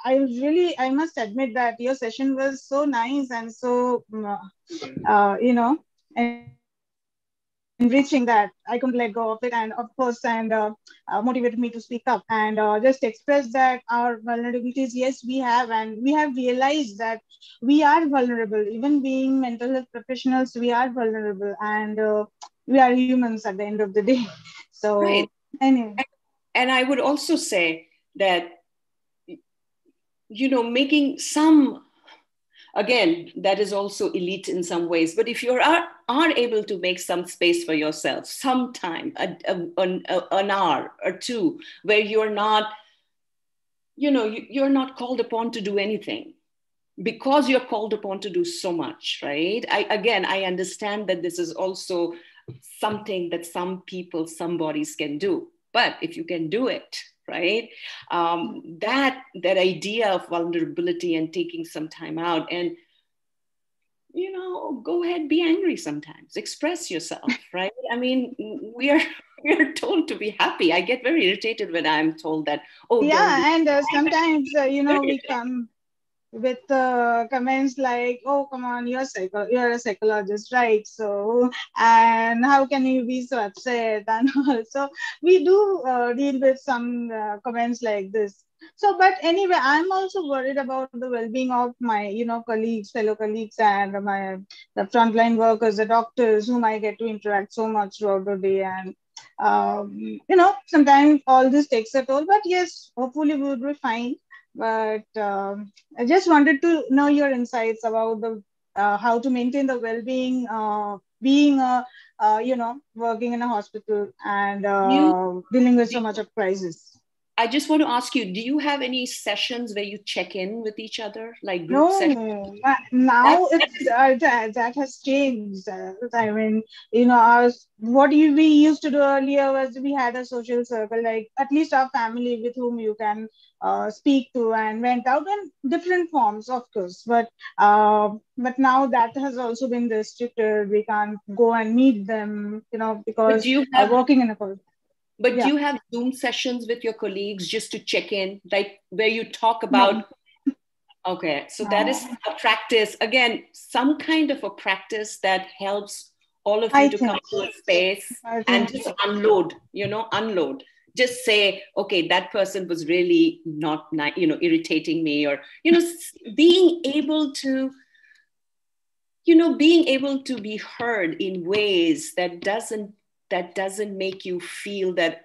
I must admit that your session was so nice and so enriching that I couldn't let go of it, and of course, and motivated me to speak up and just express that our vulnerabilities, yes, we have, and we have realized that we are vulnerable. Even being mental health professionals, we are vulnerable, and we are humans at the end of the day. So, right. Anyway. And I would also say that, making some, again, that is also elite in some ways, but if you are able to make some space for yourself, some time, an hour or two, where you're not, you're not called upon to do anything, because you're called upon to do so much, right? I understand that this is also something that some people, some bodies can do, but if you can do it, right? That idea of vulnerability and taking some time out, and go ahead, be angry sometimes, express yourself, right? I mean, we are told to be happy. I get very irritated when I'm told that, and sometimes we come with comments like, oh, come on, you're a psychologist, right? So, and how can you be so upset? And also we do deal with some comments like this. So, but anyway, I'm also worried about the well-being of my colleagues, fellow colleagues, and the frontline workers, the doctors, whom I get to interact so much throughout the day. And sometimes all this takes a toll, but yes, hopefully we will be fine. But I just wanted to know your insights about the how to maintain the well-being, being working in a hospital and dealing with so much of crisis. I just want to ask you, do you have any sessions where you check in with each other, like group sessions? No, now that has changed. I mean, what we used to do earlier was we had a social circle, like at least our family with whom you can speak to, and went out in different forms, of course. But now that has also been restricted. We can't go and meet them, because do you have, working in a college. But do you have Zoom sessions with your colleagues just to check in, like where you talk about? Okay, so that is a practice. Again, some kind of a practice that helps all of you to come to a space and just unload, unload. Just say, okay, that person was really not, irritating me, or, being able to, being able to be heard in ways that doesn't make you feel that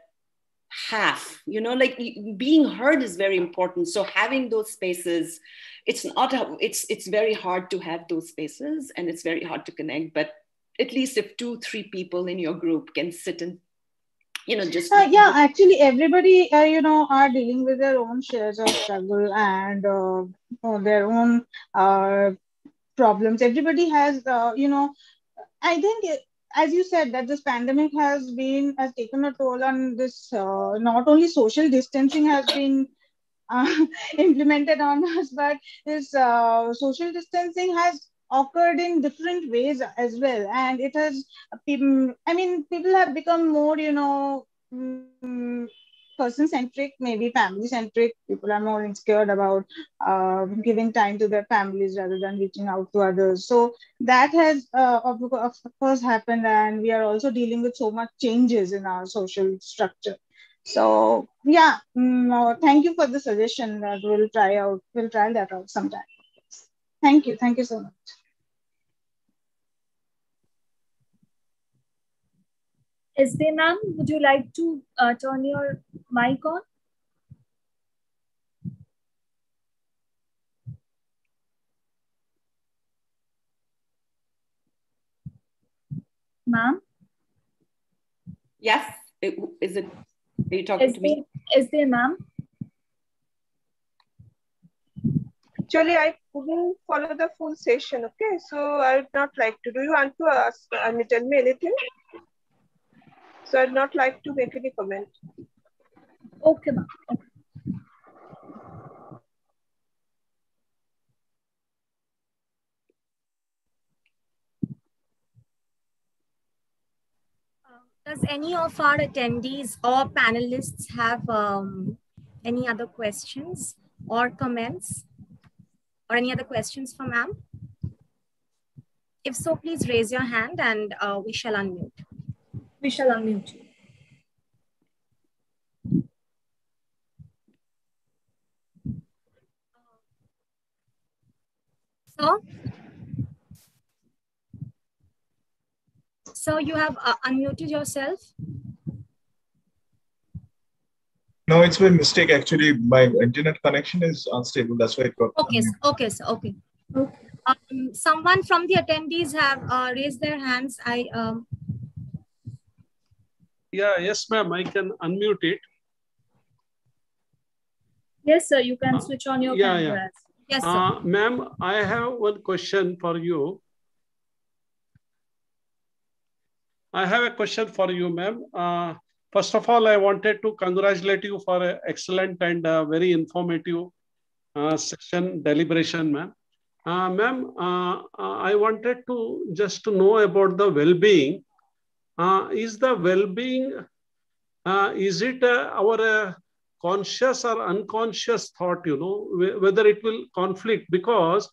half, like being heard is very important. So having those spaces, it's very hard to have those spaces, and it's very hard to connect, but at least if 2-3 people in your group can sit and just actually everybody are dealing with their own shares of struggle and their own problems. Everybody has I think as you said, that this pandemic has taken a toll on this. Not only social distancing has been implemented on us, but this social distancing has occurred in different ways as well, and it has. People have become more, person centric, maybe family centric. People are more insecure about giving time to their families rather than reaching out to others. So that has of course happened, and we are also dealing with so much changes in our social structure. So thank you for the suggestion. That we'll try that out sometime. Thank you so much. SD ma'am, would you like to turn your mic on? Ma'am? Yes. Are you talking to me? SD ma'am? Actually, I couldn't follow the full session, okay? So I would not like to. Do you want to ask, tell me anything? So I'd not like to make any comment. Okay, ma'am. Okay. Does any of our attendees or panelists have any other questions or comments, or any other questions for ma'am? If so, please raise your hand and we shall unmute. We shall unmute you. So you have unmuted yourself? No, it's by mistake. Actually, my internet connection is unstable. That's why it got. Okay, okay. Someone from the attendees have raised their hands. Yes, ma'am. I can unmute it. Yes, sir. You can switch on your camera. Yes, sir. Ma'am, I have one question for you. Ma'am. First of all, I wanted to congratulate you for an excellent and very informative session deliberation, ma'am. Ma'am, I wanted to just to know about the well-being. Is the well-being, is it our conscious or unconscious thought, whether it will conflict? Because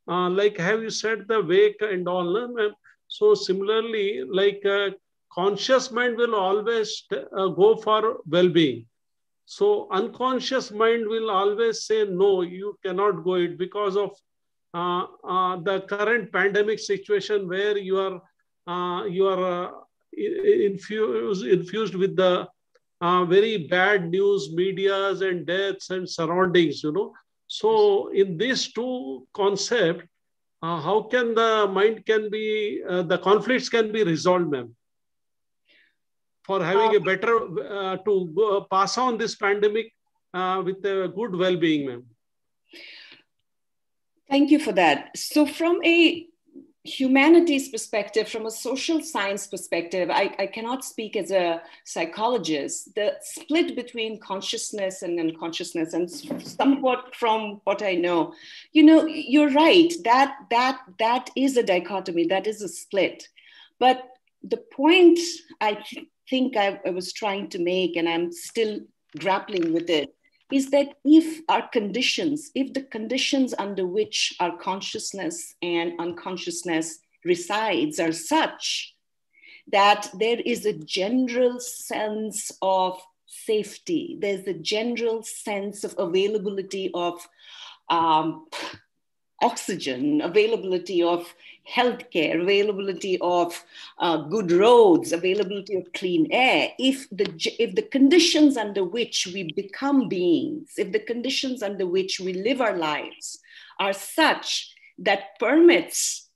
like have you said the wake and all, ma'am? So similarly, like conscious mind will always go for well-being. So unconscious mind will always say, no, you cannot go it because of the current pandemic situation where you are infused with the very bad news, medias and deaths and surroundings, So in these two concepts, how can the mind the conflicts can be resolved, ma'am? For having a better, to pass on this pandemic with a good well-being, ma'am. Thank you for that. So from a humanities perspective, from a social science perspective, I cannot speak as a psychologist. The split between consciousness and unconsciousness, and somewhat from what I know, you're right, that is a dichotomy, that is a split. But the point think I was trying to make, and I'm still grappling with it, is that if the conditions under which our consciousness and unconsciousness resides are such that there is a general sense of safety, there's a general sense of availability of oxygen, availability of healthcare, availability of good roads, availability of clean air. If the conditions under which we become beings, if the conditions under which we live our lives are such that permits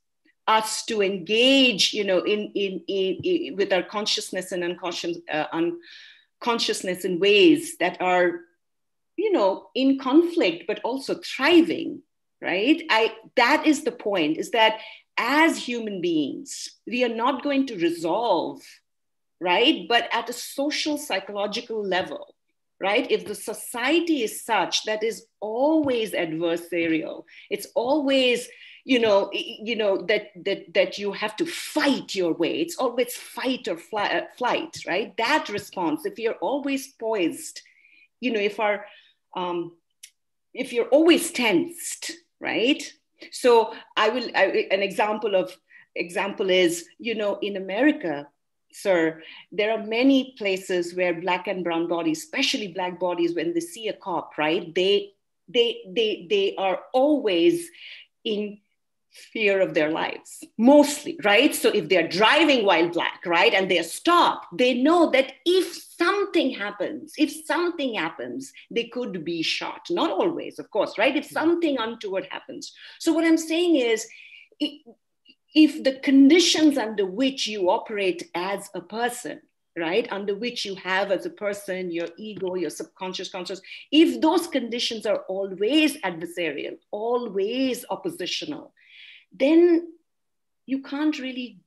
us to engage, with our consciousness and unconsciousness in ways that are, in conflict but also thriving. Right? That is the point, is that as human beings, we are not going to resolve, right? But at a social, psychological level, right? If the society is such that is always adversarial, it's always, that you have to fight your way. It's always fight or flight, right? That response, if you're always poised, if you're always tensed, right? So an example is, in America, sir, there are many places where Black and brown bodies, especially Black bodies, when they see a cop, right, they are always in fear of their lives, mostly, right? So if they're driving while Black, right, and they're stopped, they know that if something happens, they could be shot. Not always, of course, right? If something untoward happens. So what I'm saying is, if the conditions under which you operate as a person, right, under which you have as a person, your ego, your subconscious, conscious, if those conditions are always adversarial, always oppositional, then you can't really,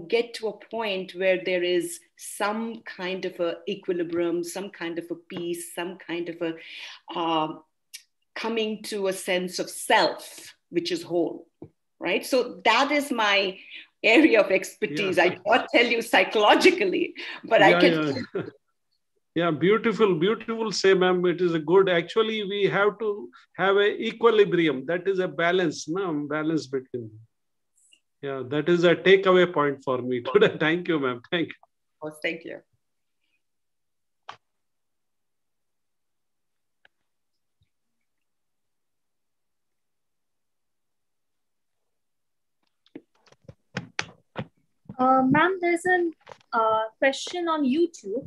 get to a point where there is some kind of a equilibrium, some kind of a peace, some kind of a coming to a sense of self, which is whole, right? So that is my area of expertise. I cannot tell you psychologically, but I can. Yeah, beautiful say, ma'am. It is a good, actually, we have to have an equilibrium. That is a balance, ma'am, balance between. Yeah, that is a takeaway point for me today. Thank you, ma'am. Thank you. Oh, thank you. Ma'am, there's a question on YouTube.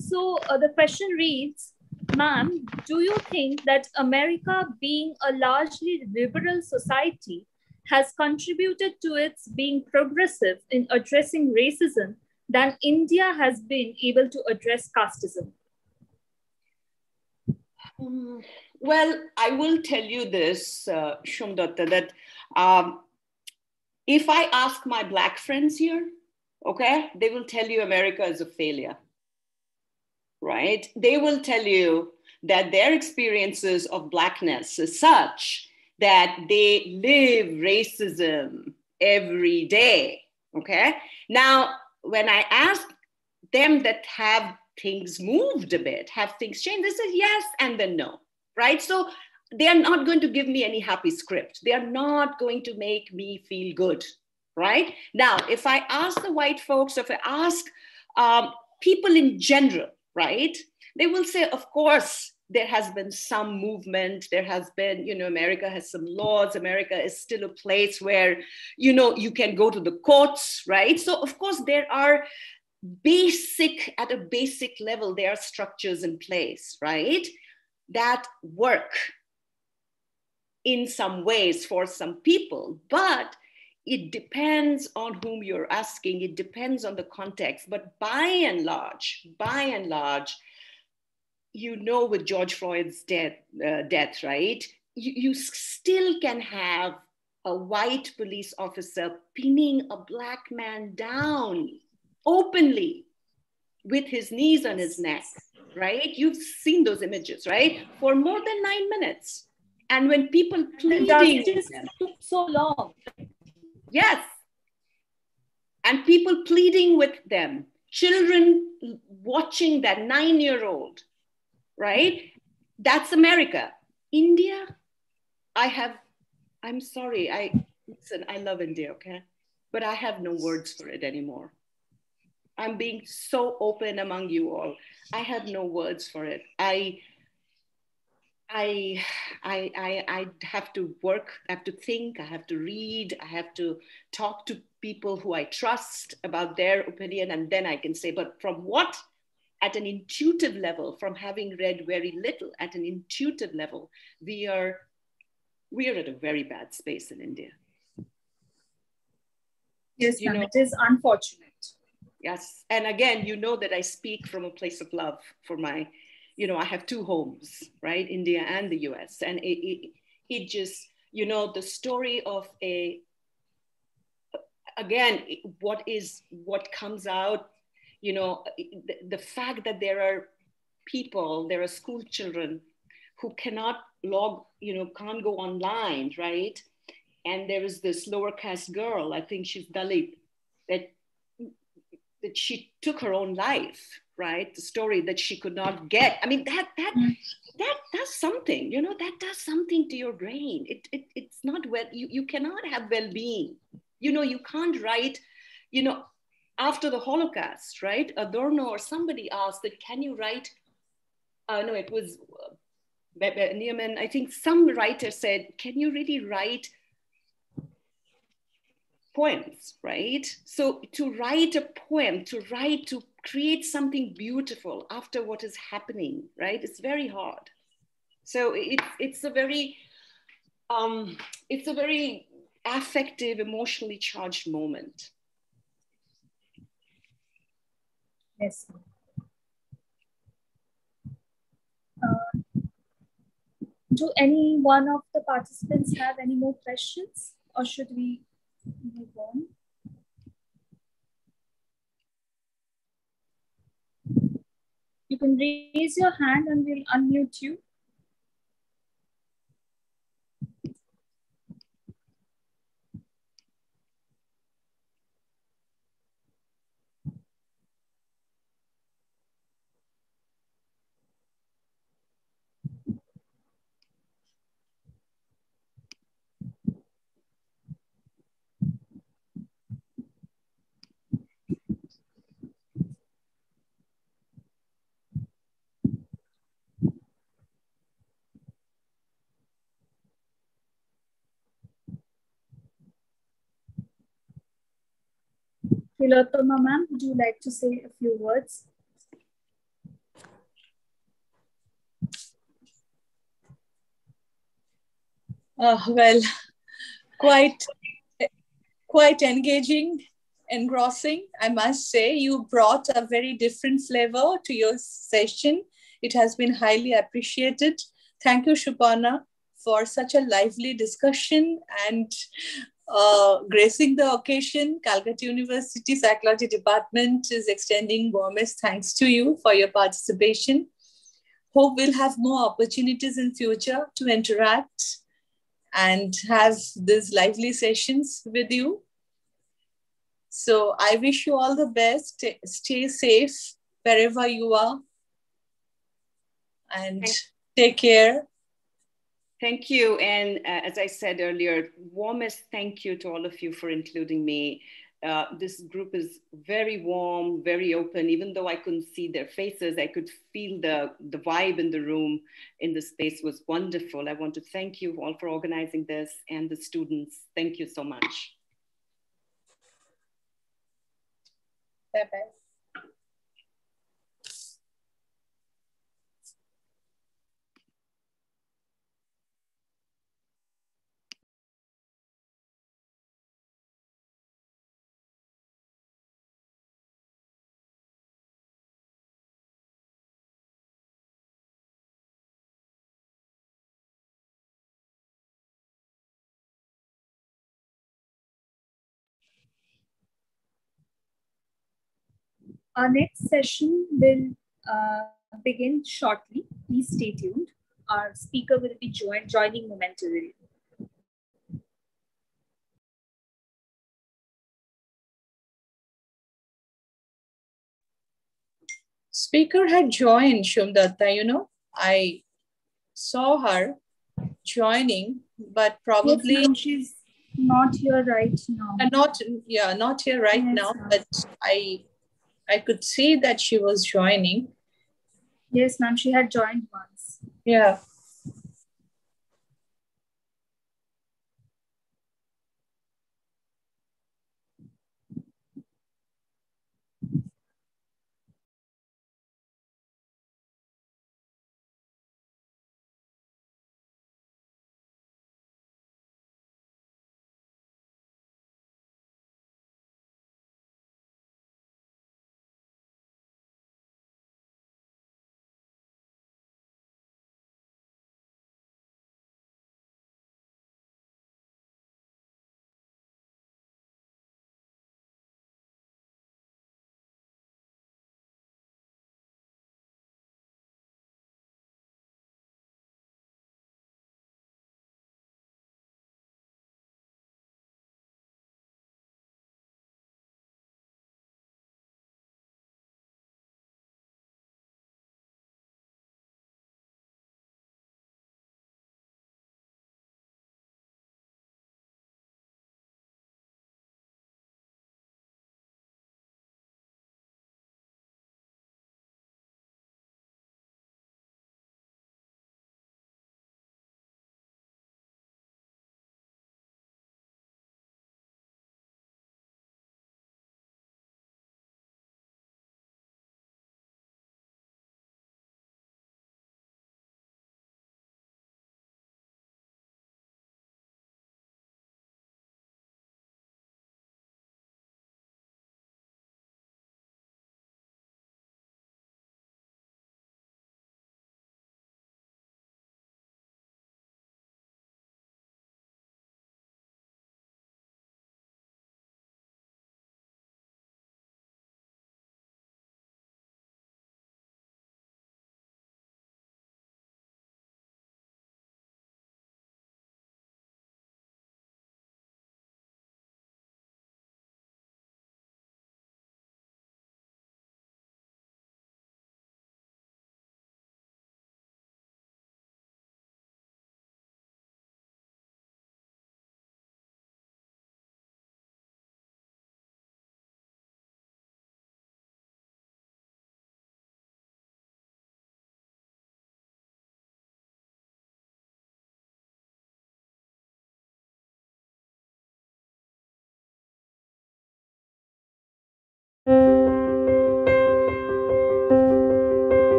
So the question reads, ma'am, do you think that America, being a largely liberal society, has contributed to its being progressive in addressing racism than India has been able to address casteism? Well, I will tell you this, Shumdatta, that if I ask my Black friends here, okay, they will tell you America is a failure, right? They will tell you that their experiences of Blackness is such that they live racism every day, okay? Now, when I ask them that have things moved a bit, have things changed, they say yes and then no, right? So they are not going to give me any happy script. They are not going to make me feel good, right? Now, if I ask the white folks, if I ask people in general, right, they will say, of course, there has been some movement. There has been, America has some laws. America is still a place where, you can go to the courts, right? So, of course, there are at a basic level, there are structures in place, right, that work in some ways for some people, but it depends on whom you're asking. It depends on the context. But by and large, with George Floyd's death, right? You still can have a white police officer pinning a Black man down openly with his knees on his neck, right? You've seen those images, right? For more than 9 minutes. And when people pleading, justice took so long. Yes. and people pleading with them, children watching that 9-year-old, right? That's America. India, I'm sorry, listen, I love India, okay? But I have no words for it anymore. I'm being so open among you all. I have no words for it. I have to work, I have to think, I have to read, I have to talk to people who I trust about their opinion, and then I can say, but from what? At an intuitive level, from having read very little, at an intuitive level, we are at a very bad space in India. Yes, you know, it is unfortunate. Yes, and again, you know that I speak from a place of love for my, you know, I have 2 homes, right? India and the US. And it just, you know, the story of again, what comes out, you know, the fact that there are school children who cannot can't go online, right? And there is this lower caste girl, I think she's Dalit, that she took her own life, right? The story that she could not get. I mean, that does something, you know, that does something to your brain. It's not well, you cannot have well-being. You know, you can't write, you know, after the Holocaust, right? Adorno or somebody asked that, can you write, no, it was Neiman, I think some writer said, can you really write poems, right? So to write a poem, to create something beautiful after what is happening, right? It's very hard. So it's a very affective, emotionally charged moment. Yes. Do any one of the participants have any more questions, or should we move on? You can raise your hand and we'll unmute you. Tilottama ma'am, would you like to say a few words? Well, quite engaging, engrossing, I must say. You brought a very different flavor to your session. It has been highly appreciated. Thank you, Shubhana, for such a lively discussion and gracing the occasion. Calcutta University Psychology Department is extending warmest thanks to you for your participation. Hope we'll have more opportunities in future to interact and have these lively sessions with you. So I wish you all the best. Stay safe wherever you are and take care. Thank you. And as I said earlier, warmest thank you to all of you for including me. This group is very warm, very open. Even though I couldn't see their faces, I could feel the vibe in the room, in the space was wonderful. I want to thank you all for organizing this and the students. Thank you so much. Bye-bye. Our next session will begin shortly. Please stay tuned. Our speaker will be joining momentarily. speaker had joined, Shumdatta, you know. I saw her joining, but probably yes, she's not here right now. Not here right now, but I could see that she was joining. Yes, ma'am, she had joined once. Yeah.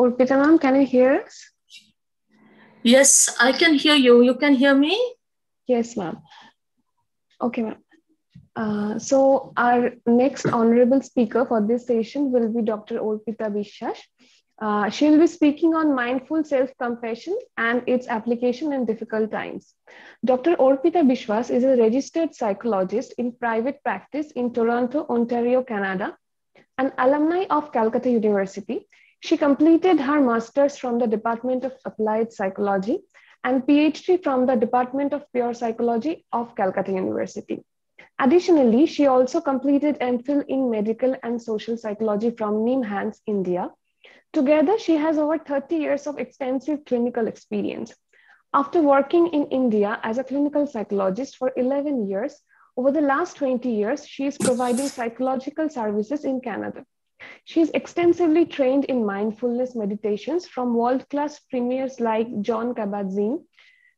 Urpita ma'am, can you hear us? Yes, I can hear you. You can hear me? Yes, ma'am. Okay, ma'am. So our next honorable speaker for this session will be Dr. Urpita Bishwas. She will be speaking on mindful self-compassion and its application in difficult times. Dr. Urpita Bishwas is a registered psychologist in private practice in Toronto, Ontario, Canada, an alumni of Calcutta University. She completed her master's from the Department of Applied Psychology and PhD from the Department of Pure Psychology of Calcutta University. Additionally, she also completed MPhil in Medical and Social Psychology from NIMHANS, India. Together, she has over 30 years of extensive clinical experience. After working in India as a clinical psychologist for 11 years, over the last 20 years, she is providing psychological services in Canada. She is extensively trained in mindfulness meditations from world-class premiers like John Kabat-Zinn,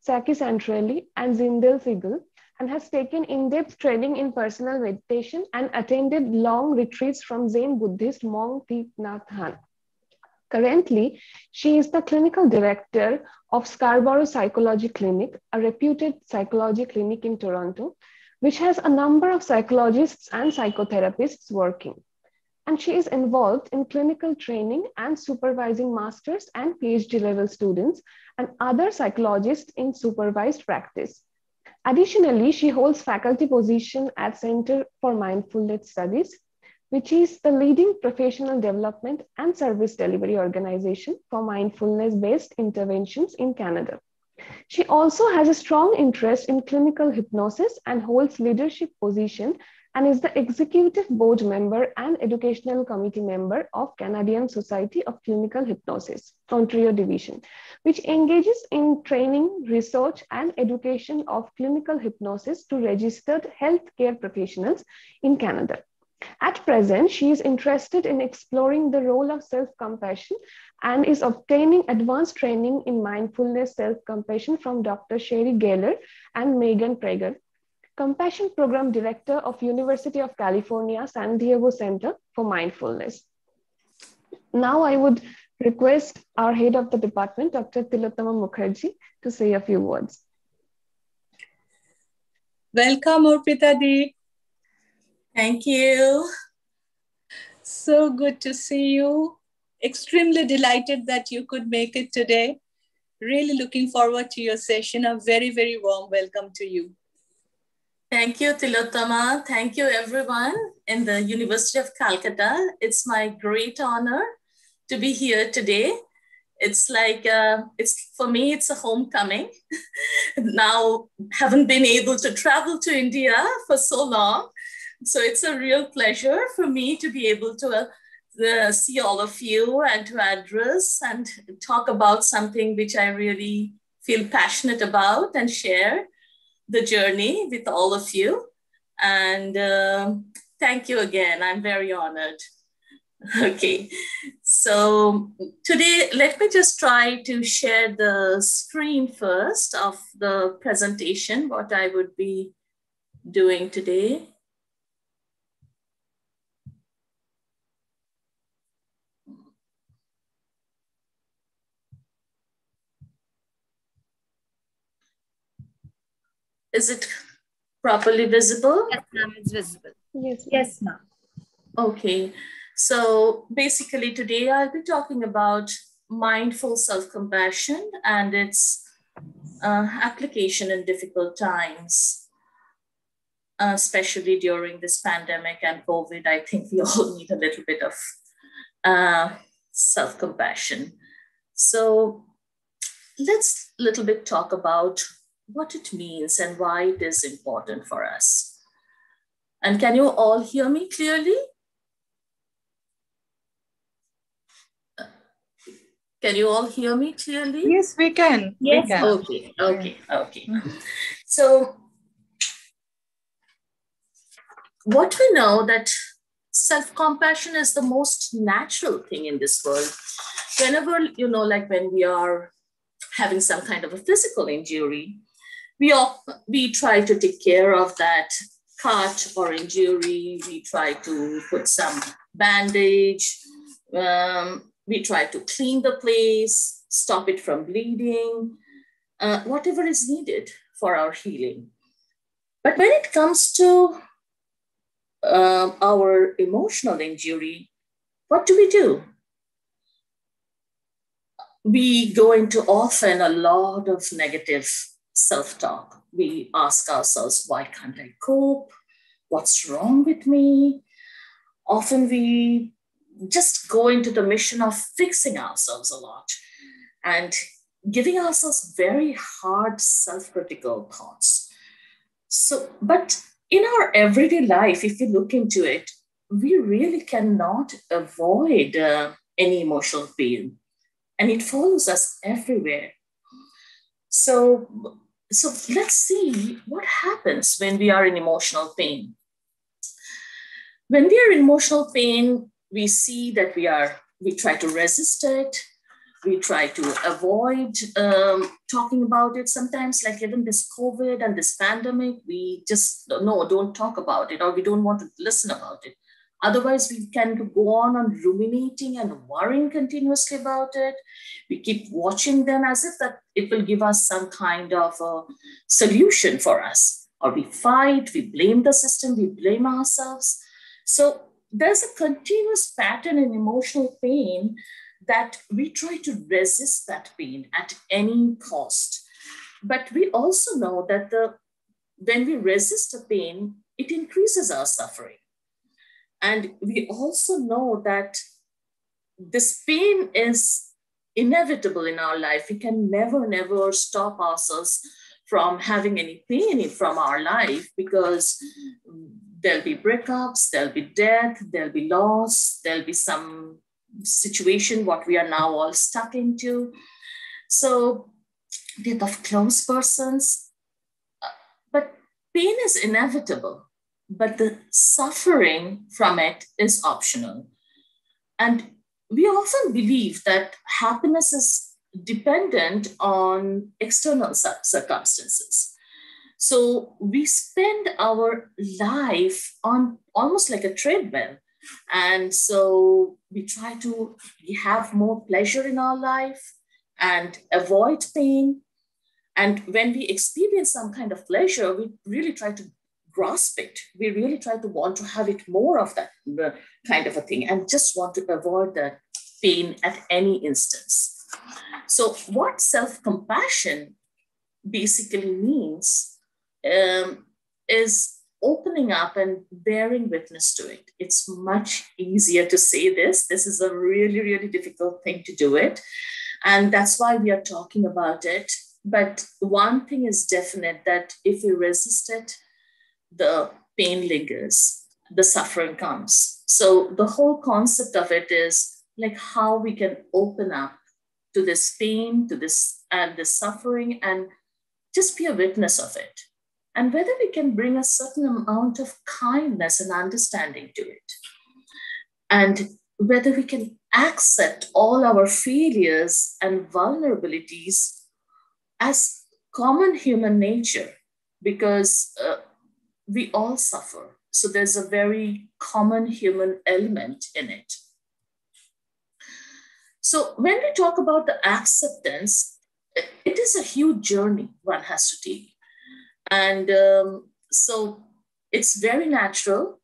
Saki Santrelli, and Zindel Sigal, and has taken in-depth training in personal meditation and attended long retreats from Zen Buddhist monk Thich Nhat Hanh. Currently, she is the clinical director of Scarborough Psychology Clinic, a reputed psychology clinic in Toronto, which has a number of psychologists and psychotherapists working. And she is involved in clinical training and supervising master's and PhD level students and other psychologists in supervised practice. Additionally, she holds faculty position at Center for Mindfulness Studies, which is the leading professional development and service delivery organization for mindfulness-based interventions in Canada. She also has a strong interest in clinical hypnosis and holds leadership position and is the executive board member and educational committee member of Canadian Society of Clinical Hypnosis, Ontario Division, which engages in training, research, and education of clinical hypnosis to registered healthcare professionals in Canada. At present, she is interested in exploring the role of self-compassion and is obtaining advanced training in mindfulness self-compassion from Dr. Sherry Gaylor and Megan Prager, Compassion Program Director of University of California, San Diego Center for Mindfulness. Now I would request our head of the department, Dr. Tilottama Mukherjee, to say a few words. Welcome, Urpita Di. Thank you. So good to see you. Extremely delighted that you could make it today. Really looking forward to your session. A very, very warm welcome to you. Thank you, Tilottama. Thank you, everyone in the University of Calcutta. It's my great honor to be here today. It's like, for me, it's a homecoming. Now, haven't been able to travel to India for so long. So it's a real pleasure for me to be able to see all of you and to address and talk about something which I really feel passionate about and share the journey with all of you. And thank you again. I'm very honored. Okay, so today, let me just try to share the screen first of the presentation, what I would be doing today. Is it properly visible? Yes, ma'am, it's visible. Yes, yes, ma'am. Okay, so basically today I'll be talking about mindful self-compassion and its application in difficult times, especially during this pandemic and COVID. I think we all need a little bit of self-compassion. So let's a little bit talk about what it means and why it is important for us. And can you all hear me clearly? Can you all hear me clearly? Yes, we can. Yes. We can. Okay. So what we know that self-compassion is the most natural thing in this world. Whenever, like when we are having some kind of a physical injury, we try to take care of that cut or injury. We try to put some bandage. We try to clean the place, stop it from bleeding, whatever is needed for our healing. But when it comes to our emotional injury, what do? We go into often a lot of negative self-talk. We ask ourselves, why can't I cope? What's wrong with me? Often we just go into the mission of fixing ourselves a lot and giving ourselves very hard self-critical thoughts. So, but in our everyday life, if you look into it, we really cannot avoid any emotional pain, and it follows us everywhere. So let's see what happens when we are in emotional pain. When we are in emotional pain, we see that we try to resist it. We try to avoid talking about it. Sometimes, like even this COVID and this pandemic, we just, no, don't talk about it, or we don't want to listen about it. Otherwise, we can go on ruminating and worrying continuously about it. We keep watching them as if that it will give us some kind of a solution for us. Or we fight, we blame the system, we blame ourselves. So there's a continuous pattern in emotional pain that we try to resist that pain at any cost. But we also know that when we resist a pain, it increases our suffering. And we also know that this pain is inevitable in our life. We can never stop ourselves from having any pain from our life, because there'll be breakups, there'll be death, there'll be loss, there'll be some situation what we are now all stuck into. So death of close persons. But pain is inevitable, but the suffering from it is optional. And we often believe that happiness is dependent on external circumstances. So we spend our life on almost like a treadmill. And so we try to have more pleasure in our life and avoid pain. And when we experience some kind of pleasure, we really try to grasp it. We really try to want to have it more of that kind of a thing, and just want to avoid that pain at any instance. So what self-compassion basically means is opening up and bearing witness to it. It's much easier to say this. This is a really difficult thing to do it. And that's why we are talking about it. But one thing is definite, that if we resist it, the pain lingers, the suffering comes. So the whole concept of it is like how we can open up to this pain, to this and this suffering, and just be a witness of it. And whether we can bring a certain amount of kindness and understanding to it. And whether we can accept all our failures and vulnerabilities as common human nature, because we all suffer. So there's a very common human element in it. So when we talk about the acceptance, it is a huge journey one has to take. And so it's very natural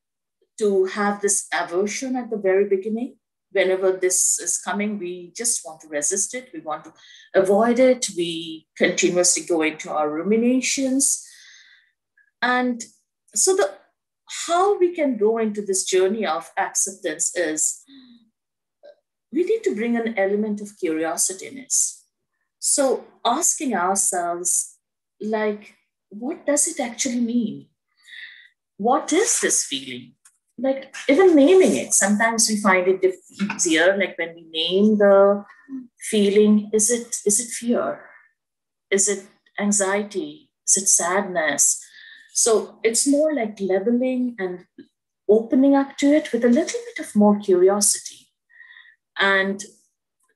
to have this aversion at the very beginning. Whenever this is coming, we just want to resist it. We want to avoid it. We continuously go into our ruminations. And so how we can go into this journey of acceptance is we need to bring an element of curiosity in it. So asking ourselves, like, what does it actually mean? What is this feeling? Like even naming it, sometimes we find it easier. Like when we name the feeling, is it fear? Is it anxiety? Is it sadness? So it's more like leveling and opening up to it with a little bit of more curiosity. And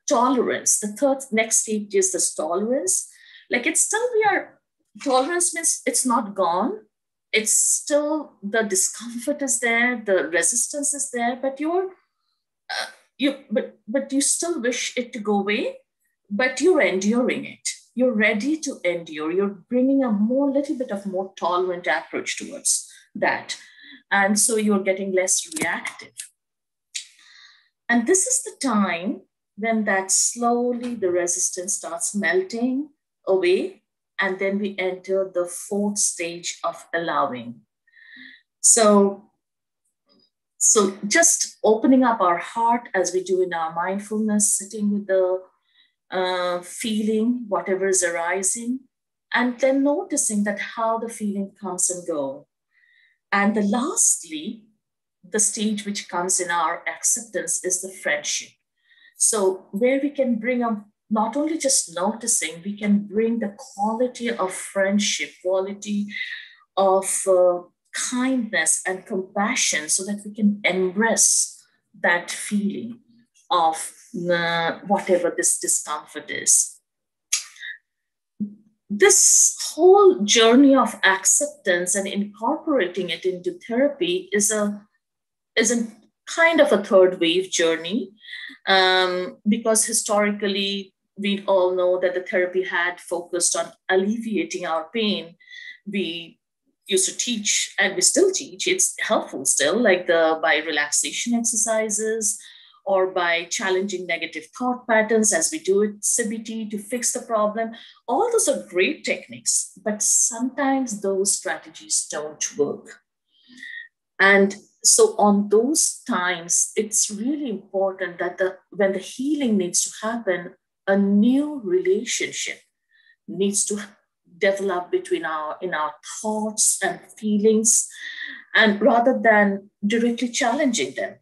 tolerance, the next stage is this tolerance. Like it's still tolerance means it's not gone. It's still, the discomfort is there, the resistance is there, but you're but you still wish it to go away, but you're enduring it. You're ready to endure. You're bringing a little bit of more tolerant approach towards that. And so you're getting less reactive. And this is the time when that slowly the resistance starts melting away. And then we enter the fourth stage of allowing. So just opening up our heart as we do in our mindfulness, sitting with the feeling, whatever is arising, and then noticing that how the feeling comes and goes. And lastly, the stage which comes in our acceptance is the friendship. So where we can bring up not only just noticing, we can bring the quality of friendship, quality of kindness and compassion, so that we can embrace that feeling of whatever this discomfort is. This whole journey of acceptance and incorporating it into therapy is a kind of a third wave journey, because historically we all know that the therapy had focused on alleviating our pain. We used to teach, and we still teach, it's helpful still, like by relaxation exercises, or by challenging negative thought patterns as we do it, CBT, to fix the problem. All those are great techniques, but sometimes those strategies don't work. And so on those times, it's really important that when the healing needs to happen, a new relationship needs to develop in our thoughts and feelings, and rather than directly challenging them.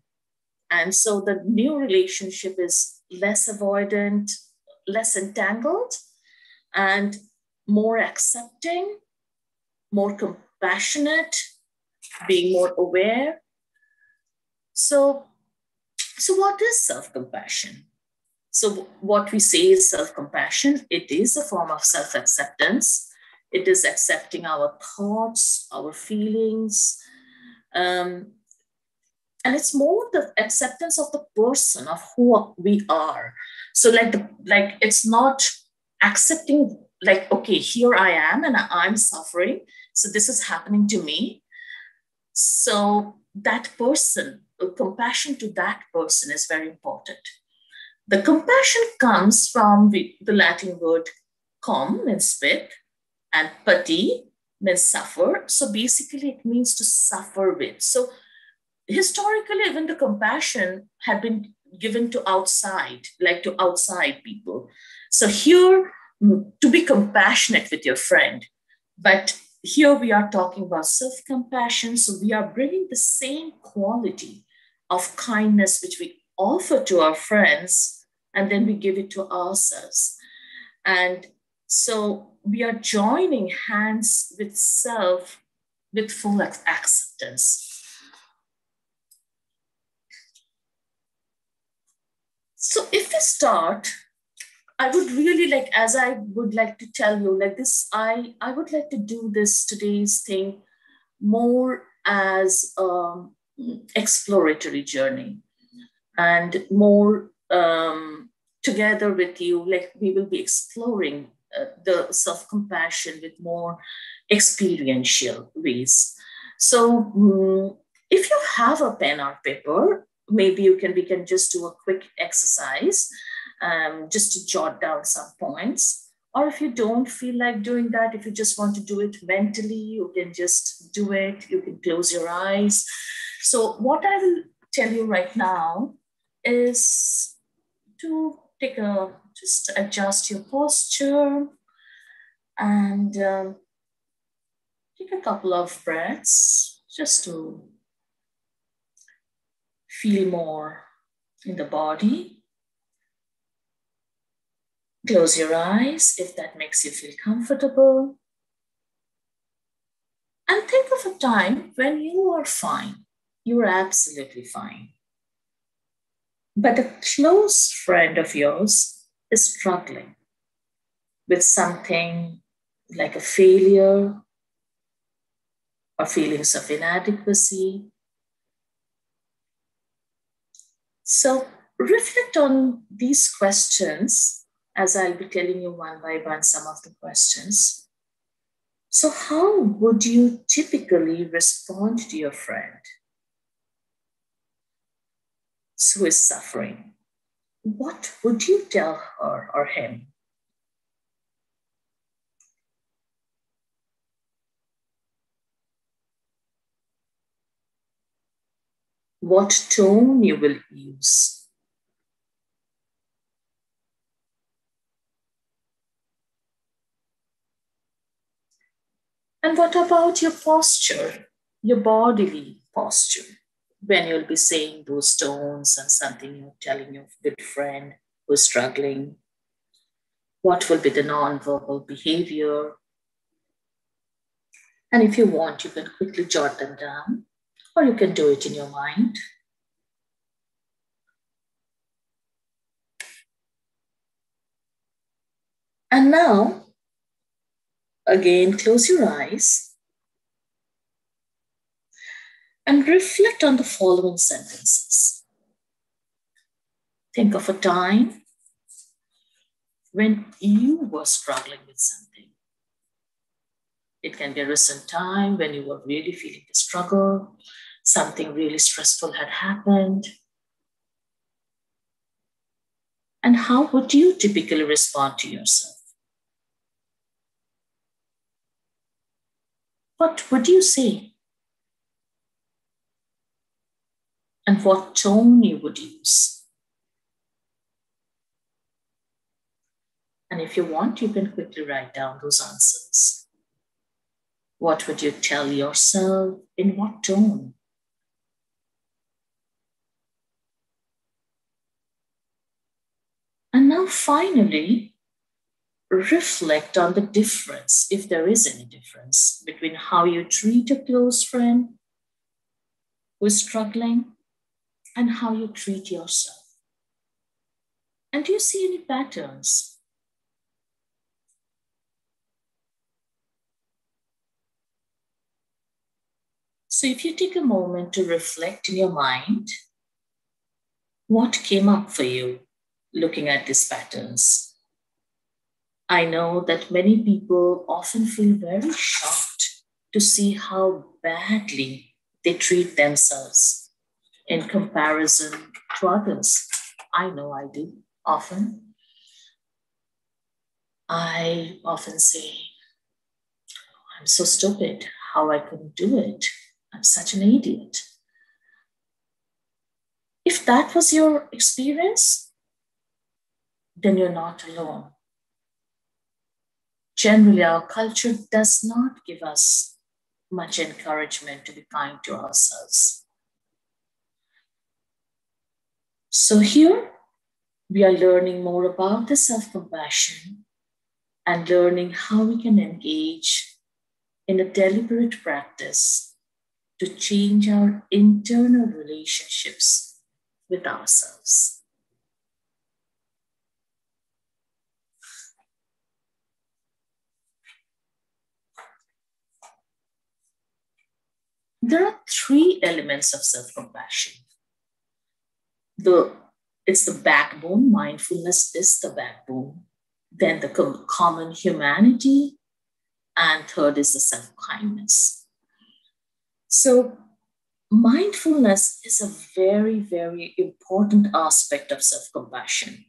And so the new relationship is less avoidant, less entangled, and more accepting, more compassionate, being more aware. So what is self-compassion? So what we say is self-compassion. It is a form of self-acceptance. It is accepting our thoughts, our feelings, and it's more the acceptance of the person, of who we are. So like it's not accepting, like, okay, here I am and I'm suffering, so this is happening to me. So that person, compassion to that person is very important. The compassion comes from the Latin word com, means with, and pati means suffer. So basically it means to suffer with. So historically, even the compassion had been given to outside, like to outside people. So here, to be compassionate with your friend. But here we are talking about self-compassion. So we are bringing the same quality of kindness which we offer to our friends, and then we give it to ourselves. And so we are joining hands with self with full acceptance. So if we start, I would really like, as I would like to tell you, like this, I would like to do this today's thing more as exploratory journey, and more together with you, like we will be exploring the self-compassion with more experiential ways. So if you have a pen or paper, maybe we can just do a quick exercise, just to jot down some points. Or if you don't feel like doing that, if you just want to do it mentally, you can just do it. You can close your eyes. So what I will tell you right now is to just adjust your posture and take a couple of breaths just to feel more in the body. Close your eyes if that makes you feel comfortable. And think of a time when you are fine. You are absolutely fine. But a close friend of yours is struggling with something like a failure or feelings of inadequacy. So reflect on these questions as I'll be telling you one by one some of the questions. So how would you typically respond to your friend who is suffering? What would you tell her or him? What tone you will use? And what about your posture, your bodily posture, when you'll be saying those tones and something you're telling your good friend who's struggling? What will be the non-verbal behavior? And if you want, you can quickly jot them down, or you can do it in your mind. And now, again, close your eyes and reflect on the following sentences. Think of a time when you were struggling with something. It can be a recent time when you were really feeling the struggle, something really stressful had happened. And how would you typically respond to yourself? What would you say? And what tone you would use? And if you want, you can quickly write down those answers. What would you tell yourself? In what tone? And now finally, reflect on the difference, if there is any difference, between how you treat a close friend who is struggling and how you treat yourself. And do you see any patterns? So if you take a moment to reflect in your mind, what came up for you looking at these patterns? I know that many people often feel very shocked to see how badly they treat themselves in comparison to others. I know I do often. I often say, I'm so stupid, how I couldn't do it. I'm such an idiot. If that was your experience, then you're not alone. Generally, our culture does not give us much encouragement to be kind to ourselves. So here, we are learning more about the self-compassion and learning how we can engage in a deliberate practice to change our internal relationships with ourselves. There are three elements of self-compassion. It's the backbone. Mindfulness is the backbone. Then the common humanity, and third is the self-kindness. So mindfulness is a very, very important aspect of self-compassion.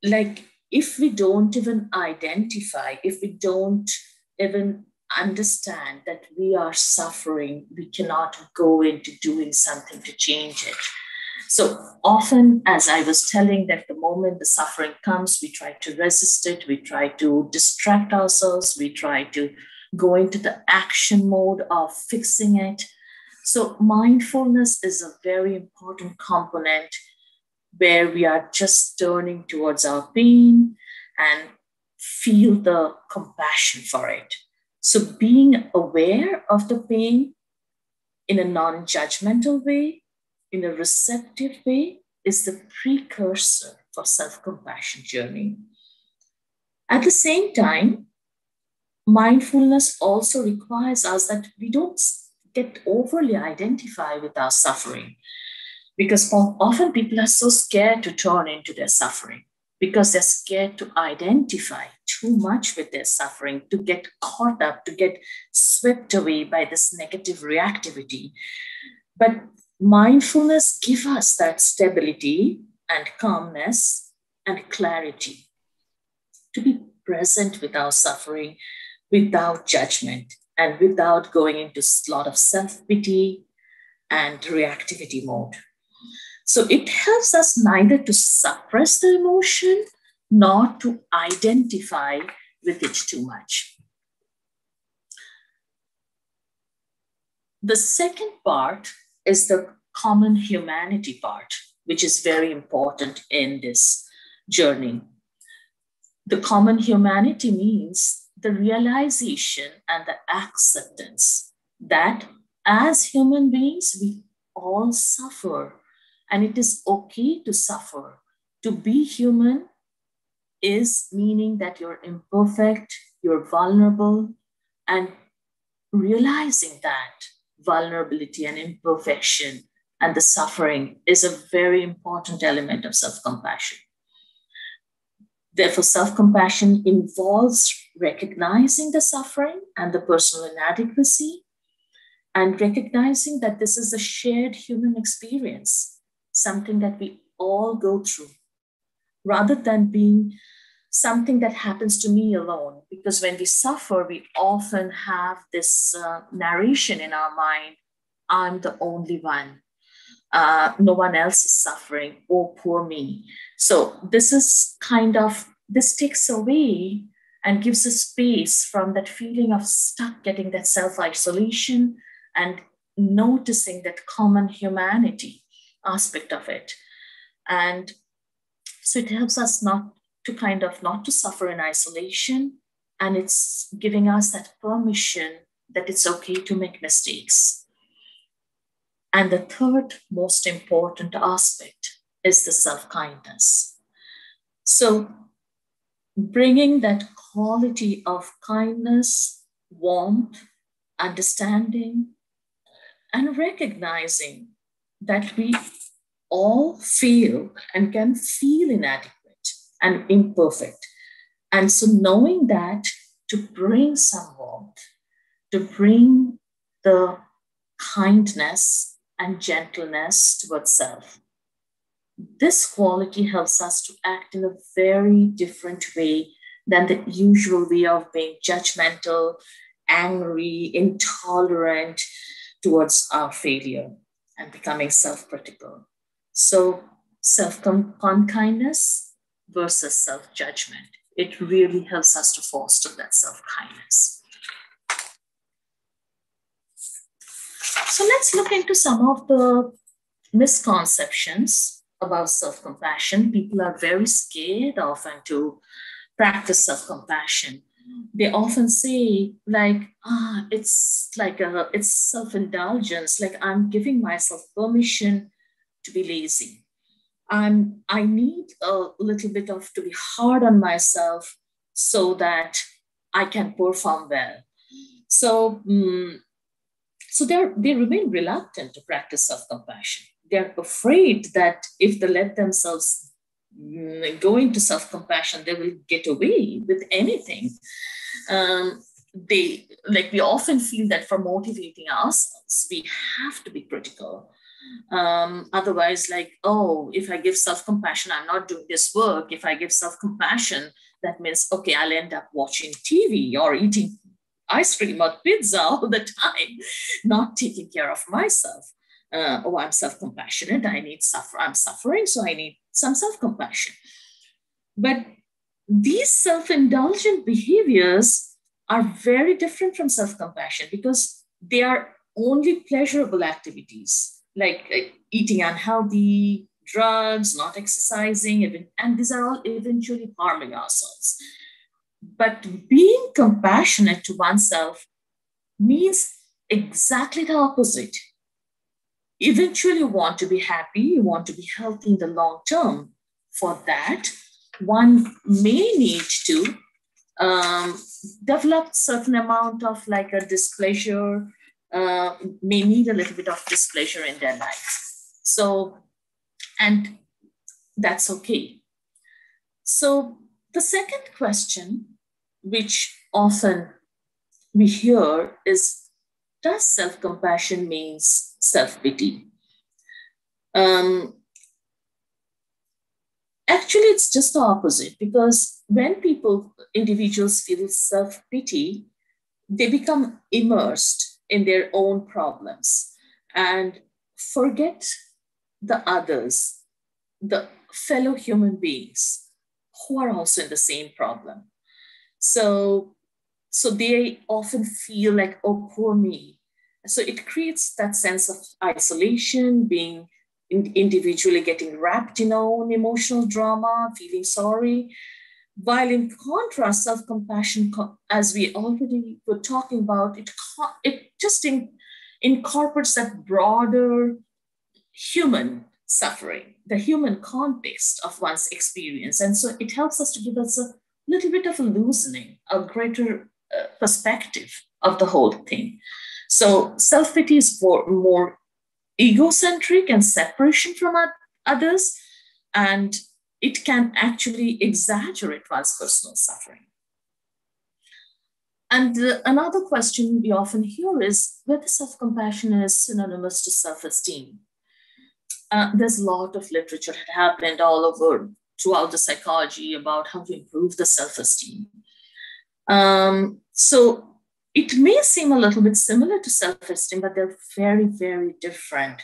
Like if we don't even identify, if we don't even understand that we are suffering, we cannot go into doing something to change it. So often, as I was telling, that the moment the suffering comes, we try to resist it, we try to distract ourselves, we try to go into the action mode of fixing it. So mindfulness is a very important component where we are just turning towards our pain and feel the compassion for it. So being aware of the pain in a non-judgmental way, in a receptive way, is the precursor for self-compassion journey. At the same time, mindfulness also requires us that we don't get overly identified with our suffering. Because often people are so scared to turn into their suffering because they're scared to identify too much with their suffering, to get caught up, to get swept away by this negative reactivity. But mindfulness gives us that stability and calmness and clarity to be present with our suffering without judgment and without going into a lot of self-pity and reactivity mode. So it helps us neither to suppress the emotion nor to identify with it too much. The second part is the common humanity part, which is very important in this journey. The common humanity means the realization and the acceptance that as human beings, we all suffer. And it is okay to suffer. To be human is meaning that you're imperfect, you're vulnerable, and realizing that vulnerability and imperfection and the suffering is a very important element of self-compassion. Therefore, self-compassion involves recognizing the suffering and the personal inadequacy and recognizing that this is a shared human experience, something that we all go through, rather than being something that happens to me alone. Because when we suffer, we often have this narration in our mind, I'm the only one. No one else is suffering. Oh, poor me. So this takes away and gives a space from that feeling of stuck, getting that self-isolation and noticing that common humanity aspect of it. And so it helps us not to suffer in isolation, and it's giving us that permission that it's okay to make mistakes. And the third most important aspect is the self-kindness. So bringing that quality of kindness, warmth, understanding, and recognizing that we all feel and can feel inadequate and imperfect. And so knowing that, to bring some warmth, to bring the kindness and gentleness towards self. This quality helps us to act in a very different way than the usual way of being judgmental, angry, intolerant towards our failure and becoming self-critical. So self-kindness versus self-judgment. It really helps us to foster that self-kindness. So let's look into some of the misconceptions about self-compassion. People are very scared often to practice self-compassion. They often say it's self-indulgence, like I'm giving myself permission to be lazy. I need a little bit of to be hard on myself so that I can perform well. So they remain reluctant to practice self-compassion. They're afraid that if they let themselves go into self-compassion, they will get away with anything. We often feel that for motivating ourselves, we have to be critical. Otherwise, if I give self-compassion, I'm not doing this work. If I give self-compassion, that means, okay, I'll end up watching TV or eating ice cream or pizza all the time, not taking care of myself. I'm self-compassionate. I'm suffering, so I need some self-compassion. But these self-indulgent behaviors are very different from self-compassion because they are only pleasurable activities, like eating unhealthy, drugs, not exercising, and these are all eventually harming ourselves. But being compassionate to oneself means exactly the opposite. Eventually, you want to be happy, you want to be healthy in the long term. For that, one may need to develop certain amount of a displeasure, may need a little bit of displeasure in their life. So And that's okay. So the second question, which often we hear, is, does self-compassion means self-pity? Actually, it's just the opposite, because when individuals feel self-pity, they become immersed in their own problems and forget the others, the fellow human beings who are also in the same problem. So they often feel like, oh, poor me. So it creates that sense of isolation, being individually getting wrapped in our own emotional drama, feeling sorry. While in contrast, self-compassion, as we already were talking about, it just incorporates that broader human suffering, the human context of one's experience. And so it helps us to give us a little bit of a loosening, a greater perspective of the whole thing. So self-pity is more egocentric and separation from others, and it can actually exaggerate one's personal suffering. And another question we often hear is whether self-compassion is synonymous to self-esteem. There's a lot of literature that happened all over throughout the psychology about how to improve the self-esteem. So it may seem a little bit similar to self-esteem, but they're very, very different.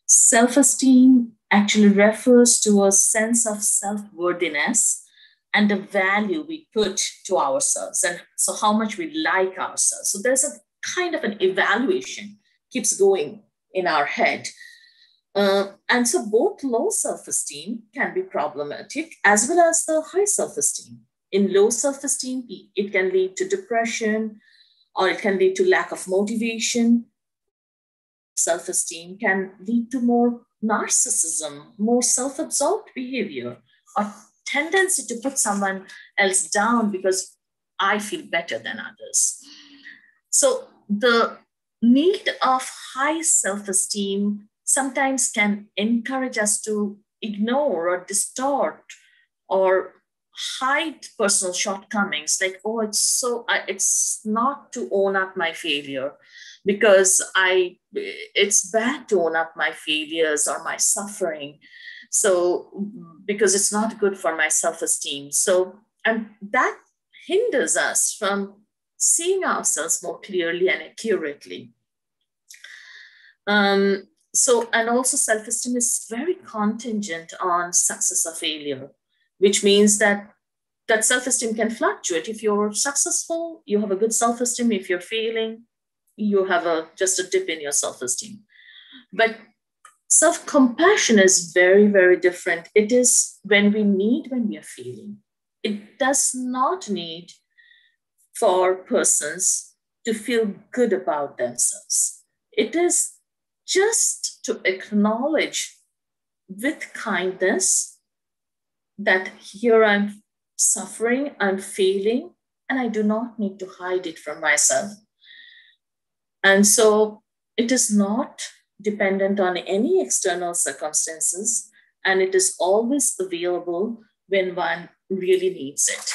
Self-esteem actually refers to a sense of self-worthiness and the value we put to ourselves, and so how much we like ourselves. So there's a kind of an evaluation keeps going in our head. And so both low self-esteem can be problematic as well as the high self-esteem. In low self-esteem, it can lead to depression, or it can lead to lack of motivation. Self-esteem can lead to more narcissism, more self-absorbed behavior, or tendency to put someone else down because I feel better than others. So the need of high self-esteem sometimes can encourage us to ignore or distort or hide personal shortcomings, like, oh, it's not to own up my failure because it's bad to own up my failures or my suffering. So because it's not good for my self-esteem. So, and that hinders us from seeing ourselves more clearly and accurately. So, and also self-esteem is very contingent on success or failure, which means that self-esteem can fluctuate. If you're successful, you have a good self-esteem. If you're failing, you have just a dip in your self-esteem. But self-compassion is very, very different. It is when we are feeling. It does not need for persons to feel good about themselves. It is just to acknowledge with kindness that here I'm suffering, I'm failing, and I do not need to hide it from myself. And so it is not dependent on any external circumstances, and it is always available when one really needs it.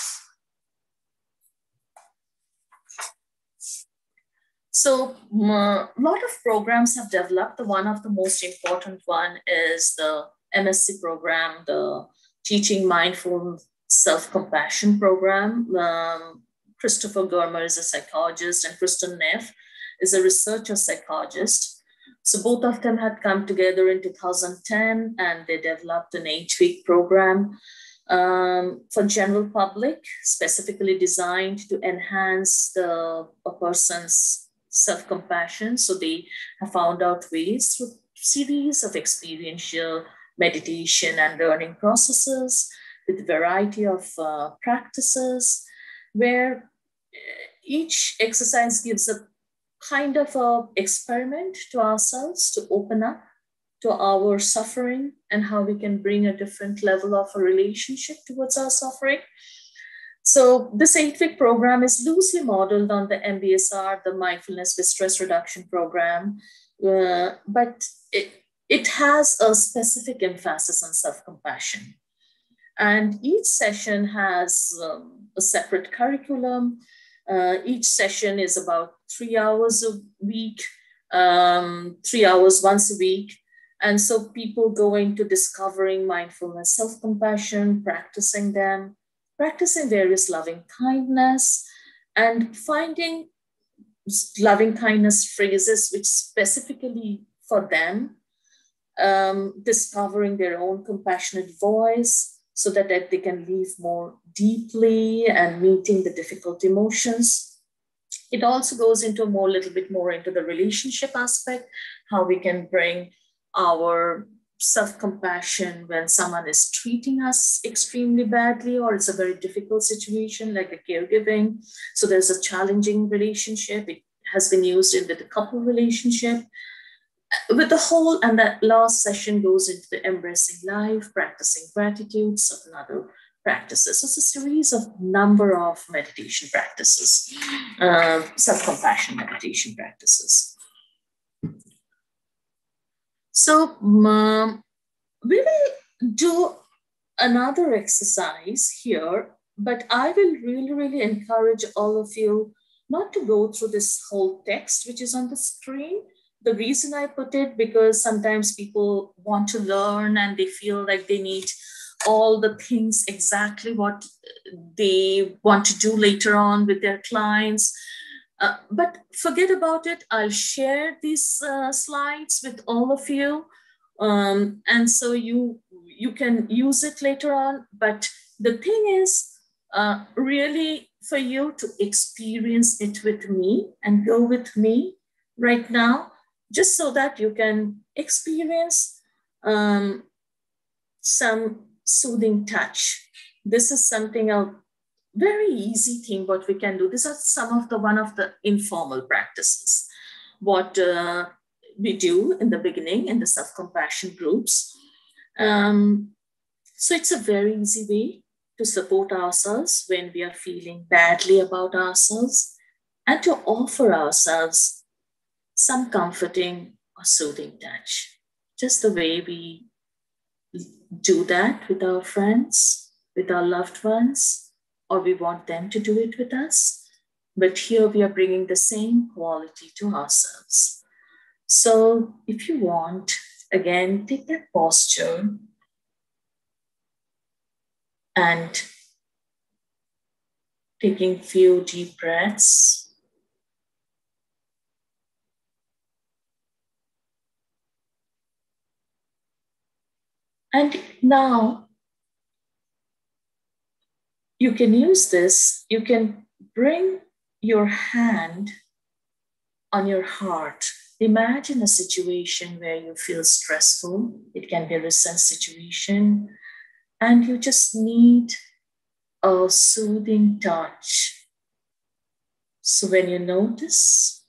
So a lot of programs have developed. One of the most important one is the MSc program, the Teaching Mindful Self-Compassion program. Christopher Germer is a psychologist and Kristen Neff is a researcher psychologist. So both of them had come together in 2010 and they developed an 8-week program for general public, specifically designed to enhance a person's self-compassion. So they have found out ways through series of experiential meditation and learning processes with a variety of practices where each exercise gives a kind of a experiment to ourselves to open up to our suffering and how we can bring a different level of a relationship towards our suffering. So this 8-week program is loosely modeled on the MBSR, the Mindfulness with Stress Reduction program, but it has a specific emphasis on self-compassion. And each session has a separate curriculum. Each session is about 3 hours a week, 3 hours once a week. And so people go into discovering mindfulness, self-compassion, practicing them, practicing various loving kindness, and finding loving kindness phrases which specifically for them, discovering their own compassionate voice so that they can live more deeply and meeting the difficult emotions. It also goes into a little bit more into the relationship aspect, how we can bring our self-compassion when someone is treating us extremely badly, or it's a very difficult situation like the caregiving. So there's a challenging relationship. It has been used in the couple relationship with the whole, and that last session goes into the embracing life, practicing gratitude, certain other practices. So it's a series of number of meditation practices, self-compassion meditation practices. So we will do another exercise here, but I will really, really encourage all of you not to go through this whole text, which is on the screen. The reason I put it, because sometimes people want to learn and they feel like they need all the things exactly what they want to do later on with their clients. But forget about it. I'll share these slides with all of you. And so you can use it later on. But the thing is really for you to experience it with me and go with me right now, just so that you can experience some soothing touch. This is something a very easy thing what we can do. These are some of the one of the informal practices what we do in the beginning in the self-compassion groups. So it's a very easy way to support ourselves when we are feeling badly about ourselves, and to offer ourselves some comforting or soothing touch, just the way we do that with our friends, with our loved ones, or we want them to do it with us. But here we are bringing the same quality to ourselves. So if you want, again, take that posture and taking few deep breaths. And now you can use this. You can bring your hand on your heart. Imagine a situation where you feel stressful. It can be a recent situation, and you just need a soothing touch. So when you notice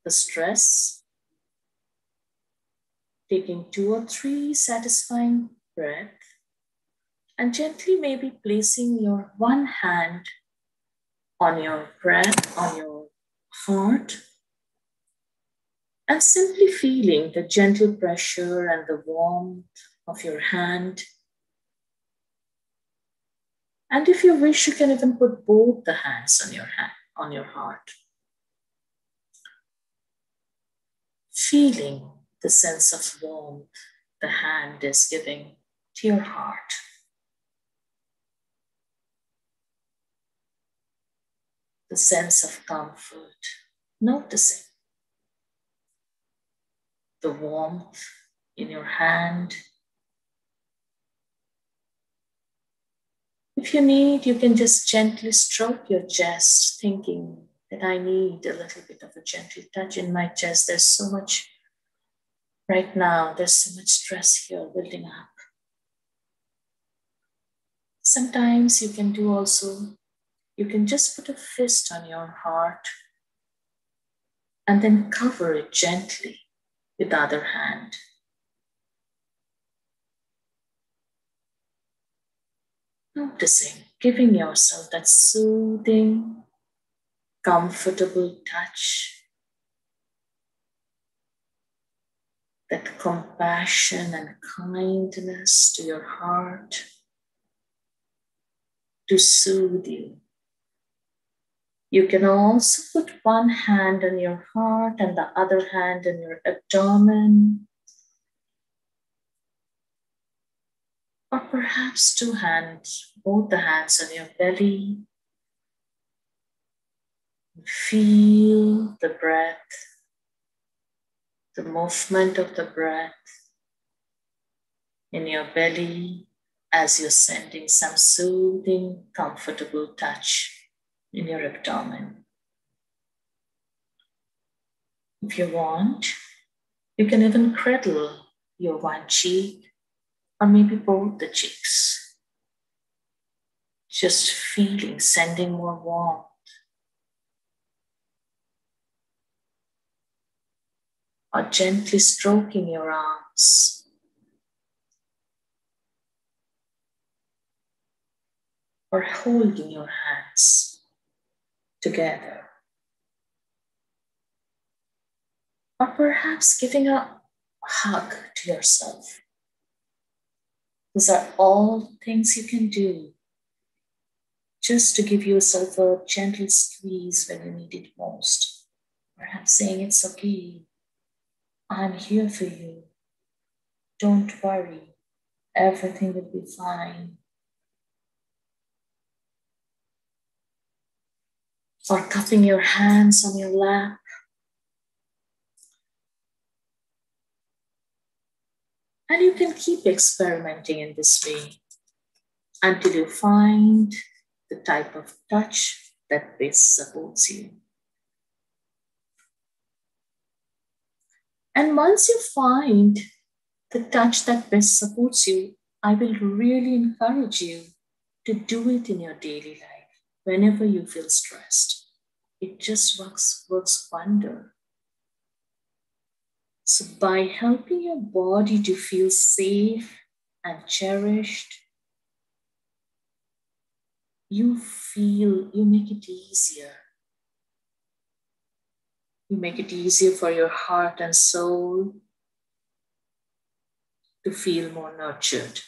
the stress, taking 2 or 3 satisfying breaths, and gently maybe placing your one hand on your breath, on your heart, and simply feeling the gentle pressure and the warmth of your hand. And if you wish, you can even put both the hands on your heart. Feeling the sense of warmth the hand is giving to your heart. The sense of comfort, noticing the warmth in your hand. If you need, you can just gently stroke your chest, thinking that I need a little bit of a gentle touch in my chest. There's so much right now, there's so much stress here building up. Sometimes you can do also, you can just put a fist on your heart and then cover it gently with the other hand. Noticing, giving yourself that soothing, comfortable touch that compassion and kindness to your heart to soothe you. You can also put one hand on your heart and the other hand on your abdomen, or perhaps two hands, both the hands on your belly. Feel the breath, the movement of the breath in your belly as you're sending some soothing, comfortable touch in your abdomen. If you want, you can even cradle your one cheek or maybe both the cheeks. Just feeling, sending more warmth. Or gently stroking your arms. Or holding your hands together. Or perhaps giving a hug to yourself. These are all things you can do just to give yourself a gentle squeeze when you need it most. Perhaps saying, it's okay, I'm here for you. Don't worry, everything will be fine. Or cupping your hands on your lap. And you can keep experimenting in this way until you find the type of touch that best supports you. And once you find the touch that best supports you, I will really encourage you to do it in your daily life whenever you feel stressed. It just works wonder. So by helping your body to feel safe and cherished, you make it easier. You make it easier for your heart and soul to feel more nurtured.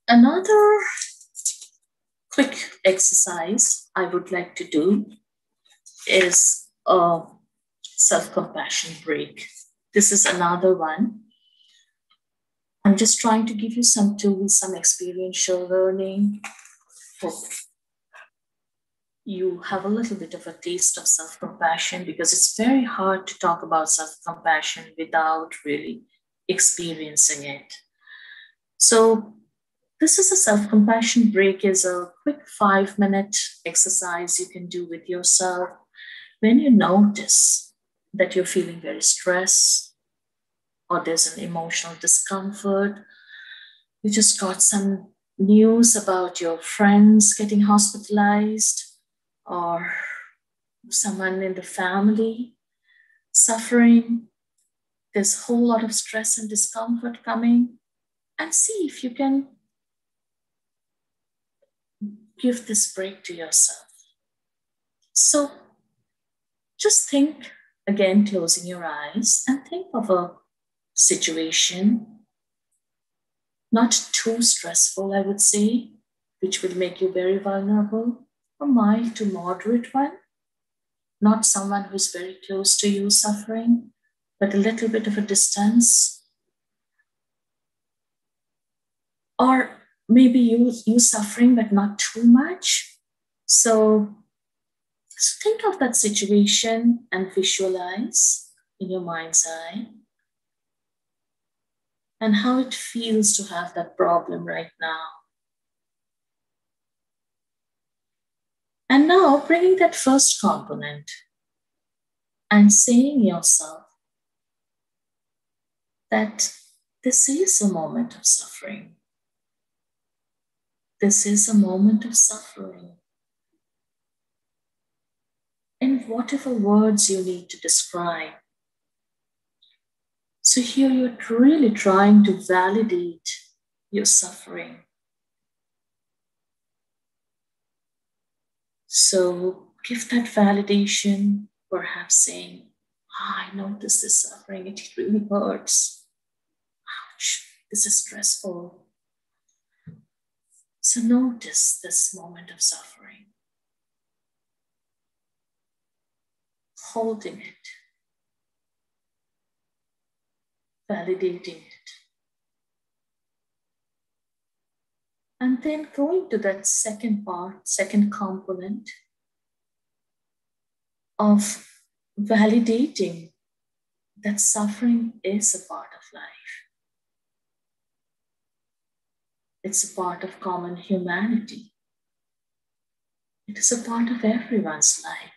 Another quick exercise I would like to do is a self-compassion break. This is another one. I'm just trying to give you some tools, some experiential learning. Hope you have a little bit of a taste of self-compassion, because it's very hard to talk about self-compassion without really experiencing it. So this is a self-compassion break, is a quick 5-minute exercise you can do with yourself when you notice that you're feeling very stressed or there's an emotional discomfort. You just got some news about your friends getting hospitalized or someone in the family suffering. There's a whole lot of stress and discomfort coming, and see if you can give this break to yourself. So just think, again, closing your eyes, and think of a situation, not too stressful, I would say, which will make you very vulnerable, a mild to moderate one, not someone who's very close to you suffering, but a little bit of a distance. Or maybe you suffering, but not too much. So think of that situation and visualize in your mind's eye and how it feels to have that problem right now. And now bringing that first component and saying yourself that this is a moment of suffering. This is a moment of suffering. In whatever words you need to describe. So So here you're really trying to validate your suffering. So give that validation, perhaps saying, I notice this suffering, it really hurts. Ouch, this is stressful. So notice this moment of suffering, holding it, validating it. And then going to that second part, second component of validating that suffering is a part of life. It's a part of common humanity. It is a part of everyone's life.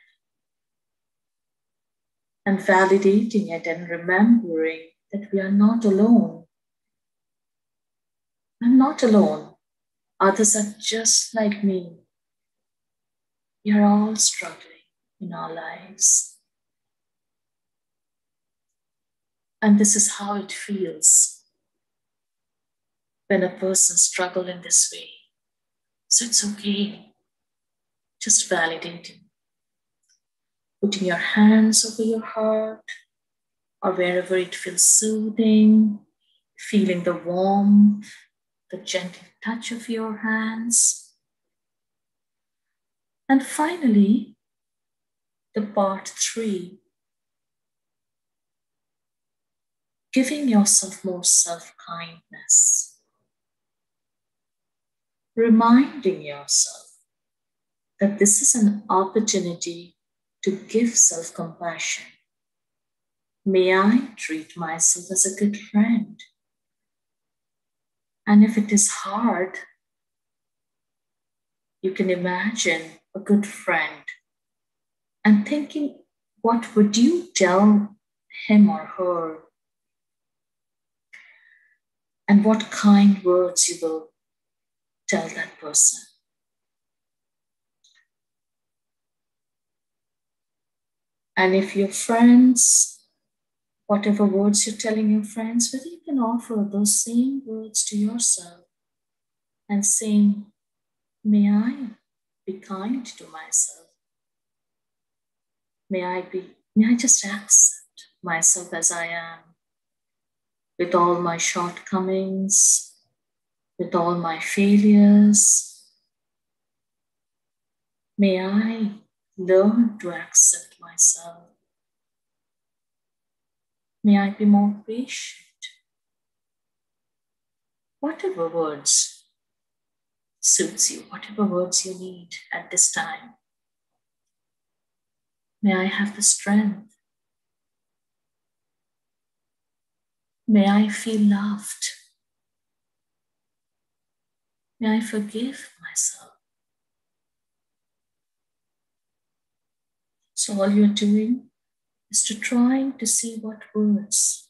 And validating it and remembering that we are not alone. I'm not alone. Others are just like me. We are all struggling in our lives. And this is how it feels when a person struggles in this way. So it's okay. Just validating. Putting your hands over your heart or wherever it feels soothing, feeling the warmth, the gentle touch of your hands. And finally, the part 3, giving yourself more self-kindness. Reminding yourself that this is an opportunity to give self-compassion. May I treat myself as a good friend? And if it is hard, you can imagine a good friend and thinking, what would you tell him or her? And what kind words you will tell that person. And if your friends, whatever words you're telling your friends, whether you can offer those same words to yourself and saying, may I be kind to myself? May I just accept myself as I am, with all my shortcomings, with all my failures. May I learn to accept myself. May I be more patient. Whatever words suits you, whatever words you need at this time. May I have the strength. May I feel loved. May I forgive myself. So all you're doing is to try to see what words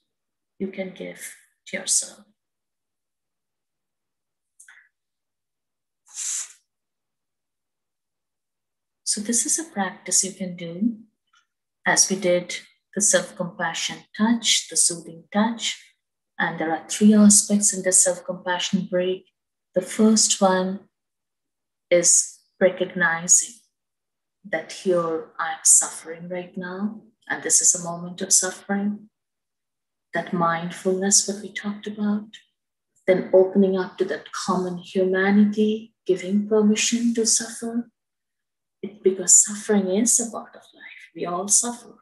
you can give to yourself. So this is a practice you can do as we did the self-compassion touch, the soothing touch. And there are 3 aspects in the self-compassion break. The first one is recognizing that here I am suffering right now, and this is a moment of suffering. That mindfulness, what we talked about. Then opening up to that common humanity, giving permission to suffer. Because suffering is a part of life. We all suffer.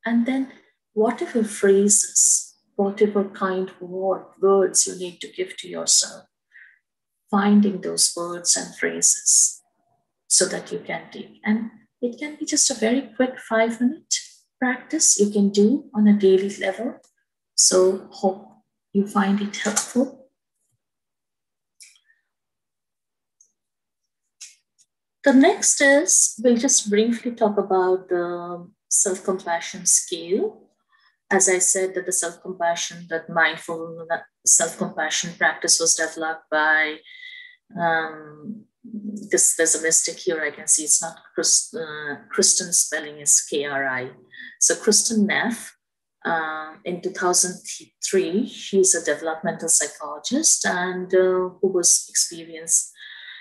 And then whatever phrases, whatever kind of words you need to give to yourself, finding those words and phrases so that you can take. And it can be just a very quick 5-minute practice you can do on a daily level. So hope you find it helpful. The next is, we'll just briefly talk about the self-compassion scale. As I said, that the self-compassion, that mindful self-compassion practice was developed by, there's a mistake here, I can see it's not Kristen, spelling is K-R-I. So Kristen Neff, In 2003, she's a developmental psychologist and who was experienced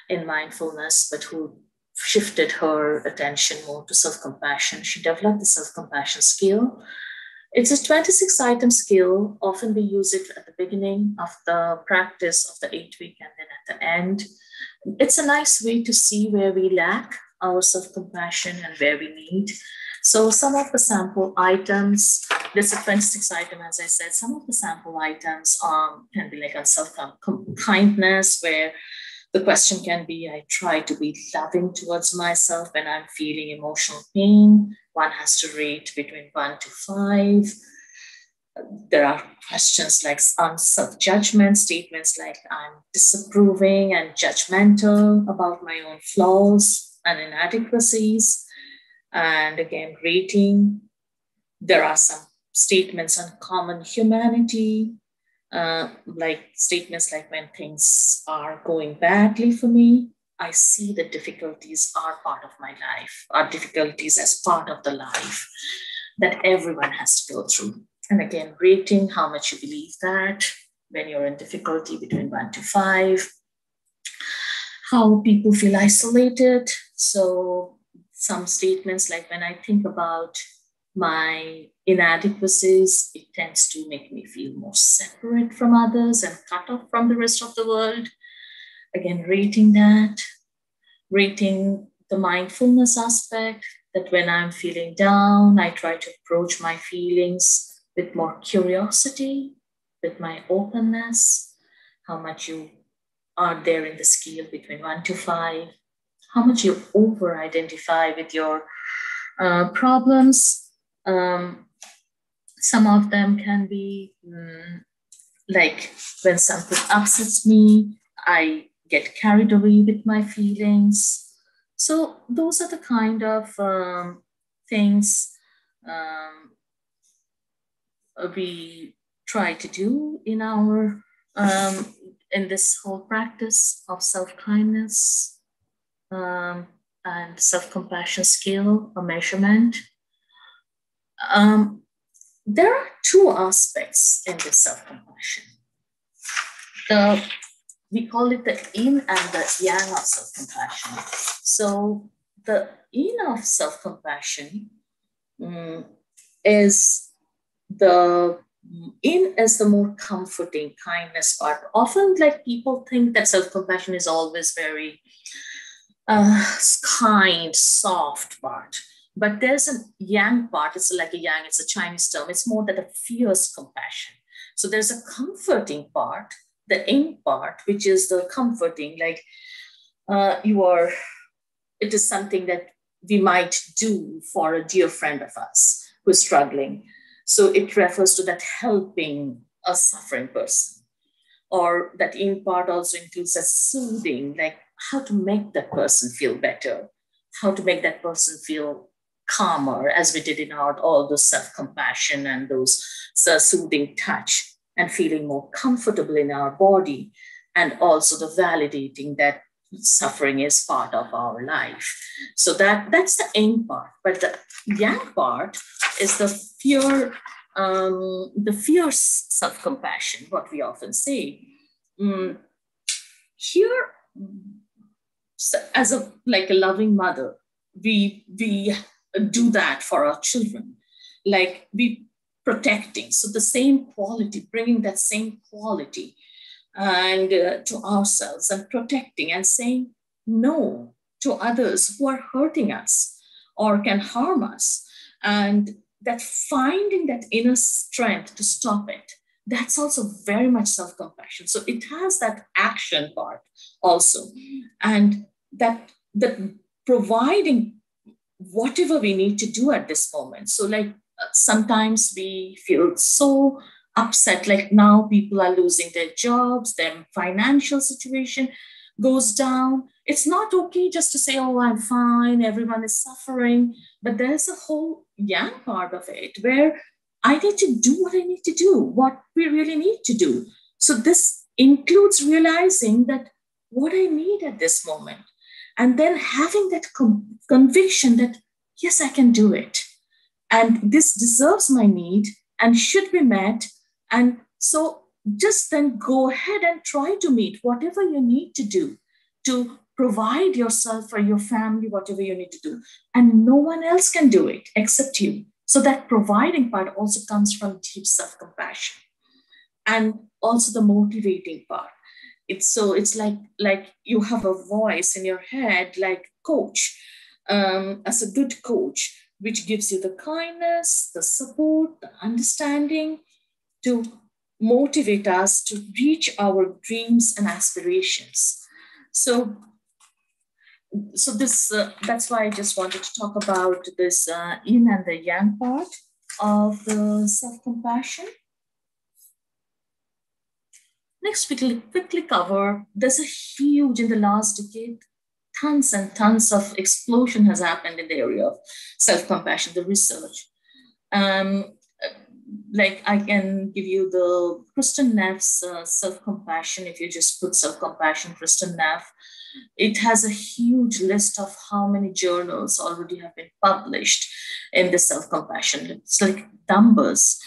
in mindfulness, but who shifted her attention more to self-compassion. She developed the self-compassion skill. It's a 26-item skill. Often we use it at the beginning of the practice of the 8-week and then at the end. It's a nice way to see where we lack our self-compassion and where we need. So some of the sample items, there's a 26 item, as I said, some of the sample items can be like on self-kindness, where the question can be, I try to be loving towards myself when I'm feeling emotional pain. One has to rate between 1 to 5. There are questions like on self-judgment, statements like I'm disapproving and judgmental about my own flaws and inadequacies. And again, rating. There are some statements on common humanity, like statements like when things are going badly for me, I see that difficulties are part of my life, are difficulties as part of the life that everyone has to go through. And again, rating how much you believe that when you're in difficulty between 1 to 5, how people feel isolated. So some statements like when I think about my inadequacies, it tends to make me feel more separate from others and cut off from the rest of the world. Again, rating that, rating the mindfulness aspect, that when I'm feeling down, I try to approach my feelings with more curiosity, with my openness, how much you are there in the scale between 1 to 5, how much you over-identify with your problems. Some of them can be like when something upsets me, I get carried away with my feelings. So those are the kind of things we try to do in our in this whole practice of self-kindness and self-compassion skill or measurement. There are 2 aspects in this self-compassion. We call it the yin and the yang of self-compassion. So the yin of self-compassion is the more comforting kindness part. Often like people think that self-compassion is always very kind, soft part. But there's a yang part. It's like a yang, it's a Chinese term. It's more than a fierce compassion. So there's a comforting part, the yin part, which is the comforting, like it is something that we might do for a dear friend of us who is struggling. So it refers to that helping a suffering person. Or that yin part also includes a soothing, like how to make that person feel better, how to make that person feel calmer, as we did in all those self-compassion and those soothing touch, and feeling more comfortable in our body, and also the validating that suffering is part of our life. So that's the yin part. But the yang part is the fierce self-compassion, what we often say. Here, as a loving mother, we do that for our children, like we protecting. So the same quality, bringing that same quality and to ourselves, and protecting and saying no to others who are hurting us or can harm us, and that finding that inner strength to stop it. That's also very much self-compassion. So it has that action part also, and that providing whatever we need to do at this moment. So like sometimes we feel so upset, like now people are losing their jobs, their financial situation goes down. It's not okay just to say, oh, I'm fine, everyone is suffering. But there's a whole yang part of it where I need to do what I need to do, what we really need to do. So this includes realizing that what I need at this moment, and then having that conviction that, yes, I can do it. And this deserves my need, and should be met. And so just then go ahead and try to meet whatever you need to do to provide yourself for your family, whatever you need to do. And no one else can do it except you. So that providing part also comes from deep self-compassion. And also the motivating part. It's like you have a voice in your head, like coach, as a good coach, which gives you the kindness, the support, the understanding to motivate us to reach our dreams and aspirations. So this that's why I just wanted to talk about this yin and the yang part of the self-compassion. Next, we quickly cover, there's a huge, in the last decade, tons and tons of explosion has happened in the area of self-compassion, the research. Like I can give you the Kristen Neff's self-compassion. If you just put self-compassion, Kristen Neff, it has a huge list of how many journals already have been published in the self-compassion. It's like numbers.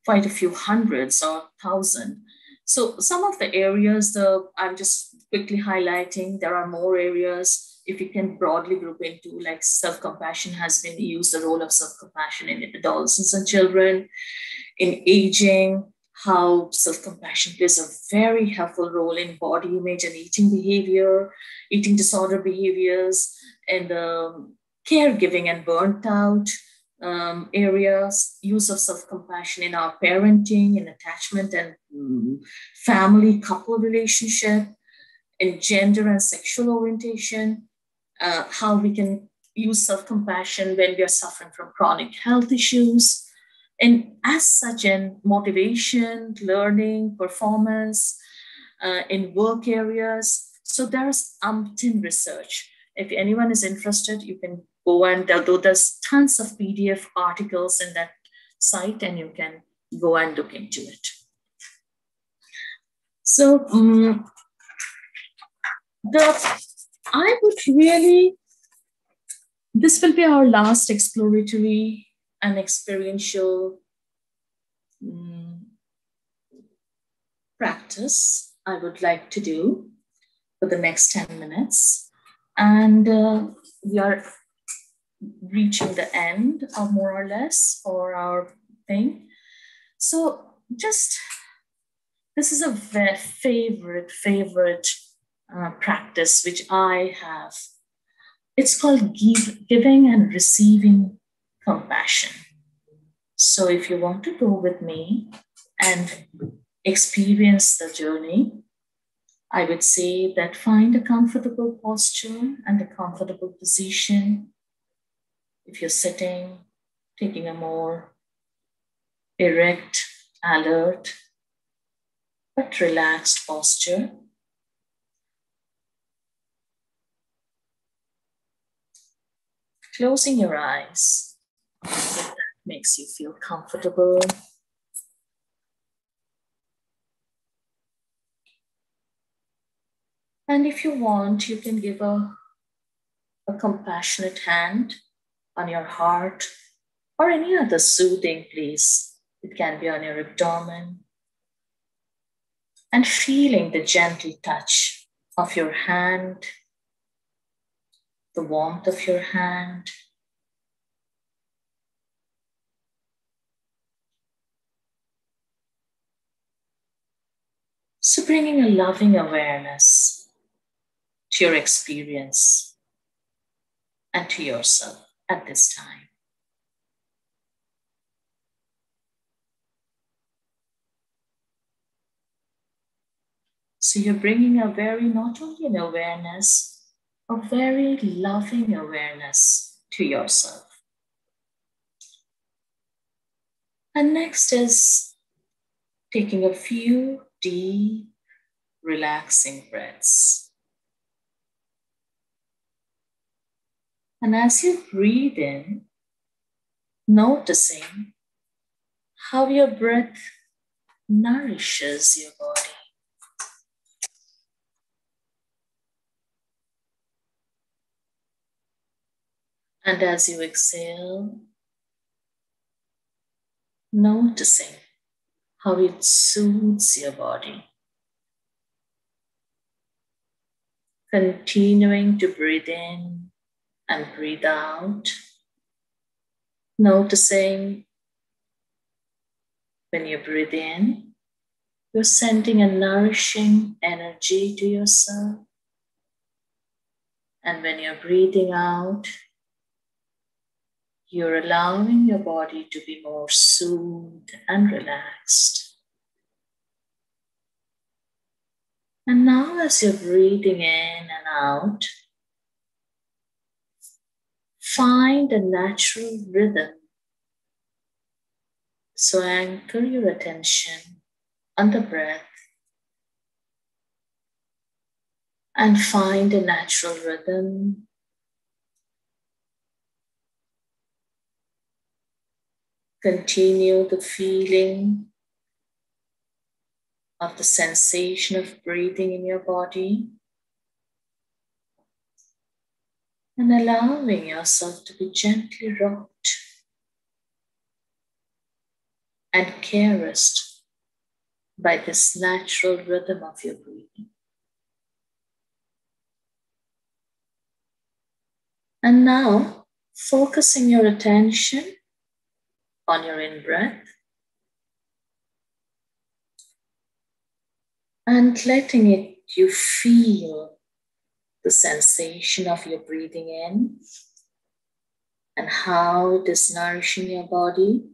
Quite a few hundreds or thousand. So some of the areas, I'm just quickly highlighting, there are more areas. If you can broadly group into, like self-compassion has been used, the role of self-compassion in adolescents and children, in aging, how self-compassion plays a very helpful role in body image and eating behavior, eating disorder behaviors, and caregiving and burnt out, areas, use of self-compassion in our parenting, in attachment and family, couple relationship, in gender and sexual orientation, how we can use self-compassion when we are suffering from chronic health issues, and as such in motivation, learning, performance, in work areas. So there's umpteen research. If anyone is interested, you can go and there's tons of PDF articles in that site, and you can go and look into it. So I would really, this will be our last exploratory and experiential practice I would like to do for the next 10 minutes. And we are reaching the end, or more or less, for our thing. So just, this is a very favorite practice which I have. It's called giving and receiving compassion. So if you want to go with me and experience the journey, I would say that find a comfortable posture and a comfortable position. If you're sitting, taking a more erect, alert, but relaxed posture. Closing your eyes, if that makes you feel comfortable. And if you want, you can give a compassionate hand on your heart or any other soothing place. It can be on your abdomen. And feeling the gentle touch of your hand, the warmth of your hand. So bringing a loving awareness to your experience and to yourself at this time. So you're bringing a very, not only an awareness, a very loving awareness to yourself. And next is taking a few deep, relaxing breaths. And as you breathe in, noticing how your breath nourishes your body. And as you exhale, noticing how it soothes your body. Continuing to breathe in and breathe out, noticing when you breathe in, you're sending a nourishing energy to yourself. And when you're breathing out, you're allowing your body to be more soothed and relaxed. And now as you're breathing in and out, find a natural rhythm. So anchor your attention on the breath and find a natural rhythm. Continue the feeling of the sensation of breathing in your body and allowing yourself to be gently rocked and caressed by this natural rhythm of your breathing. And now, focusing your attention on your in-breath and letting you feel the sensation of your breathing in and how it is nourishing your body,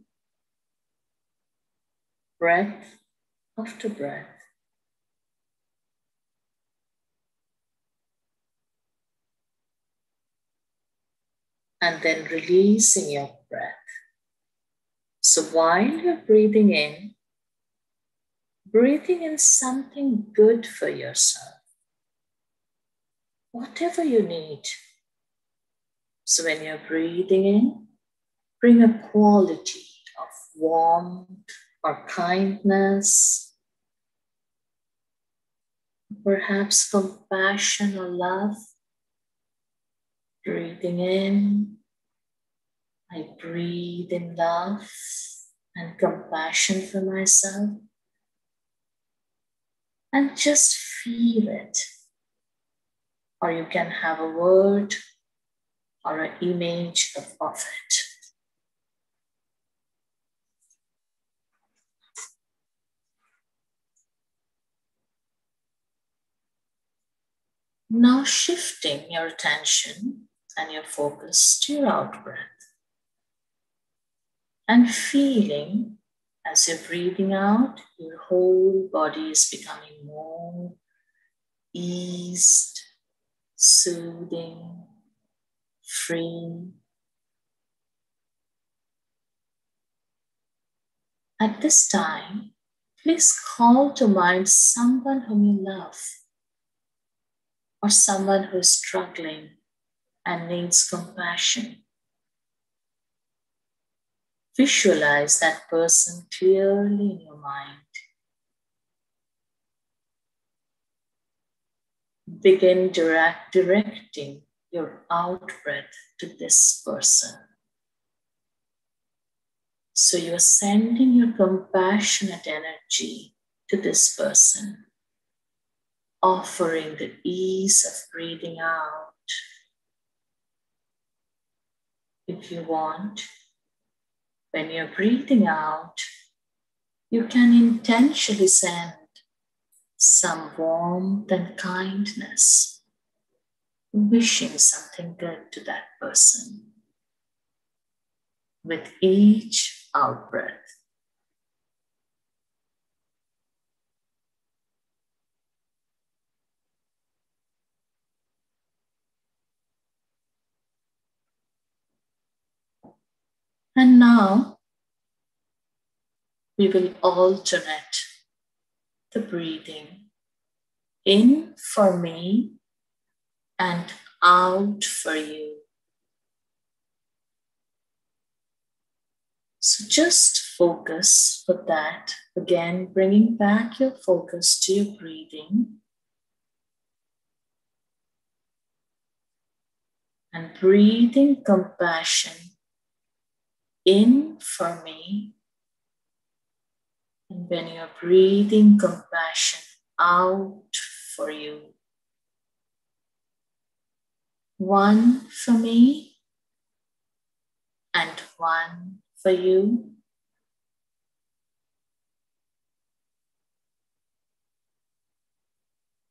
breath after breath. And then releasing your breath. So while you're breathing in something good for yourself, whatever you need. So when you're breathing in, bring a quality of warmth or kindness, perhaps compassion or love. Breathing in, I breathe in love and compassion for myself. And just feel it. Or you can have a word or an image of it. Now shifting your attention and your focus to your out-breath. And feeling as you're breathing out, your whole body is becoming more eased, soothing, free. At this time, please call to mind someone whom you love or someone who is struggling and needs compassion. Visualize that person clearly in your mind. Begin directing your out-breath to this person. So you're sending your compassionate energy to this person, offering the ease of breathing out. If you want, when you're breathing out, you can intentionally send some warmth and kindness, wishing something good to that person with each out-breath. And now we will alternate the breathing in for me and out for you. So just focus for that. Again, bringing back your focus to your breathing and breathing compassion in for me When you're breathing compassion out for you, one for me and one for you.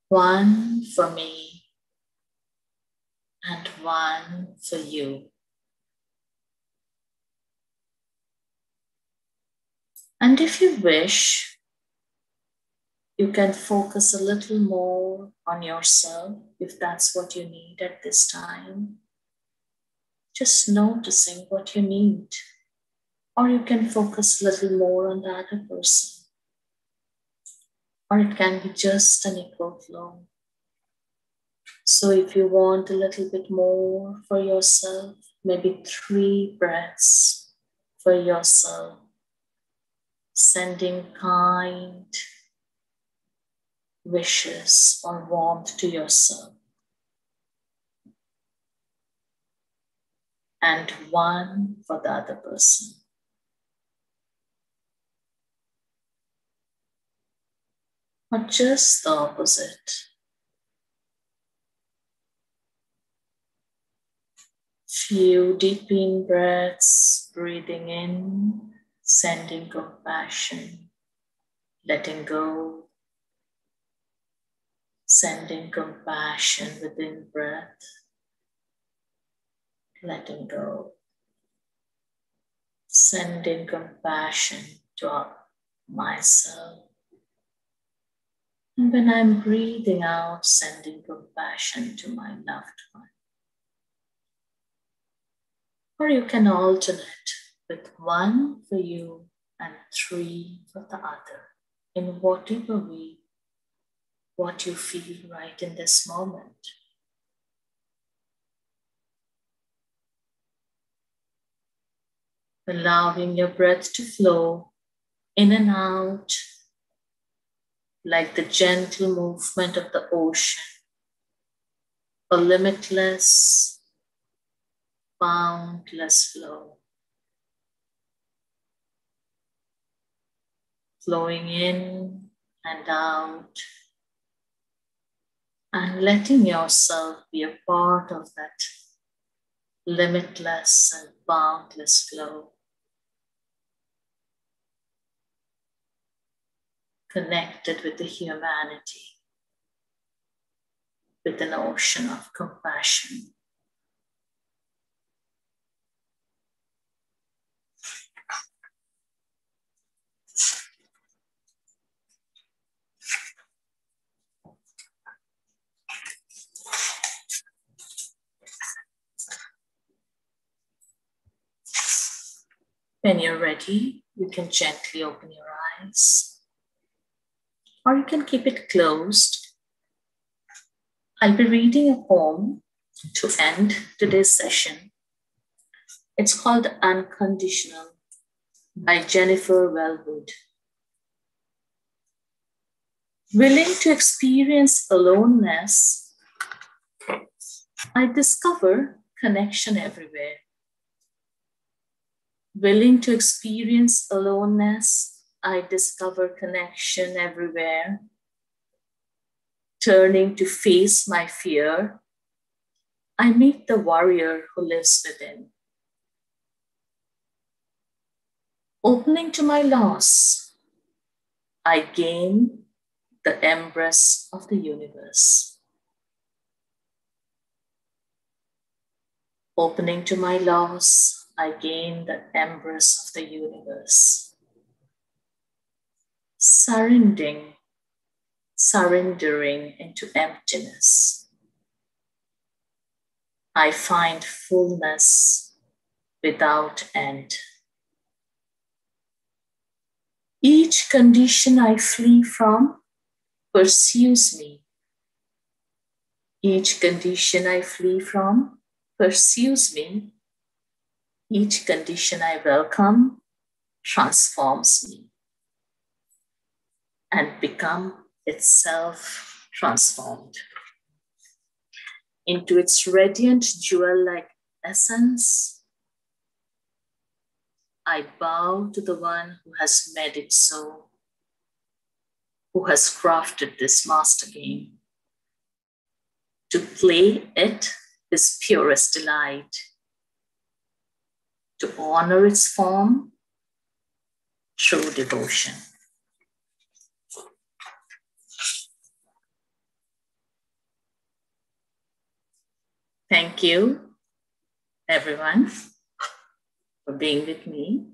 One for me and one for you. And if you wish, you can focus a little more on yourself if that's what you need at this time. Just noticing what you need. Or you can focus a little more on the other person. Or it can be just an equal flow. So if you want a little bit more for yourself, maybe 3 breaths for yourself, sending kind wishes or warmth to yourself. And 1 for the other person. Or just the opposite. Few deep in breaths, breathing in, sending compassion, letting go, sending compassion within breath, letting go, sending compassion to myself. And when I'm breathing out, sending compassion to my loved one. Or you can alternate with 1 for you and 3 for the other in whatever way, what you feel right in this moment. Allowing your breath to flow in and out like the gentle movement of the ocean, a limitless, boundless flow. Flowing in and out, and letting yourself be a part of that limitless and boundless flow. Connected with the humanity, with an ocean of compassion. When you're ready, you can gently open your eyes, or you can keep it closed. I'll be reading a poem to end today's session. It's called Unconditional by Jennifer Wellwood. Willing to experience aloneness, I discover connection everywhere. Willing to experience aloneness, I discover connection everywhere. Turning to face my fear, I meet the warrior who lives within. Opening to my loss, I gain the embrace of the universe. Opening to my loss, I gain the embrace of the universe. Surrendering into emptiness, I find fullness without end. Each condition I flee from pursues me. Each condition I flee from pursues me. Each condition I welcome transforms me and become itself transformed into its radiant jewel-like essence. I bow to the one who has made it so. who has crafted this master game. To play it is purest delight. To honor its form, true devotion. Thank you, everyone, for being with me.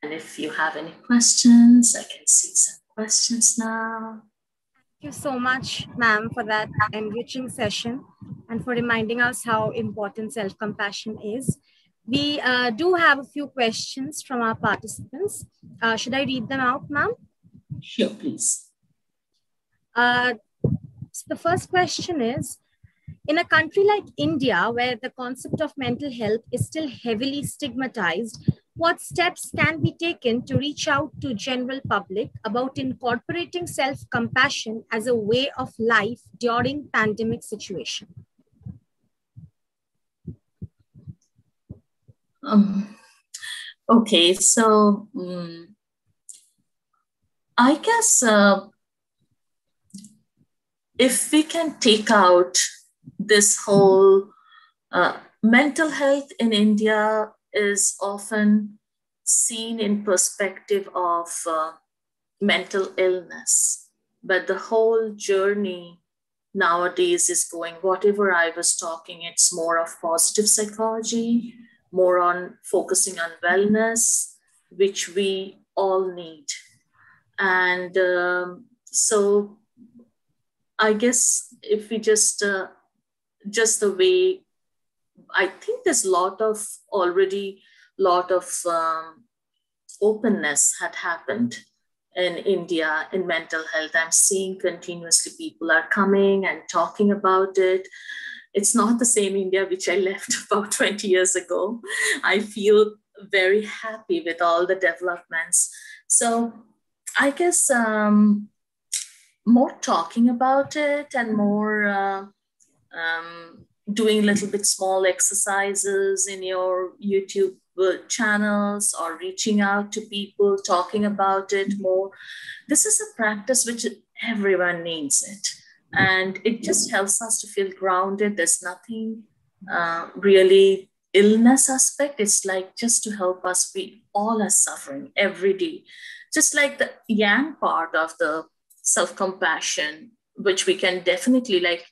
And if you have any questions, I can see some questions now. Thank you so much, ma'am, for that enriching session and for reminding us how important self-compassion is. We do have a few questions from our participants. Should I read them out, ma'am? Sure, please. So the first question is, in a country like India, where the concept of mental health is still heavily stigmatized, what steps can be taken to reach out to general public about incorporating self-compassion as a way of life during pandemic situation? Okay, so I guess if we can take out this whole mental health in India is often seen in perspective of mental illness, but the whole journey nowadays is going, whatever I was talking, it's more of positive psychology, more on focusing on wellness, which we all need. And so I guess if we just the way, I think there's already lot of openness had happened in India in mental health. I'm seeing continuously people are coming and talking about it. It's not the same India which I left about 20 years ago. I feel very happy with all the developments. So I guess more talking about it and more doing a little bit small exercises in your YouTube channels or reaching out to people, talking about it more. This is a practice which everyone needs it. And it just helps us to feel grounded. There's nothing really illness aspect. It's like just to help us. We all are suffering every day. Just like the yang part of the self-compassion, which we can definitely like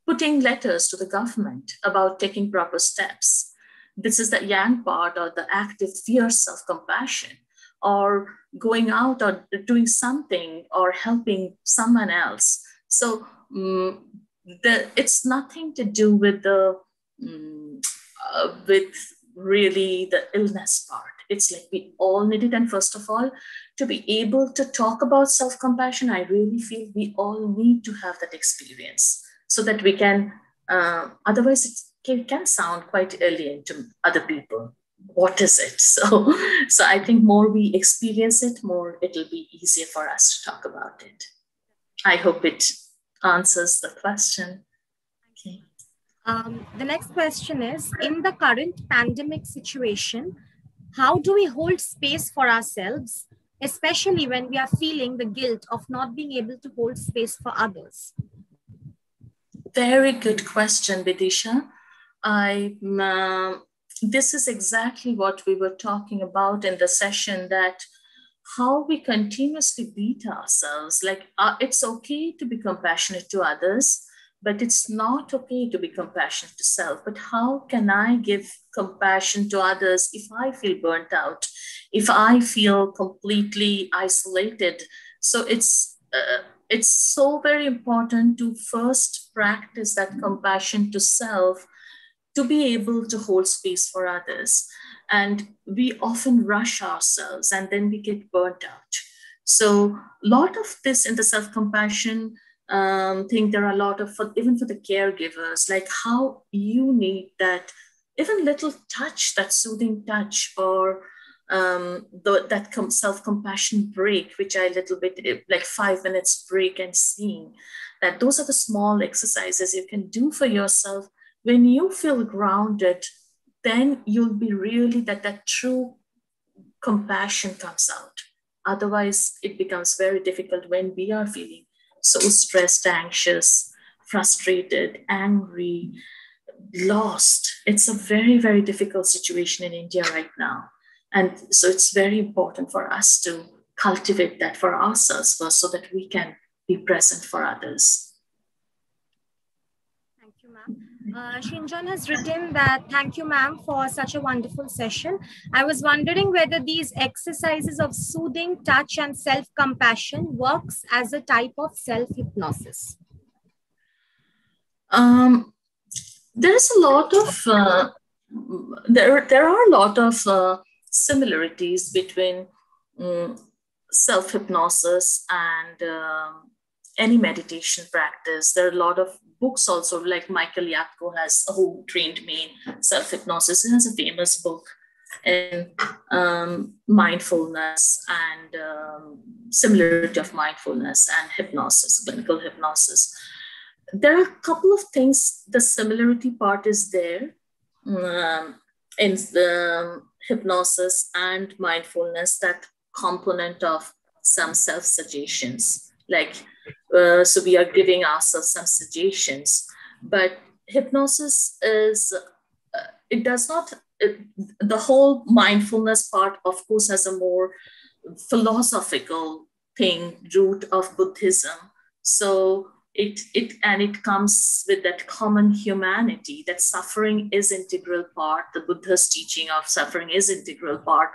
putting letters to the government about taking proper steps. This is the yang part, or the active fierce self-compassion, or going out or doing something or helping someone else. So it's nothing to do with the with really the illness part. It's like we all need it. And first of all, to be able to talk about self-compassion, I really feel we all need to have that experience so that we can, otherwise it can sound quite alien to other people. What is it? So I think more we experience it, more it'll be easier for us to talk about it. I hope it answers the question. Okay. The next question is, in the current pandemic situation, how do we hold space for ourselves, especially when we are feeling the guilt of not being able to hold space for others? Very good question, Vidisha. This is exactly what we were talking about in the session, that how we continuously beat ourselves. Like it's okay to be compassionate to others, but it's not okay to be compassionate to self. But how can I give compassion to others if I feel burnt out, if I feel completely isolated? So it's so very important to first practice that compassion to self, to be able to hold space for others. And we often rush ourselves and then we get burnt out. So a lot of this in the self-compassion thing, there are a lot of, even for the caregivers, like how you need that even little touch, that soothing touch, or that self-compassion break, which I little bit like 5 minutes break, and seeing that those are the small exercises you can do for yourself. When you feel grounded, then you'll be really that true compassion comes out. Otherwise, it becomes very difficult when we are feeling so stressed, anxious, frustrated, angry, lost. It's a very, very difficult situation in India right now. And so it's very important for us to cultivate that for ourselves first so that we can be present for others. Thank you, ma'am. Shinjan has written that, thank you, ma'am, for such a wonderful session. I was wondering whether these exercises of soothing, touch, and self-compassion works as a type of self-hypnosis. There's a lot of, there are a lot of similarities between self-hypnosis and any meditation practice. There are a lot of books also, like Michael Yapko who trained me in self-hypnosis. He has a famous book in mindfulness and similarity of mindfulness and hypnosis, clinical hypnosis. There are a couple of things, the similarity part is there in the hypnosis and mindfulness, that component of some self-suggestions. Like, so we are giving ourselves some suggestions, but hypnosis is, it does not, the whole mindfulness part, of course, has a more philosophical thing, root of Buddhism. So it comes with that common humanity, that suffering is integral part. The Buddha's teaching of suffering is integral part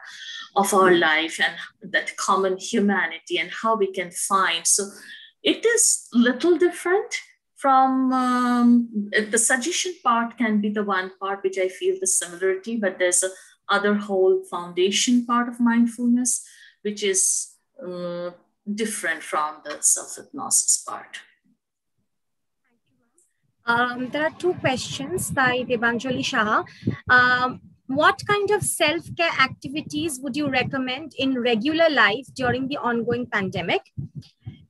of our life, and that common humanity and how we can find. So it is little different from the suggestion part can be the one part which I feel the similarity, but there's a other whole foundation part of mindfulness, which is different from the self-hypnosis part. There are two questions by Debanjali Shah. What kind of self-care activities would you recommend in regular life during the ongoing pandemic?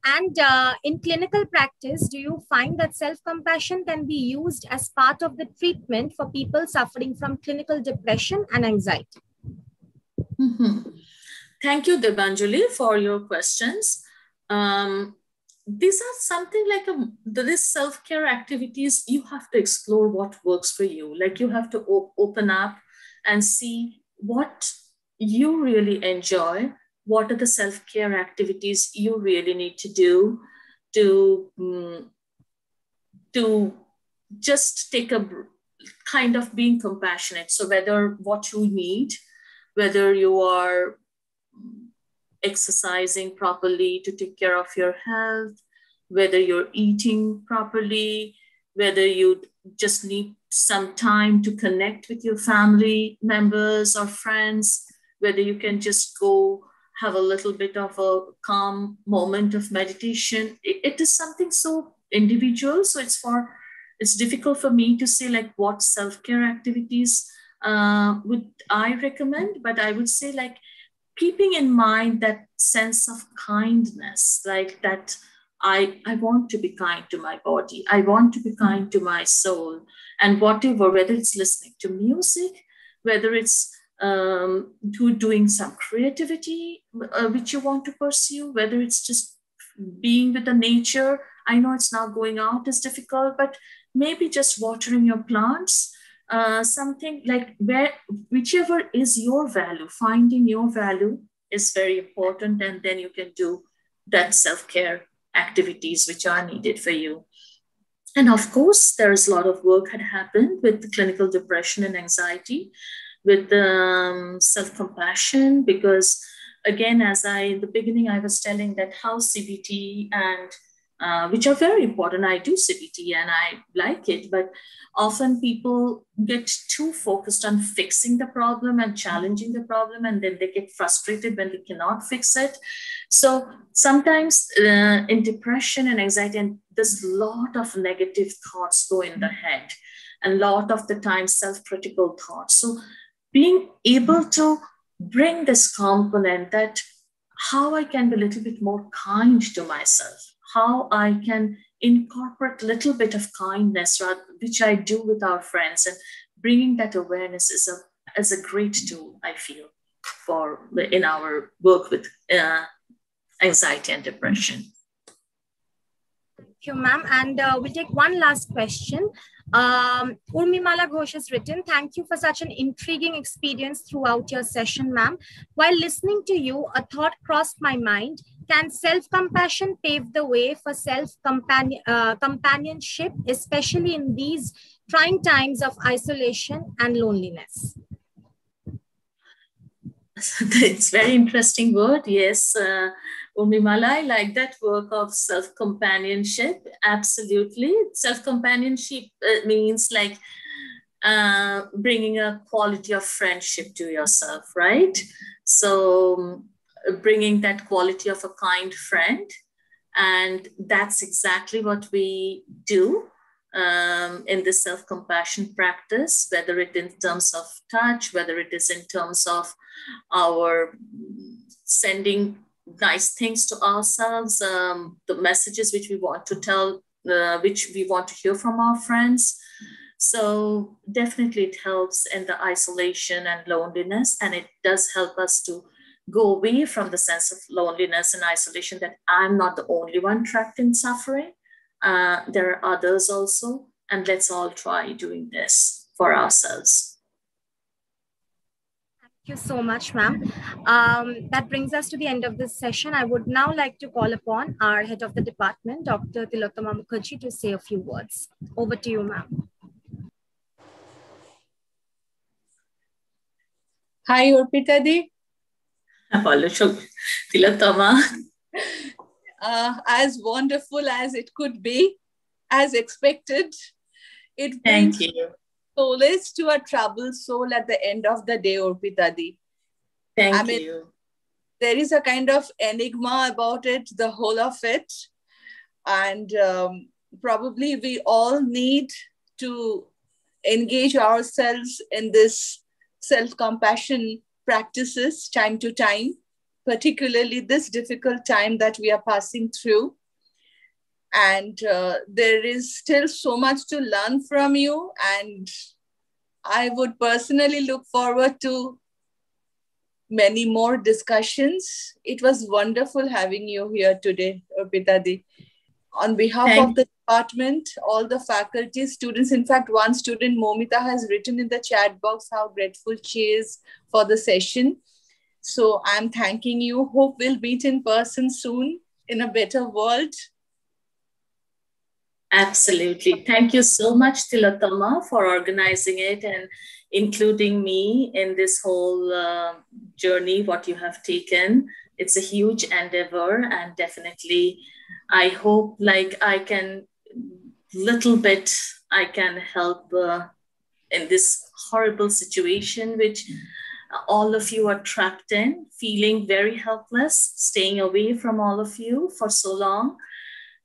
And in clinical practice, do you find that self-compassion can be used as part of the treatment for people suffering from clinical depression and anxiety? Thank you, Debanjali, for your questions. These are something like these self-care activities, you have to explore what works for you. Like, you have to open up and see what you really enjoy. What are the self-care activities you really need to do to just take a kind of being compassionate. So whether what you need, whether you are exercising properly to take care of your health, whether you're eating properly, whether you just need some time to connect with your family members or friends, whether you can just go have a little bit of a calm moment of meditation. It is something so individual. So it's difficult for me to say like what self-care activities would I recommend, but I would say like keeping in mind that sense of kindness, like that I want to be kind to my body. I want to be kind to my soul, and whatever, whether it's listening to music, whether it's doing some creativity which you want to pursue, whether it's just being with the nature. I know it's now going out is difficult, but maybe just watering your plants, something like whichever is your value, finding your value is very important. And then you can do that self-care activities which are needed for you. And of course, there's a lot of work had happened with clinical depression and anxiety, with self-compassion, because again, as in the beginning, I was telling that how CBT and which are very important. I do CBT and I like it, but often people get too focused on fixing the problem and challenging the problem, and then they get frustrated when they cannot fix it. So sometimes in depression and anxiety, and there's a lot of negative thoughts go in the head, and a lot of the time self-critical thoughts. So being able to bring this component that how I can be a little bit more kind to myself, how I can incorporate a little bit of kindness, which I do with our friends, and bringing that awareness is a great tool, I feel. in our work with anxiety and depression. Thank you, ma'am. And we'll take one last question. Urmimala Ghosh has written, thank you for such an intriguing experience throughout your session, ma'am. While listening to you, a thought crossed my mind. Can self-compassion pave the way for companionship, especially in these trying times of isolation and loneliness? It's very interesting word. Yes, Urmimala, I like that work of self-companionship. Absolutely. Self-companionship means like bringing a quality of friendship to yourself, right? So bringing that quality of a kind friend. And that's exactly what we do in the self-compassion practice, whether it in terms of touch, whether it is in terms of our sending nice things to ourselves, the messages which we want to tell, which we want to hear from our friends. So definitely it helps in the isolation and loneliness, and it does help us to go away from the sense of loneliness and isolation, that I'm not the only one trapped in suffering. There are others also, and let's all try doing this for ourselves. Thank you so much, ma'am. That brings us to the end of this session. I would now like to call upon our head of the department, Dr. Tilottama Mukherjee, to say a few words. Over to you, ma'am. Hi, Urpita Di. Hello, Tilottama. As wonderful as it could be, as expected, it Thank brings you. solace to a troubled soul at the end of the day, Urpita Di. Thank you. There is a kind of enigma about it, the whole of it. And probably we all need to engage ourselves in this self-compassion practices time to time, particularly this difficult time that we are passing through. And there is still so much to learn from you. And I would personally look forward to many more discussions. It was wonderful having you here today, Urpita Di. On behalf of the department, all the faculty, students, in fact, one student, Momita, has written in the chat box how grateful she is for the session. So I'm thanking you. Hope we'll meet in person soon in a better world. Absolutely. Thank you so much, Tilottama, for organizing it and including me in this whole journey, what you have taken. It's a huge endeavor, and definitely I hope like I can help in this horrible situation which all of you are trapped in, feeling very helpless, staying away from all of you for so long.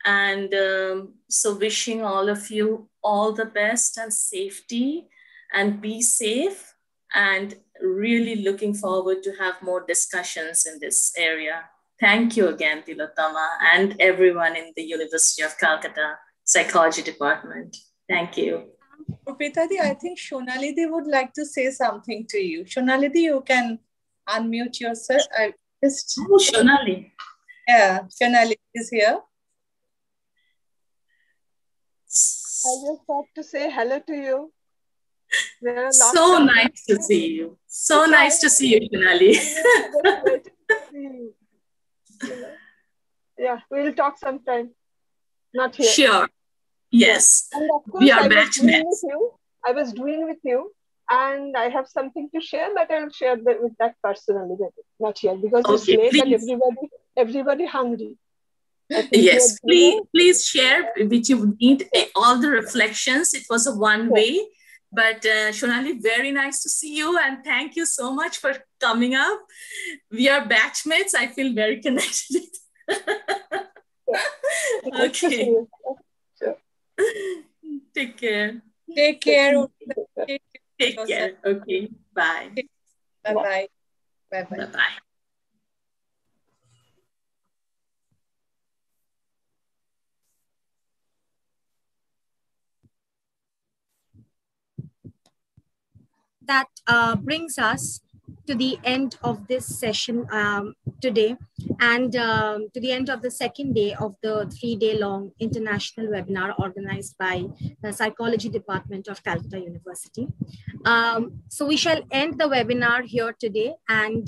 And so wishing all of you all the best and safety, and be safe, and really looking forward to have more discussions in this area. Thank you again, Tilottama, and everyone in the University of Calcutta Psychology Department. Thank you. Urpita Di, I think Shonali would like to say something to you. Shonali, you can unmute yourself. Oh, Shonali. Yeah, Shonali is here. I just have to say hello to you. So nice to see you. So nice to see you, Shonali. Yeah, we'll talk sometime. Not here. Sure. Yes. And of course, We are I was doing with you, and I have something to share, but I'll share that with that personally, not here, because it's late and everybody hungry. Yes, please share which you need, all the reflections. It was a one-way, but Shonali, very nice to see you, and thank you so much for coming up. We are batchmates. I feel very connected. Okay. Take care. Take care. Take care. Okay. Bye. Bye-bye. Bye-bye. Bye-bye. That brings us to the end of this session today, and to the end of the second day of the 3-day-long international webinar organized by the Psychology Department of Calcutta University. So we shall end the webinar here today, and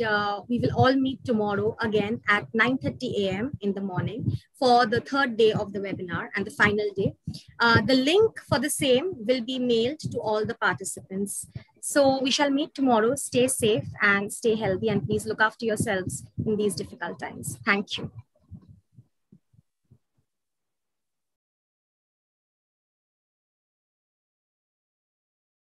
we will all meet tomorrow again at 9:30 a.m. in the morning for the third day of the webinar and the final day. The link for the same will be mailed to all the participants. So we shall meet tomorrow. Stay safe and stay healthy, and please look after yourselves in these difficult times. Thank you.